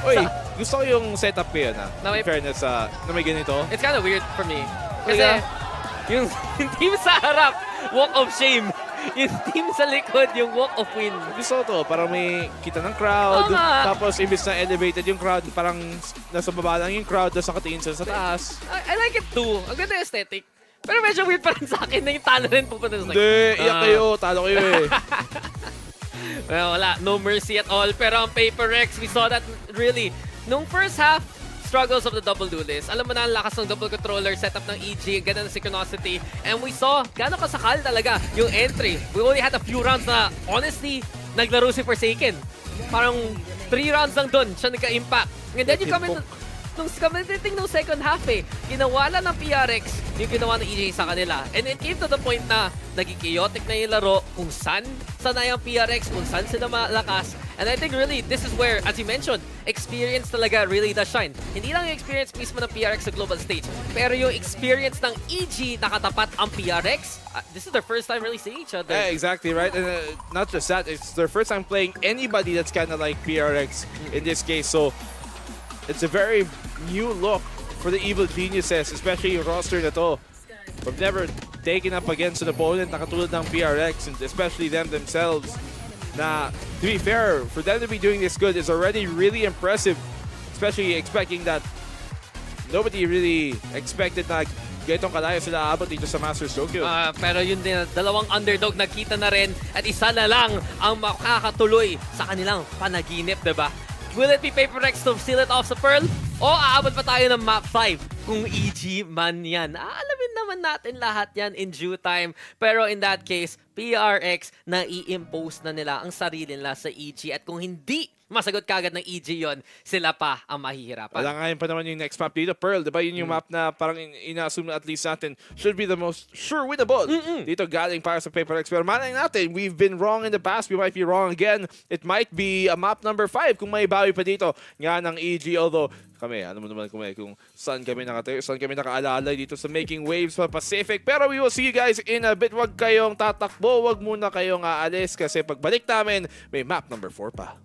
Uy, gusto ko yung setup ko yun, in fairness, na may ganito. It's kind of weird for me. Kasi yung team sa harap, walk of shame. Yung team sa likod, yung walk of win. Gusto ko to, parang may kita ng crowd. Tapos imbis na elevated yung crowd, parang nasa baba lang yung crowd, tapos nakatingin sila sa taas. I like it too. Ang ganda yung aesthetic. Pero medyo weird pa rin sa akin na yung talo rin pupunta sa Hindi, iyak kayo. Talo kayo eh. Well, wala. No mercy at all. Pero ang PRX, we saw that really. Nung first half, struggles of the double duelist. Alam mo na ang lakas ng double controller setup ng EG, ganda ng synchronicity. And we saw gano'ng kasakal talaga yung entry. We only had a few rounds na, honestly, naglaro si Forsaken. Parang 3 rounds lang dun, siya nagka-impact. And then you come in, nung commentating nung second half ginawa lang ng PRX yung ginawa ng EJ sa kanila. And it came to the point na naging chaotic na yung laro kung saan sanay ang PRX, kung saan sila malakas. And I think really, this is where, as you mentioned, experience talaga really does shine. Hindi lang yung experience mismo ng PRX sa global stage, pero yung experience ng EG nakatapat ang PRX. This is their first time really seeing each other. Yeah, exactly, right? And not just that, it's their first time playing anybody that's kind of like PRX in this case. So, it's a very new look for the Evil Geniuses, especially yung roster na to. We've never taken up against an opponent na katulad ng PRX, and especially them themselves. Na, to be fair, for them to be doing this good is already really impressive. Especially expecting that nobody really expected na ganitong kalayo sila aabot dito sa Masters Tokyo. Pero yun din, dalawang underdog nakita na rin at isa na lang ang makakatuloy sa kanilang panaginip, diba? Will it be PRX to seal it off sa Pearl? O aabot pa tayo ng map 5 kung EG man yan? Alamin naman natin lahat yan in due time. Pero in that case, PRX na i-impose na nila ang sarili nila sa EG. At kung hindi masagot kagad ng EG yon, sila pa ang mahihirapan. Wala ngayon pa naman yung next map dito, Pearl. Diba yun yung map na parang ina-assume na at least natin should be the most sure winnable. Dito galing para sa PRX. Pero malay natin, we've been wrong in the past. We might be wrong again. It might be a map number 5 kung may bawi pa dito nga ng EG. Although, kami, ano mo naman kung saan kami nakatayo, saan kami nakaalalay dito sa Making Waves sa Pacific. Pero we will see you guys in a bit. Wag kayong tatakbo, wag muna kayong aalis kasi pagbalik namin, may map number 4 pa.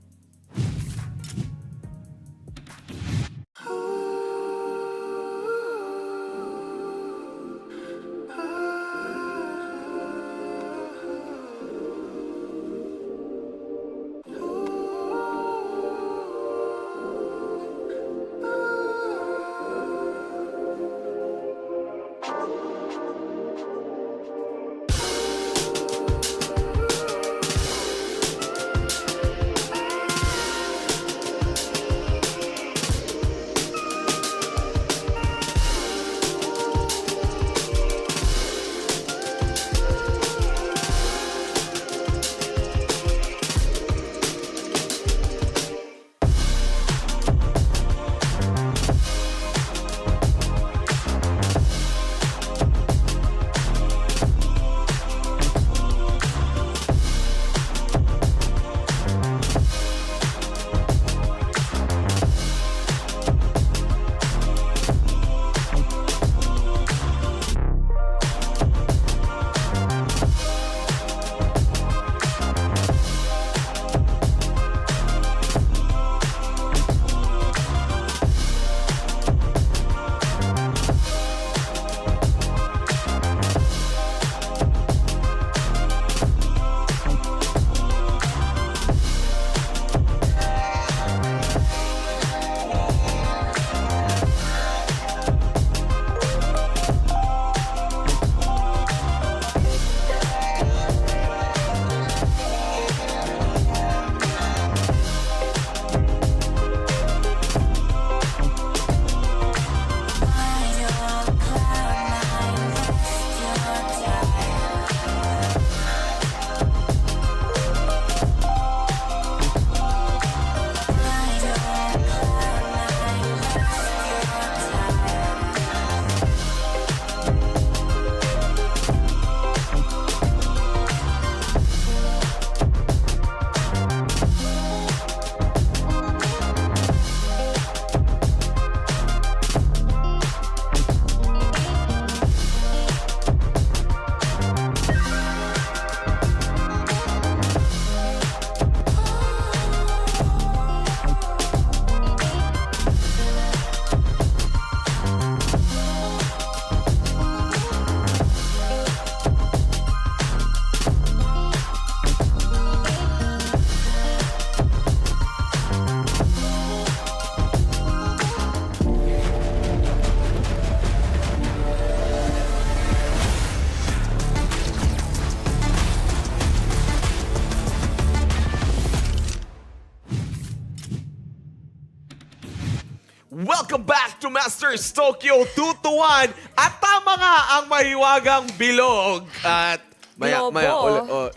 Welcome back to Masters Tokyo 2-1. At tama nga ang mahiwagang bilog. At maya,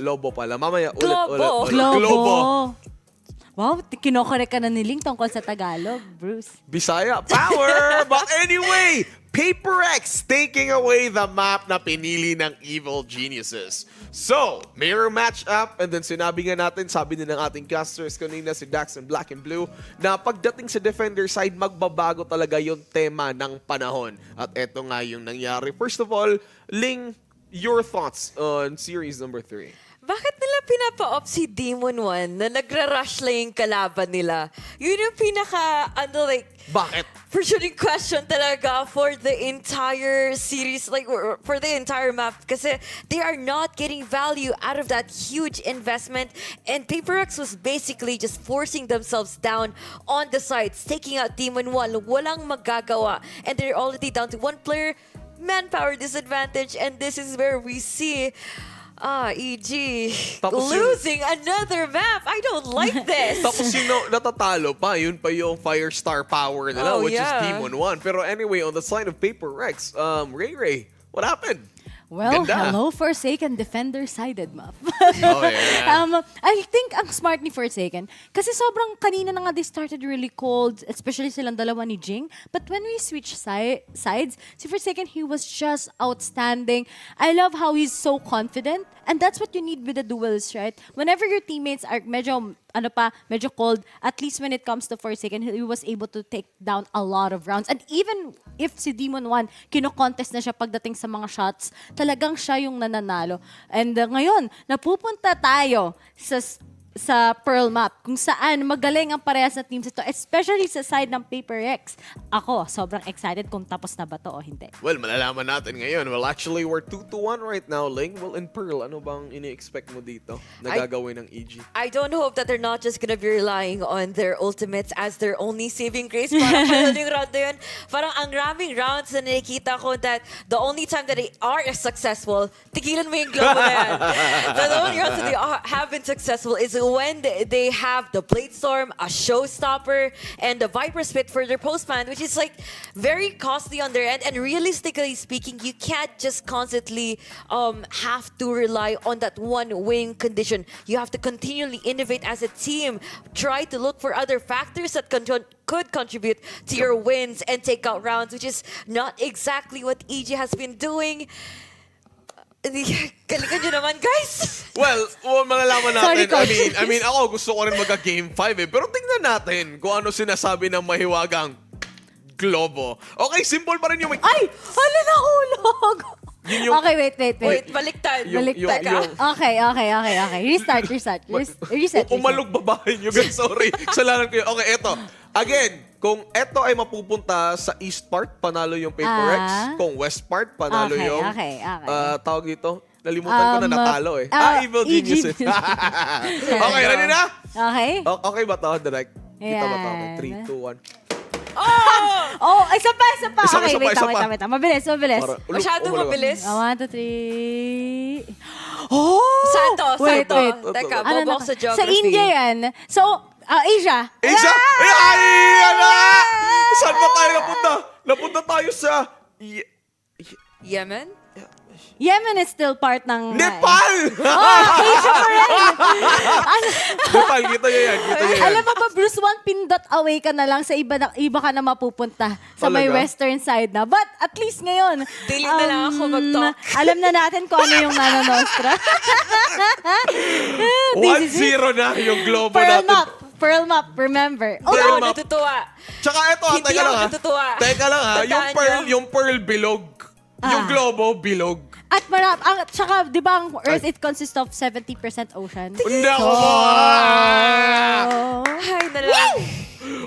Lobo pala. Mamaya ulit. Globo. Wow, kinokorek ka na niling tungkol sa Tagalog, Bruce. Bisaya power! But anyway, PRX taking away the map na pinili ng Evil Geniuses. So, mirror match up, and then sinabi nga natin, sabi din ng ating casters kanina, si Dax and Black and Blue, na pagdating sa defender side, magbabago talaga yung tema ng panahon. At eto nga yung nangyari. First of all, Ling, your thoughts on series number 3? Bakit nila pinapa-off si Demon 1 na nagra-rush lang yung kalaban nila? Yun yung pinaka, bakit? pursuing question talaga for the entire series, for the entire map. Kasi they are not getting value out of that huge investment. And PRX was basically just forcing themselves down on the sides, taking out Demon 1. Walang magagawa. And they're already down to one player, manpower disadvantage. And this is where we see EG. Tapos Losing another map. I don't like this. Tapos yung natatalo pa, yun pa yung Firestar power nila, which is Demon 1. Pero anyway, on the side of PRX, Ray, what happened? Well, Ganda. hello Forsaken Defender-sided map. yeah. I think ang smart ni Forsaken, kasi sobrang kanina na nga they started really cold, especially silang dalawa ni Jing. But when we switch sides, si Forsaken, he was just outstanding. I love how he's so confident. And that's what you need with the duels, right? Whenever your teammates are medyo cold, at least when it comes to Forsaken, he was able to take down a lot of rounds. And even if si Demon 1, kino-contest na siya pagdating sa mga shots, talagang siya yung nananalo. And ngayon, napupunta tayo sa Pearl map, kung saan magaling ang parehas na teams ito, especially sa side ng PRX. Ako, sobrang excited kung tapos na ba to o hindi. Well, malalaman natin ngayon. Well, actually, we're 2-1 right now, Ling. Well, in Pearl, ano bang ini-expect mo dito na gagawin ng EG? I don't hope that they're not just gonna be relying on their ultimates as their only saving grace. Parang yung round na yun, parang ang raming rounds na nakikita ko that the only time that they are successful, tigilan mo yung globo na yan. The only rounds that they have been successful is when they have the Bladestorm, a Showstopper, and the Viper Spit for their postman, which is like very costly on their end. And realistically speaking, you can't just constantly have to rely on that one win condition. You have to continually innovate as a team. Try to look for other factors that could contribute to your wins and take out rounds, which is not exactly what EG has been doing. Galingan nyo naman, guys! Well, malalaman natin. Sorry, I mean, ako gusto ko rin magka-game 5 eh. Pero tingnan natin kung ano sinasabi ng mahiwagang globo. Okay, simple pa rin yung... Ay! Hala, nahulog! Okay, wait. Wait, baliktad. Okay. Reset. Umalog babae nyo, guys. Sorry. Kasalanan ko yun. Okay, eto. Again, kung eto ay mapupunta sa east part, panalo yung PRX. Kung west part, panalo yung... tawag dito, nalimutan ko na natalo eh. Evil Geniuses. Okay, ready na? Okay. Okay ba to, Direct? Kita ba to? Okay, 3, 2, 1. Isa pa. Okay, wait. Mabilis. Masyadong mabilis. 1, 2, 3. Santo. Wait. Teka, bobok sa geography. Sa India yan. So, Asia. Asia? Ay, ano? Saan ba tayo napunta? Napunta tayo sa... Yemen? Yemen is still part ng... Nepal! Asia pa rin! Nepal, kita nyo yan. Alam mo ba, Bruce, one pindot away ka na lang sa iba ka na mapupunta sa may western side na. But at least ngayon, Dili na lang ako mag-talk. alam na natin kung ano yung Nano Nostra. 1-0 na yung globo natin. Pearl map, remember. Pearl map. Natutuwa. Tsaka ito, Hindi ako natutuwa. Teka lang ha, yung Pearl bilog. Yung globo bilog. At tsaka, di ba ang Earth, it consists of 70% ocean? Nako mo! Ay, nalang.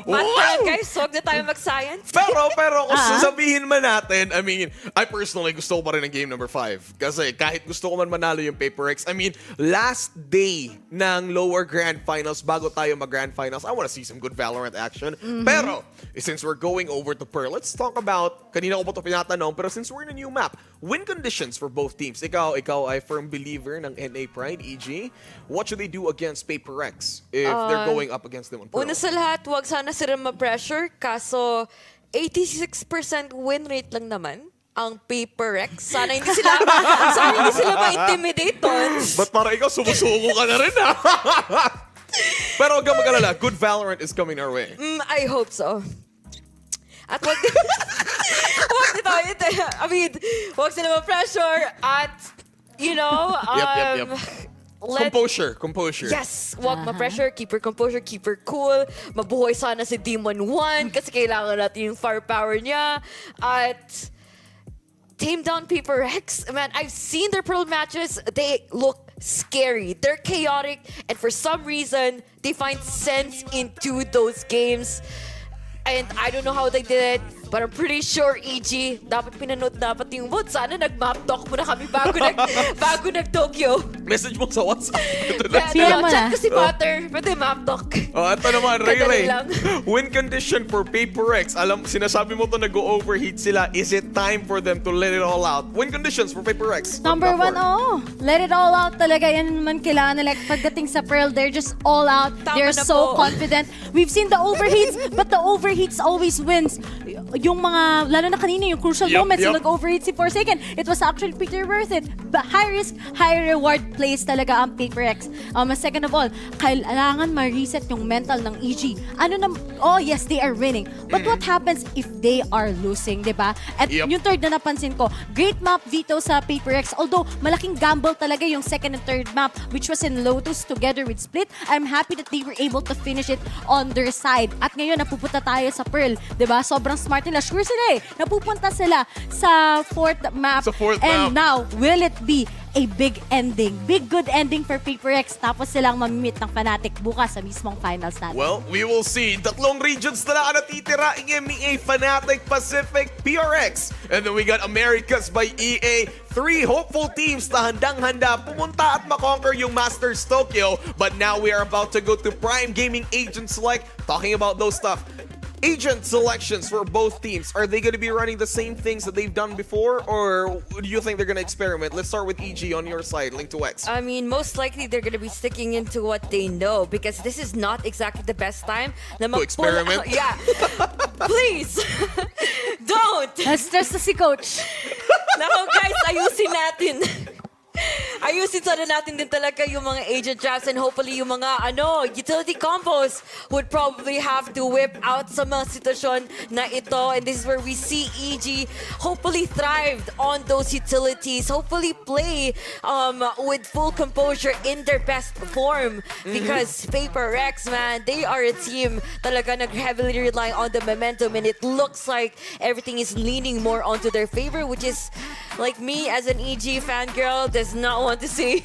Matalan, guys. Huwag na tayo mag-science. Pero kung sasabihin man natin, I mean, I personally gusto ko pa rin ng game number 5. Kasi kahit gusto ko man manalo yung PRX, I mean, last day ng lower grand finals, bago tayo mag-grand finals, I wanna see some good Valorant action. Pero, since we're going over to Pearl, let's talk about, kanina ko pa ito pinatanong, pero since we're in a new map, win conditions for both teams. Ikaw ay firm believer ng NA Pride, EG. What should they do against PRX if they're going up against them on Pearl? Una sa lahat, wag sana sila ma-pressure. Kaso, 86% win rate lang naman ang PRX. Sana hindi sila ma-intimidate, Tons. But para ikaw, sumusuko ka na rin, ha? Pero huwag kang mag-alala, good Valorant is coming our way. I hope so. At wag wag sila ma-pressure at, you know, Yep. Composure. Yes! Wag ma-pressure, keep your composure, keep her cool. Mabuhay sana si Demon 1 kasi kailangan natin yung firepower niya. At tame down PRX. Man, I've seen their Pearl matches. They look scary. They're chaotic. And for some reason, they find sense into those games. And I don't know how they did it. But I'm pretty sure, EG, dapat pinanood dapat yung vote. Sana nag-map talk muna kami bago nag-Tokyo. Message mo sa WhatsApp. Ito na. Kaya chat ko si Potter. Pwede map talk. Oh, ito naman, Ray Kadali Ray. lang. Win condition for PaperX. Alam, sinasabi mo to nag-overheat sila. Is it time for them to let it all out? Win conditions for PaperX. Number one, let it all out talaga. Yan naman kailangan nila. Pagdating sa Pearl, they're just all out. They're na so po. confident. We've seen the overheats, but the overheats always wins. Yung mga, lalo na kanina, yung crucial moments, yung nag-overheat si Forsaken, it was actually pretty worth it. But high risk, high reward plays talaga ang PaperX. Second of all, kailangan ma-reset yung mental ng EG. Yes, they are winning. But what happens if they are losing, di ba? At yung third na napansin ko, great map veto sa PaperX. Although, malaking gamble talaga yung second and third map, which was in Lotus together with Split. I'm happy that they were able to finish it on their side. At ngayon, napupunta tayo sa Pearl. Di ba? Sobrang smart nila. Sure sila eh. Napupunta sila sa fourth map. And now, will it be a big ending? Big good ending for PaperX. Tapos silang mamimit ng Fnatic bukas sa mismong finals natin. Well, we will see. Tatlong regions na lang ang natitira. EMEA, Fnatic, Pacific, PRX. And then we got Americas by EA. 3 hopeful teams na handang-handa pumunta at makonquer yung Masters Tokyo. But now we are about to go to Prime Gaming Agent Select. Talking about those stuff. Agent selections for both teams. Are they going to be running the same things that they've done before? Or do you think they're going to experiment? Let's start with EG on your side, Link to X. I mean, most likely they're going to be sticking into what they know because this is not exactly the best time na To experiment? Yeah. Please. Don't. Na-stress na si Coach. Nako guys, ayusin natin. Ayusin sana natin din talaga yung mga agent drafts and hopefully yung mga utility combos would probably have to whip out sa mga sitwasyon na ito, and this is where we see EG hopefully thrived on those utilities, hopefully play with full composure in their best form because PaperX, man, they are a team talaga nag-heavily rely on the momentum, and it looks like everything is leaning more onto their favor, which is like me as an EG fangirl does not want to see.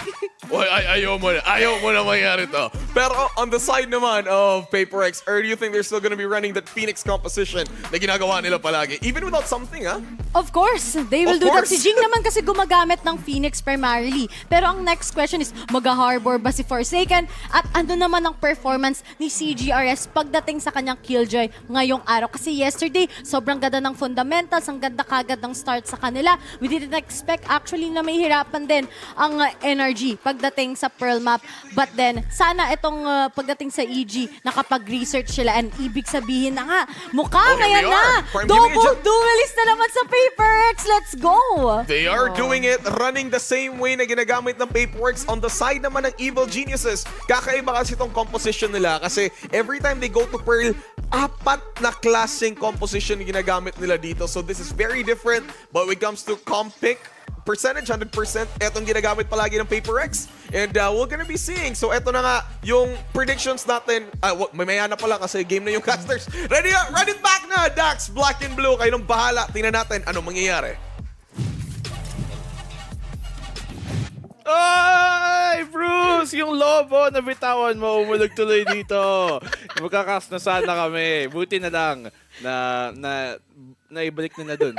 Well, ayaw mo na mangyari to. Pero on the side naman of PaperX, or do you think they're still gonna be running that Phoenix composition na ginagawa nila palagi? Even without something, ha? Of course, they will do that. Si Jing naman kasi gumagamit ng Phoenix primarily. Pero ang next question is, mag-harbor ba si Forsaken? At ano naman ang performance ni CGRS pagdating sa kanyang Killjoy ngayong araw? Kasi yesterday, sobrang ganda ng fundamentals, ang ganda kagad ng start sa kanila. We didn't expect actually na may hirapan din ang energy pagdating sa Pearl map. But then, sana itong pagdating sa EG, nakapag-research sila, and ibig sabihin na nga, mukhang ngayon na, double duelist na naman sa PaperX. Let's go! They are doing it, running the same way na ginagamit ng PaperX on the side naman ng Evil Geniuses. Kakaiba kasi itong composition nila kasi every time they go to Pearl, 4 na klaseng composition na ginagamit nila dito. So this is very different, but when it comes to comp pick, percentage, 100%, etong ginagamit palagi ng PaperX. And we're gonna be seeing. So eto na nga, yung predictions natin. Mamaya na pala kasi game na yung casters. Ready it back na, Dax, Black and Blue. Kayo nang bahala. Tingnan natin anong mangyayari. Ay, Bruce! Yung lobo na bitawan mo, umulog tuloy dito. Magkakas na sana kami. Buti na lang na naibalik na dun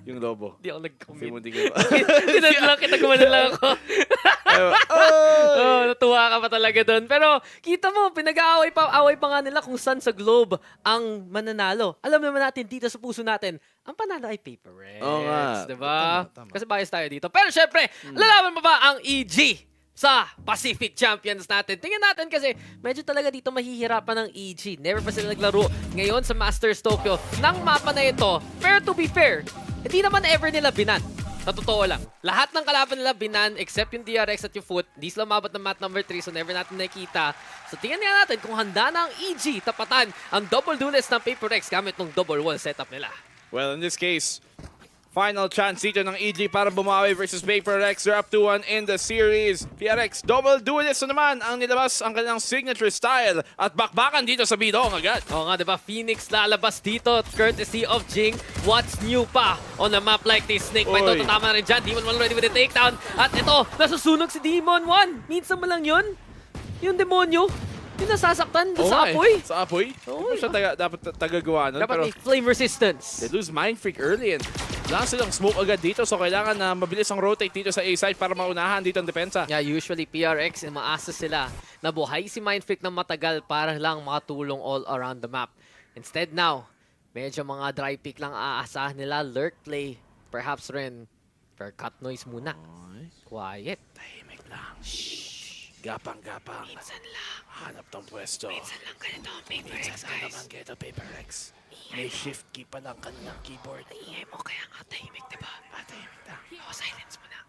yung lobo. Di ako nag-commit. Hindi Tinad lang kita, gumana lang ako. Natuwa ka pa talaga dun. Pero kita mo, pinag-aaway pa nga nila kung saan sa globe ang mananalo. Alam naman natin dito sa puso natin, ang panalo ay PaperX. Oo nga. Diba? Tama. Kasi bias tayo dito. Pero syempre, lalaban pa ba ang EG sa Pacific Champions natin? Tingnan natin kasi medyo talaga dito mahihirapan ng EG. Never pa sila naglaro ngayon sa Masters Tokyo ng mapa na ito. Pero to be fair, hindi naman ever nila binan. Sa totoo lang. Lahat ng kalaban nila binan except yung DRX at yung Foot. Hindi sila umabot ng mat number 3 so never natin nakikita. So tingnan nga natin kung handa na ang EG tapatan ang double duelist ng PaperX gamit ng double wall setup nila. Well, in this case, final chance dito ng EG para bumawi versus PaperX. They're up 2-1 in the series. PRX, double duelist na naman ang nilabas ang kanilang signature style at bakbakan dito sa bidong agad. Oo nga, diba? Phoenix lalabas dito courtesy of Jing. What's new pa on a map like this? Snake Bite to, tama na rin dyan. Demon 1 ready with the takedown. At ito, nasusunog si Demon 1. Minsan mo lang yun. Yung demonyo. Yung nasasaktan doon Oo sa nga apoy. Sa apoy? Oo, Hindi siya dapat tagagawa nun. Dapat Pero may flame resistance. they lose Mind Freak early and wala silang smoke agad dito. So kailangan na mabilis ang rotate dito sa A side para maunahan dito ang depensa. Yeah, usually PRX, maasa sila na buhay si Mind Freak ng matagal para lang makatulong all around the map. Instead now, medyo mga dry pick lang aasahan nila. Lurk play, perhaps rin. Per cut noise muna. Quiet. Tahimik lang. Shhh. Gapang-gapang. Minsan lang. Hanap tong pwesto. Minsan lang ganito ang PRX, Minsan guys. naman ganito, PRX. May shift key pa lang kanilang keyboard. Iingay mo kaya nga tahimik, diba? Tahimik lang. Silence mo na.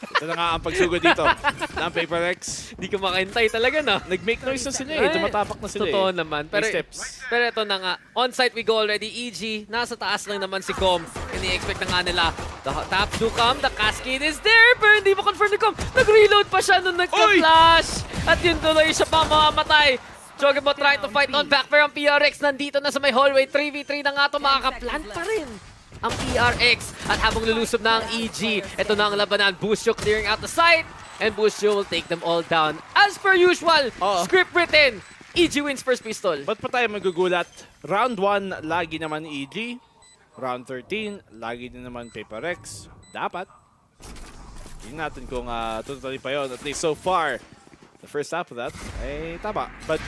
Ito na nga ang pagsugod dito ng PRX. Di ka makaintay talaga, no? Nag-make noise na sila eh. Tumatapak na sila Totoo eh. naman. May Pero, steps. pero ito na nga. On-site we go already. EG, nasa taas lang naman si Com. Ini-expect na nga nila. The taps do come. The cascade is there. Pero hindi mo confirm ni Com. Nag-reload pa siya nung nagka-flash. At yun tuloy siya pa mamamatay. Jogemo trying to fight on back. Pero ang PRX nandito na sa may hallway. 3v3 na nga ito. Makaka-plant pa rin ang PRX. At habang lulusob na ang EG, ito na ang labanan. Busio clearing out the site. And Busio will take them all down. As per usual, script written. EG wins first pistol. Ba't pa tayo magugulat? Round 1, lagi naman EG. Round 13, lagi din naman PRX. Dapat. Tingnan natin kung tutuloy pa yun. At least so far, the first half of that, ay tama. But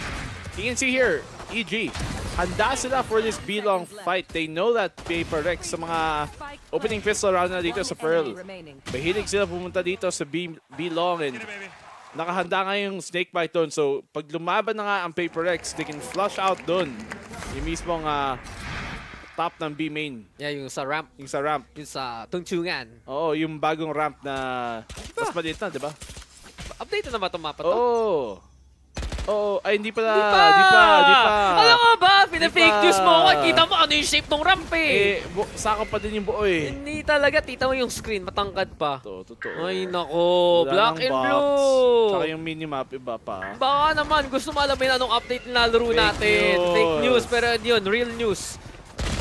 you can see here, EG, handa sila for this B-long fight. They know that PRX sa mga opening pistol round na dito sa Pearl. Mahilig sila pumunta dito sa B-long and nakahanda nga yung snakebite doon. So pag lumaban na nga ang PRX, they can flush out doon yung mismong top ng B main. Yeah, yung sa ramp. Yung sa ramp. Yung sa Tungchungan. Oo, yung bagong ramp na mas maliit na, di ba? Update na ba itong mapa to? Oo. Oo, ay hindi pa. Di pa. Alam mo ba, pina-fake news mo. Kita mo ano yung shape ng ramp eh. Sakop pa din yung buo eh. Hindi talaga, tita mo yung screen, matangkad pa. Totoo. Ay nako, black and blue. Saka yung minimap, iba pa. Baka naman, gusto mo alamin anong update na laro natin. Fake news, pero yun, real news.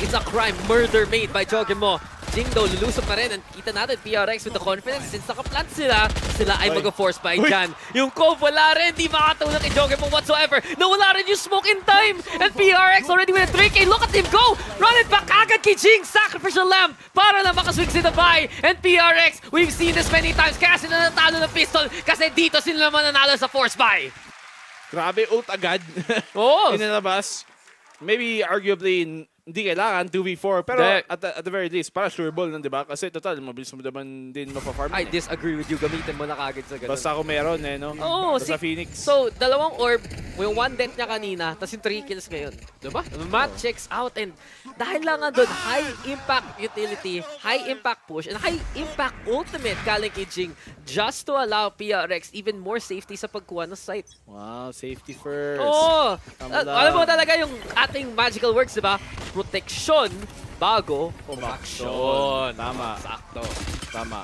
It's a crime, murder made by Jogemo. Jingdo, lulusok na rin. And kita natin, PRX with the confidence. Since nakaplant sila ay mag-force by dyan. Yung Cove, wala rin. Di makatulong kay Jogemo whatsoever. Nawala rin yung smoke in time. And PRX already with a 3K. Look at him go! Run it back agad kay Jing. Sacrificial lamb para na makaswing si Dabay. And PRX, we've seen this many times. Kaya sila natalo ng pistol kasi dito sila naman nanalo sa force buy. Grabe, ult agad. Oo. Inilabas. Maybe, arguably, hindi kailangan 2v4 pero at the very least para sure ball nun, di ba? Kasi total mabilis mo naman din mapafarm. I disagree with you. Gamitin mo na kagad sa ganun. Basta kung meron eh, no? Oo, sa Phoenix. So, dalawang orb, yung 1 death niya kanina, tapos yung 3 kills ngayon. Diba? Matt checks out and dahil lang nga doon, high impact utility, high impact push, and high impact ultimate galing kay Jing just to allow PRX even more safety sa pagkuha ng site. Wow, safety first. Oo! Alam mo talaga yung ating magical works, diba? Protection bago umaksyon. Tama. Sakto. Tama.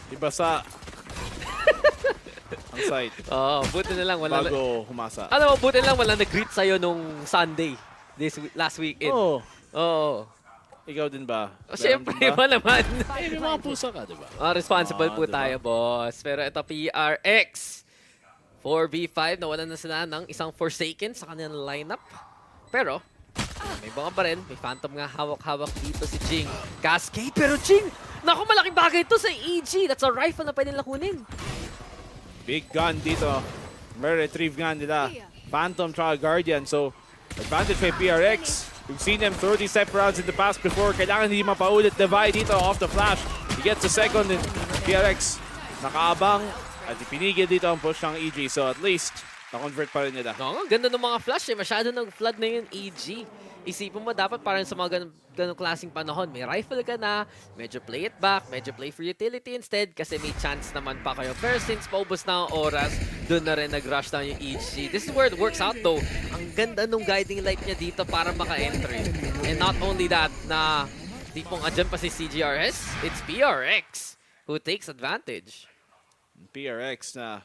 Iba sa ang site. Oo, buti na lang wala bago humasa. Alam mo, buti na lang wala nag-greet sa'yo nung Sunday. Last weekend. Oo. Oo. Ikaw din ba? Siyempre, iba naman. Ay, may mga pusa ka, diba? Responsible po tayo, boss. Pero ito, PRX. 4v5, nawalan na sila ng isang Forsaken sa kanilang lineup. Pero, may banga pa rin. May Phantom nga hawak-hawak dito si Jing. Cascade, pero Jing! Naku, malaking bagay ito sa EG. That's a rifle na pwede nilang kunin. Big gun dito. May retrieve nga nila. Phantom tsaka Guardian. So, advantage kay PRX. We've seen them 30 step rounds in the past before. Kailangan hindi mapaulit. Divide dito off the flash. He gets a second and PRX nakaabang. At ipinigil dito ang push ng EG. So at least, na-convert pa rin nila. Oo, ganda ng mga flash eh. Masyado nag-flood na yung EG. Isipin mo dapat parang sa mga ganong klaseng panahon. May rifle ka na, medyo play it back, medyo play for utility instead kasi may chance naman pa kayo. Pero since paubos na ang oras, doon na rin nag-rush down yung EG. This is where it works out though. Ang ganda nung guiding light niya dito para maka-entry. And not only that, na tipong andyan pa si CGRS, it's PRX who takes advantage. PRX na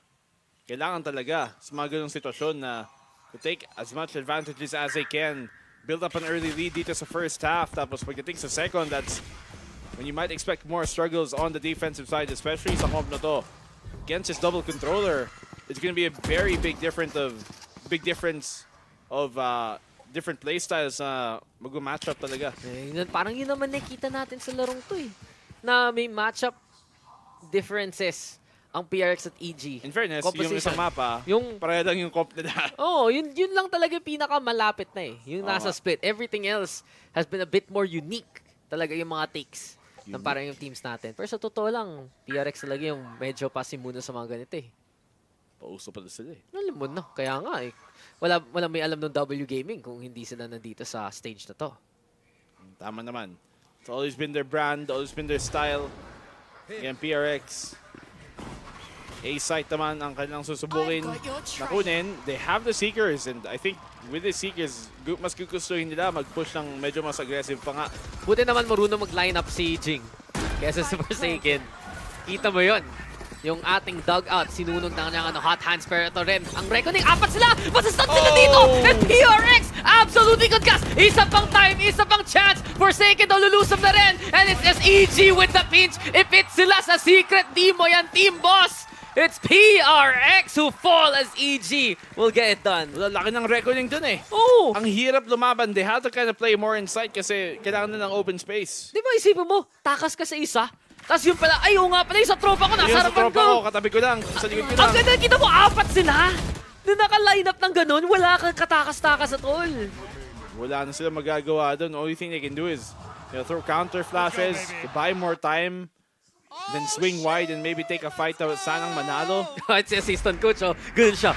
kailangan talaga sa mga ganong sitwasyon na to take as much advantages as they can built up an early lead dito sa first half. Tapos pagdating sa second, that's when you might expect more struggles on the defensive side, especially sa comp na to. Against his double controller, it's going to be a very big difference of different playstyles na mag-matchup talaga. Parang yun naman nakita natin sa larong to eh. Na may matchup differences ang PRX at EG. In fairness, yung isang mapa, pareha lang yung comp nila. Yun lang talaga yung pinakamalapit na eh. Yung nasa split. Everything else has been a bit more unique talaga yung mga takes ng parang yung teams natin. Pero sa totoo lang, PRX talaga yung medyo pasimuna sa mga ganito eh. Pauso pala sila eh. Alam mo no, kaya nga eh. Wala may alam ng W Gaming kung hindi sila nandito sa stage na to. Tama naman. It's always been their brand, always been their style. Yan, PRX. A-site naman ang kanilang susubukin na kunin. They have the Seekers and I think with the Seekers, mas gugustuhin nila mag-push ng medyo mas aggressive pa nga. Buti naman marunong mag-line up si Jing kesa sa Forsaken. Kita mo yun. Yung ating dugout, sinunog na kanyang hot hands, pero ito rin. Ang reckoning, apat sila! Masastag sila dito! And PRX, absolutely good cast! Isa pang time, isa pang chance! Forsaken daw lulusog na rin! And it's SEG with the pinch! Ipit sila sa secret demo yan, team boss! It's PRX who fall as EG will get it done. Laki ng reckoning dun eh. Ang hirap lumaban. They have to kind of play more inside kasi kailangan na ng open space. Di ba isipin mo, takas ka sa isa, tapos yung pala, ay nga pala, yung sa tropa ko, nasa Yung sa harapan tropa ko, katabi ko lang, sa likod ko lang. Ang ganda, kita mo, apat sila. Na naka-line up ng ganun, wala kang katakas-takas at all. Wala na sila magagawa dun. Only thing they can do is throw counter flashes to buy more time. Then swing wide and maybe take a fight na sanang manalo. It's si assistant coach, ganun siya.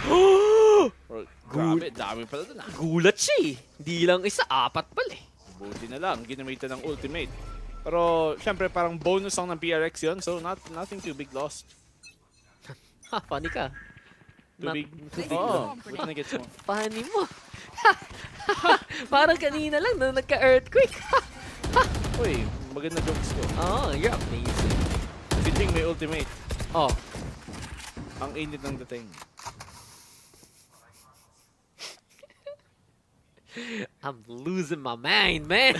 Grabe, dami pala dun ah. Gulat siya eh. Hindi lang isa, apat pala eh. Buti na lang, ginamitan ng ultimate. Pero, syempre, parang bonus lang ng PRX yun, so nothing too big lost. Funny ka. Too big lang. Buti na gets mo. Funny mo. Parang kanina lang na nagka-earthquake. Uy, maganda jokes ko. You're amazing. Si Jing may ultimate. Oh. Ang init ng dating. I'm losing my mind, man.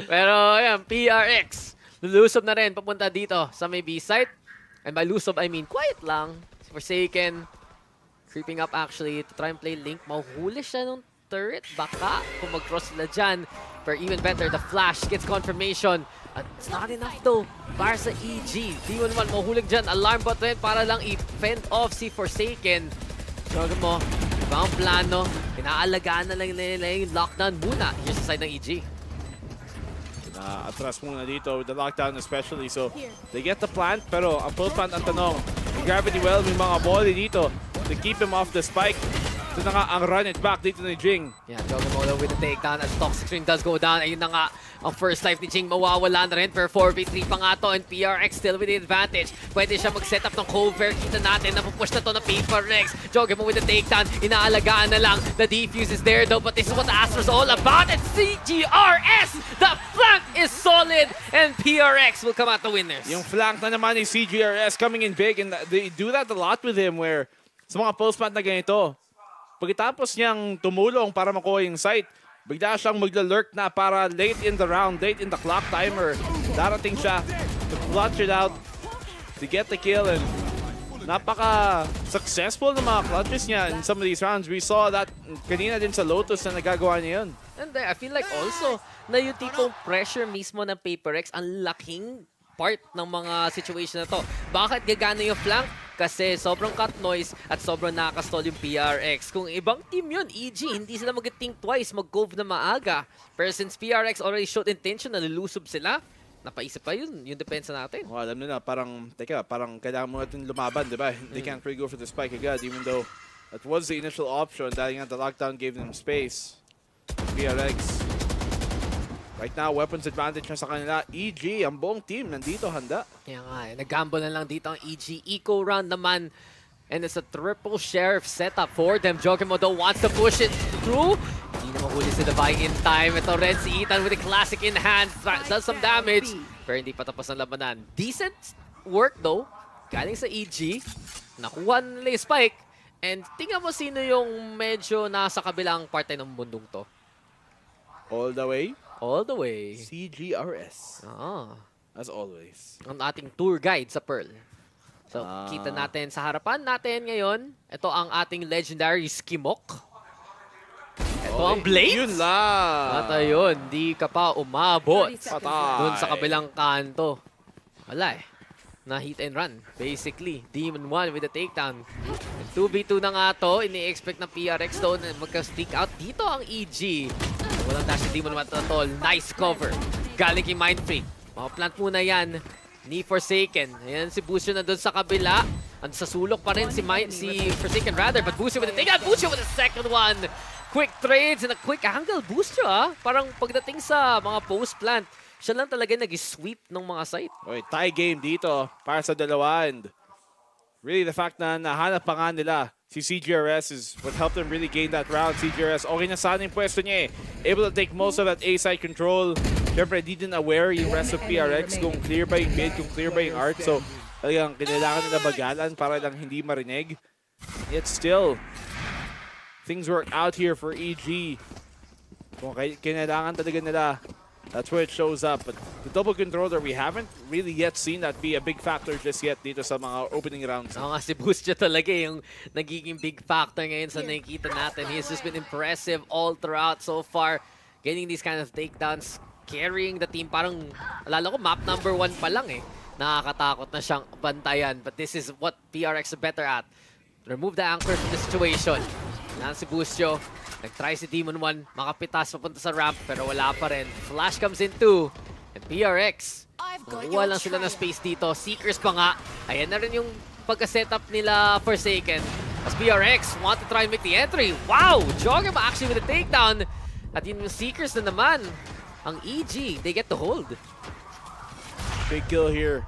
Pero, ayan, PRX. Lulusob na rin, papunta dito sa may B-site. And by lusob, I mean quiet lang. Forsaken. Creeping up actually to try and play Link. Mahuhuli siya nung turret. Baka kung mag-cross sila dyan. Pero even better, the flash gets confirmation. At it's not enough though para sa EG. D11 mahuhulig dyan. Alarm button para lang i-fend off si Forsaken. Jogan mo, ibang plano. Pinaalagaan na lang nila yung lockdown muna. Here's the side ng EG. Atras muna dito with the lockdown especially. So, they get the plant. Pero ang full plant ang tanong. Gravity Well, may mga volley dito to keep him off the spike. Ito na nga ang run it back dito ni Jing. Yeah, Jogan Mola with the takedown as Toxic Stream does go down. Ayun na nga, ang first life ni Jing mawawala na rin. Pero 4v3 pa nga to and PRX still with the advantage. Pwede siya mag-set up ng cover. Kita natin, napupush na to na PRX. Jogan Mo with the takedown. Inaalagaan na lang. The defuse is there though, but this is what the Astra's all about. It's CGRS! The flank is solid and PRX will come out the winners. Yung flank na naman ni CGRS coming in big and they do that a lot with him where sa mga post-plant na ganito, pagkatapos niyang tumulong para makuha yung site, bigla siyang magla-lurk na para late in the round, late in the clock timer. Darating siya to clutch it out, to get the kill, and napaka-successful ng mga clutches niya in some of these rounds. We saw that kanina din sa Lotus na nagagawa niya yun. And I feel like also na yung tipong pressure mismo ng PRX ang laking part ng mga situation na to. Bakit gagana yung flank? Kasi sobrang cut noise at sobrang nakastall yung PRX. Kung ibang team yun, EG, hindi sila mag-think twice, mag-cove na maaga. Pero since PRX already showed intention na lulusob sila, napaisip pa yun, yung depensa natin. Oh, alam nila, parang kailangan mo natin lumaban, di ba? They can't really go for the spike agad, even though that was the initial option. Dahil nga the lockdown gave them space. PRX. Right now, weapons advantage na sa kanila. EG, ang buong team, nandito, handa. Kaya nga, nag-gamble na lang dito ang EG. Eco round naman. And it's a triple sheriff setup for them. Jokimo though wants to push it through. Hindi na mahuli si Davai in time. Ito rin si Ethan with a classic in hand. Does some damage. Pero hindi pa tapos ang labanan. Decent work though. Galing sa EG. Nakuha nila yung spike. And tingnan mo sino yung medyo nasa kabilang parte ng mundong to. All the way. All the way. CGRS. As always. Ang ating tour guide sa Pearl. So, kita natin sa harapan natin ngayon. Ito ang ating legendary Skimok. Ito ang Blades. Yun lang. At ayun, di ka pa umabot. Patay. Doon sa kabilang kanto. Wala eh. Na hit and run. Basically, Demon 1 with the takedown. 2v2 na nga to. Ini-expect ng PRX doon na magka-stick out. Dito ang EG. Walang dash si Demon 1 at all. Nice cover. Galing kay Mindfreak. Makaplant muna yan ni Forsaken. Ayan si Busio na doon sa kabila. Sa sulok pa rin si Forsaken rather. But Busio with the takedown. Busio with the second one. Quick trades and a quick angle. Busio parang pagdating sa mga post-plant, siya lang talaga nag-sweep ng mga site. Okay, tie game dito para sa dalawa. And really, the fact na nahanap pa nga nila si CGRS is what helped them really gain that round. CGRS, okay na sana yung pwesto niya eh. Able to take most of that A-side control. Siyempre, di din aware yung rest of PRX kung clear ba yung mid, kung clear ba yung art. So, talagang kailangan nila bagalan para lang hindi marinig. Yet still, things work out here for EG. Kung kailangan talaga nila, that's where it shows up. But the double controller, we haven't really yet seen that be a big factor just yet dito sa mga opening rounds. Oo nga, si Busio talaga yung nagiging big factor ngayon sa nakikita natin. He's just been impressive all throughout so far. Getting these kind of takedowns, carrying the team. Parang, alala ko, map number 1 pa lang eh. Nakakatakot na siyang bantayan. But this is what PRX are better at. Remove the anchor from the situation. Yan si Busio. Nag-try si Demon 1, makapitas papunta sa ramp, pero wala pa rin. Flash comes in too. And PRX, makuha lang sila ng space dito. Seekers pa nga. Ayan na rin yung pagka-setup nila Forsaken. As PRX want to try and make the entry. Wow! Jogger actually with a takedown. At yun yung Seekers na naman. Ang EG, they get to hold. Big kill here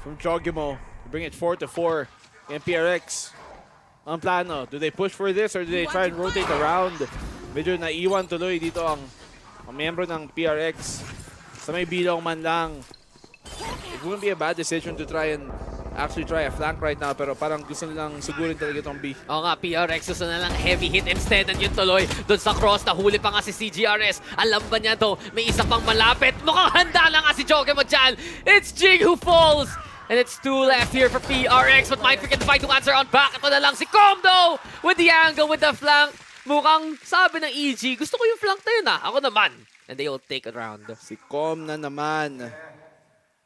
from Jogimo to bring it 4-4. And PRX, ang plano, do they push for this or do they try and rotate around? Medyo naiwan tuloy dito ang miyembro ng PRX. Sa may bilong man lang. It wouldn't be a bad decision to try and actually try a flank right now, pero parang gusto nilang sigurin talaga itong B. Oo nga, PRX gusto na lang heavy hit instead. And yun tuloy, doon sa cross, nahuli pa nga si CGRS. Alam ba niya to? May isa pang malapit. Mukhang handa lang nga si Jogemo dyan. It's Jing who falls! And it's 2 left here for PRX, but Mindfreak can find to answer on back. Ito na lang si Comdo with the angle, with the flank. Mukhang sabi ng EG, gusto ko yung flank na yun Ako naman. And they all take it around. Si Com na naman.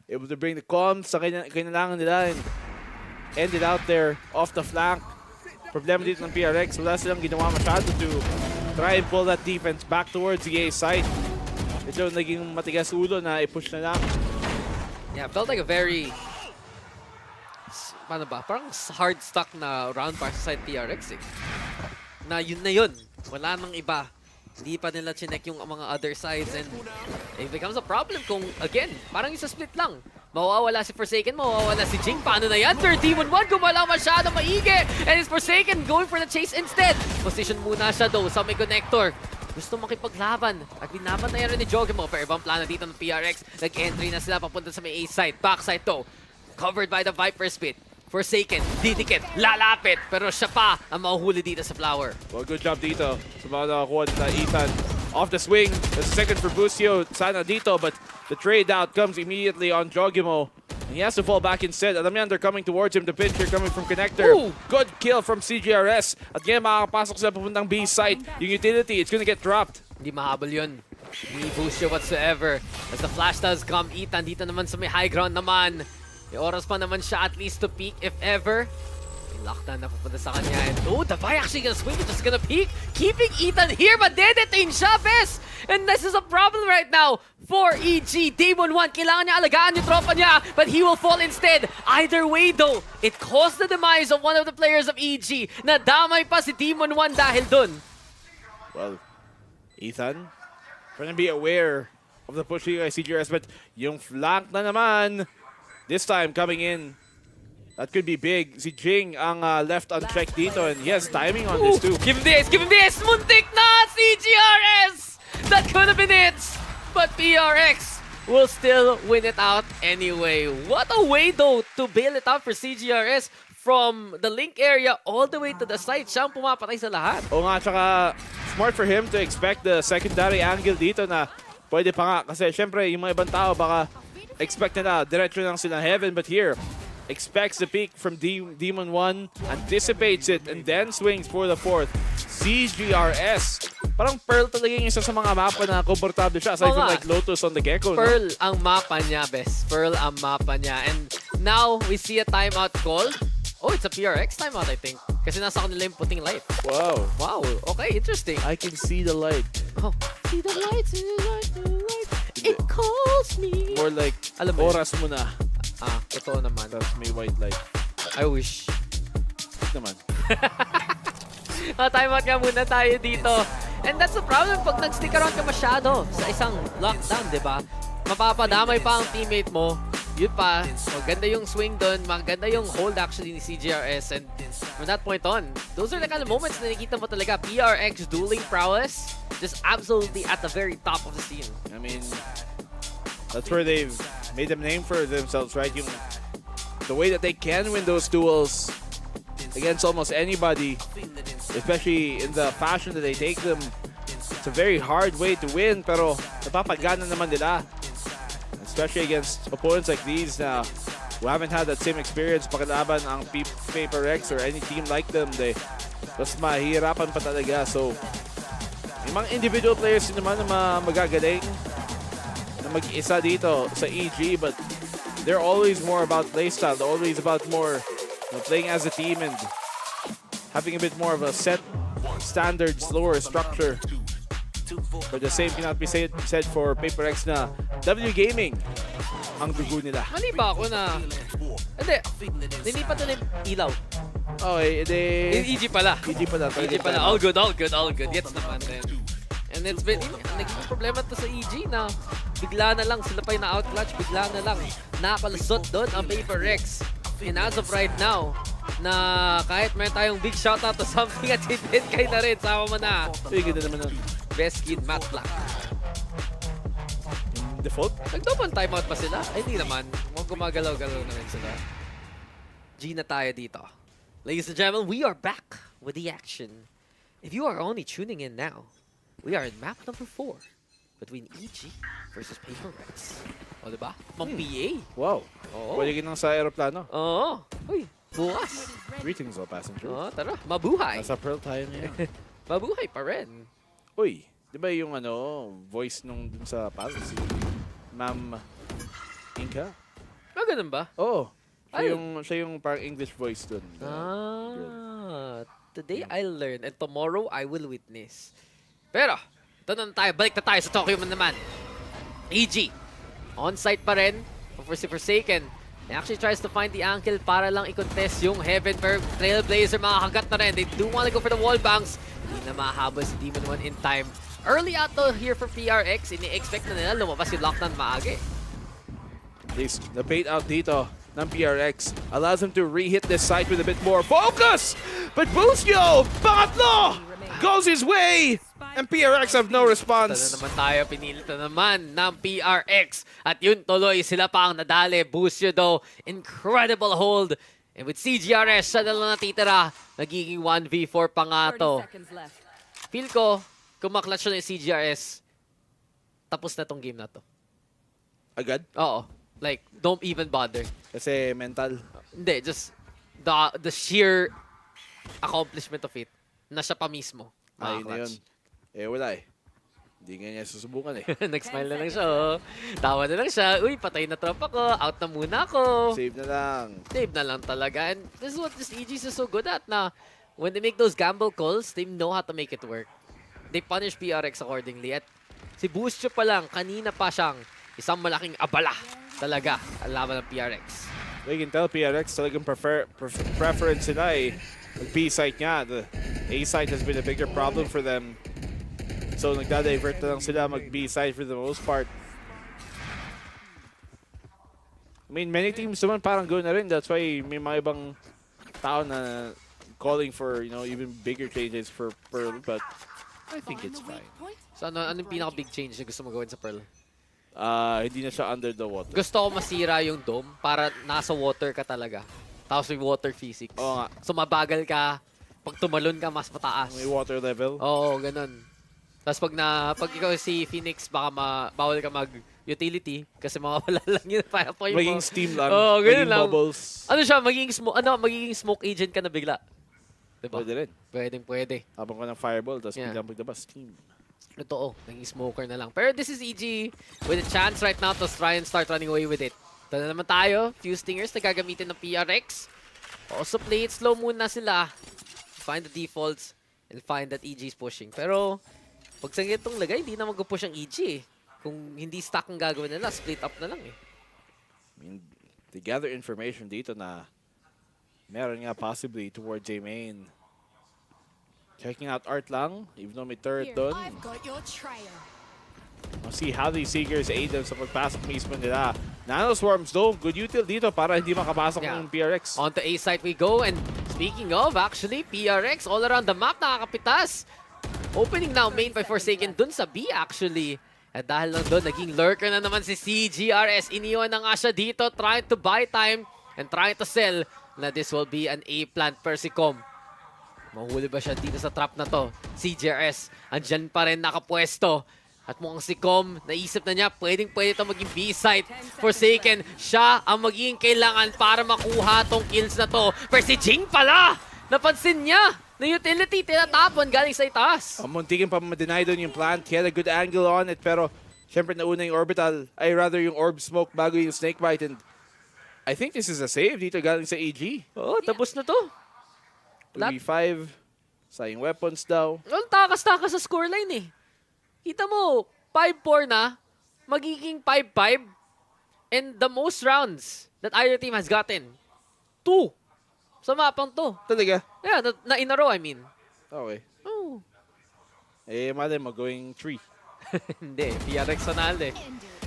Able to bring the Com sa kailangan nila and end it out there off the flank. Problema dito ng PRX, wala silang ginawa masyado to try and pull that defense back towards the A side. Ito naging matigas ulo na i-push na lang. Yeah, felt like a very... Paano ba? Parang hard stuck na round para sa side PRX eh. Na yun. Wala nang iba. Hindi pa nila chinek yung mga other sides and it becomes a problem kung, again, parang isa split lang. Mawawala si Forsaken, mawawala si Jing. Paano na yan? 13-1, gumalaw masyado maigi. And it's Forsaken going for the chase instead. Position muna siya though sa may connector. Gusto makipaglaban. At binaban na yan rin ni Jogemo. Pero ibang plano dito ng PRX. Nag-entry na sila papunta sa may A-side. Backside though. Covered by the Viper Spit. Forsaken, didikit, lalapit. Pero siya pa ang mahuhuli dito sa Flower. Well, good job dito. Sa mga nakakuha nila Ethan. Off the swing. The second for Busio. Sana dito. But the trade out comes immediately on Jogimo. And he has to fall back instead. Alam yan, they're coming towards him. The pinch here coming from Connector. Ooh. Good kill from CGRS. At ngayon makakapasok sila papuntang B site. Yung utility, it's gonna get dropped. Hindi mahabol yun. Hindi Busio whatsoever. As the flash does come, Ethan dito naman sa may high ground naman. May oras pa naman siya at least to peek if ever. May lockdown na pupunta sa kanya. And oh, Davai actually gonna swing. Just gonna peek. Keeping Ethan here, but dedetain siya, Bes! And this is a problem right now for EG. Demon 1, kailangan niya alagaan yung tropa niya, but he will fall instead. Either way though, it caused the demise of one of the players of EG. Nadamay pa si Demon 1 dahil dun. Well, Ethan, trying to be aware of the push by CGRS, but yung flank na naman, this time coming in, that could be big. Si Jing ang left unchecked dito, and he has timing on this too. Give him this! Give him this! Muntik na! CGRS! That could have been it! But PRX will still win it out anyway. What a way though to bail it out for CGRS from the link area all the way to the side. Siya ang pumapatay sa lahat. O nga, tsaka smart for him to expect the secondary angle dito na pwede pa nga. Kasi syempre, yung mga ibang tao baka expect nila diretso lang sila Heaven. But here, expects the peak from Demon 1, anticipates it, and then swings for the fourth. CGRS. Parang Pearl talaga yung isa sa mga mapa na komportable siya. Aside from like Lotus on the Gecko. Pearl ang mapa niya, best. Pearl ang mapa niya. And now, we see a timeout call. Oh, it's a PRX timeout, I think. Kasi nasa kanila yung puting light. Wow. Wow. Okay, interesting. I can see the light. Oh, see the light, see the light, see the light. It calls me. More like, alam mo oras mo na. Totoo naman. Tapos may white light. I wish. Naman. Timeout nga muna tayo dito. And that's the problem pag nag-stick around ka masyado sa isang lockdown, di ba? Mapapadamay pa ang teammate mo. Yun pa, maganda yung swing doon, maganda yung hold actually ni CGRS. And from that point on, those are the kind of moments na nakikita mo talaga. PRX dueling prowess, just absolutely at the very top of the scene. I mean, that's where they've made a name for themselves, right? The way that they can win those duels against almost anybody, especially in the fashion that they take them. It's a very hard way to win, pero napapagana naman nila. Especially against opponents like these na who haven't had that same experience pakilaban ang PRX or any team like them. Mas mahirapan pa talaga. So, yung mga individual players din naman na magagaling na mag-isa dito sa EG, but they're always more about playstyle. They're always about more playing as a team and having a bit more of a set standard, slower structure. But the same cannot be said for PRX na W Gaming ang dugo nila. Mali ba ako na... Hindi. Nilipat na yung ilaw. Okay, EG pala. EG pala. EG pala. All good, all good, all good. Gets naman din. And it's been... Naging problema to sa EG na bigla na lang sila pa yung na-outclutch. Bigla na lang nakalusot doon ang PRX. And as of right now, na kahit meron tayong big shoutout to something at hidden kay na rin. Sama mo na. Uy, ganda naman nun. Best kid, Matt Black. Default? Nag-double timeout pa sila? Ay, hindi naman. Mukhang gumagalaw-galaw na rin sila. G na tayo dito. Ladies and gentlemen, we are back with the action. If you are only tuning in now, we are in map number 4 between EG versus PRX. O, diba? Mang PA. Wow. Oo. Pwede ka nang sa aeroplano. Oo. Uy, bukas. Greetings all passengers. Oo, tara. Mabuhay. Nasa Pearl tayo ngayon. Mabuhay pa rin. Uy, di ba yung voice nung dun sa puzzle si Ma'am Inka? Ganun ba? Oo. Siya yung parang English voice dun. Today I learned and tomorrow I will witness. Pero, ito na tayo. Balik na tayo sa Tokyo naman. EG. On-site pa rin. For si Forsaken. He actually tries to find the ankle para lang i-contest yung Heaven. Pero Trailblazer makakagat na rin. They do want to go for the wall banks. Hindi na mahabol si Demon 1 in time. Early out though here for PRX. Ini-expect na nila lumabas yung lockdown maaga. The bait out dito ng PRX allows him to re-hit this site with a bit more focus. But Busio, pangatlo, goes his way. And PRX have no response. Ito na naman tayo, pinilit na naman ng PRX. At yun tuloy, sila pa ang nadali. Busio though, incredible hold. And with CGRS, siya na lang natitira. Nagiging 1v4 pa nga to. Feel ko, kung maklatch na yung CGRS, tapos na tong game na to. Agad? Oo. Like, don't even bother. Kasi mental? Hindi, just the sheer accomplishment of it. Na siya pa mismo. Ayun na yun. Eh, wala eh. Hindi nga niya susubukan eh. Nag-smile na lang siya, oh. Tawa na lang siya. Uy, patay na tropa ko. Out na muna ako. Save na lang. Save na lang talaga. And this is what this EGs is so good at na when they make those gamble calls, they know how to make it work. They punish PRX accordingly. At si Busio pa lang, kanina pa siyang isang malaking abala talaga ang laban ng PRX. You can tell PRX talagang preference sila eh. Mag-B site nga. The A site has been a bigger problem for them. So nagda-divert na lang sila mag-B side for the most part. I mean, many teams naman parang gawin na rin. That's why may mga ibang tao na calling for, even bigger changes for Pearl. But I think it's fine. So anong pinaka-big change na gusto mo gawin sa Pearl? Hindi na siya under the water. Gusto ko masira yung dome para nasa water ka talaga. Tapos may water physics. Oo nga. So mabagal ka, pag tumalon ka, mas mataas. May water level. Oo, ganun. Tapos pag ikaw si Phoenix, baka bawal ka mag-utility kasi mawawala lang yun. Magiging steam lang. Oo, ganun magiging lang. bubbles. Ano siya, magiging smoke agent ka na bigla. Diba? Pwede rin. Pwede. Habang ka ng fireball, tapos biglang paglabas, steam. Totoo, naging smoker na lang. Pero this is EG with a chance right now to try and start running away with it. Ito na naman tayo, few stingers na gagamitin ng PRX. Also play it slow muna sila. Find the defaults and find that EG is pushing. Pero pag sa ganitong lagay, hindi na mag-push ang EG eh. Kung hindi stack ang gagawin nila, split up na lang eh. I mean, they gather information dito na meron nga possibly towards A main. Checking out Art lang, even though may turret doon. We'll see how these Seekers aid them sa pagpasok mismo nila. Nano Swarms though, good util dito para hindi makapasok ng PRX. On to A site we go, and speaking of, actually, PRX all around the map nakakapitas. Opening now main by Forsaken dun sa B actually. At dahil lang doon, naging lurker na naman si CGRS. Iniwan na nga siya dito, trying to buy time and trying to sell na this will be an A plant per si Com. Mahuli ba siya dito sa trap na to? CGRS, andyan pa rin nakapwesto. At mukhang si Com, naisip na niya, pwedeng-pwede ito maging B-site. Forsaken, siya ang magiging kailangan para makuha tong kills na to. Pero si Jing pala! Napansin niya na utility, tinatapon galing sa itaas. Muntikin pa ma-deny doon yung plant. He had a good angle on it, pero syempre nauna yung orbital, ay rather yung orb smoke bago yung snakebite. And I think this is a save dito galing sa AG. Oo, tapos na to. 2v5, sayang weapons daw. Ang takas-takas sa scoreline eh. Kita mo, 5-4 na, magiging 5-5, and the most rounds that either team has gotten, 2 sa mapang to. Talaga? Yeah, na in a row, I mean. Okay. Oh. Eh, malay mo, going 3. Hindi, PRX nanalo eh.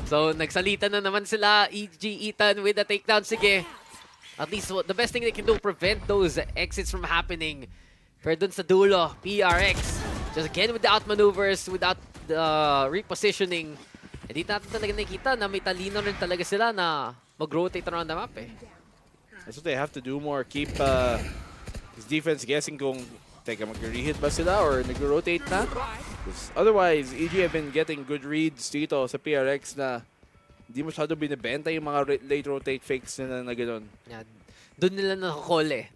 So, nagsalita na naman sila, EG Ethan with a takedown. Sige, at least the best thing they can do, prevent those exits from happening. Pero dun sa dulo, PRX, just again with the outmaneuvers, without the repositioning, hindi natin talaga nakikita na may talino rin talaga sila na mag-rotate around the map eh. That's what they have to do more. Keep his defense guessing kung teka, mag-reheat ba sila or nag-rotate na? Otherwise, EG have been getting good reads dito sa PRX na hindi masyado binibenta yung mga late rotate fakes na gano'n. Yeah. Doon nila nakakall eh.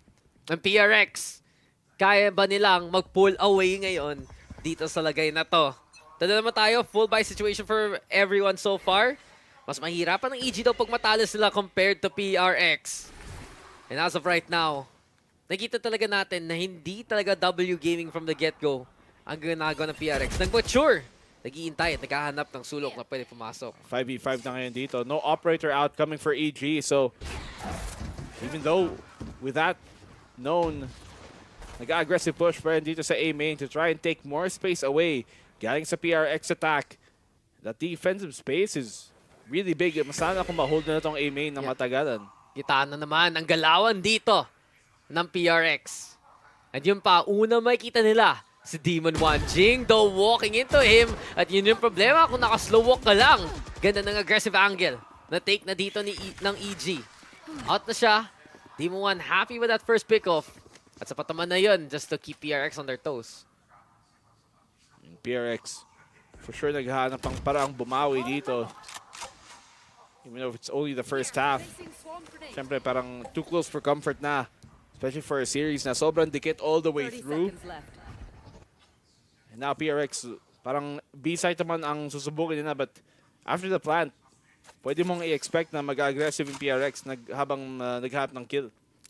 Ang PRX, kaya ba nilang mag-pull away ngayon dito sa lagay na to? Tada naman tayo, full buy situation for everyone so far. Mas mahirapan ng EG daw pag matalo sila compared to PRX. And as of right now, nakita talaga natin na hindi talaga W gaming from the get-go ang ginagawa ng PRX. Nag-mature. Nag-iintay at naghahanap ng sulok na pwede pumasok. 5v5 na ngayon dito. No operator out coming for EG. So, even though with that known, nag-aggressive push pa rin dito sa A main to try and take more space away. Galing sa PRX attack. That defensive space is really big. Masana kung ma-hold na itong A main ng matagalan. Kitaan na naman ang galawan dito ng PRX. At yun pa, una makikita nila si Demon 1 Jing, though walking into him. At yun yung problema kung naka-slow walk ka lang. Ganda ng aggressive angle na take na dito ng EG. Out na siya. Demon 1 happy with that first pick-off. At sa pataman na yun, just to keep PRX on their toes. PRX, for sure naghahanap ang paraang bumawi dito. Even though it's only the first half. Siyempre parang too close for comfort na. Especially for a series na sobrang dikit all the way through. And now PRX, parang B-side naman ang susubukin nila. But after the plant, pwede mong i-expect na mag-aggressive yung PRX habang naghahanap ng kill.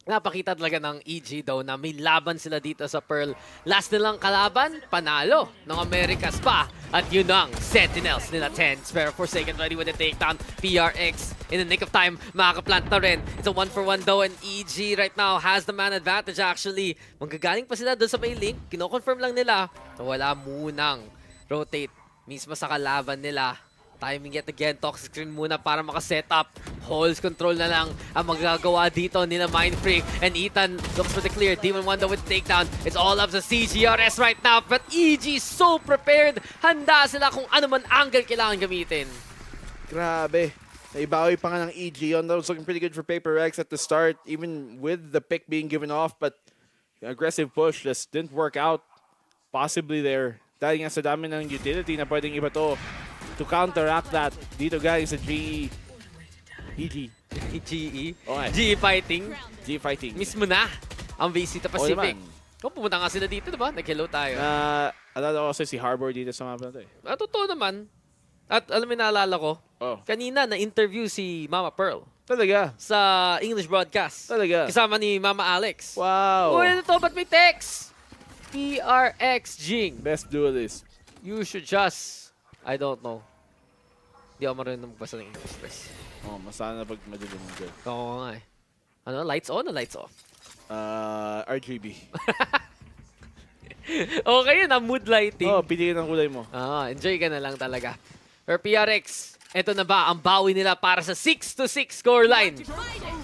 Napakita talaga ng EG daw na may laban sila dito sa Pearl. Last nilang kalaban, panalo ng Americas pa. At yun ang Sentinels nila 10. Pero Forsaken ready with the takedown. PRX in the nick of time, makakaplant na rin. It's a 1-for-1 though, and EG right now has the man advantage actually. Manggagaling pa sila doon sa may link. Kino-confirm lang nila na wala munang rotate mismo sa kalaban nila. Timing yet again, toxic screen muna para makaset up. Holes control na lang ang magagawa dito nila Mindfreak. And Ethan looks for the clear. Demon 1 though with takedown. It's all up sa CGRS right now. But EG so prepared. Handa sila kung ano man angle kailangan gamitin. Grabe. Naibawi pa nga ng EG. That was looking pretty good for PRX at the start. Even with the pick being given off. But aggressive push just didn't work out. Possibly there. Dahil nga sa dami ng utility na pwedeng iba to counteract that. Dito guys sa GE. EG. GE? Okay. GE Fighting? GE Fighting. Mismo na ang Visita Pacific. naman. Kung pumunta nga sila dito, diba? Nag-hello tayo. Alala ko kasi si Harbor dito sa map na to eh. Totoo naman. At alam mo, naalala ko, kanina na-interview si Mama Pearl. Talaga? Sa English broadcast. Talaga? Kasama ni Mama Alex. Wow. Uy, ano to? Ba't may text? PRX Jing. Best duelist. You should just... I don't know. Hindi ako marunong magbasa ng English, guys. Masana pag madilim mo good. Oo nga eh. Ano? Lights on o lights off? RGB. Okay yun, mood lighting. Piliin ang kulay mo. Enjoy ka na lang talaga. Pero PRX, eto na ba ang bawi nila para sa 6-6 scoreline?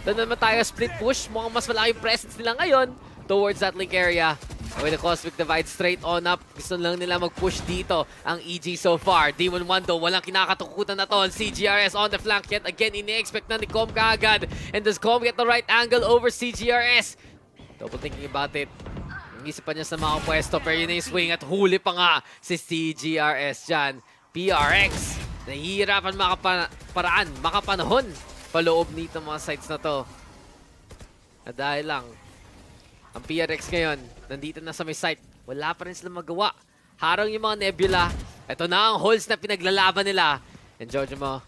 Doon naman tayo split push. Mukhang mas malaki yung presence nila ngayon towards that link area. With the Cosmic Divide straight on up. Gusto lang nila mag-push dito ang EG so far. Demon 1 though, walang kinakatukutan na to. CGRS on the flank yet again. Ini-expect na ni Com kaagad. And does Com get the right angle over CGRS? Double thinking about it. Isipan niya sa mga pwesto, pero yun na yung swing at huli pa nga si CGRS dyan. PRX, nahihirapan makapanahon paloob nito mga sites na to. At dahil lang, ang PRX ngayon, nandito na sa may site. Wala pa rin sila magawa. Harang yung mga nebula. Ito na ang holes na pinaglalaban nila. And Jojo mo,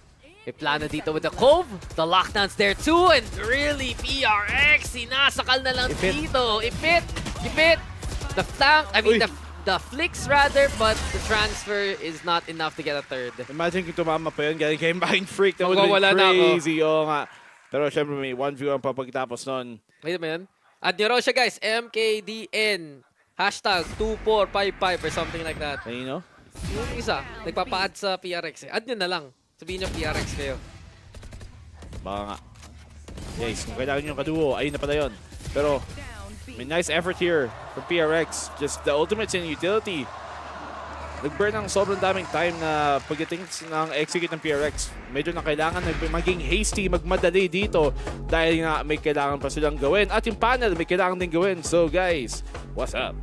may plano dito with the Cove. The lockdown's there too. And really, PRX, sinasakal na lang dito. Ipit. The flank, the flicks rather, but the transfer is not enough to get a third. Imagine kung tumama pa yun, galing kay Mind Freak. That would be crazy. Oo nga. Pero syempre may 1v1 pa pagkatapos nun. Wait a minute. Add nyo raw siya guys, MKDN. Hashtag 2455 or something like that. Ayun no? Yung isa, nagpapa-add sa PRX eh. Add nyo na lang. Sabihin nyo PRX kayo. Baka nga. Guys, kung kailangan nyo kaduo, ayun na pala yun. Pero may nice effort here for PRX. Just the ultimates in utility. Nag-burn ng sobrang daming time na pagdating ng execute ng PRX. Medyo na kailangan maging hasty, magmadali dito dahil nga may kailangan pa silang gawin. At yung panel may kailangan din gawin. So guys, what's up?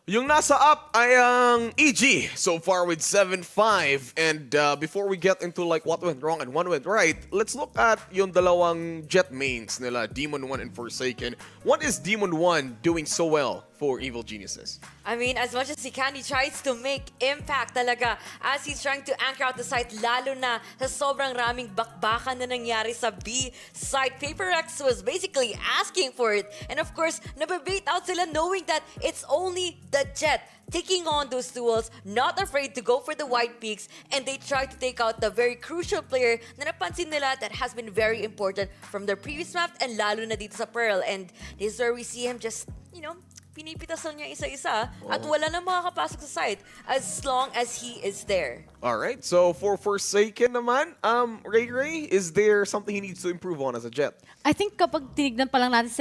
Yung nasa up ay ang EG so far with 7-5. And before we get into like what went wrong and what went right, let's look at yung dalawang jet mains nila, Demon 1 and Forsaken. What is Demon 1 doing so well for Evil Geniuses? I mean, as much as he can, he tries to make impact talaga as he's trying to anchor out the site, lalo na sa sobrang raming bakbakan na nangyari sa B site. PRX was basically asking for it. And of course, nababait out sila knowing that it's only the Jet taking on those duels, not afraid to go for the white peaks, and they try to take out the very crucial player na napansin nila that has been very important from their previous map and lalo na dito sa Pearl. And this is where we see him just, you know, pinipitasan niya isa-isa at wala na makakapasok sa site as long as he is there. Alright, so for Forsaken naman, Ray, is there something he needs to improve on as a Jet? I think kapag tinignan pa lang natin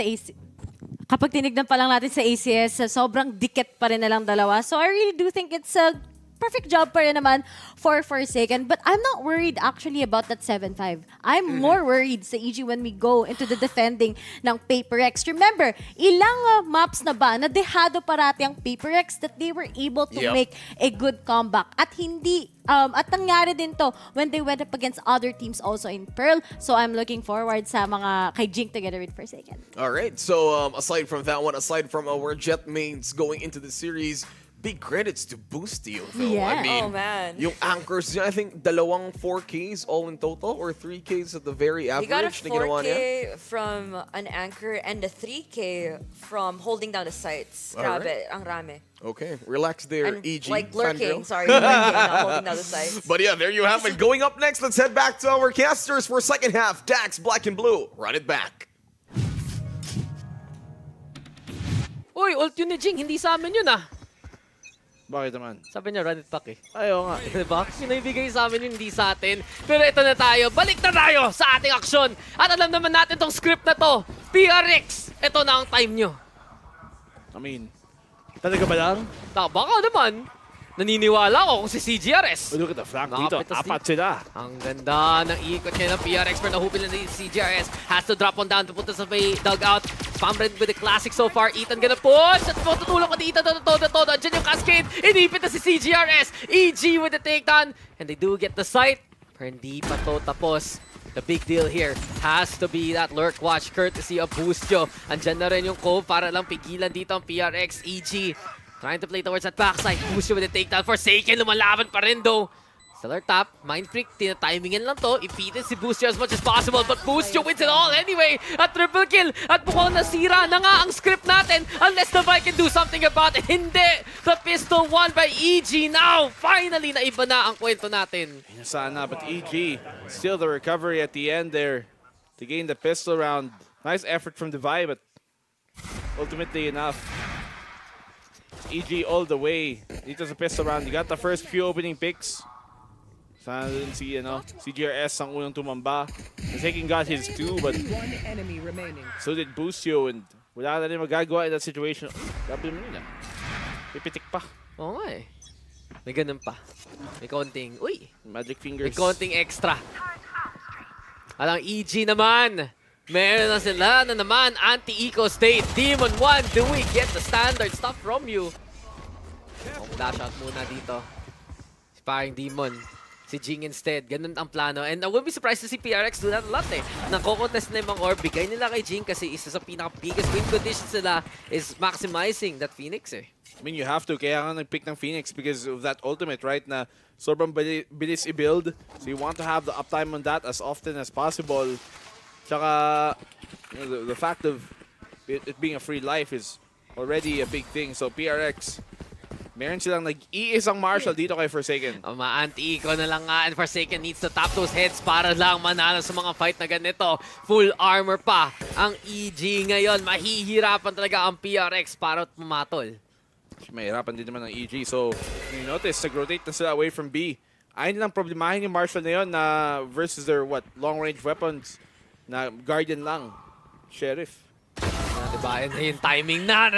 sa ACS, sobrang dikit pa rin na lang dalawa. So I really do think it's a perfect job pa rin naman for Forsaken. But I'm not worried actually about that 7-5. I'm more worried sa EG when we go into the defending ng PRX. Remember, ilang maps na ba na dehado parati ang PRX that they were able to make a good comeback. At hindi at nangyari din to when they went up against other teams also in Pearl. So I'm looking forward sa mga kay Jing together with Forsaken. Alright, so aside from that one, aside from our Jet mains going into the series, big credits to Boostio, though. I mean, yung anchors niya, I think dalawang 4Ks all in total or 3Ks at the very average. He got a 4K from an anchor and a 3K from holding down the sites. Grabe, ang rame. Okay, relax there, And EG. like lurking, sorry, lurking, not holding down the sites. But yeah, there you have it. Going up next, let's head back to our casters for second half. Dax, Black and Blue, run it back. Uy, ult yun ni Jing, hindi sa amin yun ah. Bakit naman? Sabi niya, run it back eh. Ayaw nga. Diba? Yung naibigay sa amin yun, hindi sa atin. Pero ito na tayo. Balik na tayo sa ating aksyon. At alam naman natin tong script na to. PRX, ito na ang time nyo. I mean, talaga ba lang? Baka naman. naniniwala ako kung si CGRS. Look at the flank dito. Nakapitas Apat dito. sila. Ang ganda ng ikot ngayon ng PRX pero nahupil na ni CGRS. Has to drop on down to punta sa may dugout. Spam red with the classic so far. Ethan gonna push. At tutulong ko ni Ethan. Todo. Diyan yung cascade. Inipit na si CGRS. EG with the takedown. And they do get the sight. Pero hindi pa to tapos. The big deal here has to be that lurk watch courtesy of Boostyo. Andyan na rin yung Cove para lang pigilan dito ang PRX. EG trying to play towards that backside. Boostyo with the takedown. Forsaken, lumalaban pa rin though. Stellar tap, Mind Freak, tinatimingan lang to. Ipitin si Boostyo as much as possible. But Boostyo wins it all anyway. At triple kill. At mukhang nasira na nga ang script natin. Unless the Vi can do something about it. Hindi! The pistol won by EG now. Finally, naiba na ang kwento natin. Sana, but EG, still the recovery at the end there to gain the pistol round. Nice effort from the Vi, but ultimately enough. EG all the way. Dito sa pistol round, you got the first few opening picks. Sana din si CGRS ang unang tumamba. Forsaken got his 2, but so did Boostyo, and wala na rin magagawa in that situation. Grabe naman yun. Pipitik pa. Oo nga eh. May ganun pa. May konting, Magic fingers. may konting extra. Alang EG naman. Meron na sila na naman anti-eco state. Demon 1, do we get the standard stuff from you? Dash out muna dito. Sparring Demon. Si Jing instead. Ganun ang plano. And I wouldn't be surprised to see PRX do that a lot eh. Nako-contest na yung mga orb. Bigay nila kay Jing kasi isa sa pinaka-biggest win conditions nila is maximizing that Phoenix eh. I mean, you have to. Kaya nga nag-pick ng Phoenix because of that ultimate, right? Na sobrang bilis i-build. So you want to have the uptime on that as often as possible. Tsaka, you know, the fact of it being a free life is already a big thing. So PRX, meron silang nag-iisang Marshall dito kay Forsaken. Ma-anti-eco na lang nga and Forsaken needs to tap those heads para lang manalo sa mga fight na ganito. Full armor pa ang EG ngayon. Mahihirapan talaga ang PRX para pumatol. Mahirapan din naman ang EG. So, you notice, nag-rotate na sila away from B. Ayaw nilang problemahin yung Marshall na yun na versus their, long-range weapons na Guardian lang. Sheriff. Diba? And yung timing na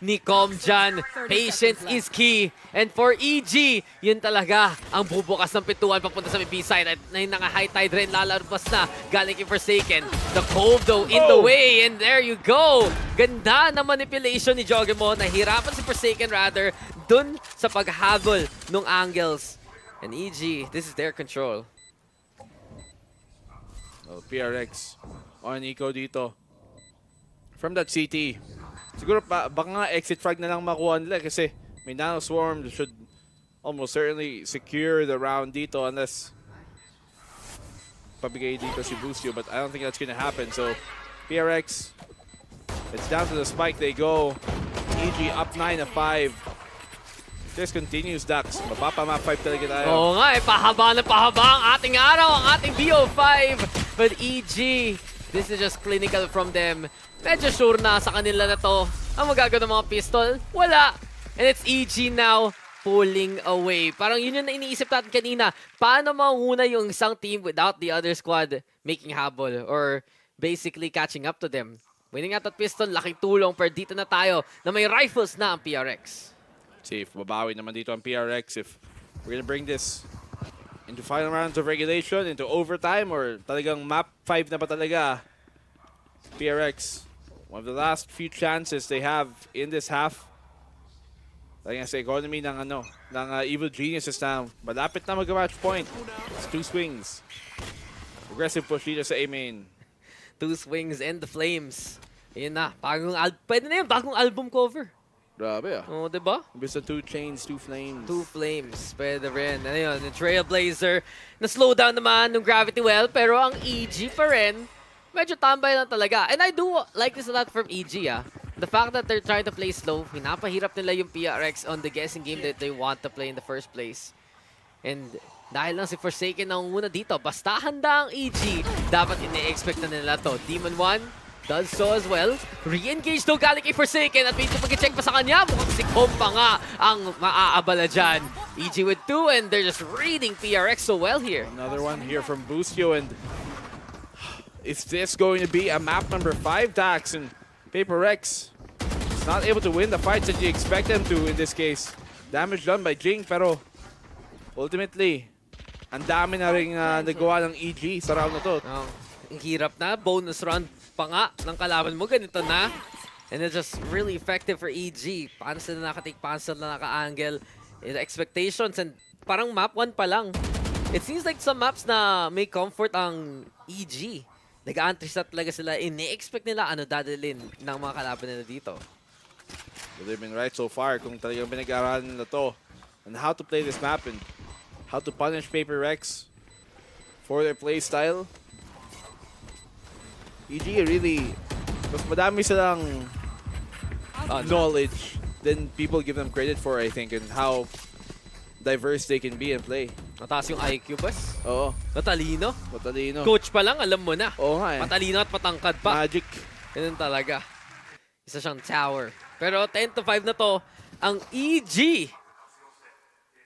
ni Com dyan. Patience is key. And for EG, yun talaga ang bubukas ng pituan papunta sa may B-side. At na yung high tide rin lalabas na galing kay Forsaken. The Cove though in the way. And there you go. Ganda na manipulation ni Jogemo. Nahirapan si Forsaken rather dun sa paghabol ng angles. And EG, this is their control. Oh, PRX on eco dito. From that CT. Siguro baka nga exit frag na lang makuha nila kasi may nano swarm should almost certainly secure the round dito unless pabigay dito si Boostyo, but I don't think that's gonna happen. So PRX, it's down to the spike they go. EG up 9-5. This continues, Dax. Mapapa-map 5 talaga tayo. Oo nga eh, pahaba na pahaba ang ating araw, ang ating BO5. But EG, this is just clinical from them. Medyo sure na sa kanila na to. Ang magagawa ng mga pistol, wala. And it's EG now pulling away. Parang yun yung iniisip natin kanina. Paano mauna yung isang team without the other squad making habol or basically catching up to them? Winning at that pistol, laking tulong. Pero dito na tayo na may rifles na ang PRX. See if babawi naman dito ang PRX if we're gonna bring this into final rounds of regulation, into overtime, or talagang map 5 na ba talaga. PRX, one of the last few chances they have in this half. Talagang sa economy ng Evil Geniuses na malapit na mag-match point. It's 2 swings. Aggressive push dito sa A-main. 2 swings and the flames. Ayun na, pwede na yun, bagong album cover. Grabe ah. Oo, diba? Imbis na 2 chains, 2 flames. 2 flames. Pwede rin. Ano yun? Yung Trailblazer. Na-slow down naman ng Gravity Well. Pero ang EG pa rin, medyo tambay lang talaga. And I do like this a lot from EG ah. The fact that they're trying to play slow, pinapahirap nila yung PRX on the guessing game that they want to play in the first place. And dahil lang si Forsaken ang una dito, basta handa ang EG, dapat ine-expect na nila to. Demon 1 does so as well. Re-engage daw galing kay Forsaken at medyo mag-check pa sa kanya. Mukhang si Kompa nga ang maaabala dyan. EG with 2 and they're just reading PRX so well here. Another one here from Boostyo, and is this going to be a map number 5, Dax? And PRX is not able to win the fights that you expect them to in this case. damage done by Jing, pero ultimately, ang dami na rin nagawa ng EG sa round na to. Ang hirap na. Bonus round pa nga ng kalaban mo. Ganito na. And it's just really effective for EG. Paano sila nakatake, paano sila naka-angle. Expectations and parang map 1 pa lang. It seems like some maps na may comfort ang EG. Nag-a-antrista talaga sila. Ini-expect nila ano dadalhin ng mga kalaban nila dito. But they've been right so far kung talagang pinag-aaralan nila to on how to play this map and how to punish PRX for their playstyle. EG really, mas madami silang knowledge than people give them credit for, I think, and how diverse they can be and play. Mataas yung IQ, boss. Oo. Matalino. Matalino. Coach pa lang, alam mo na. Oo nga eh. Matalino at patangkad pa. Magic. Ganun talaga. Isa siyang tower. Pero 10-5 na to, ang EG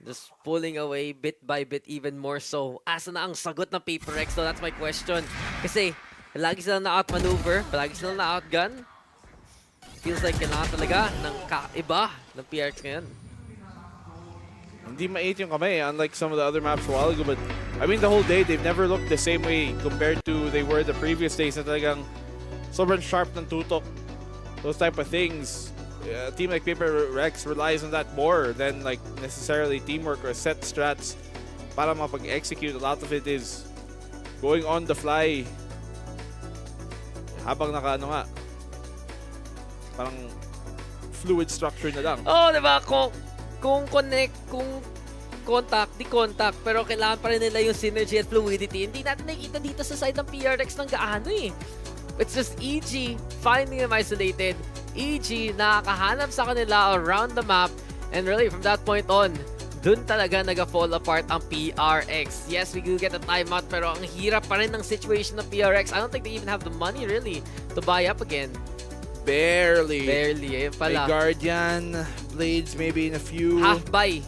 just pulling away bit by bit even more so. Asa na ang sagot ng PRX? So that's my question. Kasi palagi silang na-outmaneuver, palagi silang na-outgun. Feels like kailangan talaga ng kaiba ng PRX ngayon. Hindi mait yung kamay, unlike some of the other maps a while ago. But I mean, the whole day, they've never looked the same way compared to they were the previous days na talagang sobrang sharp ng tutok. Those type of things. A team like PRX relies on that more than like necessarily teamwork or set strats para mapag-execute. A lot of it is going on the fly. Habang naka-ano nga, parang fluid structure na lang. Oh, diba? Kung connect, kung contact, di contact, pero kailangan pa rin nila yung synergy at fluidity. Hindi natin nakikita dito sa side ng PRX ng gaano eh. It's just EG finding them isolated. EG nakakahanap sa kanila around the map. And really, from that point on, dun talaga naga-fall apart ang PRX. Yes, we do get a timeout, pero ang hirap pa rin ng situation ng PRX. I don't think they even have the money really to buy up again. Barely. Barely, eh pala. May Guardian, Blades, maybe in a few. Half buy.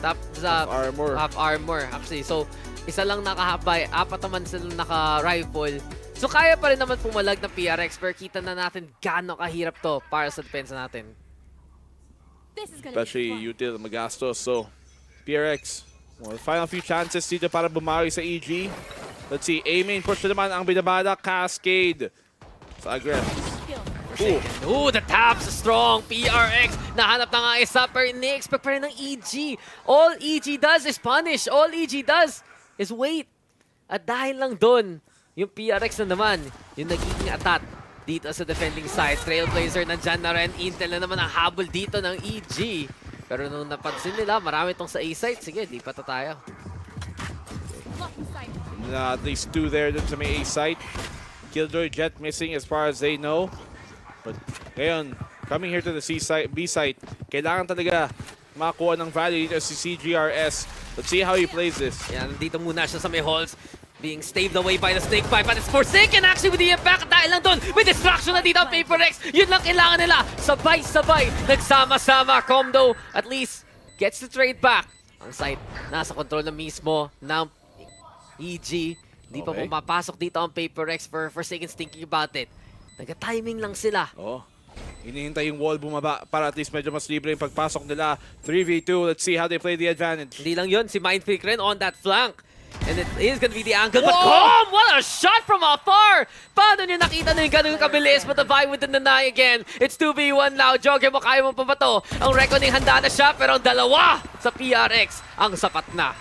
Half armor. Half armor, actually. So, isa lang naka-half buy, apat naman sila naka-rifle. So, kaya pa rin naman pumalag ng PRX, pero kita na natin gaano kahirap to para sa depensa natin. Especially util magastos. So, PRX, well, the final few chances dito para bumawi sa EG. Let's see, A-main push na naman ang binabada, Cascade. Sa Agref. Ooh, the taps strong. PRX, nahanap na nga isa, pero ini-expect pa rin ng EG. All EG does is punish. All EG does is wait. At dahil lang doon, yung PRX na naman, yung nagiging atat dito sa defending side. Trailblazer nandyan na rin. Intel na naman ang habol dito ng EG. Pero nung napansin nila, marami itong sa A-site. Sige, lipat na tayo. At least 2 there dun sa may A-site. Killjoy, Jet missing as far as they know. But ngayon, coming here to the B-site, kailangan talaga makakuha ng value dito si CGRS. Let's see how he plays this. Yan, dito muna siya sa may halls. Being staved away by the snake pipe, but it's Forsaken actually with the impact. Dahil lang doon, may distraction na dito ang PRX. Yun lang kailangan nila. Sabay-sabay, nagsama-sama. Comdo at least gets the trade back. Ang site, nasa control na mismo ng EG. Hindi pa pumapasok dito ang PRX for Forsaken's thinking about it. Nag-timing lang sila. Oh. Hinihintay yung wall bumaba para at least medyo mas libre yung pagpasok nila. 3v2, let's see how they play the advantage. Hindi lang yun, si Mindfreak rin on that flank. And it is gonna be the angle, but Calm! What a shot from afar! Paano nyo nakita na yung ganun kabilis? But the buy with the deny again. It's 2v1 now. Joge mo, kaya mo pa ba to? Ang Reckoning handa na siya, pero ang dalawa sa PRX ang sapat na.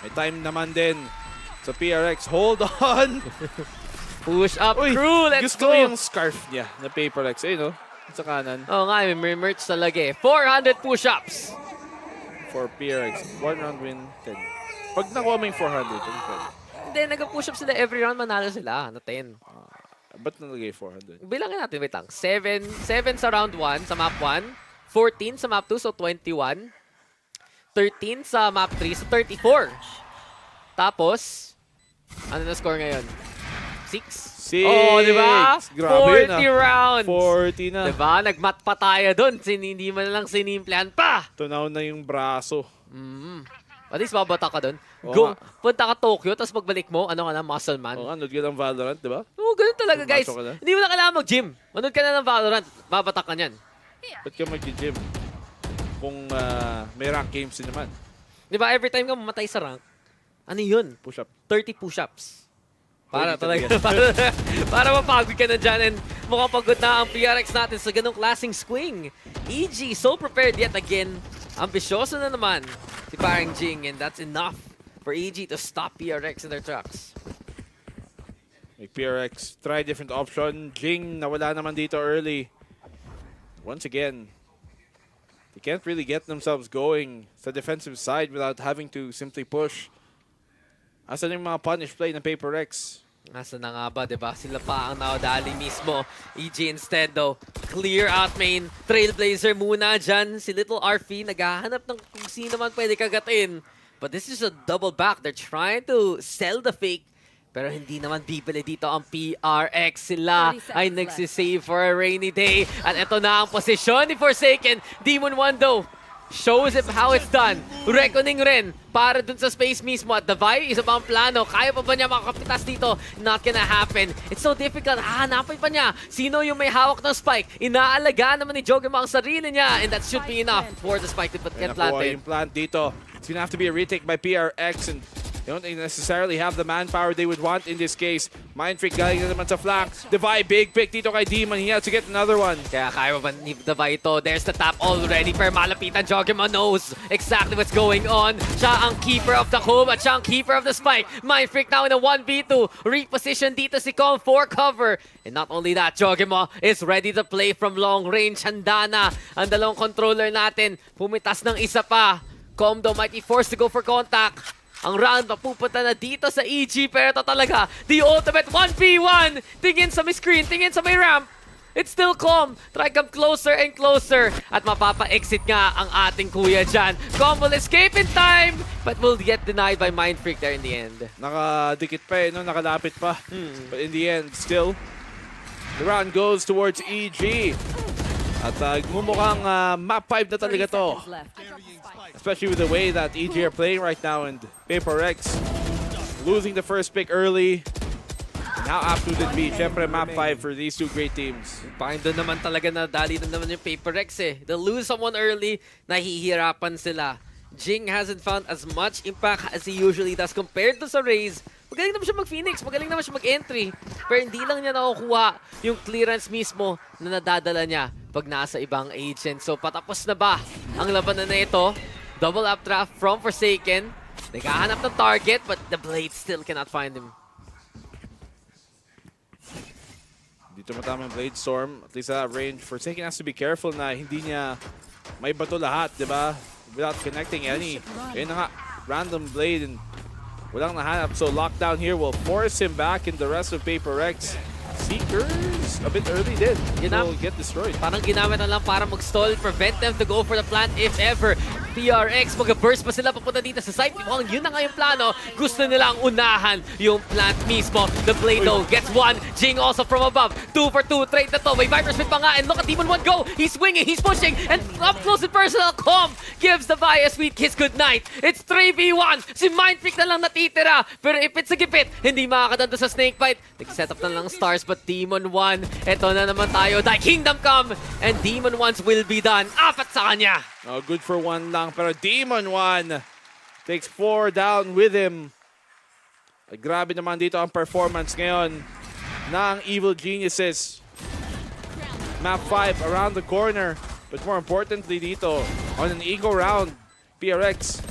May time naman din sa PRX. Hold on! Push up, crew! Let's gusto go! Gusto yung scarf niya na PRX. Eh, no? Sa kanan. Oo nga, may merch talaga eh. 400 push-ups! For PRX. 1 round win, 10. Pag nakuha mo yung 400, hindi, nag-push up sila every round, manalo sila na 10. Ba't nalagay 400? Bilangin natin, wait lang. 7 sa round 1, sa map 1. 14 sa map 2, so 21. 13 sa map 3, so 34. Tapos, ano na score ngayon? 6? Oh, di ba? 40 rounds. 40 na. Di ba? Nag-mat pa tayo dun. Hindi man lang sinimplehan pa. Tunaw na yung braso. At least babata ka dun. Go, punta ka Tokyo, tapos magbalik mo, ano ka na, muscle man. Oo, nanood ka ng Valorant, di ba? Oo, ganun talaga, guys. Hindi mo na kailangan mag-gym. Manood ka na ng Valorant, babata ka niyan. Ba't ka mag-gym? kung may rank games din naman. Di ba, every time ka mamatay sa rank, ano yun? Push-up. 30 push-ups. Para 30 talaga, talaga. para mapagod ka na dyan. And mukhang pagod na ang PRX natin sa ganong klaseng swing. EG, so prepared yet again. Ambisyoso na naman si parang Jing, and that's enough for EG to stop PRX in their tracks. Like PRX, try different option. Jing, nawala naman dito early. Once again, they can't really get themselves going sa defensive side without having to simply push. Asan yung mga punish play ng PRX? Nasa na nga ba, diba? Sila pa ang naudali mismo. EG instead though, clear out main. Trailblazer muna dyan. Si Little RP naghahanap ng kung sino man pwede kagatin. But this is a double back. They're trying to sell the fake. Pero hindi naman bibili dito ang PRX. Sila ay nagsisave for a rainy day. At ito na ang posisyon ni Forsaken. Demon 1 though shows him how it's done. Reckoning rin para dun sa space mismo. At Davai, isa pa ang plano. Kaya pa ba niya makakapitas dito? Not gonna happen. It's so difficult. Hahanapin pa niya. Sino yung may hawak ng spike? Inaalaga naman ni Jogema ang sarili niya. And that should be enough for the spike to get planted. Yung plant dito. It's gonna have to be a retake by PRX, and they don't necessarily have the manpower they would want in this case. Mind Freak galing na naman sa flank. Divide, big pick dito kay Demon. He has to get another one. Kaya kaya ba ni Divide ito? There's the tap already. Pero malapitan, Jogema knows exactly what's going on. Siya ang keeper of the home at siya ang keeper of the spike. Mind Freak now in a 1v2. Reposition dito si Com for cover. And not only that, Jogema is ready to play from long range. Handa na ang dalawang controller natin. Pumitas ng isa pa. Comdo might be forced to go for contact. Ang round mapupunta na dito sa EG, pero ito talaga, the ultimate 1v1! Tingin sa may screen, tingin sa may ramp. It's still calm. Try come closer and closer. At mapapa-exit nga ang ating kuya dyan. Com will escape in time, but will get denied by Mind Freak there in the end. Nakadikit pa no? Nakalapit pa. But in the end, still, the round goes towards EG. At mumukhang map 5 na talaga to. Especially with the way that EG are playing right now, and PRX losing the first pick early. And how apt would it be? Syempre map 5 for these two great teams. Parang doon naman talaga nadali na naman yung PRX eh. They'll lose someone early, nahihirapan sila. Jing hasn't found as much impact as he usually does compared to sa Raze. Magaling naman siya mag-Phoenix, magaling naman siya mag-entry. Pero hindi lang niya nakukuha yung clearance mismo na nadadala niya pag nasa ibang agent. So patapos na ba ang labanan na ito? Double updraft from Forsaken. Naghahanap ng target, but the blade still cannot find him. Dito matama yung Blade Storm. At least sa range, Forsaken has to be careful na hindi niya may bato lahat, di ba? Without connecting any. Ayun na nga, random blade and walang nahanap. So lockdown here will force him back in the rest of PRX. Seekers a bit early din. Will get destroyed. Parang ginamit na lang para mag-stall, prevent them to go for the plant if ever. PRX, mag-burst pa sila papunta dito sa site. Mukhang yun na nga yung plano. Gusto nilang unahan yung plant mismo. The Blade though gets one. Jing also from above. 2 for 2. Trade na to. May Viper Smith pa nga. And look at Demon 1 go. He's swinging. He's pushing. And up close and personal. Com gives the Vi a sweet kiss goodnight. It's 3v1. Si Mind Freak na lang natitira. Pero if it's a gipit, hindi makakadanda sa snake bite. Nag-set up na lang stars. But Demon 1, eto na naman tayo. The Kingdom come. And Demon 1's will be done. Apat sa kanya. Oh, good for one lang. Pero Demon 1 takes 4 down with him. Ay, grabe naman dito ang performance ngayon ng Evil Geniuses. Map 5 around the corner. But more importantly dito, on an eco round, PRX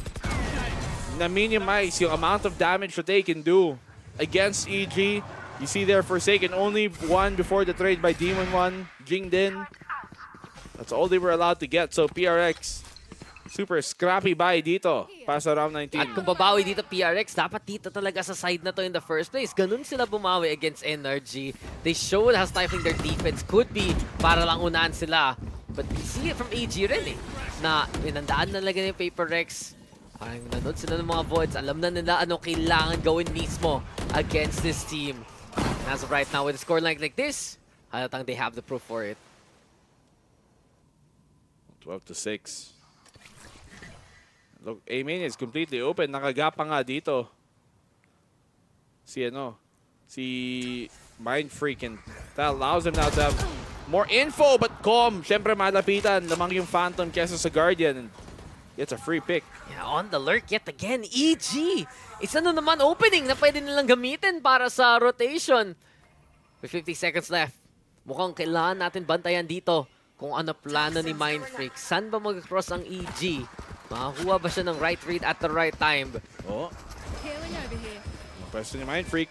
na-minimize yung amount of damage that they can do against EG. You see there Forsaken only one before the trade by Demon 1. Jing din. That's all they were allowed to get. So PRX, super scrappy buy dito para sa round 19. At kung babawi dito PRX, dapat dito talaga sa side na to in the first place. Ganun sila bumawi against Energy. They showed how stifling their defense could be para lang unahan sila. But we see it from AG rin eh, na inandaan na talaga yung PRX. Parang nanood sila ng mga voids. Alam na nila ano kailangan gawin mismo against this team. And as of right now, with a scoreline like this, halatang they have the proof for it. 12-6. Look, A-main is completely open. Nakagapa nga dito. Si Mind Freak, and that allows him now to have More info, but calm. Siyempre, malapitan. Lamang yung Phantom kesa sa Guardian. And it's a free pick. Yeah, on the lurk yet again, EG. Isa na naman opening na pwede nilang gamitin para sa rotation. With 50 seconds left, mukhang kailangan natin bantayan dito kung ano plano ni Mindfreak. Saan ba mag-cross ang EG? Makakuha ba siya ng right read at the right time? Oh. Pwesto ni Mindfreak.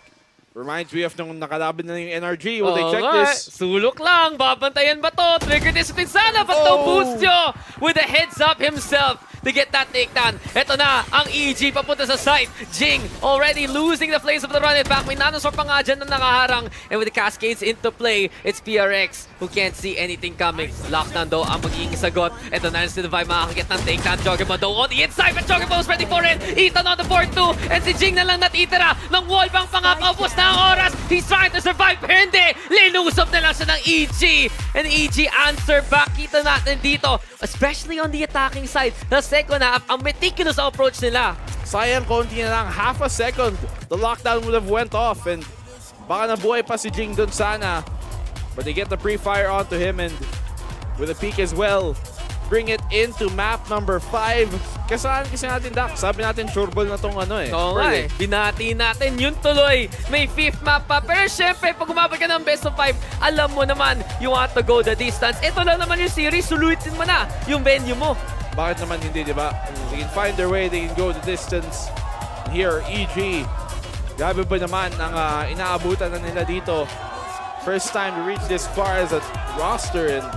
Reminds me of nung nakalaban na yung NRG. Will they check this? Sulok lang. Babantayan ba to? Trigger discipline sana. But no boost nyo with a heads up himself to get that takedown. Ito na ang EG papunta sa site. Jing already losing the flames of the run it back. May nanosor pa nga dyan na nakaharang. And with the cascades into play, it's PRX who can't see anything coming. Lockdown daw ang magiging sagot. Ito na si Divine makakagit ng takedown. Joggermo daw on the inside. But Joggermo is ready for it. Ethan on the board too. And si Jing na lang natitira ng wall bang pangakaupos na ang oras. He's trying to survive. Pero hindi. Linusob na lang siya ng EG. And EG answer back. Kita natin dito. Especially on the attacking side. The second half, ang meticulous approach nila. Sayang, konti na lang. Half a second. The lockdown would have went off. And baka nabuhay pa si Jing dun sana. But they get the pre-fire onto him. And with a peek as well, bring it into map number 5. Kasaan kasi natin, Dak? Sabi natin, sureball na tong ano eh. Oo nga eh. Binati natin yun tuloy. May 5th map pa. Pero syempre, pag umabot ka ng best of 5, alam mo naman, you want to go the distance. Ito lang naman yung series, sulutin mo na yung venue mo. Bakit naman hindi, di ba? They can find their way, they can go the distance. Here, EG. Grabe ba naman ang inaabutan na nila dito. First time to reach this far as a roster and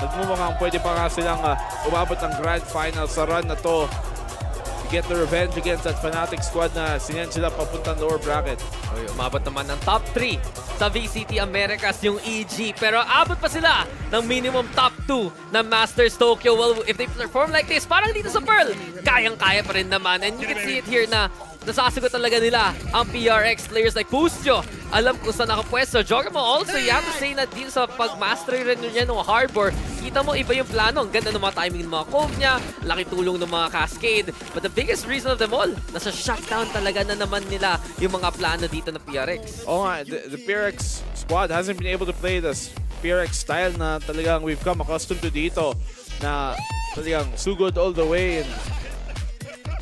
nagmumukhang pwede pa nga silang umabot ng grand final sa run na to to get the revenge against that Fnatic squad na sinyan sila papuntang lower bracket. Umabot naman ng top 3 sa VCT Americas yung EG. Pero abot pa sila ng minimum top 2 na Masters Tokyo. Well, if they perform like this, parang dito sa Pearl, kayang-kaya pa rin naman. And you can see it here na nasasagot talaga nila ang PRX players like Pustyo. Alam kung saan nakapwesto. Joggermo also, you have to say na dito sa pag-mastery rin niya ng Harbor, kita mo iba yung plano. Ang ganda ng mga timing ng mga cove niya, laki tulong ng mga cascade. But the biggest reason of them all, nasa shutdown talaga na naman nila yung mga plano dito ng PRX. Oh nga, the PRX squad hasn't been able to play this PRX style na talagang we've come accustomed to dito na talagang sugod all the way. And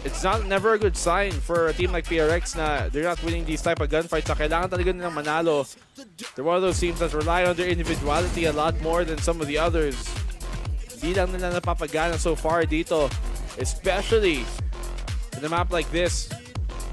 it's never a good sign for a team like PRX na they're not winning these type of gunfights na kailangan talaga nilang manalo. They're one of those teams that rely on their individuality a lot more than some of the others. Hindi lang nila napapagana so far dito, especially in a map like this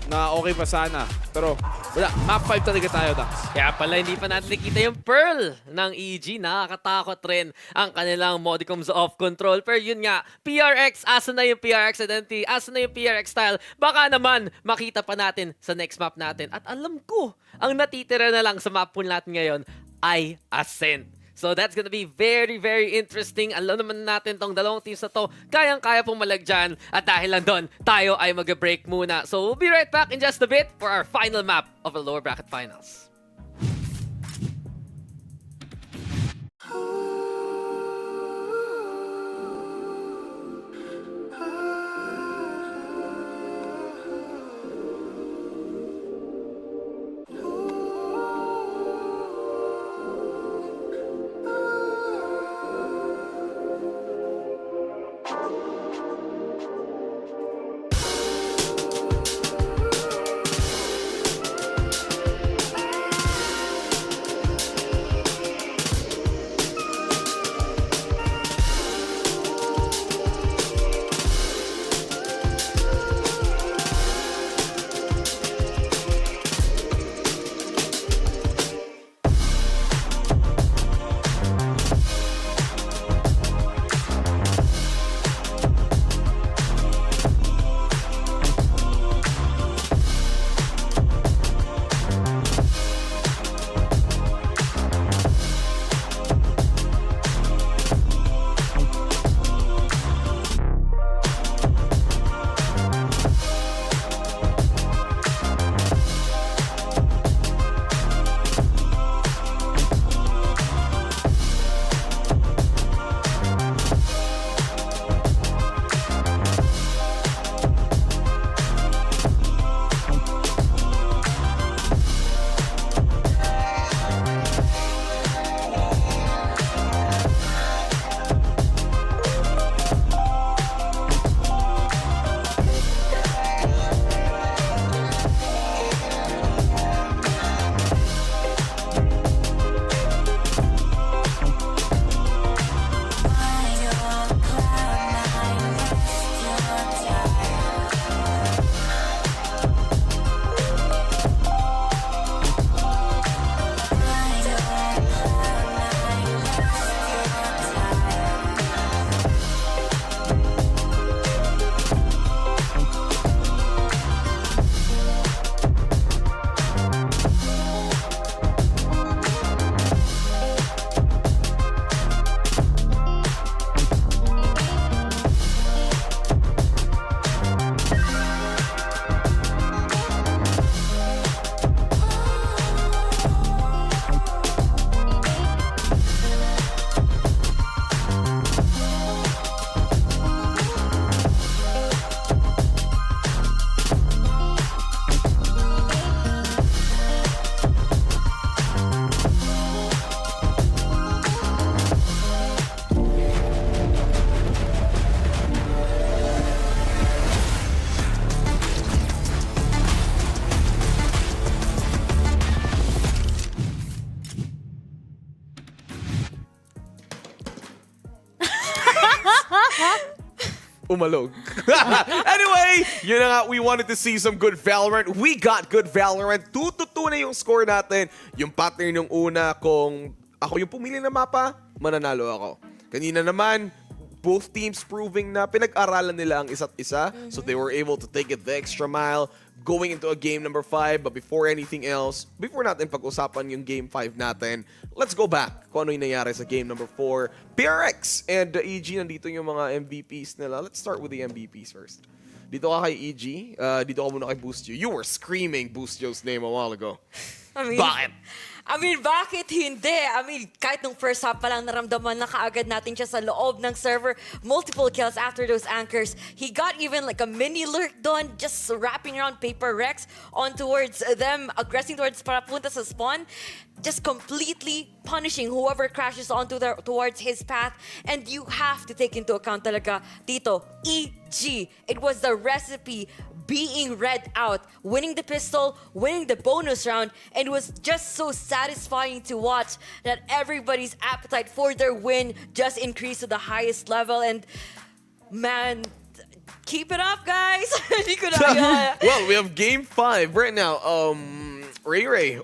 na okay pa sana. Pero wala, map 5 talaga tayo, Dax. Kaya pala hindi pa natin nakita yung Pearl ng EG. Nakakatakot rin ang kanilang modicums of control. Pero yun nga, PRX, asa na yung PRX identity, asa na yung PRX style. Baka naman makita pa natin sa next map natin. At alam ko, ang natitira na lang sa map pool natin ngayon ay Ascent. So that's gonna be very, very interesting. Alam naman natin tong dalawang teams na to, kayang-kaya pong malagyan. At dahil lang doon, tayo ay mag-break muna. So we'll be right back in just a bit for our final map of the lower bracket finals. umalog. Anyway, yun na nga, we wanted to see some good Valorant. We got good Valorant. 2-2 na yung score natin. Yung pattern yung una, kung ako yung pumili ng mapa, mananalo ako. Kanina naman, both teams proving na pinag-aralan nila ang isa't isa. So they were able to take it the extra mile going into a game number 5. But before anything else, before natin pag-usapan yung game 5 natin, let's go back kung ano yung nangyari sa game number 4. PRX and EG, nandito yung mga MVPs nila. Let's start with the MVPs first. Dito ka kay EG. Dito ka muna kay Boostio. You were screaming Boostio's name a while ago. Bakit? Bakit hindi? Kahit nung first half pa lang naramdaman na kaagad natin siya sa loob ng server. Multiple kills after those anchors. He got even like a mini lurk doon, just wrapping around PRX on towards them, aggressing towards para punta sa spawn. Just completely punishing whoever crashes towards his path. And you have to take into account talaga dito, EG. It was the recipe being read out, winning the pistol, winning the bonus round, and it was just so satisfying to watch that everybody's appetite for their win just increased to the highest level. And man, keep it up, guys. Well, we have game 5 right now. Ray,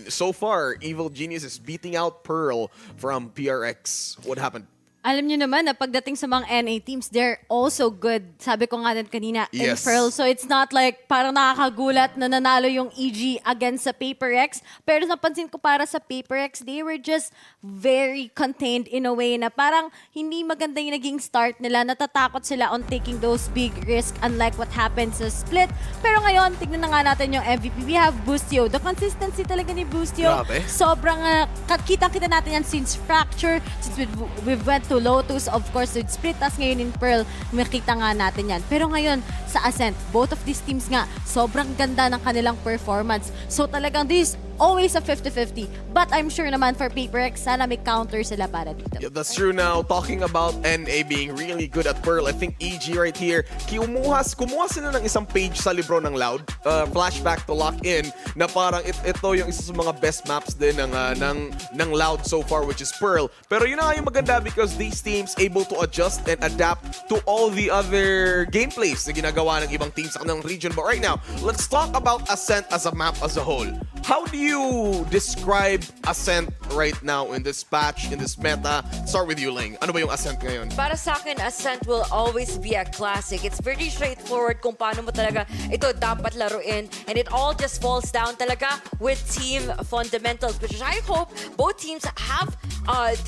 so far, Evil Genius is beating out Pearl from PRX. What happened? Alam nyo naman na pagdating sa mga NA teams, they're also good. Sabi ko nga din kanina, in Yes. Pearl. So it's not like parang nakakagulat na nanalo yung EG against sa PRX. Pero napansin ko para sa PRX, they were just very contained in a way na parang hindi maganda yung naging start nila. Natatakot sila on taking those big risks unlike what happened sa split. Pero ngayon, tignan na nga natin yung MVP. We have Boostio. The consistency talaga ni Boostio. Grabe. Sobrang kita natin yan since Fracture, since we've went to Lotus, of course, with Split, tas ngayon in Pearl, makita nga natin yan. Pero ngayon, sa Ascent, both of these teams nga, sobrang ganda ng kanilang performance. So talagang this always a 50-50. But I'm sure naman for PRX, sana may counter sila para dito. Yeah, that's true now. Talking about NA being really good at Pearl, I think EG right here, kumuha sila ng isang page sa libro ng Loud, flashback to lock in, na parang ito yung isa sa mga best maps din ng Loud so far, which is Pearl. Pero yun na nga yung maganda because these teams able to adjust and adapt to all the other gameplays na ginagawa ng ibang teams sa kanilang region. But right now, let's talk about Ascent as a map as a whole. How do you describe Ascent right now in this patch, in this meta? Start with you, Ling. Ano ba yung Ascent ngayon? Para sa akin, Ascent will always be a classic. It's pretty straightforward kung paano mo talaga ito dapat laruin. And it all just falls down talaga with team fundamentals, which I hope both teams have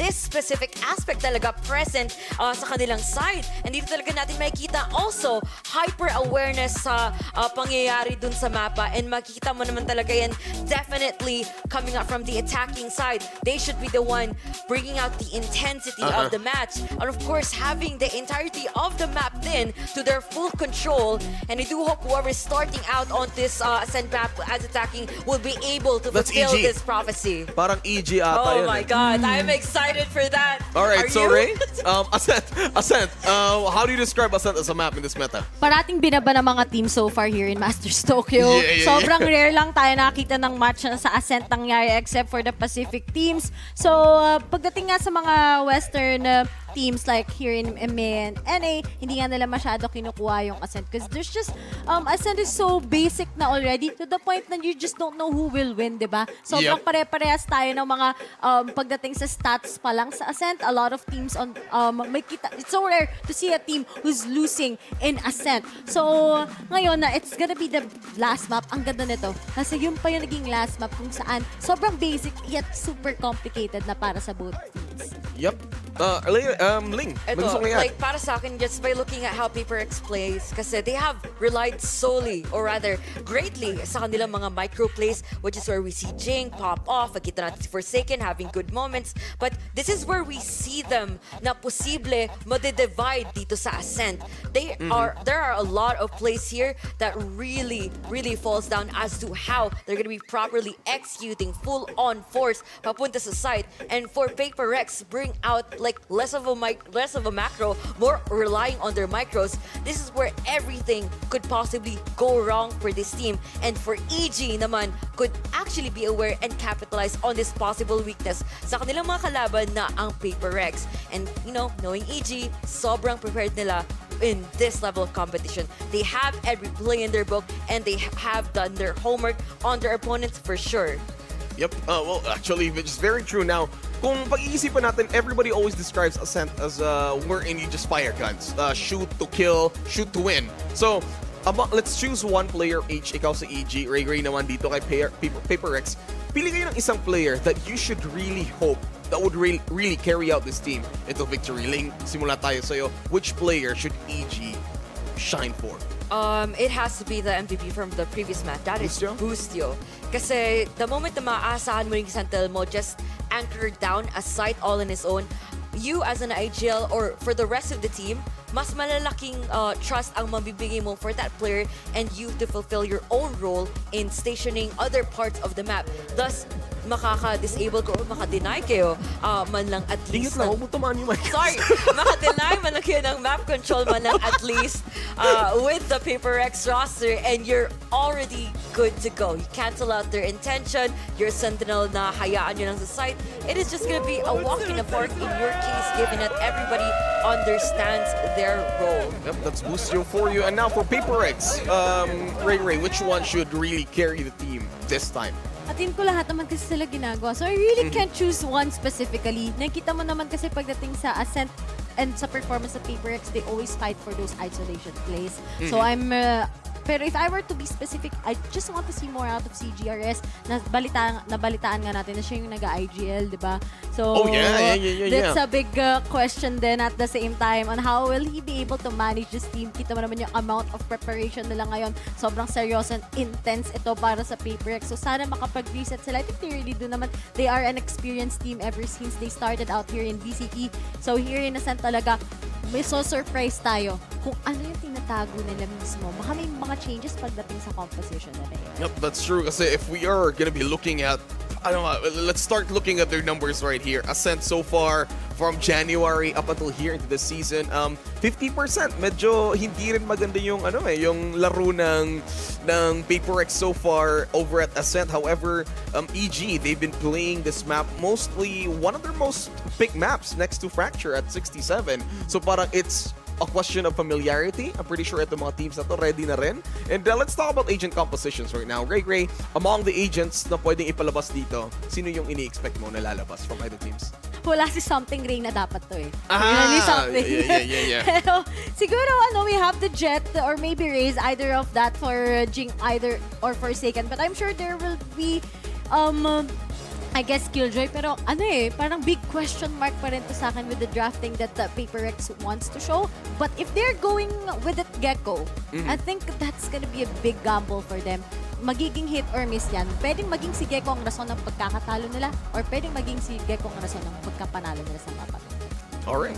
this specific aspect talaga present sa kanilang side. And dito talaga natin makikita also hyper-awareness sa pangyayari dun sa mapa. And makikita mo naman talaga yan definitely coming up from the attacking side. They should be the one bringing out the intensity of the match. And of course, having the entirety of the map then to their full control. And I do hope whoever is starting out on this Ascent map as attacking will be able to fulfill this prophecy. Parang EG ata Oh yun. my God, I'm excited for that. Alright, Are so you? Ray, Ascent, how do you describe Ascent as a map in this meta? Parating binaba ng mga team so far here in Masters Tokyo. Sobrang rare lang tayo nakakita ng match na sa Ascent nangyari except for the Pacific teams. So, pagdating nga sa mga Western teams like here in MA and NA, hindi nga nila masyado kinukuha yung Ascent because there's just, Ascent is so basic na already to the point na you just don't know who will win, diba? Sobrang pare-parehas tayo ng mga pagdating sa stats pa lang sa Ascent. A lot of teams on, it's so rare to see a team who's losing in Ascent. So, ngayon na it's gonna be the last map. Ang ganda nito. Kasi yun pa yung naging last map kung saan sobrang basic yet super complicated na para sa both teams. Yep. Ling, like para sa akin, just by looking at how PRX plays, kasi they have relied solely, or rather, greatly sa kanilang mga micro plays, which is where we see Jing pop off, nakita natin si Forsaken having good moments, but this is where we see them na posible madi-divide dito sa Ascent. There are a lot of plays here that really falls down as to how they're gonna be properly executing full-on force papunta sa side, and for PRX bring out like less of a macro, more relying on their micros. This is where everything could possibly go wrong for this team, and for EG naman could actually be aware and capitalize on this possible weakness sa kanilang mga kalaban na ang PRX. And you know, knowing EG, sobrang prepared nila in this level of competition. They have every play in their book, and they have done their homework on their opponents for sure. Yep. Well, actually, which is very true. Now, kung pag-iisipan natin, everybody always describes Ascent as wherein you just fire guns. Shoot to kill, shoot to win. So, let's choose one player each. Ikaw sa EG, Ray naman dito kay PRX. Pili kayo ng isang player that you should really hope that would really carry out this team into victory. Ling, simula tayo sa'yo. Which player should EG shine for? It has to be the MVP from the previous match. That is Boostio. Kasi the moment na maaasahan mo yung Sentinel mo just anchored down a site all on his own, you as an IGL or for the rest of the team, mas malalaking trust ang mabibigay mo for that player and you to fulfill your own role in stationing other parts of the map. Thus, makaka-disable ko or maka-deny kayo man lang at least. Tingit lang, huwag mo tamaan yung mic. Sorry, maka-deny man lang kayo ng map control man lang at least with the PRX roster and you're already good to go. You cancel out their intention, your Sentinel na hayaan nyo lang sa site. It is just gonna be a walk in the park in your case given that everybody understands their role. Yep, that's Boostio for you. And now for PRX, Ray, which one should really carry the team this time? Atin ko lahat naman kasi sila ginagawa. So I really can't choose one specifically. Nakita mo naman kasi pagdating sa Ascent and sa performance of PRX, they always fight for those isolation plays. So pero if I were to be specific, I just want to see more out of CGRS. Nabalitaan nga natin na siya yung nag-IGL, di ba? So, that's a big question then at the same time on how will he be able to manage this team. Kita mo naman yung amount of preparation nila ngayon. Sobrang seryoso and intense ito para sa PRX. So, sana makapag-reset sila. I think they really do naman. They are an experienced team ever since they started out here in BCE. So, here in Ascent talaga, may surprise tayo kung ano yung tinatago nila mismo. Baka may mga changes pagdating sa composition nila. Yep, that's true. Kasi if we are gonna be looking at, I don't know, let's start looking at their numbers right here. Ascent so far from January up until here into the season, 50%. Medyo hindi rin maganda yung yung laro ng PRX so far over at Ascent. However, EG, they've been playing this map mostly one of their most picked maps next to Fracture at 67. So parang it's a question of familiarity. I'm pretty sure ito mga teams na to ready na rin. And let's talk about agent compositions right now. Ray, among the agents na pwedeng ipalabas dito, sino yung ini-expect mo na lalabas from either teams? Wala si something Ray na dapat to eh. Something. Yeah. Pero siguro we have the Jet or maybe Raze, either of that for Jing, either or Forsaken. But I'm sure there will be I guess Killjoy, pero parang big question mark pa rin to sa akin with the drafting that the PRX wants to show. But if they're going with it Gecko, I think that's gonna be a big gamble for them. Magiging hit or miss yan. Pwedeng maging si Gecko ang rason ng pagkakatalo nila or pwedeng maging si Gecko ang rason ng pagkapanalo nila sa mapa. Alright.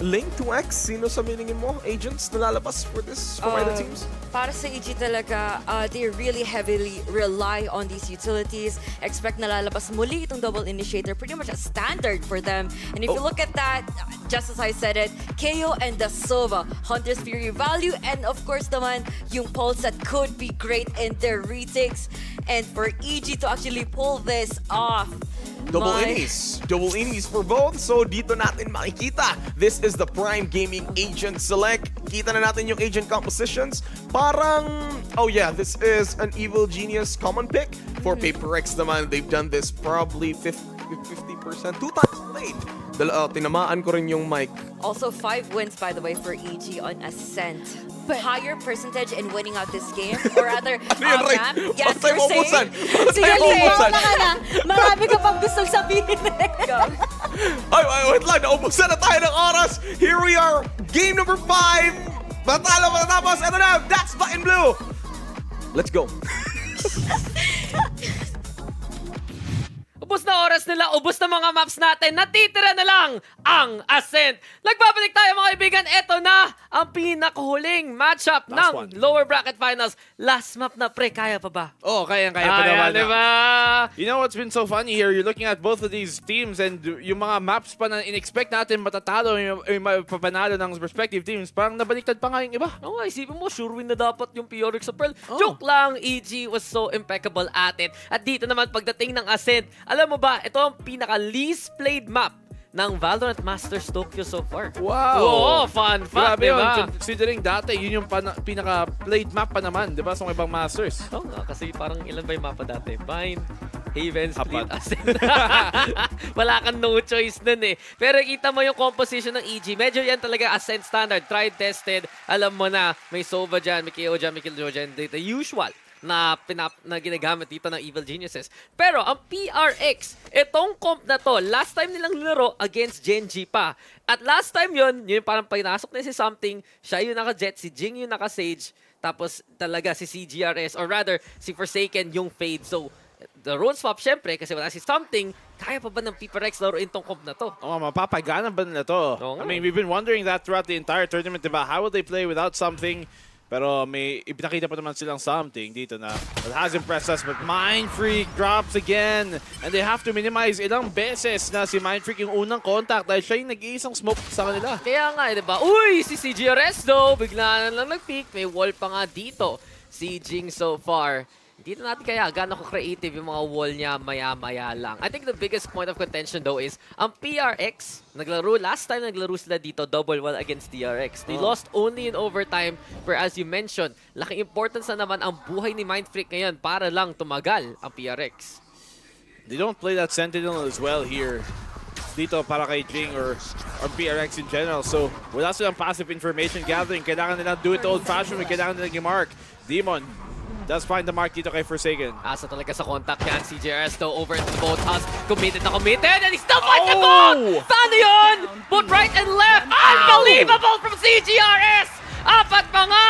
Link to X, sino sa meaningin mo? Agents na lalabas for this from either teams? Para sa EG talaga, they really heavily rely on these utilities. Expect na lalabas muli itong double initiator. Pretty much a standard for them. And if you look at that, just as I said it, KO and the Sova, Hunter's Fury value, and of course naman, yung pulse that could be great in their retakes. And for EG to actually pull this off, Double innies for both. So dito natin makikita. This is the Prime Gaming Agent Select. Kita na natin yung agent compositions. Parang, this is an Evil Genius common pick. For PRX naman, they've done this probably 50%. 2 times played. Tinamaan ko rin yung mic. Also 5 wins by the way for EG on Ascent. Higher percentage in winning out this game or rather map. Yes, you're saying. Sige, ligaw na ka na. Marami ka pang gustong sabihin. Wait lang. Naubusan na tayo ng oras. Here we are. Game number 5. Matalo matatapos. Ito na. That's Black and Blue. Let's go. Ubus na oras nila, ubus na mga maps natin, natitira na lang ang Ascent. Nagbabalik tayo mga kaibigan, eto na ang pinakahuling matchup ng lower bracket finals. Last map na pre, kaya pa ba? Oh, kaya pa naman. Diba? You know what's been so funny here? You're looking at both of these teams and yung mga maps pa na in-expect natin matatalo, yung mapapanalo ng respective teams, parang nabaliktad pa nga yung iba. Isipin mo, sure win na dapat yung PRX sa Pearl. Joke lang, EG was so impeccable at it. At dito naman pagdating ng Ascent, alam mo ba, ito ang pinaka-least played map ng Valorant Masters Tokyo so far. Wow! Oo, fun fact, Grabe diba? yun. Considering dati, yun yung pinaka-played map pa naman, di ba? Sa mga ibang Masters. Oo nga, kasi parang ilan ba yung mapa dati? Bind, Haven, Split, Apat. Ascent. Wala kang no choice nun eh. Pero kita mo yung composition ng EG. Medyo yan talaga Ascent standard. Tried, tested. Alam mo na, may Sova dyan, may KO dyan, may Killjoy dyan. The usual na ginagamit dito ng Evil Geniuses. Pero ang PRX, itong comp na to, last time nilang laro against Genji pa. At last time yun parang pinasok na si Something, siya yung naka-Jet, si Jing yung naka-Sage, tapos talaga si CGRS, or rather, si Forsaken yung Fade. So, the role swap, syempre, kasi wala si Something, kaya pa ba ng PRX laruin tong comp na to? Oh, mapapagana ba nila to? I mean, we've been wondering that throughout the entire tournament, diba? How will they play without Something? Pero may ipinakita pa naman silang Something dito na that has impressed us. But Mind Freak drops again. And they have to minimize ilang beses na si Mind Freak yung unang contact dahil siya yung nag-iisang smoke sa kanila. Kaya nga, diba? Uy, si CGRS though, bigla na lang nag-peak. May wall pa nga dito. Si Jing so far. Dito natin kaya gano'n ko creative yung mga wall niya maya-maya lang. I think the biggest point of contention though is ang PRX, last time naglaro sila dito, double wall against DRX. They lost only in overtime, where as you mentioned, laking importance na naman ang buhay ni Mind Freak ngayon para lang tumagal ang PRX. They don't play that Sentinel as well here. Dito para kay Jing or PRX in general. So wala silang passive information gathering. Kailangan nilang do it old-fashioned. Kailangan nilang i-mark. Demon does find the mark dito kay Forsaken. Asa talaga sa contact yan. CJRS though over into the boat house. Committed na committed and he still finds the boat! Paano yun? Both right and left. Unbelievable from CGRS! Apat pa nga!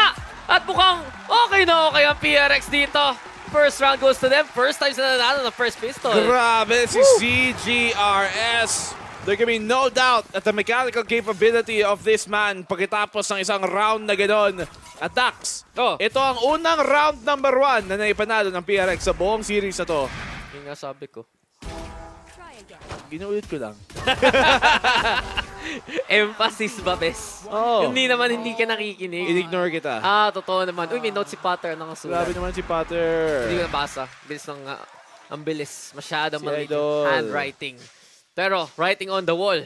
At mukhang okay na okay ang PRX dito. First round goes to them. First time sila nanalo ng first pistol. Grabe si CGRS. There can be no doubt at the mechanical capability of this man pagkatapos ng isang round na gano'n. At Dax, ito ang unang round number 1 na naipanalo ng PRX sa buong series na to. Yung nga sabi ko. Ginuulit ko lang. Emphasis ba, bes? Hindi naman hindi ka nakikinig. In-ignore kita. Totoo naman. Uy, may note si Potter na nakasulat. Grabe naman si Potter. Hindi ko nabasa. Bilis ng, ang bilis. Masyadong Si maliit Idol. handwriting. Pero, writing on the wall.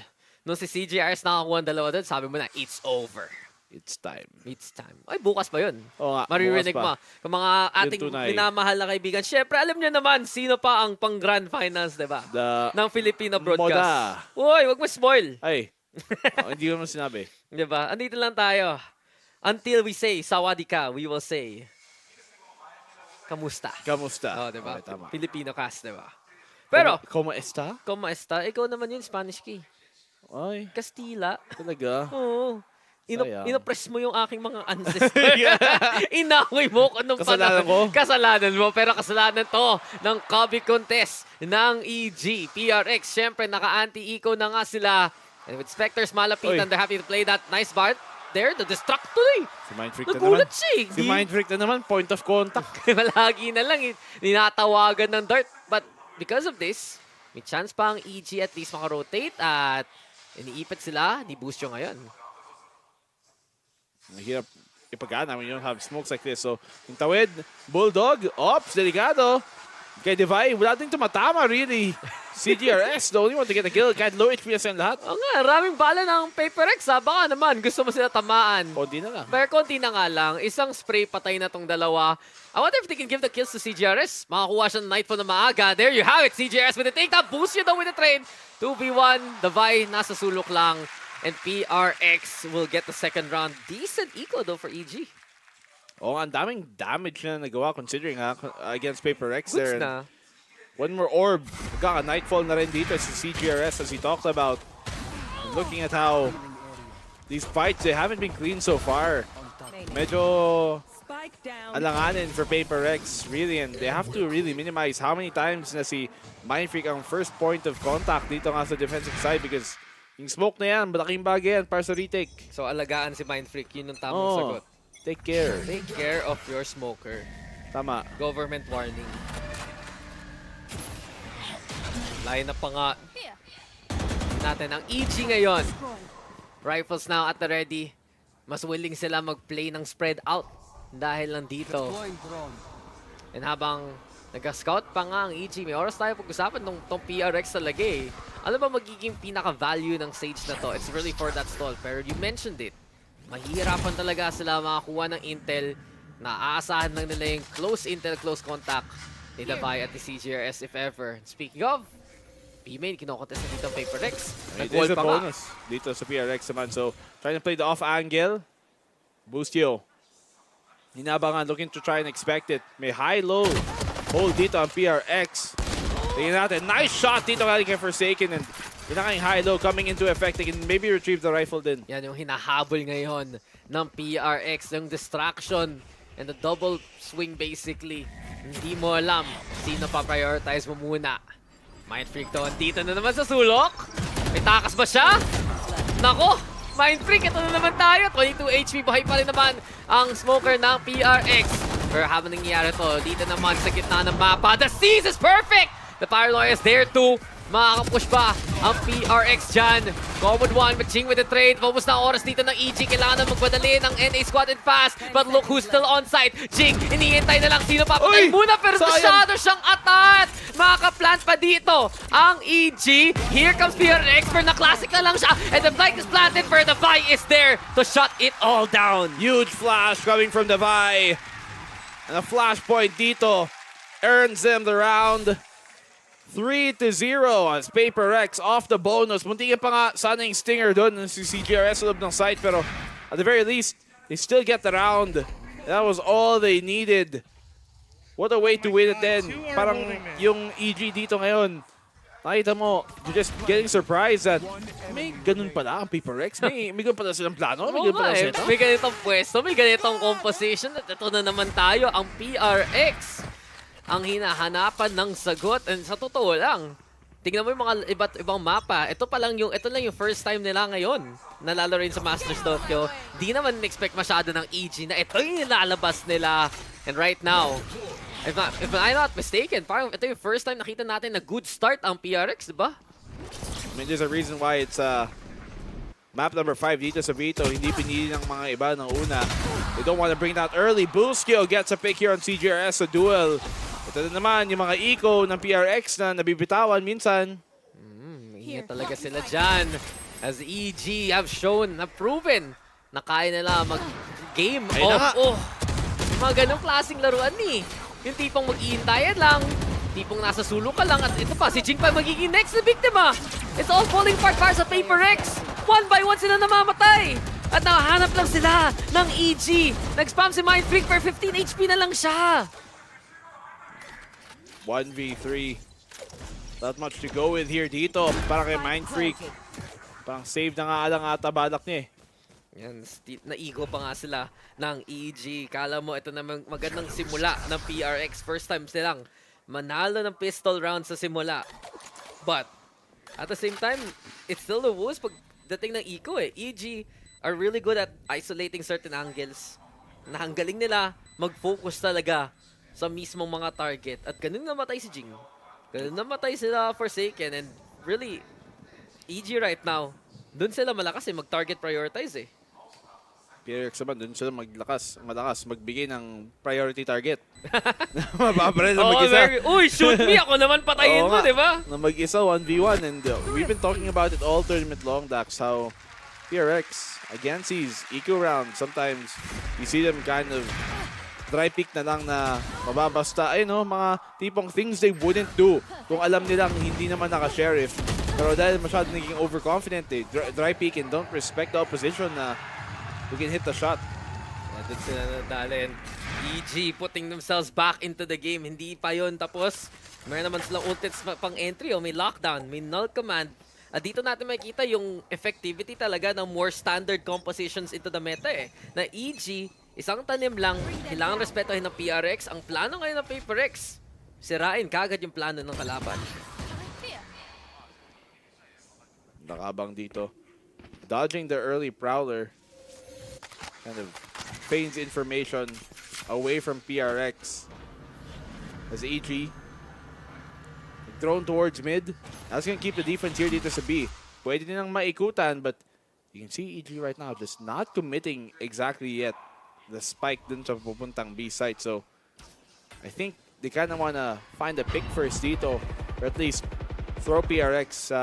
Nung si CGRS nakakuha ang dalawa doon, sabi mo na, it's over. It's time. It's time. Ay, bukas pa yun. Oo nga, maririnig bukas pa. mo. Kung mga ating minamahal na kaibigan, syempre, alam nyo naman, sino pa ang pang grand finals, diba? Ng Filipino broadcast. Uy, wag mo spoil. Ay, hindi ko naman sinabi. Diba? Andito lang tayo. Until we say, sawadika, we will say, kamusta? Kamusta. Diba? Okay, tama. Filipino cast, diba? Pero, Como esta? Como esta? Ikaw naman yun, Spanish key. Ay. Kastila. Talaga? Oo. Sayang. Inopress mo yung aking mga ancestors. Inaway mo ko nung Kasalanan ko? Kasalanan mo, pero kasalanan to ng Cubby Contest ng EG. PRX, syempre, naka-anti-eco na nga sila. And with Spectres malapitan, they're happy to play that nice bar. There, the destruct tuloy. Si Mind Freak na naman. Si Mind Freak na naman, point of contact. Malagi na lang, ninatawagan ng dart. But because of this, may chance pa ang EG at least maka-rotate at iniipit sila, di-boost yung ngayon. Mahirap ipagana when you don't have smokes like this. So, yung tawid, Bulldog, ops, delikado. Kay Divine, wala din tumatama really. CGRS, the only one to get a kill. Kahit low HP na silang lahat. Oo nga, raming bala ng PRX ha. Baka naman, gusto mo sila tamaan. Konti na lang. Pero konti na nga lang. Isang spray, patay na tong dalawa. I wonder if they can give the kills to CGRS. Makakuha siya ng Nightfall na maaga. There you have it, CGRS with the takedown. Boost you though with the trade. 2v1, Divine nasa sulok lang. And PRX will get the second round. Decent eco though for EG. Ang daming damage na nagawa considering against PRX Goods there. na. One more orb. Nagkaka-nightfall na rin dito si CGRS as he talked about. Looking at how these fights, they haven't been clean so far. Medyo alanganin for PRX, really. And they have to really minimize how many times na si Mind Freak ang first point of contact dito nga sa defensive side because yung smoke na yan, malaking bagay yan para sa retake. So alagaan si Mind Freak, yun ang tamang sagot. Take care. Take care of your smoker. Tama. Government warning. Line up pa nga natin ang EG ngayon. Rifles now at the ready. Mas willing sila mag-play ng spread out dahil lang dito. And habang nag-scout pa nga ang EG, may oras tayo pag-usapan tong PRX talaga eh. Ano ba magiging pinaka-value ng Sage na to? It's really for that stall. Pero you mentioned it. Mahihirapan talaga sila makakuha ng intel na aasahan lang nila yung close intel, close contact ni Davai at the CGRS if ever. Speaking of, B-main, kinokontest na dito ang PRX. Nag-wall pa bonus dito sa PRX naman. So, trying to play the off angle. Boostio. Hinabangan, looking to try and expect it. May high-low hold dito ang PRX. Tingnan natin. Nice shot dito kay Forsaken. And yung high-low coming into effect. They can maybe retrieve the rifle din. Yan yung hinahabol ngayon ng PRX. Yung distraction and the double swing basically. Hindi mo alam sino pa prioritize mo muna. Mind Freak to. Dito na naman sa sulok. May takas ba siya? Nako! Mind Freak, ito na naman tayo. 22 HP, buhay pa rin naman ang smoker ng PRX. Pero habang nangyayari to, dito naman sa gitna ng mapa, the seize is perfect! The Paranoia is there too. Makakapush ba ang PRX dyan? Common 1, Maching with the trade. Focus na oras dito ng EG. Kailangan na magpadali ng NA squad and fast. But look who's still on site. Jing, inihintay na lang sino papatay muna. Pero masyado siyang atat. Makaka-plant pa dito ang EG. Here comes PRX. Pero na-classic na lang siya. And the flight is planted. Pero the Vi is there to shut it all down. Huge flash coming from the Vi. And a flashpoint dito earns them the round. 3-0 as PRX off the bonus. Muntikin pa nga sana yung stinger doon si CGRS sa loob ng site, pero at the very least, they still get the round. That was all they needed. What a way to win it then. Parang yung EG dito ngayon, nakita mo, you're just getting surprised that may ganun pala ang PRX. May ganun pala silang plano. May ganun pala sila. May ganitong pwesto, may ganitong composition. At ito na naman tayo, ang PRX. Ang hinahanapan ng sagot. And sa totoo lang, tingnan mo yung mga iba't ibang mapa. Ito lang yung first time nila ngayon na lalaro rin sa Masters Tokyo. Di naman expect masyado ng EG na ito yung nilalabas nila. And right now, if I'm not mistaken, parang ito yung first time nakita natin na good start ang PRX, di ba? I mean, there's a reason why it's map number 5 dito sa Vito. Hindi pinili ng mga iba ng una. They don't want to bring that early. Boostio gets a pick here on CGRS, a duel. Ito na naman yung mga eco ng PRX na nabibitawan minsan. Ingat talaga sila dyan. As EG have proven na kaya nila mag-game off. Mga ganong klaseng laruan ni. Yung tipong mag-iintayan lang. Tipong nasa sulok ka lang. At ito pa, si Jing pa magiging next na biktima. It's all falling apart para sa PRX. One by one sila namamatay. At nakahanap lang sila ng EG. Nag-spam si Mind Freak per 15 HP na lang siya. 1v3. Not much to go with here dito para kay Mind Freak. Parang save na nga lang ata balak niya eh. Yan, na-ego pa nga sila ng EG. Kala mo ito naman magandang simula ng PRX. First time silang manalo ng pistol round sa simula. But, at the same time, it's still the woes pagdating ng eco eh. EG are really good at isolating certain angles. Nahanggaling nila mag-focus talaga sa mismong mga target. At ganun namatay si Jing. Ganun namatay sila Forsaken. And really, EG right now, dun sila malakas eh. Mag-target prioritize eh. PRX naman, dun sila malakas magbigay ng priority target. Mapapalit na mag-isa. Uy, shoot me! Ako naman patayin mo, di ba? Na mag-isa, 1v1. And we've been talking about it all tournament long, Dax, how PRX, against these eco rounds, sometimes you see them kind of dry pick na lang na mababasta. Ay no, mga tipong things they wouldn't do kung alam nilang hindi naman naka-sheriff. Pero dahil masyado naging overconfident eh, dry pick and don't respect the opposition na we can hit the shot. Doon sila nadalhin. EG putting themselves back into the game. Hindi pa yun tapos. Meron naman silang ultits pang entry. May lockdown, may null command. At dito natin makikita yung effectivity talaga ng more standard compositions into the meta eh. Na EG, isang tanim lang, kailangan respetuhin ng PRX. Ang plano ngayon ng PRX, sirain kagad yung plano ng kalaban. Nakabang dito. Dodging the early prowler. Kind of feigns information away from PRX. As EG thrown towards mid. That's gonna keep the defense here dito sa B. Pwede nilang maikutan, but you can see EG right now just not committing exactly yet the spike dun sa pupuntang B site. So, I think they kind of want to find a pick first dito. Or at least throw PRX sa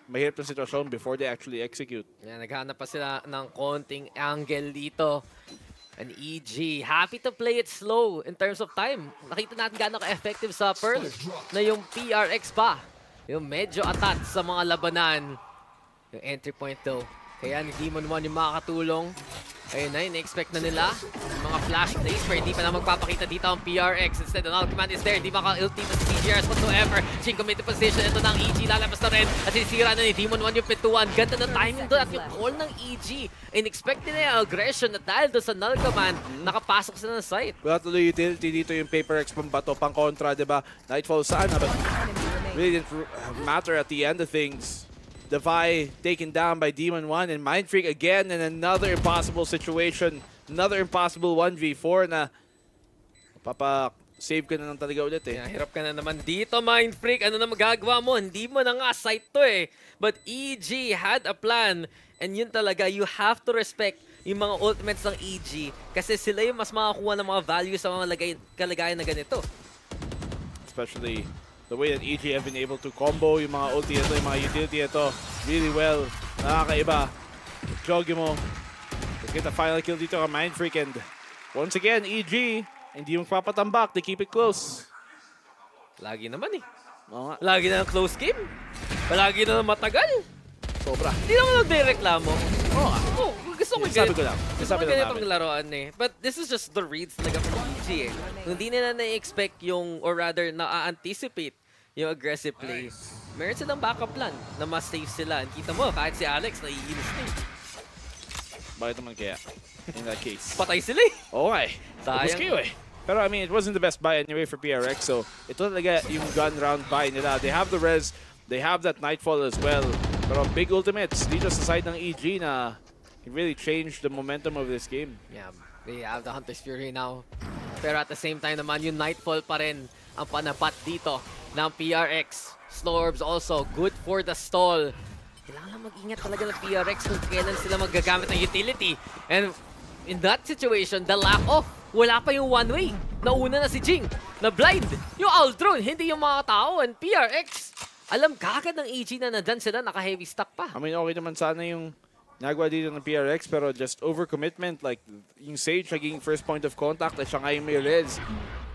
mahirap na sitwasyon before they actually execute. Yan, naghanap pa sila ng konting angle dito. An EG, happy to play it slow in terms of time. Nakita natin gaano ka-effective sa Pearl na yung PRX pa. Yung medyo atat sa mga labanan. Yung entry point though. Kaya ni Demon 1 yung makakatulong. Ayun na, ina-expect na nila. Mga flash plays pero hindi pa na magpapakita dito ang PRX. Instead, another command is there. Hindi maka-ultimate sa PGRs whatsoever. Shin committed position. Ito na ang EG. Lalabas na rin. At sinisira na ni Demon 1 yung pintuan. Ganda ng timing doon at yung call ng EG. In-expect nila yung aggression at dahil doon sa null command, nakapasok sila ng site. Wala tuloy utility dito yung PRX pambato, pang kontra, diba? Nightfall sana, but really didn't matter at the end of things. Devi taken down by Demon 1 and Mind Freak again in another impossible situation. Another impossible 1v4 na save ka na lang talaga ulit eh. Yeah, hirap ka na naman dito, Mind Freak. Ano na magagawa mo? Hindi mo na nga sight to eh. But EG had a plan. And yun talaga, you have to respect yung mga ultimates ng EG. Kasi sila yung mas makakuha ng mga value sa mga kalagayan na ganito. Especially the way that EG have been able to combo yung mga ulti ito, yung mga utility ito really well. Nakakaiba. Joggy mo. Let's get the final kill dito ka Mind Freak and once again, EG hindi magpapatambak. They keep it close. Lagi naman eh. Oo nga. Lagi na ng close game. Palagi na ng matagal. Sobra. Hindi naman nagre-reklamo. Oo nga. Oh, gusto ko Sabi ko lang. Gusto ko ganitong laruan eh. But this is just the reads talaga from EG eh. Hindi nila na-expect yung, or rather, na-anticipate yung aggressive play. Meron silang backup plan na mas safe sila. And kita mo, kahit si Alex, naiinis na eh. Bakit naman kaya? In that case. Patay sila eh. Okay. Tapos Sayang. kayo eh. Pero I mean, it wasn't the best buy anyway for PRX. So, ito talaga yung gun round buy nila. They have the res. They have that Nightfall as well. Pero big ultimates dito sa side ng EG na it really changed the momentum of this game. Yeah, they have the Hunter's Fury now. Pero at the same time naman, yung Nightfall pa rin ang panapat dito ng PRX. Slow Orbs also, good for the stall. Kailangan lang mag-ingat talaga ng PRX kung kailan sila magagamit ng utility. And in that situation, the lack of, wala pa yung one way. Nauna na si Jing, na blind. Yung Aldron, hindi yung mga tao. And PRX, alam kagad ng EG na nandyan sila, naka-heavy stack pa. I mean, okay naman sana yung nagawa dito ng PRX, pero just overcommitment. Like, yung Sage naging first point of contact at siya nga yung may res.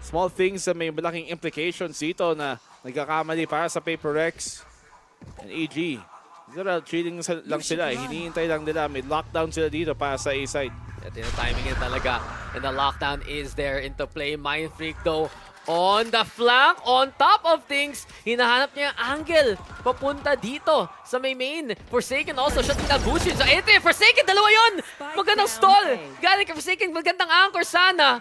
Small things na may malaking implications dito na nagkakamali para sa PRX and EG. Cheating lang sila. Hinihintay lang nila. May lockdown sila dito para sa A-side. At yung timing yun talaga. And the lockdown is there into play. Mind Freak though, on the flank, on top of things, hinahanap niya yung angle papunta dito sa may main. Forsaken also, shot nila Bushin. So ito yung Forsaken, dalawa yun! Magandang stall! Galing kay Forsaken, magandang anchor sana.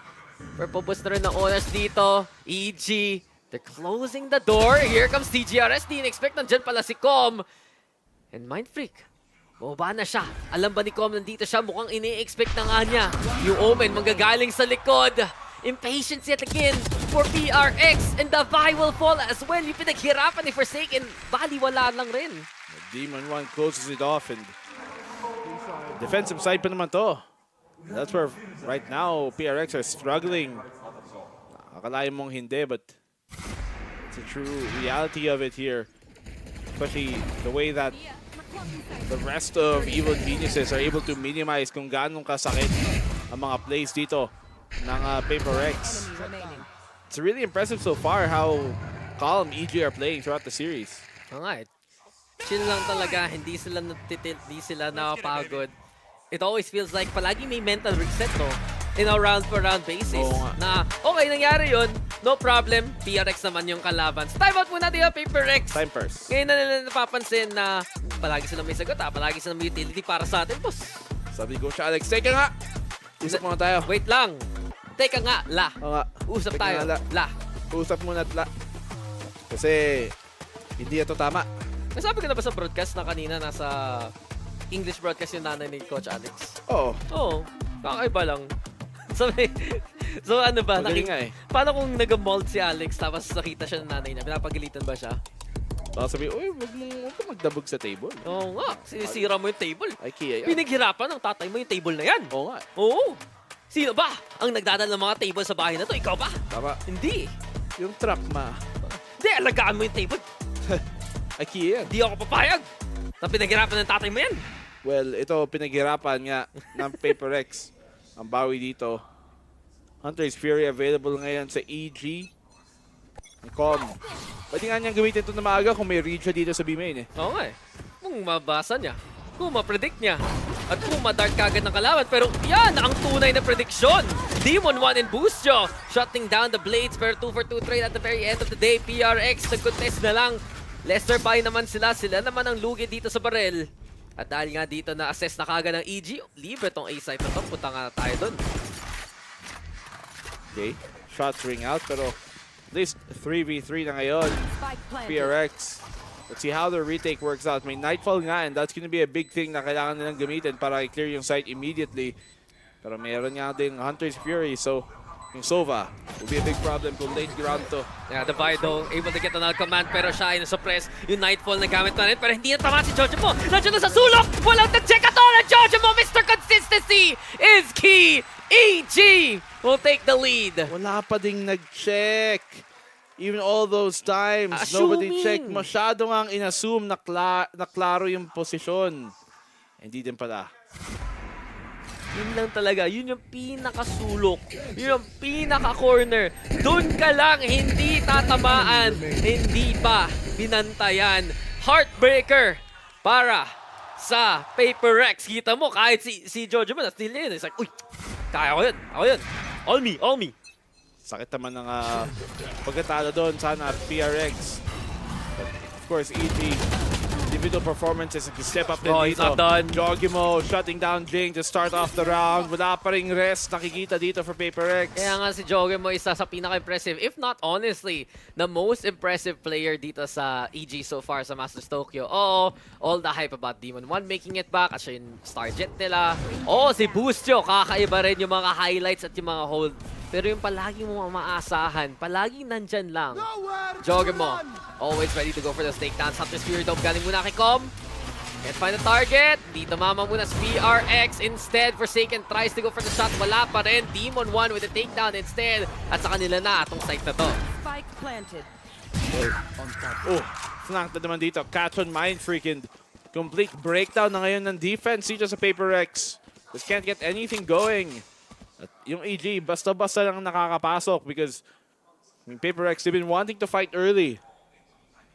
Pero pabos na rin ng oras dito. EG, they're closing the door. Here comes TGRS. Di in-expect nandyan pala si Com. And Mind Freak, bumaba na siya. Alam ba ni Com nandito siya? Mukhang ini-expect na nga niya. Yung Omen manggagaling sa likod. Impatience yet again for PRX. And the Vi will fall as well. Yung pinaghirapan ni Forsaken, baliwala lang rin. Demon 1 closes it off and defensive side pa naman to. That's where right now PRX are struggling. Akalain mong hindi, but it's a true reality of it here. Especially the way that the rest of Evil Geniuses are able to minimize kung gaano kasakit ang mga plays dito ng PRX. It's really impressive so far how calm EG are playing throughout the series. Alright. Chill lang talaga, hindi sila natitil, hindi sila napapagod. It always feels like palagi may mental reset, no? In a round-for-round basis. Na, okay, nangyari yun. No problem. PRX naman yung kalaban. So, time out muna tayo, PRX. Time first. Ngayon na nila napapansin na palagi sila may sagot, palagi sila may utility para sa atin, boss. Sabi ko siya, Alex, teka nga! Usap muna tayo. Wait lang. Teka nga, la. Oo nga. Usap Teka tayo, nga, la. Usap muna at la. Kasi, hindi ito tama. Nasabi ko na ba sa broadcast na kanina nasa English broadcast yung nanay ni Coach Alex? Oo. Oo. Kakaiba lang. So ano ba? Magaling nga eh. Paano kung nag-mold si Alex tapos nakita siya ng nanay niya? Pinapagalitan ba siya? Baka sabi, uy, huwag ka magdabog sa table. Oo nga. Sinisira mo yung table. IKEA. Pinaghirapan ng tatay mo yung table na yan. Oo nga. Oo. Sino ba ang nagdadala ng mga table sa bahay na to? Ikaw ba? Tama. Hindi. Yung truck, ma. Hindi, alagaan mo yung table. ay key yan. Di ako papayag na pinaghirapan ng tatay mo yan. Well, ito pinaghirapan nga ng PRX. Ang bawi dito. Hunter's Fury available ngayon sa EG. Com. Pwede nga niyang gamitin ito na maaga kung may read siya dito sa B-main eh. Oo nga eh. Kung mabasa niya, kung ma-predict niya, at kung ma-dart kagad ng kalaban. Pero yan ang tunay na prediction. Demon 1 and Boostyo shutting down the Blades pero 2 for 2 trade at the very end of the day. PRX nag-contest na lang. Lester Pie naman sila. Sila naman ang lugi dito sa barrel. At dahil nga dito na-assess na kagad ng EG, libre tong A-site na to. Punta nga tayo dun. Okay. Shots ring out pero at least 3v3 na ngayon. PRX. Let's see how the retake works out. May Nightfall nga and that's gonna be a big thing na kailangan nilang gamitin para i-clear yung site immediately. Pero meron nga ding Hunter's Fury so yung Sova will be a big problem kung late ground to. Yeah, the Vido able to get another command pero siya ay nasuppress. Yung Nightfall na gamit na rin pero hindi na tama si Jojomo. Nandiyan na sa sulok! Walang nag-check at all! Jojomo, Mr. Consistency is key! EG will take the lead. Wala pa ding nag-check. Even all those times, nobody checked. Masyado ngang inassume na, klaro yung posisyon. Hindi din pala. Yun lang talaga. Yun yung pinakasulok. Yun yung pinaka-corner. Doon ka lang hindi tatamaan. Hindi pa binantayan. Heartbreaker para sa PRX. Kita mo, kahit si Jojo mo, na-steal niya yun. It's like, uy, kaya ko yun. Ako yun. All me, all me. Sakit naman ng pagkatalo doon. Sana PRX. But of course, EG. Individual performances and step up din dito. He's not done. Jogimo shutting down Jing to start off the round. Wala pa ring rest nakikita dito for PRX. Kaya nga si Jogimo isa sa pinaka-impressive, if not honestly, the most impressive player dito sa EG so far sa Masters Tokyo. Oo, all the hype about Demon 1 making it back at siya yung Starjet nila. Oo, si Boostyo, kakaiba rin yung mga highlights at yung mga hold. Pero yung palagi mo maasahan, palaging nandyan lang. Jogimo, always ready to go for those takedowns. Hunter's Fury Dome galing muna kay Com. Can't find the target. Dito mama muna si PRX. Instead, Forsaken tries to go for the shot. Wala pa rin. Demon 1 with the takedown instead. At sa kanila na itong site na to. Spike planted. Oh, flanked naman dito. Catch on Mind freaking. Complete breakdown na ngayon ng defense dito sa PRX. Just can't get anything going. At yung EG, basta-basta lang nakakapasok because PRX, they've been wanting to fight early.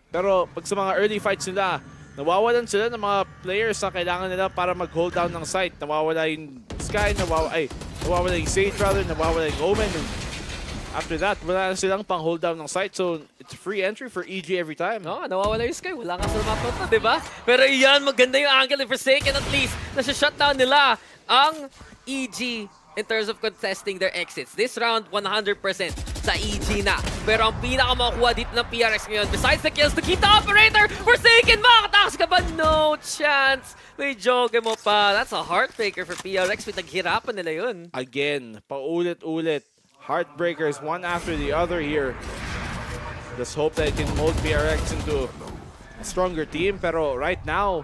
Pero pag sa mga early fights nila, nawawalan sila ng mga players na kailangan nila para mag-hold down ng site. Nawawala yung Sky, nawawala yung Sage rather, nawawala yung Omen. And after that, wala na silang pang-hold down ng site. So, it's free entry for EG every time. Oo, nawawala yung Sky. Wala nga sa mapunta, di ba? Pero yan, maganda yung angle ni Forsaken at least. Nasa-shutdown nila ang EG in terms of contesting their exits. This round, 100% sa EG na. Pero ang pinakamakuha dito ng PRX ngayon, besides the kills, to keep the operator, Forsaken, makakatakas ka ba? No chance. May joke mo pa. That's a heartbreaker for PRX. Pinaghirapan nila yun. Again, paulit-ulit. Heartbreakers, one after the other here. Just hope that it can mold PRX into a stronger team. Pero right now,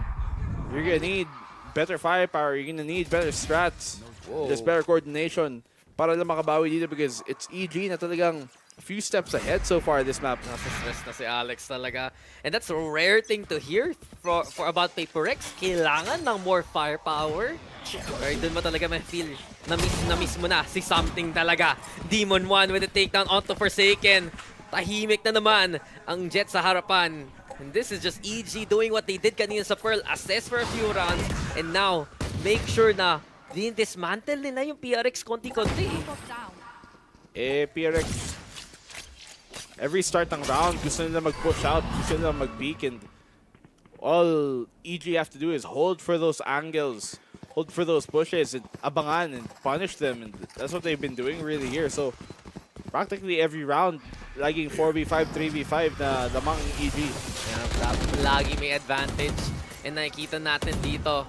you're gonna need better firepower. You're gonna need better strats. There's better coordination para lang makabawi dito because it's EG na talagang a few steps ahead so far this map. Nasa-stress na si Alex talaga. And that's a rare thing to hear for about PRX. Kailangan ng more firepower. Pero doon mo talaga may feel na miss mo na si something talaga. Demon 1 with the takedown onto Forsaken. Tahimik na naman ang Jet sa harapan. And this is just EG doing what they did kanina sa Pearl. Assess for a few rounds. And now, make sure na dismantle nila yung PRX konti-konti. PRX, every start ng round, gusto nila mag-push out, gusto nila mag-peek, and all EG have to do is hold for those angles, hold for those pushes, and abangan and punish them, and that's what they've been doing really here. So, practically every round, laging 4v5, 3v5 na lamang EG. Yeah, lagi may advantage, and nakikita natin dito.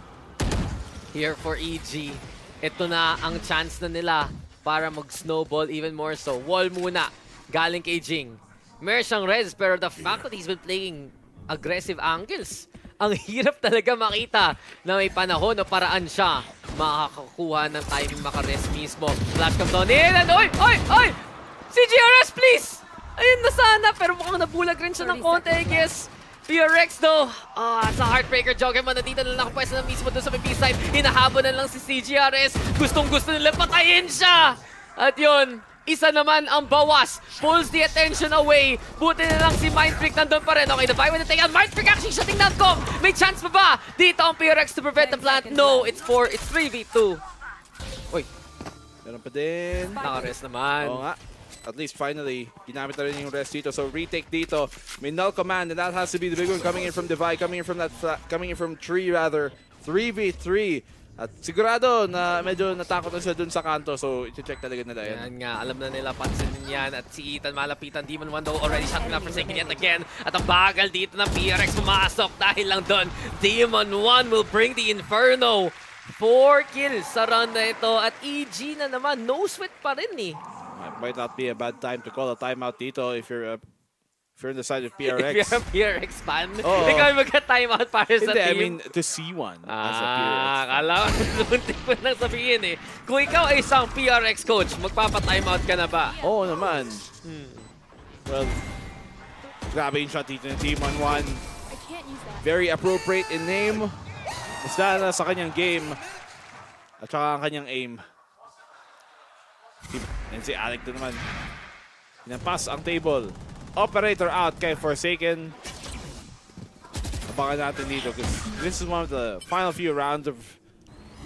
Here for EG. Ito na ang chance na nila para mag-snowball even more so. Wall muna. Galing kay Jing. Meron siyang res, pero the fact that he's been playing aggressive angles, ang hirap talaga makita na may panahon o paraan siya makakakuha ng timing maka-res mismo. Flash comes down in and oy! CGRS please! Ayun na sana, pero mukhang nabulag rin siya ng konti, I guess. PRX though, sa heartbreaker Joggerman, nandito na lang nakapwesto na mismo doon sa may B-side. Hinahabol na lang si CGRS. Gustong-gusto nila patayin siya. At yun, isa naman ang bawas. Pulls the attention away. Buti na lang si Mindfreak nandun pa rin. Okay, the buy with the takeout. Mindfreak actually shutting down Kong. May chance pa ba dito ang PRX to prevent the plant? No, it's 3v2. Uy, meron pa din. Naka-rest naman. Oo nga. At least finally, ginamit na rin yung rest dito. So retake dito. May null command, and that has to be the big one coming in from Divide, coming in from Tree rather. 3v3. At sigurado na medyo natakot na siya dun sa kanto. So i-check talaga nila yan. Yan nga, alam na nila, pansinin yan. At si Ethan malapitan. Demon 1 though already shot na Forsaken yet again. At ang bagal dito ng PRX pumasok dahil lang doon. Demon 1 will bring the Inferno. 4 kills sa round na ito. At EG na naman, no sweat pa rin eh. It might not be a bad time to call a timeout dito if you're on the side of PRX. If you're a PRX fan, ikaw ay magka-timeout para sa team. I mean, to see one as a PRX fan. Kala ko, luntik ko nang sabihin eh. Kung ikaw ay isang PRX coach, magpapa-timeout ka na ba? Oo naman. Well, grabe yung shot dito ng Team 1-1. Very appropriate in name. Basta na sa kanyang game. At saka ang kanyang aim. And si Alec doon naman. Pinampas ang table. Operator out kay Forsaken. Abangan natin dito because this is one of the final few rounds of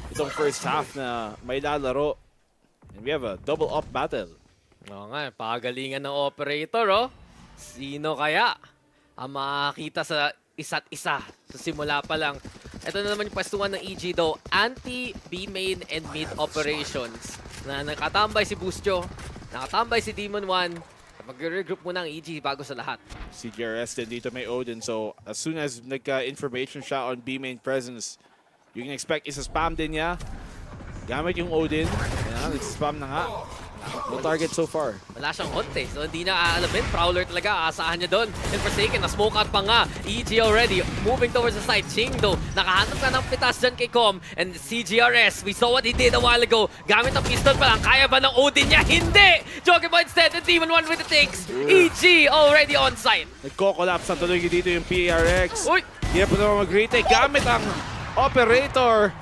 itong first half na may lalaro. And we have a double up battle. Oo nga, pagalingan ng operator, oh. Sino kaya ang makakita sa isa't isa sa simula pa lang? Ito na naman yung pwestuhan ng EG though. Anti-B main and mid operations. Na nakatambay si Boostyo, nakatambay si Demon 1. Mag-regroup muna ang EG bago sa lahat. Si JRS din dito may Odin. So as soon as nagka-information siya on B main presence, you can expect isa-spam din niya. Gamit yung Odin. Ayan, nag-spam na nga. No target so far. Wala siyang hunt eh. So hindi na aalamin. Prowler talaga. Aasahan niya doon. And Forsaken, na-smoke out pa nga. EG already moving towards the side. Ching though, nakahanap na ng pitas dyan kay Com. And CGRS, we saw what he did a while ago. Gamit ang pistol pa lang. Kaya ba ng Odin niya? Hindi! Joggerboy instead. And Demon 1 with the takes. EG already on site. Nagko-collapse ang tuloy dito yung PRX. Uy! Hindi na po naman mag-retake. Gamit ang operator.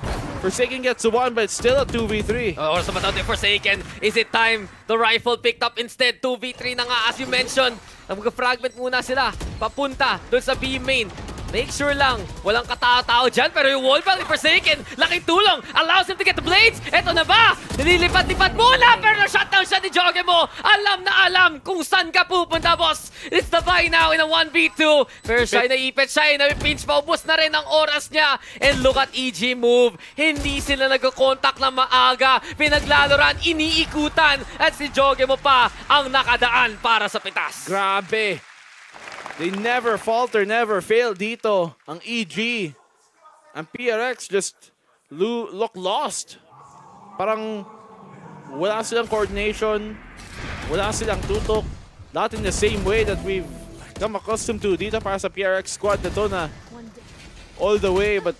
Forsaken gets to 1, but it's still a 2v3. Oras naman daw Forsaken. Is it time? The rifle picked up instead. 2v3 na nga as you mentioned. Mag-fragment muna sila. Papunta doon sa B main. Make sure lang, walang katao-tao dyan. Pero yung wallbang ni Forsaken, laking tulong. Allows him to get the blades. Eto na ba? Nililipat-lipat muna. Pero na-shutdown siya ni Jogemo. Alam na alam kung saan ka pupunta, boss. It's the buy now in a 1v2. Pero siya ay naipit siya. Pinch pa. Ubus na rin ang oras niya. And look at EG move. Hindi sila nag-contact na maaga. Pinaglaloran, iniikutan. At si Jogemo pa ang nakadaan para sa pitas. Grabe. They never falter, never fail dito. Ang EG. Ang PRX just look lost. Parang wala silang coordination. Wala silang tutok. Not in the same way that we've come accustomed to dito para sa PRX squad na to na all the way. But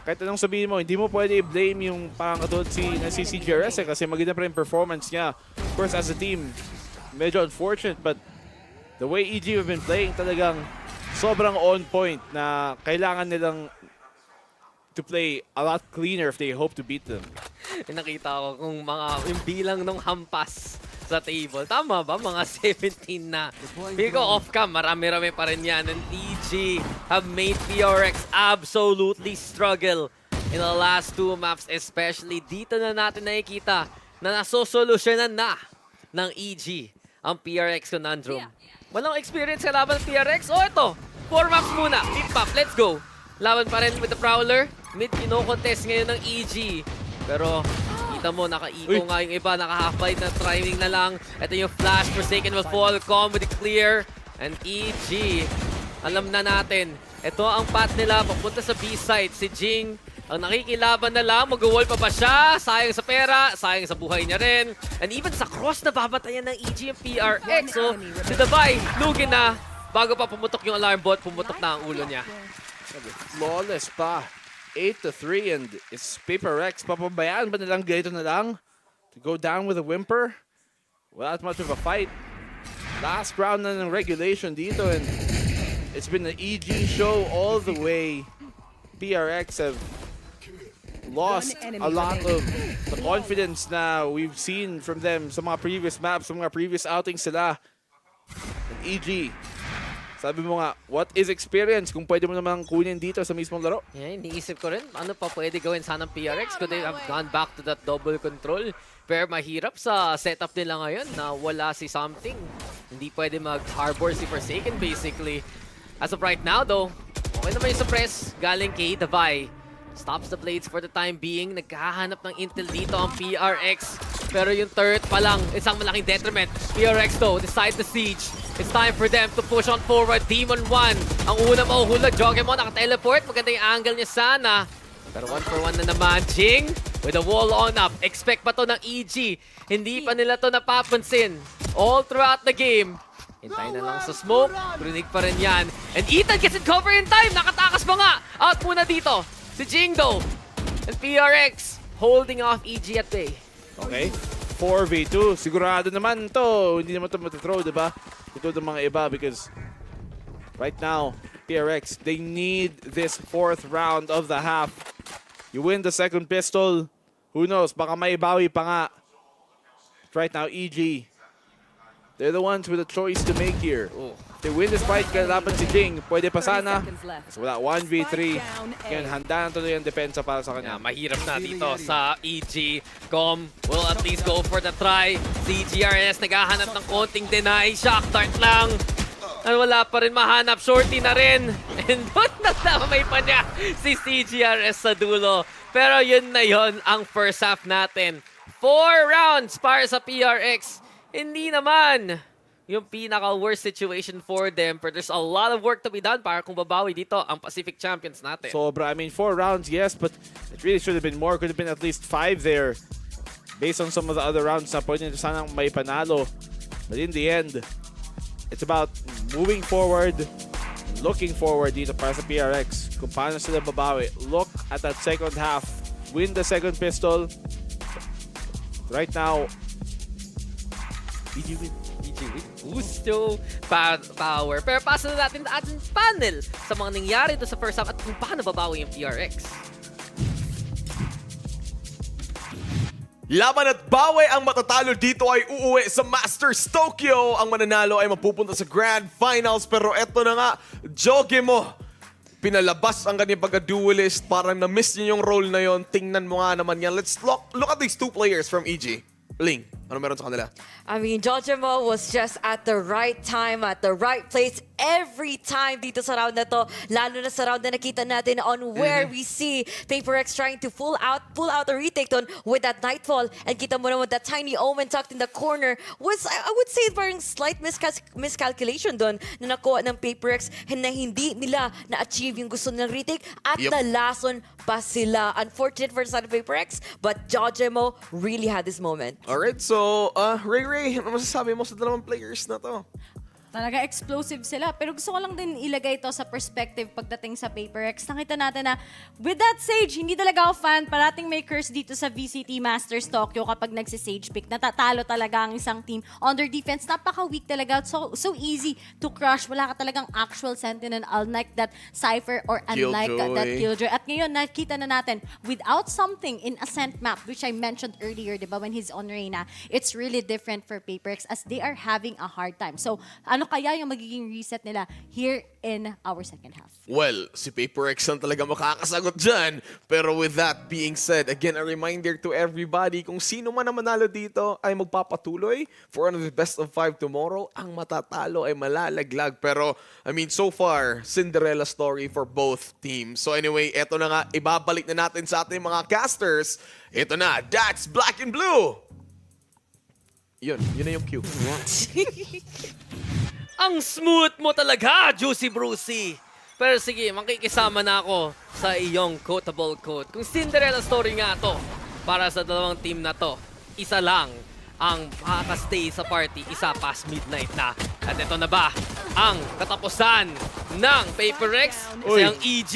kahit anong sabihin mo, hindi mo pwede i-blame yung parang katulad si CGRS kasi maganda pa rin performance niya. Of course, as a team, medyo unfortunate, but the way EG have been playing talagang sobrang on point na kailangan nilang to play a lot cleaner if they hope to beat them. Nakita ko kung yung bilang ng hampas sa table. Tama ba? Mga 17 na. Feel ko off-cam, marami-rami pa rin yan. And EG have made PRX absolutely struggle in the last two maps. Especially dito na natin nakikita na nasosolusyonan na ng EG ang PRX conundrum. Walang experience sa laban ng PRX. Oh, ito. 4 maps muna. Mid map. Let's go. Laban pa rin with the Prowler. Mid kino-contest ngayon ng EG. Pero kita mo, naka-eco nga yung iba. Naka-half-bite na timing na lang. Ito yung flash. Forsaken will fall. Com with the clear. And EG, alam na natin. Ito ang path nila. Papunta sa B-side. Si Jing ang nakikilaban na lang. Mag-wall pa ba siya? Sayang sa pera. Sayang sa buhay niya rin. And even sa cross na babatayan ng EG yung PRX. So, si Davai, lugin na. Bago pa pumutok yung alarm bot, pumutok na ang ulo niya. Flawless pa. 8-3 and it's PRX. Papabayaan ba nilang ganito na lang? To go down with a whimper? Without much of a fight. Last round na ng regulation dito and It's been an EG show all the way. PRX have lost a lot of the confidence na we've seen from them sa mga previous maps, sa mga previous outings sila. And EG, sabi mo nga, what is experience kung pwede mo namang kunin dito sa mismong laro? Yeah, iniisip ko rin, ano pa pwede gawin sanang PRX? Could they have gone back to that double control? Pero mahirap sa setup nila ngayon na wala si Something. Hindi pwede mag-harbor si Forsaken basically. As of right now though, okay naman yung suppress galing kay Davai. Stops the blades for the time being. Naghahanap ng intel dito ang PRX. Pero yung turret pa lang, isang malaking detriment. PRX though, decide the siege. It's time for them to push on forward. Demon 1. Ang una mahuhulog. Joggemon naka-teleport. Maganda yung angle niya sana. Pero 1-for-1 na naman. Jing with a wall on up. Expect pa to ng EG. Hindi pa nila to napapansin. All throughout the game. Hintay na lang sa smoke. Brunig pa rin yan. And Ethan gets it cover in time. Nakatakas pa nga. Out muna dito. Si Jing though. And PRX holding off EG at bay. Okay. 4v2. Sigurado naman to. Hindi naman to matithrow, diba? Ito ng mga iba because right now, PRX, they need this 4th round of the half. You win the second pistol. Who knows? Baka may bawi pa nga. Right now, EG, they're the ones with a choice to make here. If they win this fight, kalaban si Jing. Pwede pa sana. So wala 1v3. Ngayon, handa na tuloy ang depensa para sa kanya. Yeah, mahirap na dito sa EG. Com will at least go for the try. CGRS naghahanap ng konting deny. Shock dart lang. At wala pa rin mahanap. Shorty na rin. And doon nagdamay pa niya si CGRS sa dulo. Pero yun na yun ang first half natin. 4 rounds para sa PRX. Hindi naman yung pinaka-worst situation for them, but there's a lot of work to be done para kung babawi dito ang Pacific Champions natin. Sobra. I mean, 4 rounds, yes, but it really should have been more. Could have been at least 5 there based on some of the other rounds na pwede nito sanang may panalo. But in the end, it's about moving forward, looking forward dito para sa PRX. Kung paano sila babawi. Look at that second half. Win the second pistol. Right now, EG win. Gusto power. Pero pasa na natin ang ating panel sa mga nangyari doon sa first half at kung paano babawi yung PRX. Laban at bawi ang matatalo dito ay uuwi sa Masters Tokyo. Ang mananalo ay mapupunta sa Grand Finals. Pero eto na nga, Joggemon. Pinalabas ang kanyang pagka-duelist. Parang na-miss niya yung role na yon. Tingnan mo nga naman yan. Let's look at these two players from EG. Ling, ano meron sa kanila? I mean, Joggemon was just at the right time, at the right place every time dito sa round na to. Lalo na sa round na nakita natin on where we see PaperX trying to pull out a retake doon with that Nightfall. And kita mo naman that tiny Omen tucked in the corner was, I would say, parang slight miscalculation doon na nakuha ng PaperX na hindi nila na-achieve yung gusto ng retake at nalason pa sila. Unfortunate for the side of PaperX, but Joggemon really had this moment. Alright, so, Ray, ano masasabi mo sa dalawang players na to? Talaga explosive sila. Pero gusto ko lang din ilagay ito sa perspective pagdating sa PaperX. Nakita natin na with that Sage, hindi talaga ako fan. Parating may curse dito sa VCT Masters Tokyo kapag nagsi-Sage pick. Natatalo talaga ang isang team. On their defense, napaka-weak talaga. So easy to crush. Wala ka talagang actual Sentinel unlike that Cypher or unlike that Killjoy. At ngayon, nakita na natin, without something in Ascent map, which I mentioned earlier, diba, when he's on Reyna, it's really different for PaperX as they are having a hard time. So, ano kaya yung magiging reset nila here in our second half? Well, si PaperX ang talaga makakasagot dyan. Pero with that being said, again, a reminder to everybody, kung sino man ang manalo dito ay magpapatuloy for one of the best of 5 tomorrow, ang matatalo ay malalaglag. Pero, I mean, so far, Cinderella story for both teams. So anyway, eto na nga, ibabalik na natin sa ating mga casters. Ito na, that's Black and Blue! Yun na yung cue. Ang smooth mo talaga, Juicy Brucey. Pero sige, makikisama na ako sa iyong quotable quote. Kung Cinderella story nga to, para sa dalawang team na to, isa lang ang makakastay sa party, isa past midnight na. At ito na ba ang katapusan ng PRX. Kasi ang EG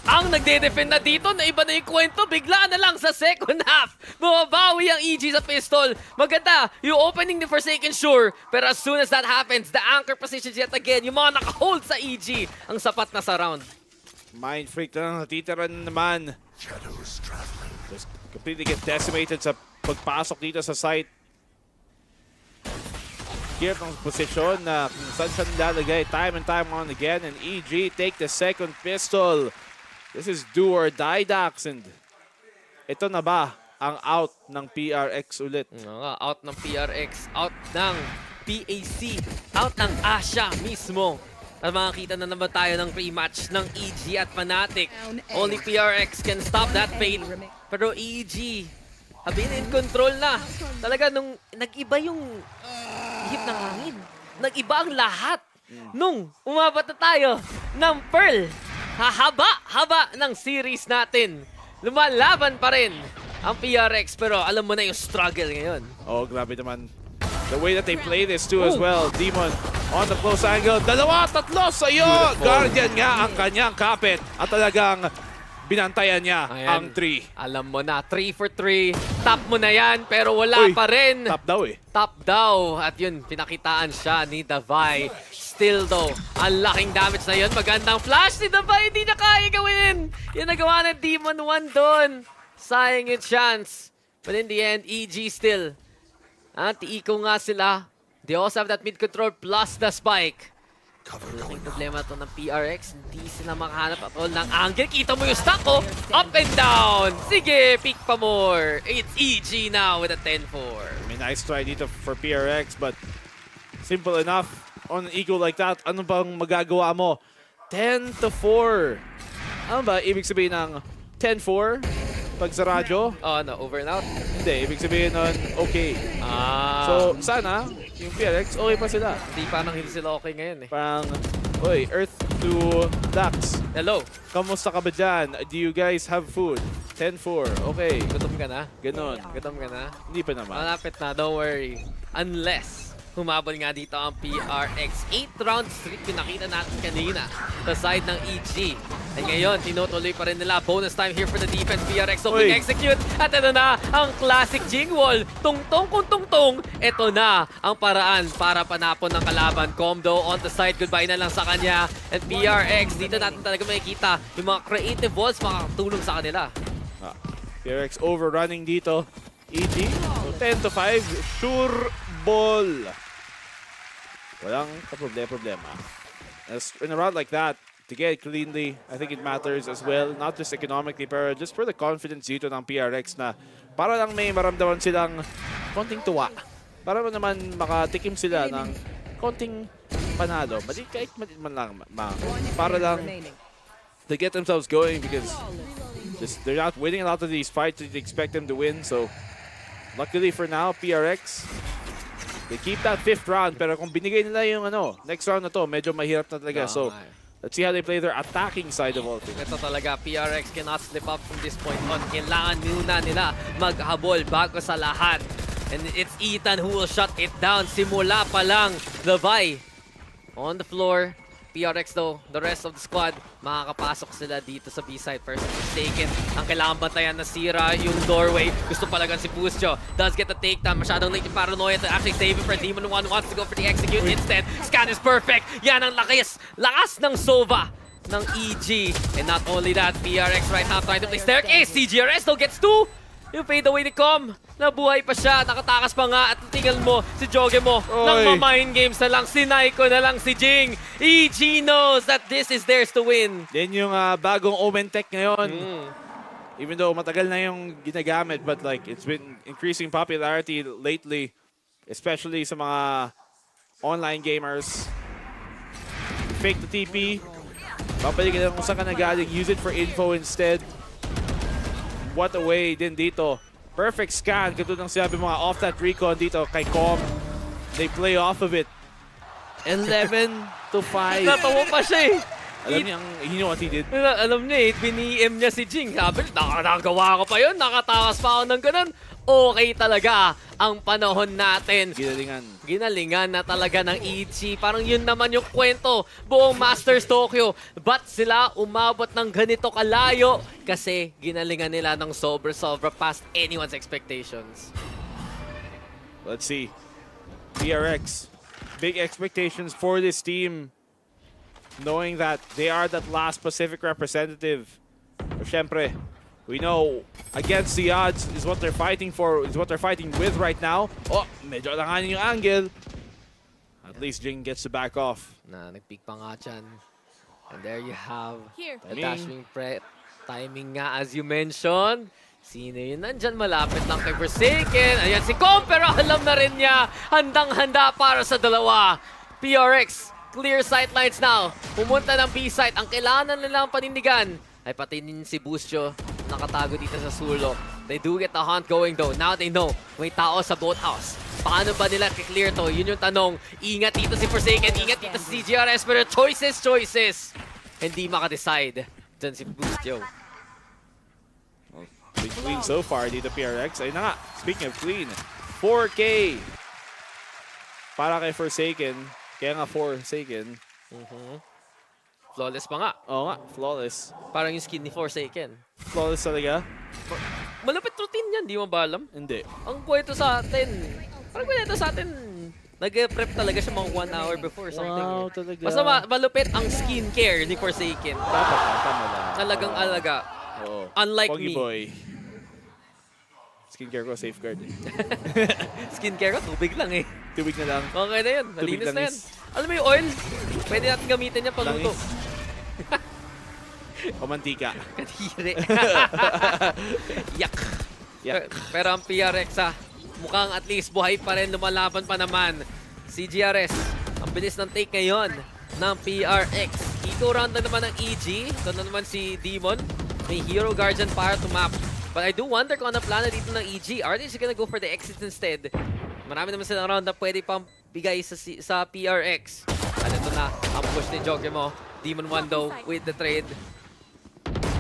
ang nagde-defend na dito na iba na yung kwento. Bigla na lang sa second half. Bumabawi ang EG sa pistol. Maganda yung opening ni Forsaken Shore. Pero as soon as that happens, the anchor positions yet again. Yung mga naka-hold sa EG ang sapat na sa round. Mind Freak na lang natitira naman. Just completely get decimated sa pagpasok dito sa site. Hirap ng posisyon na kung saan siya nilalagay time and time on again. And EG take the second pistol. This is do or die, Dax. And ito na ba ang out ng PRX ulit? Out ng PRX, out ng PAC, out ng Asha mismo. At makakita na naman tayo ng pre-match ng EG at Fnatic. Only PRX can stop that fate. Pero EG, been in control na. Talaga nung nag-iba yung hip ng hangin. Nag-iba ang lahat. Nung umabot na tayo ng Pearl. Haba ng series natin. Lumalaban pa rin ang PRX. Pero alam mo na yung struggle ngayon. Oh, grabe naman. The way that they play this too as well. Demon on the close angle. Dalawa, tatlo sa'yo! Guardian nga ang kanyang kapit. At talagang binantayan niya ang 3. Alam mo na, 3 for 3. Top mo na yan, pero wala pa rin. Top daw eh. Top daw. At yun, pinakitaan siya ni Davai. Still though, ang laking damage na yun. Magandang flash ni Davai, hindi na kaya gawin. Yung nagawa ng Demon 1 doon. Sayang yung chance. But in the end, EG still. Anti-eco nga sila. They also have that mid-control plus the spike. Laking problema ito ng PRX. Hindi sila makahanap at all ng angle. Kita mo yung stack ko. Up and down. Sige, peek pa more. It's EG now with a 10-4. I mean, nice try dito for PRX, but simple enough. On an eagle like that, ano bang magagawa mo? 10-4. Ano ba ibig sabihin ng 10-4? Pag sa radyo? Oh, no. Over and out? Hindi. Ibig sabihin nun, okay. So, sana, yung PRX, okay pa sila. Parang hindi sila okay ngayon eh. Parang, oy, Earth to Dax. Hello. Kamusta ka ba dyan? Do you guys have food? 10-4. Okay. Gutom ka na? Ganon. Gutom ka na? Hindi pa naman. Malapit na. Don't worry. Unless humabol nga dito ang PRX. 8-round streak yung nakita natin kanina sa side ng EG. At ngayon, tinutuloy pa rin nila. Bonus time here for the defense. PRX hoping execute. At ito na ang classic Jing Wall. Tungtong kung tungtong. Ito na ang paraan para panapon ng kalaban. Comdo on the side. Goodbye na lang sa kanya. And PRX, dito natin talaga makikita yung mga creative walls makakatulong sa kanila. PRX overrunning dito. EG, so 10-5. Sure ball. Walang problema. In a round like that, to get it cleanly, I think it matters as well. Not just economically, pero just for the confidence dito ng PRX na para lang may maramdaman silang konting tuwa. Para naman makatikim sila ng konting panalo. Kahit maliit man lang. Para lang to get themselves going because they're not winning a lot of these fights that you expect them to win. So, luckily for now, PRX, they keep that 5th round, pero kung binigay nila yung next round na to, medyo mahirap na talaga. So, let's see how they play their attacking side of all things. Ito talaga, PRX cannot slip up from this point on. Kailangan muna nila maghabol bago sa lahat. And it's Ethan who will shut it down. Simula pa lang, Levi on the floor. PRX though, the rest of the squad, makakapasok sila dito sa B-side. First mistaken, ang kailangan bantayan na sira yung doorway. Gusto palagan si Puscho. Does get the takedown. Masyadong late yung paranoia to actually save it for Demon 1 wants to go for the execute instead. Scan is perfect. Yan ang lakas ng Sova ng EG. And not only that, PRX right now trying to play staircase. CGRS though gets 2. Yung fade away ni Com, nabuhay pa siya, nakatakas pa nga at tingnan mo si Joge mo, nang ma-mind games na lang, sinay ko na lang si Jing. EG knows that this is theirs to win. Then yung bagong Omen Tech ngayon, even though matagal na yung ginagamit, but like it's been increasing popularity lately, especially sa mga online gamers. Fake the TP, babalikin lang kung saan ka nagaling, use it for info instead. What a way din dito. Perfect scan. Katulad ng sinabi mga off that recon dito kay Com. They play off of it. 11-5. Natawa pa siya eh. Alam niya, he knew what he did. Alam niya biniem niya si Jing. Sabi, nakagawa ko pa yun, nakatakas pa ako ng ganun. Okay talaga ang panahon natin. Ginalingan na talaga ng EG. Parang yun naman yung kwento. Buong Masters Tokyo. Ba't sila umabot ng ganito kalayo? Kasi ginalingan nila ng sobra-sobra past anyone's expectations. Let's see. PRX. Big expectations for this team. Knowing that they are that last Pacific representative. Pero syempre, we know against the odds is what they're fighting for, is what they're fighting with right now. Oh, medyo alanganin yung angle. At least Jing gets to back off. Nagpeak pa nga dyan. And there you have the Timing. dashing timing nga as you mentioned. Sino yun? Nandyan malapit lang kay Forsaken. Ayan si Com, pero alam na rin niya. Handang-handa para sa dalawa. PRX, clear sightlines now. Pumunta ng B-site. Ang kailangan nilang panindigan ay patinin si Bustio. Nakatago dito sa sulok. They do get the hunt going though. Now they know may tao sa boathouse. Paano ba nila kiklear to? Yun yung tanong. Ingat dito si Forsaken. Ingat dito si CGRS. Pero choices. Hindi makadecide. Dyan si Bustio. Big clean so far dito PRX. Ayun na nga, speaking of clean, 4K para kay Forsaken. Kaya nga Forsaken. Flawless pa nga. Oo nga, flawless. Parang yung skin ni Forsaken. Flawless talaga? Malapit routine yan, di mo ba alam? Hindi. Ang kwento sa atin, nag-prep talaga siya mga 1 hour before something. Wow, talaga. Basta malupit ang skincare ni Forsaken. Tama lang. Talagang alaga. Oo. Unlike Pogi me. boy. Skincare ko, safeguard. Skincare ko, tubig lang eh. Tubig na lang. Okay na yun, malinis na yan. Langis. Alam mo yung oil, pwede natin gamitin yan paluto. O mantika. Kadiri. Yak. Pero ang PRX mukhang at least buhay pa rin, lumalaban pa naman. CGRS, ang bilis ng take ngayon ng PRX. Eco round na naman ng EG. Ito na naman si Demon. May Hero Guardian para to map. But I do wonder kung ano plano dito ng EG. Are they just gonna go for the exit instead? Marami naman silang round na pwede pang bigay sa PRX. At ito na, ang push ni Jogemo. Demon 1 though with the trade.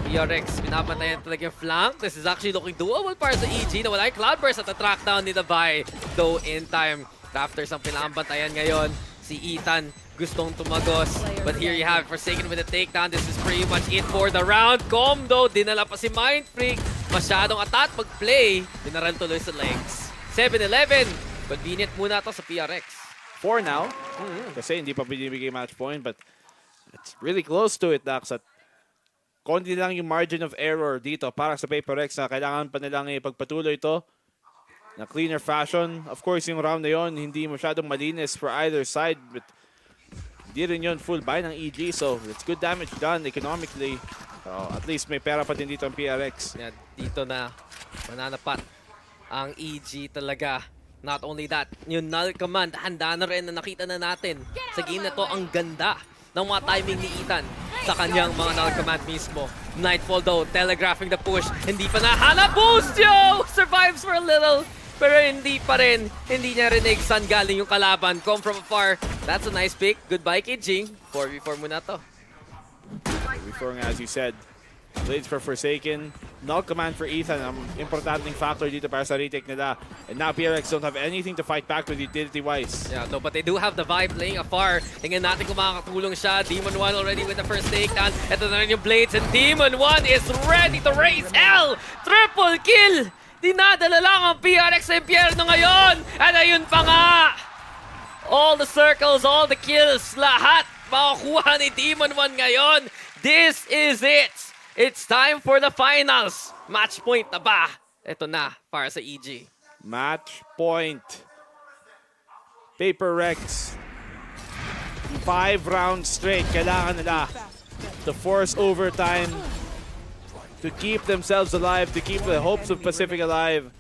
PRX, pinapantayan talaga yung flank. This is actually looking doable para sa EG. Nawala yung Cloudburst at the-track down ni Davai. Though in time, Raptors ang pinakambantayan ngayon. Si Ethan gustong tumagos. But here you have Forsaken with a takedown. This is pretty much it for the round. Com though, dinala pa si Mind Freak. Masyadong atat mag-play. Dinaral tuloy sa legs. 7-11. Convenient muna to sa PRX. 4 now. Kasi hindi pa binibigay match point, but it's really close to it, Dax. At konti lang yung margin of error dito para sa PaperX na kailangan pa nilang ipagpatuloy ito na cleaner fashion. Of course, yung round na yon hindi masyadong malinis for either side, but hindi rin yun full buy ng EG, so it's good damage done economically. So, at least may pera pa din dito ang PRX. Yeah, dito na mananapat ang EG talaga. Not only that, yung null command, handa na rin na nakita na natin sa game na to. Ang ganda ng mga timing ni Ethan sa kanyang mga null command mismo. Nightfall though, telegraphing the push. Hindi pa nahanap. Bustio! Survives for a little. Pero hindi pa rin. Hindi niya rinig saan galing yung kalaban. Come from afar. That's a nice pick. Goodbye kay Jing. 4v4 muna to. 4v4 nga as you said. Blades for Forsaken. Null command for Ethan. Ang importanteng factor dito para sa retake nila. And now PRX don't have anything to fight back with utility-wise. Yeah, no, but they do have the vibe playing afar. Tingnan natin kung makakatulong siya. Demon 1 already with the first takedown. Ito na rin yung Blades and Demon 1 is ready to raise L! Triple kill! Dinadala lang ang PRX sa impyerno ngayon! At ayun pa nga! All the circles, all the kills, lahat makukuha ni Demon 1 ngayon. This is it! It's time for the finals. Match point na ba? Ito na para sa EG. Match point. PaperX. 5 rounds straight. Kailangan nila to force overtime to keep themselves alive, to keep the hopes of Pacific alive.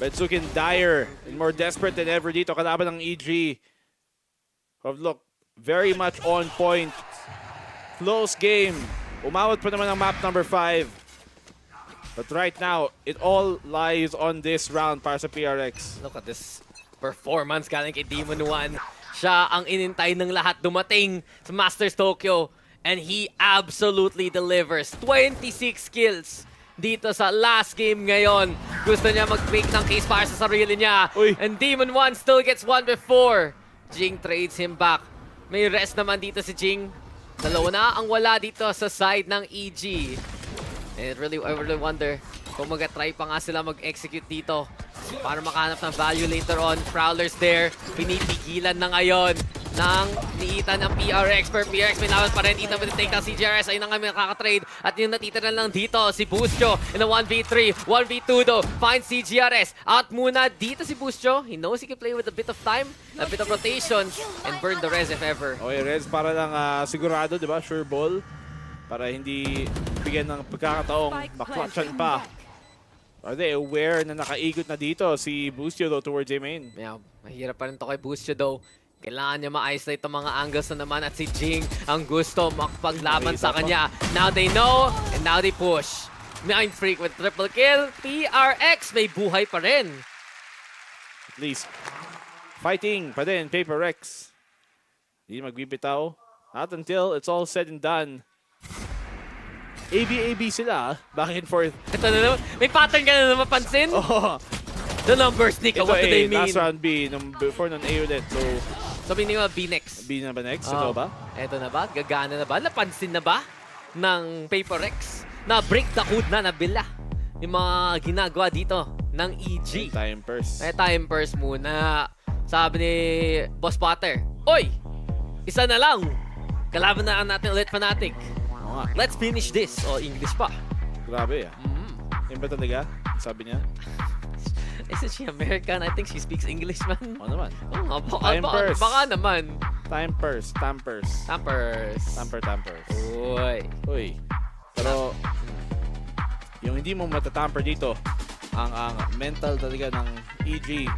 But it's looking dire and more desperate than ever dito. Kalaban ng EG. Have looked very much on point. Close game. Umawat pa naman ang map number 5. But right now, it all lies on this round para sa PRX. Look at this performance galing kay Demon 1. Siya ang inintay ng lahat dumating sa Masters Tokyo. And he absolutely delivers. 26 kills dito sa last game ngayon. Gusto niya mag-make ng case para sa sarili niya. And Demon 1 still gets one before. Jing trades him back. May rest naman dito si Jing. Dalawa na ang wala dito sa side ng EG. And I really wonder kung mag-try pa nga sila mag-execute dito para makahanap ng value later on. Prowlers there. Pinipigilan na ngayon ng niitan ng PRX. Per PRX may naman pa rin. Itan with the take ng CGRS. Ayun na nga may nakaka-trade. At yung natitira lang dito, si Bustio in a 1v3. 1v2 though. Finds CGRS. Out muna dito si Bustio. He knows he can play with a bit of time, a bit of rotation, and burn the res if ever. Okay, res para lang sigurado, di ba? Sure ball. Para hindi bigyan ng pagkakataong baklatsyan pa. Are they aware na nakaigot na dito si Bustio though towards A main? Yeah, mahirap pa rin to kay Bustio though. Kailangan niya ma-isolate itong mga angles na naman at si Jing ang gusto makapaglaban sa kanya. Now they know and now they push. Mind Freak with triple kill. PRX may buhay pa rin. At least fighting pa din PRX. Hindi magbibitaw. Not until it's all said and done. AB sila, back and forth. Ito na naman. May pattern ka na mapansin? Oh. The numbers, Nico, what do they mean? Last round B, before nun A ulit. So, sabihin nyo B next. B na ba next? Ito ba? Ito na ba? Gagana na ba? Napansin na ba ng PRX? Na break the code na nabila yung mga ginagawa dito ng EG. Time purse. Time purse muna. Sabi ni Boss Potter, Oy! Isa na lang. Kalaban na natin ulit Fnatic. Let's finish this. O, English pa. Grabe Yan ba talaga? Sabi niya? Isn't she American? I think she speaks English, man. Oo naman. Baka naman. Time purse. Tampers. Tamper. Uy. Pero, yung hindi mo matatamper dito, ang mental talaga ng EG,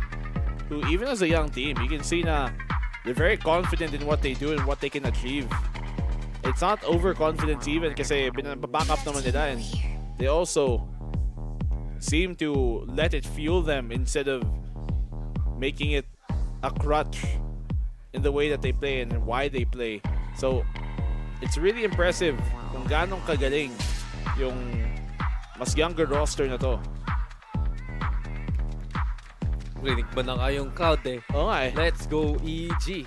who even as a young team, you can see na they're very confident in what they do and what they can achieve. It's not overconfidence even kasi back up naman nila and they also seem to let it fuel them instead of making it a crutch in the way that they play and why they play. So, it's really impressive kung ganong kagaling yung mas younger roster na to. Rinig ba na kayong crowd Oo nga Let's go EG.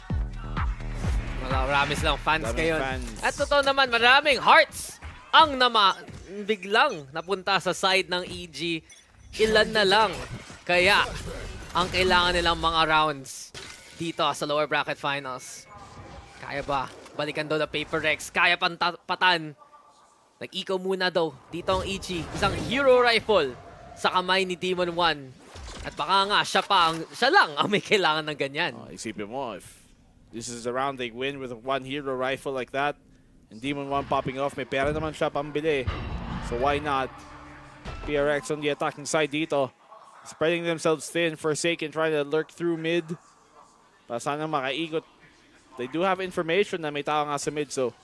Marami silang fans ngayon. At totoo naman, maraming hearts ang biglang napunta sa side ng EG. Ilan na lang. Kaya, ang kailangan nilang mga rounds dito sa lower bracket finals. Kaya ba? Balikan daw na PRX. Kaya patan. Nag-eco muna daw dito ang EG. Isang hero rifle sa kamay ni Demon 1. At baka nga, siya lang ang may kailangan ng ganyan. Isipin mo, if this is the round they win with one hero rifle like that, and Demon 1 popping off, may pera naman siya pambili. So why not? PRX on the attacking side dito. Spreading themselves thin, Forsaken trying to lurk through mid. Para sana makaigot. They do have information na may tao nga sa mid, so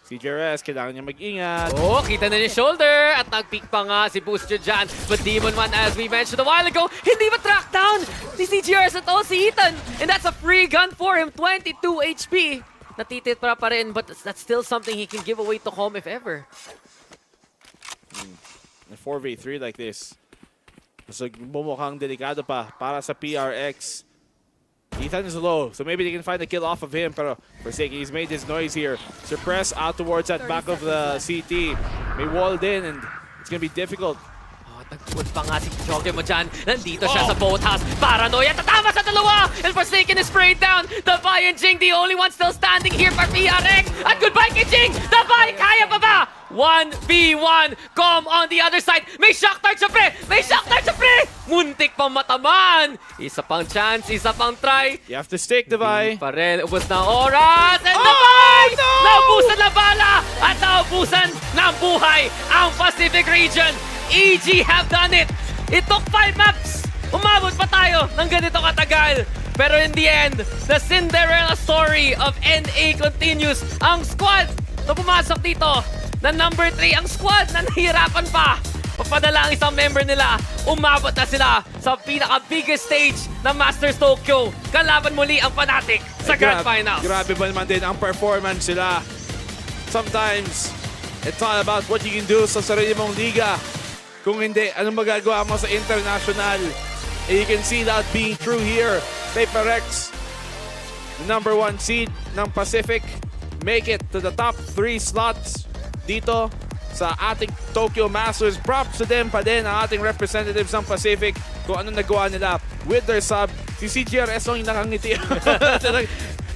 CGRS, kailangan niya mag-ingat. Kita na niya shoulder at nag-peek pa nga si Bustio dyan. But Demon 1, as we mentioned a while ago, hindi ba track down si CGRS at all si Ethan? And that's a free gun for him, 22 HP. Natitit pa rin, but that's still something he can give away to home if ever. A 4v3 like this. So bumukhang delikado pa para sa PRX. Ethan is low, so maybe they can find a kill off of him, pero Forsaken, he's made his noise here. Suppress out towards that back of the CT. May walled in and it's gonna be difficult. Nagput pa nga si Joge mo dyan. Nandito siya sa boathouse. Paranoia, tatama sa dalawa! And Forsaken is sprayed down. Davai and Jing, the only one still standing here for PRX. At goodbye kay Jing! Davai, kaya pa ba? 1v1. Com on the other side. May shock dart siya, pre! Muntik pang mataman. Isa pang chance, isa pang try. You have to stick, Davai. Pa rin, ubos na oras. And Davai! Naubusan na bala! At naubusan ng buhay ang Pacific region. EG have done it! It took 5 maps! Umabot pa tayo ng ganito katagal. Pero in the end, the Cinderella story of NA continues. Ang squad na pumasok dito na number 3, ang squad na nahihirapan pa. Papadala ang isang member nila. Umabot na sila sa pinaka-biggest stage ng Masters Tokyo. Kalaban muli ang Fnatic sa Grand Finals. Grabe ba naman din ang performance sila. sometimes it's all about what you can do sa sarili mong liga. Kung hindi, anong magagawa mo sa international? And you can see that being true here. PRX, the #1 seed ng Pacific, make it to the top 3 slots dito sa ating Tokyo Masters. Props to them pa din, ang ating representatives ng Pacific, kung ano nagawa nila with their sub. Si CGRS yung nakangiti.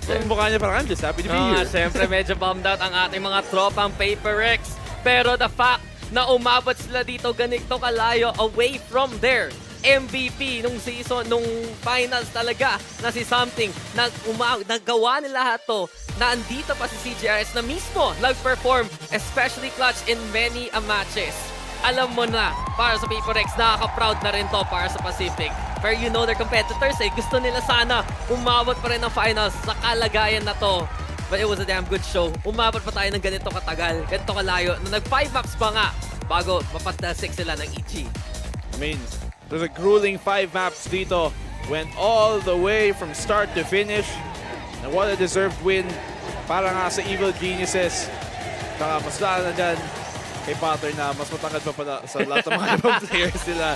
Yung mukha niya parang, I'm just happy to be here. Siyempre, medyo bummed out ang ating mga tropang PRX. Pero the fact na umabot sila dito ganito kalayo away from their MVP nung season, nung finals talaga na si Something, nagawa nila lahat to, na andito pa si CGRS na mismo nag-perform, especially clutch in many matches. Alam mo na, para sa PRX, nakaka-proud na rin to para sa Pacific. Pero you know their competitors gusto nila sana umabot pa rin ng finals sa kalagayan na to. But it was a damn good show. Umabot pa tayo ng ganito katagal, ganito kalayo, na nag-5 maps pa nga bago mapatalsik sila ng EG. I mean, there's a grueling 5 maps dito. Went all the way from start to finish. And what a deserved win para nga sa Evil Geniuses. Kaya mas lalo na dyan kay Potter na mas matangad pa pala sa lahat ng mga ibang players nila.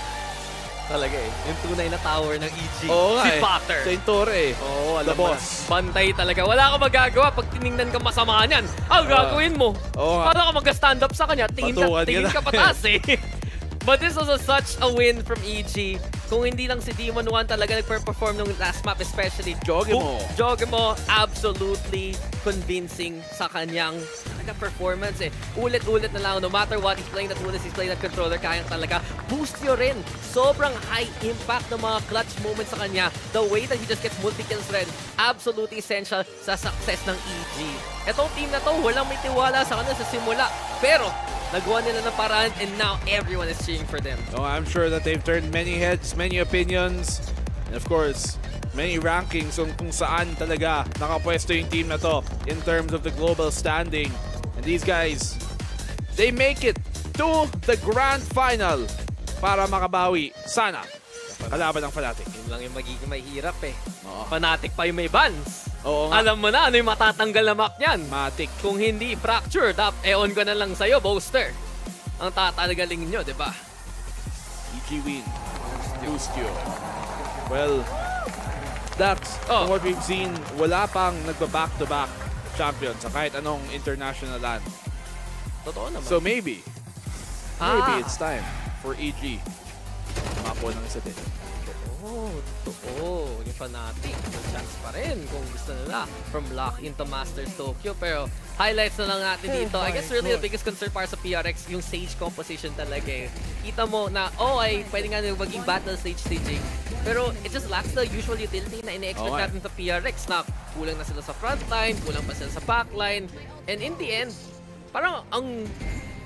Talaga yung tunay na tower ng EG. Oo nga si Potter. Siya yung tore Oo, alam the mo boss. Na. Bantay talaga. Wala ka magagawa pag tiningnan ka masama niyan. Gagawin mo. Para ka mag-stand up sa kanya, tingin ka pataas But this was such a win from EG. Kung hindi lang si Demon 1 talaga nag-perform nung last map, especially Jogemo, absolutely convincing sa kanyang performance Ulit-ulit na lang, no matter what, he's playing that he's playing that controller, kaya talaga boost nyo rin. Sobrang high impact ng mga clutch moments sa kanya. The way that he just gets multi-kills rin, absolutely essential sa success ng EG. Etong team na to, walang may tiwala sa kanya sa simula. Pero, nagawa nila ng paraan and now everyone is cheering for them. Oh, I'm sure that they've turned many heads, many opinions, and of course, many rankings kung saan talaga nakapwesto yung team na to in terms of the global standing. And these guys, they make it to the grand final para makabawi sana kalaban ng Fnatic. Yun lang yung magiging mahirap Fnatic pa yung may bans. Oo nga. Alam mo na ano yung matatanggal na map niyan. Matic. Kung hindi fracture, on ko na lang sa'yo, Boaster. Ang tatalagalingin nyo, di ba? EG win. Boost you. Well, that's from what we've seen. Wala pang nagba-back-to-back champion sa kahit anong international land. Totoo naman. So maybe it's time for EG. Mapo ng isa din. Totoo. Yung Fnatic, may chance pa rin kung gusto nila from lock into Masters Tokyo. Pero highlights na lang natin dito. I guess really the biggest concern para sa PRX, yung stage composition talaga Kita mo na, pwede nga maging battle stage staging. Pero it just lacks the usual utility na ine-expect natin sa PRX na kulang na sila sa frontline, kulang pa sila sa backline. And in the end, parang ang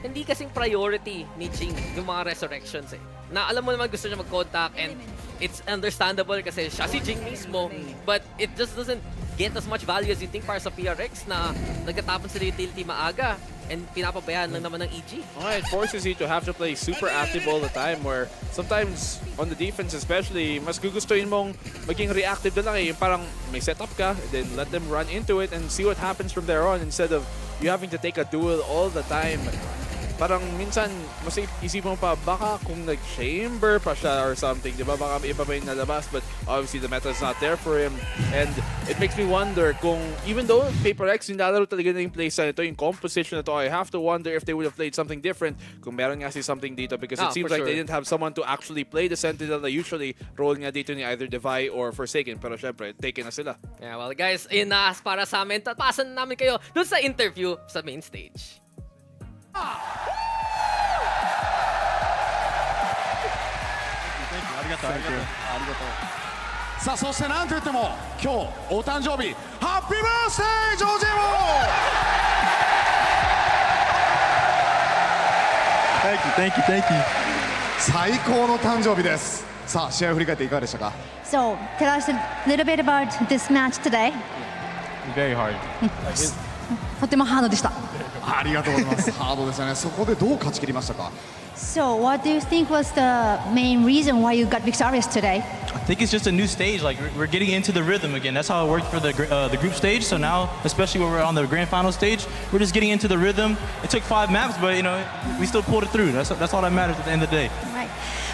hindi kasing priority ni Jing yung mga resurrections Na alam mo naman gusto niya mag-contact and it's understandable kasi siya si Jing mismo, but it just doesn't get as much value as you think para sa PRX na nagtatapon sila utility maaga and pinapabayaan lang naman ng EG. It forces you to have to play super active all the time where sometimes on the defense especially, mas gugustuhin mong maging reactive na lang Yung parang may setup ka, and then let them run into it and see what happens from there on instead of you having to take a duel all the time. Parang minsan, mas isip mo pa, baka kung nag-chamber pa siya or something, di ba? Baka iba pa yung nalabas, but obviously the meta is not there for him. And it makes me wonder kung, even though PRX yung lalaro talaga na yung playstyle nito, yung composition na to, I have to wonder if they would have played something different kung meron nga si something dito because it seems like they didn't have someone to actually play the Sentinel na usually role nga dito ni either Devi or Forsaken. Pero syempre, taken na sila. Yeah, well guys, para sa amin, pasan namin kayo dun sa interview sa main stage. ありがとう。さあそしてなんといっても今日お誕生日ハッピーバースデージョージェモ Thank you 最高の誕生日ですさあ試合を振り返っていかがでしたか So tell us a little bit about this match today Very hard とてもハードでしたありがとうございますハードでしたねそこでどう勝ち切りましたか So, what do you think was the main reason why you got victorious today? I think it's just a new stage. Like we're getting into the rhythm again. That's how it worked for the group stage. So now, especially when we're on the grand final stage, we're just getting into the rhythm. It took 5 maps, but we still pulled it through. That's all that matters at the end of the day. Right.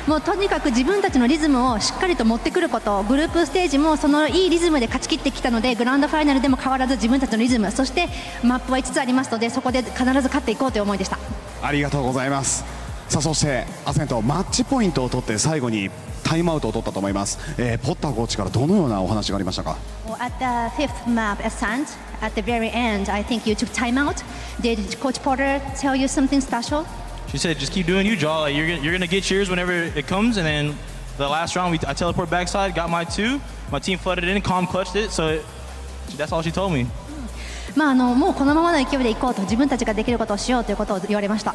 もうとにかく自分たちのリズムをしっかりと持ってくること、グループステージもそのいいリズムで勝ち切ってきたので、グランドファイナルでも変わらず自分たちのリズム、そしてマップは5つありますので、そこで必ず勝っていこうという思いでした。ありがとうございます。さあそしてアセントマッチポイントを取って最後にタイムアウトを取ったと思います。ポッターコーチからどのようなお話がありましたか？ At the 5th map, Ascent, at the very end, I think you took time out. Did Coach Porter tell you something special? She said, just keep doing you, Jaw. Like, you're gonna get yours whenever it comes, and then the last round I teleport backside, got my 2. My team flooded in, calm clutched it. So that's all she told me. もうこのままの勢いでいこうと、自分たちができることをしようということを言われました。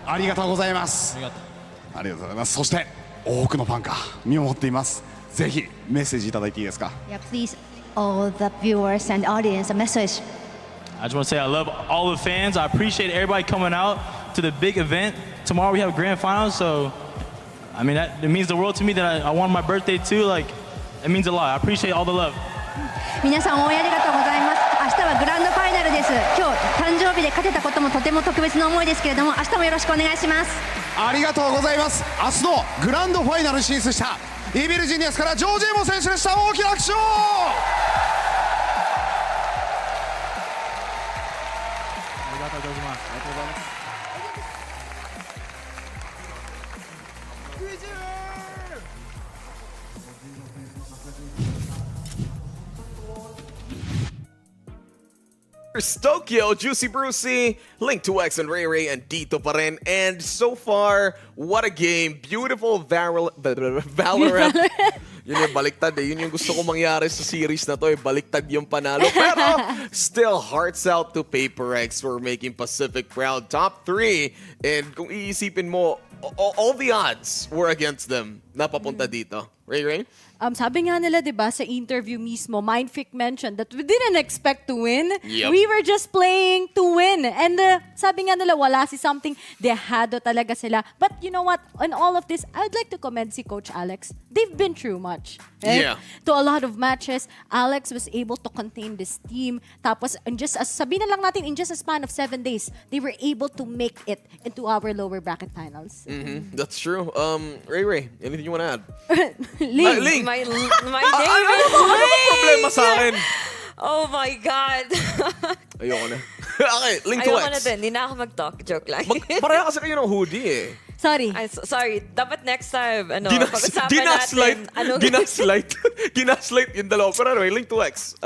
ありがとうございます。ありがとうございます。そして多くのファンが見守っています。ぜひメッセージいただいていいですか？ Yeah, please, all the viewers and audience, a message. I just want to say I love all the fans. I appreciate everybody coming out to the big event. Tomorrow we have grand finals, so I mean it means the world to me that I won my birthday too. Like it means a lot. I appreciate all the love. 皆さん応援ありがとうございます。明日はグランドファイナルです。今日誕生日で勝てたこともとても特別な思いですけれども、明日もよろしくお願いします。ありがとうございます。明日のグランドファイナルに進出したイービルジニアスからジョージ・エモ選手でした。大きな拍手を。ありがとうございます。Tokyo, Juicy Brucey, Link 2X and Ray Ray and Dito pa rin. And so far, what a game. Beautiful Valorant. Yun yung baliktad eh. Yun yung gusto ko mangyari sa series na to eh. Baliktad yung panalo. Pero still, hearts out to PRX for making Pacific proud. Top 3. And kung iisipin mo, all the odds were against them na papunta dito. Ray Ray? Sabi nga nila, di ba, sa interview mismo, Mindfreak mentioned that we didn't expect to win. Yep. We were just playing to win. And sabi nga nila, wala si something. Dehado talaga sila. But you know what? On all of this, I'd like to commend si Coach Alex. They've been through much. Right? Yeah. To a lot of matches, Alex was able to contain this team. Tapos, sabihin na lang natin, in just a span of 7 days, they were able to make it into our lower bracket finals. Mm-hmm. That's true. Ray Ray, anything you want to add? Link. My name ano is problema sa akin? Oh my God. Ayoko na. Okay, Link 2X. Ayoko na din. Hindi na ako mag-talk. Joke lang. Pareha kasi kayo ng hoodie eh. Sorry. Sorry. Dapat next time, pag-usapan Ginaslight. natin. Ginaslight yung dalawa. Pero anyway, Link 2X.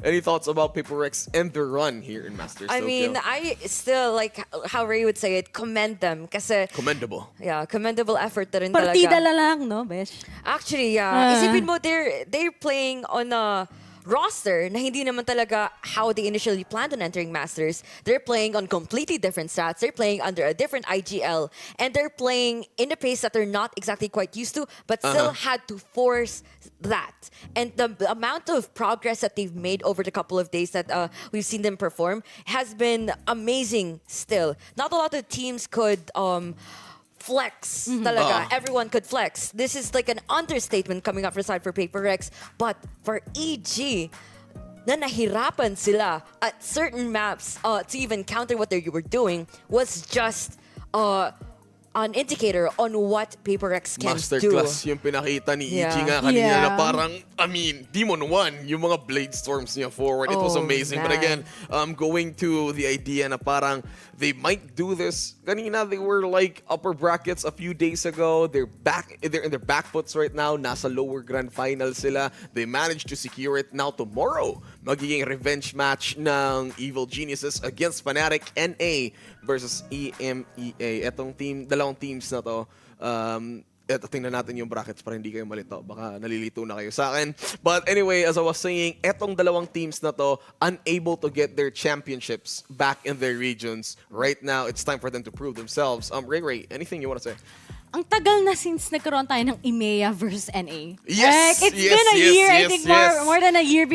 Any thoughts about PRX and their run here in Masters I Tokyo? mean, I still, like how Ray would say it, commend them. Kasi, commendable. Yeah, commendable effort na rin talaga. Partida lang, no, Besh? Actually, yeah. Isipin mo, they're playing on a roster na hindi naman talaga how they initially planned on entering Masters. They're playing on completely different stats. They're playing under a different IGL. And they're playing in a pace that they're not exactly quite used to, but still had to force that. And the amount of progress that they've made over the couple of days that we've seen them perform has been amazing still. Not a lot of teams could flex talaga. Everyone could flex. This is like an understatement coming up aside for PRX. But for EG, na nahirapan sila at certain maps to even counter what they were doing was just an indicator on what PRX can do. Masterclass yung pinakita ni EG nga kanina na parang, Demon 1, yung mga Blade Storms niya forward. It was amazing. Man. But again, going to the idea na parang they might do this. Kanina, they were like upper brackets a few days ago. They're in their back foots right now. Nasa lower grand final sila. They managed to secure it. Now tomorrow, magiging revenge match ng Evil Geniuses against Fnatic NA versus EMEA. Dalawang teams na to. Eto, tingnan natin yung brackets para hindi kayo malito. Baka nalilito na kayo sa akin. But anyway, as I was saying, etong dalawang teams na to, unable to get their championships back in their regions. Right now, it's time for them to prove themselves. Ray, anything you want to say? ang tagal na since nagkaroon tayo ng EMEA versus NA. Yes, Like, it's yes, been a yes, year, I yes, think yes. more than a year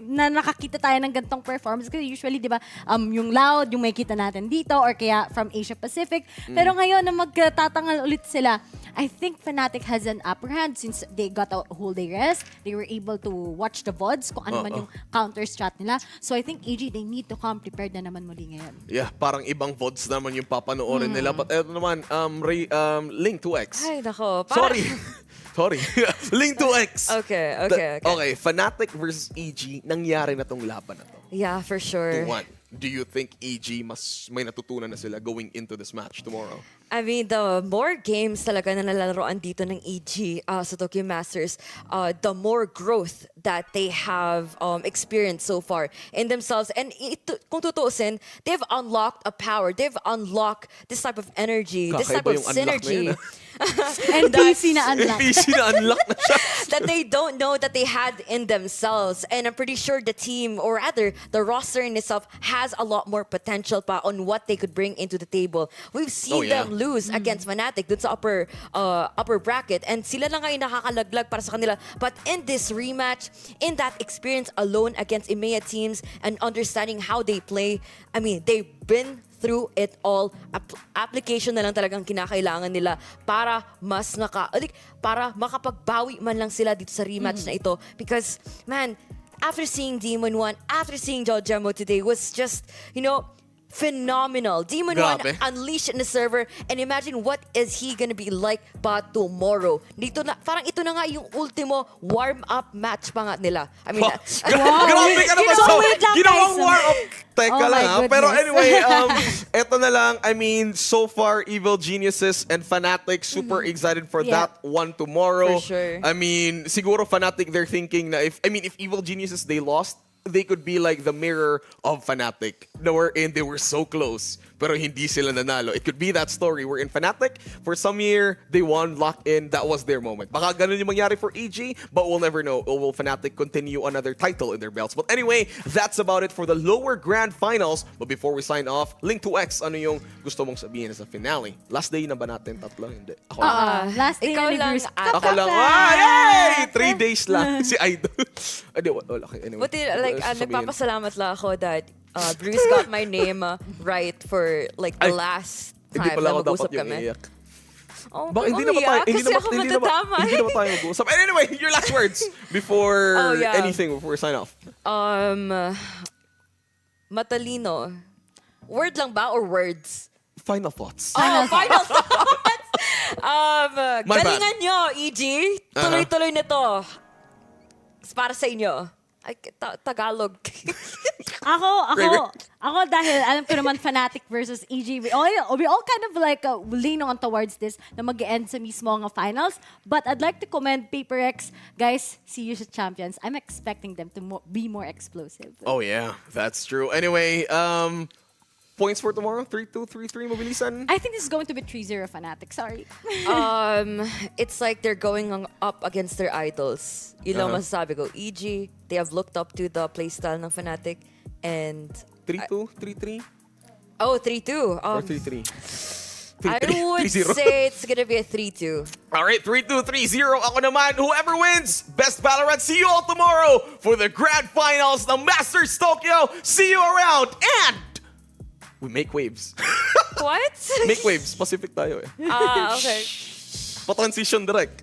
na nakakita tayo ng gantong performance. Kasi usually, di ba, yung Loud, yung may kita natin dito, or kaya from Asia Pacific. Pero ngayon, na magtatangal ulit sila, I think Fnatic has an upper hand since they got a whole day rest. They were able to watch the VODs, kung ano man yung counter strat nila. So I think AG, they need to come prepared na naman muli ngayon. Yeah, parang ibang VODs naman yung papanoorin nila. But eto naman, Link 2X. Ay, nako. Sorry. Sorry. Link 2X. Okay. Okay, Fnatic versus EG, nangyari na tong laban na to. Yeah, for sure. 2-1. Do you think EG mas may natutunan na sila going into this match tomorrow? I mean, the more games talaga na nalalaroan dito ng EG sa Tokyo Masters, the more growth that they have experienced so far in themselves. And kung tutuusin, they've unlocked a power. They've unlocked this type of energy, this type of synergy. NPC na unlock. NPC na unlock na siya. That they don't know that they had in themselves. And I'm pretty sure the team, or rather, the roster in itself has a lot more potential pa on what they could bring into the table. We've seen them lose against Fnatic dun sa upper bracket. And sila lang ngayon nakakalaglag para sa kanila. But in this rematch, in that experience alone against EMEA teams and understanding how they play, I mean, they've been through it all. Application na lang talagang kinakailangan nila para para makapagbawi man lang sila dito sa rematch na ito. Because, man, after seeing Demon 1, after seeing Jojamo today was just, phenomenal. Demon 1 unleashed in the server, and imagine what is he gonna be like by tomorrow. Parang ito na nga yung ultimo warm-up match pa nga nila. I mean, grabe ka naman sa ginawang warm-up. Teka lang ha. Pero anyway, eto na lang. I mean, so far, Evil Geniuses and Fnatic super excited for that one tomorrow. For sure. I mean, siguro Fnatic, they're thinking na if Evil Geniuses, they lost, they could be like the mirror of Fnatic. Wherein they were so close, pero hindi sila nanalo. It could be that story where in Fnatic, for some year, they won, locked in, that was their moment. Baka ganun yung mangyari for EG, but we'll never know. Or will Fnatic continue another title in their belts? But anyway, that's about it for the lower grand finals. But before we sign off, Link 2X, ano yung gusto mong sabihin sa finale? Last day na ba natin tatlo? Hindi. Ako lang. Last day Ikaw na lang. Ako lang. Yay! 3 days lang. Si Idol. Okay, anyway. Buti, nagpapasalamat lang ako that Bruce got my name right for like the last Hindi time pala na ako mag-usap dapat yung kami. iiyak. Oh, Baka hindi na ba tayo, kasi ako matadamay. hindi na ba tayo mag-uusap? And anyway, your last words before anything, before we sign off. Matalino. Word lang ba or words? Final thoughts. Final thoughts! My Galingan nyo, EG. Tuloy-tuloy na to. Para sa inyo. Ay, Tagalog. Ako dahil alam ko naman Fnatic versus EG, we all kind of like lean on towards this na mag-end sa mismo ng finals. But I'd like to commend PRX. Guys, see you as champions. I'm expecting them to be more explosive. Oh yeah, that's true. Anyway, points for tomorrow? 3-2, 3-3, mabilisan? I think this is going to be 3-0 Fnatic. Sorry. It's like they're going up against their idols. Yun lang masasabi ko. EG, they have looked up to the playstyle ng Fnatic. And 3-2, 3-3? Oh, 3-2. Or 3-3? I would say it's gonna be a 3-2. Alright, 3-2, 3-0. Ako naman, whoever wins, best Valorant. See you all tomorrow for the grand finals ng Masters Tokyo. See you around. And we make waves. What? Make waves. Pacific tayo eh. Okay. Pa-transition direct.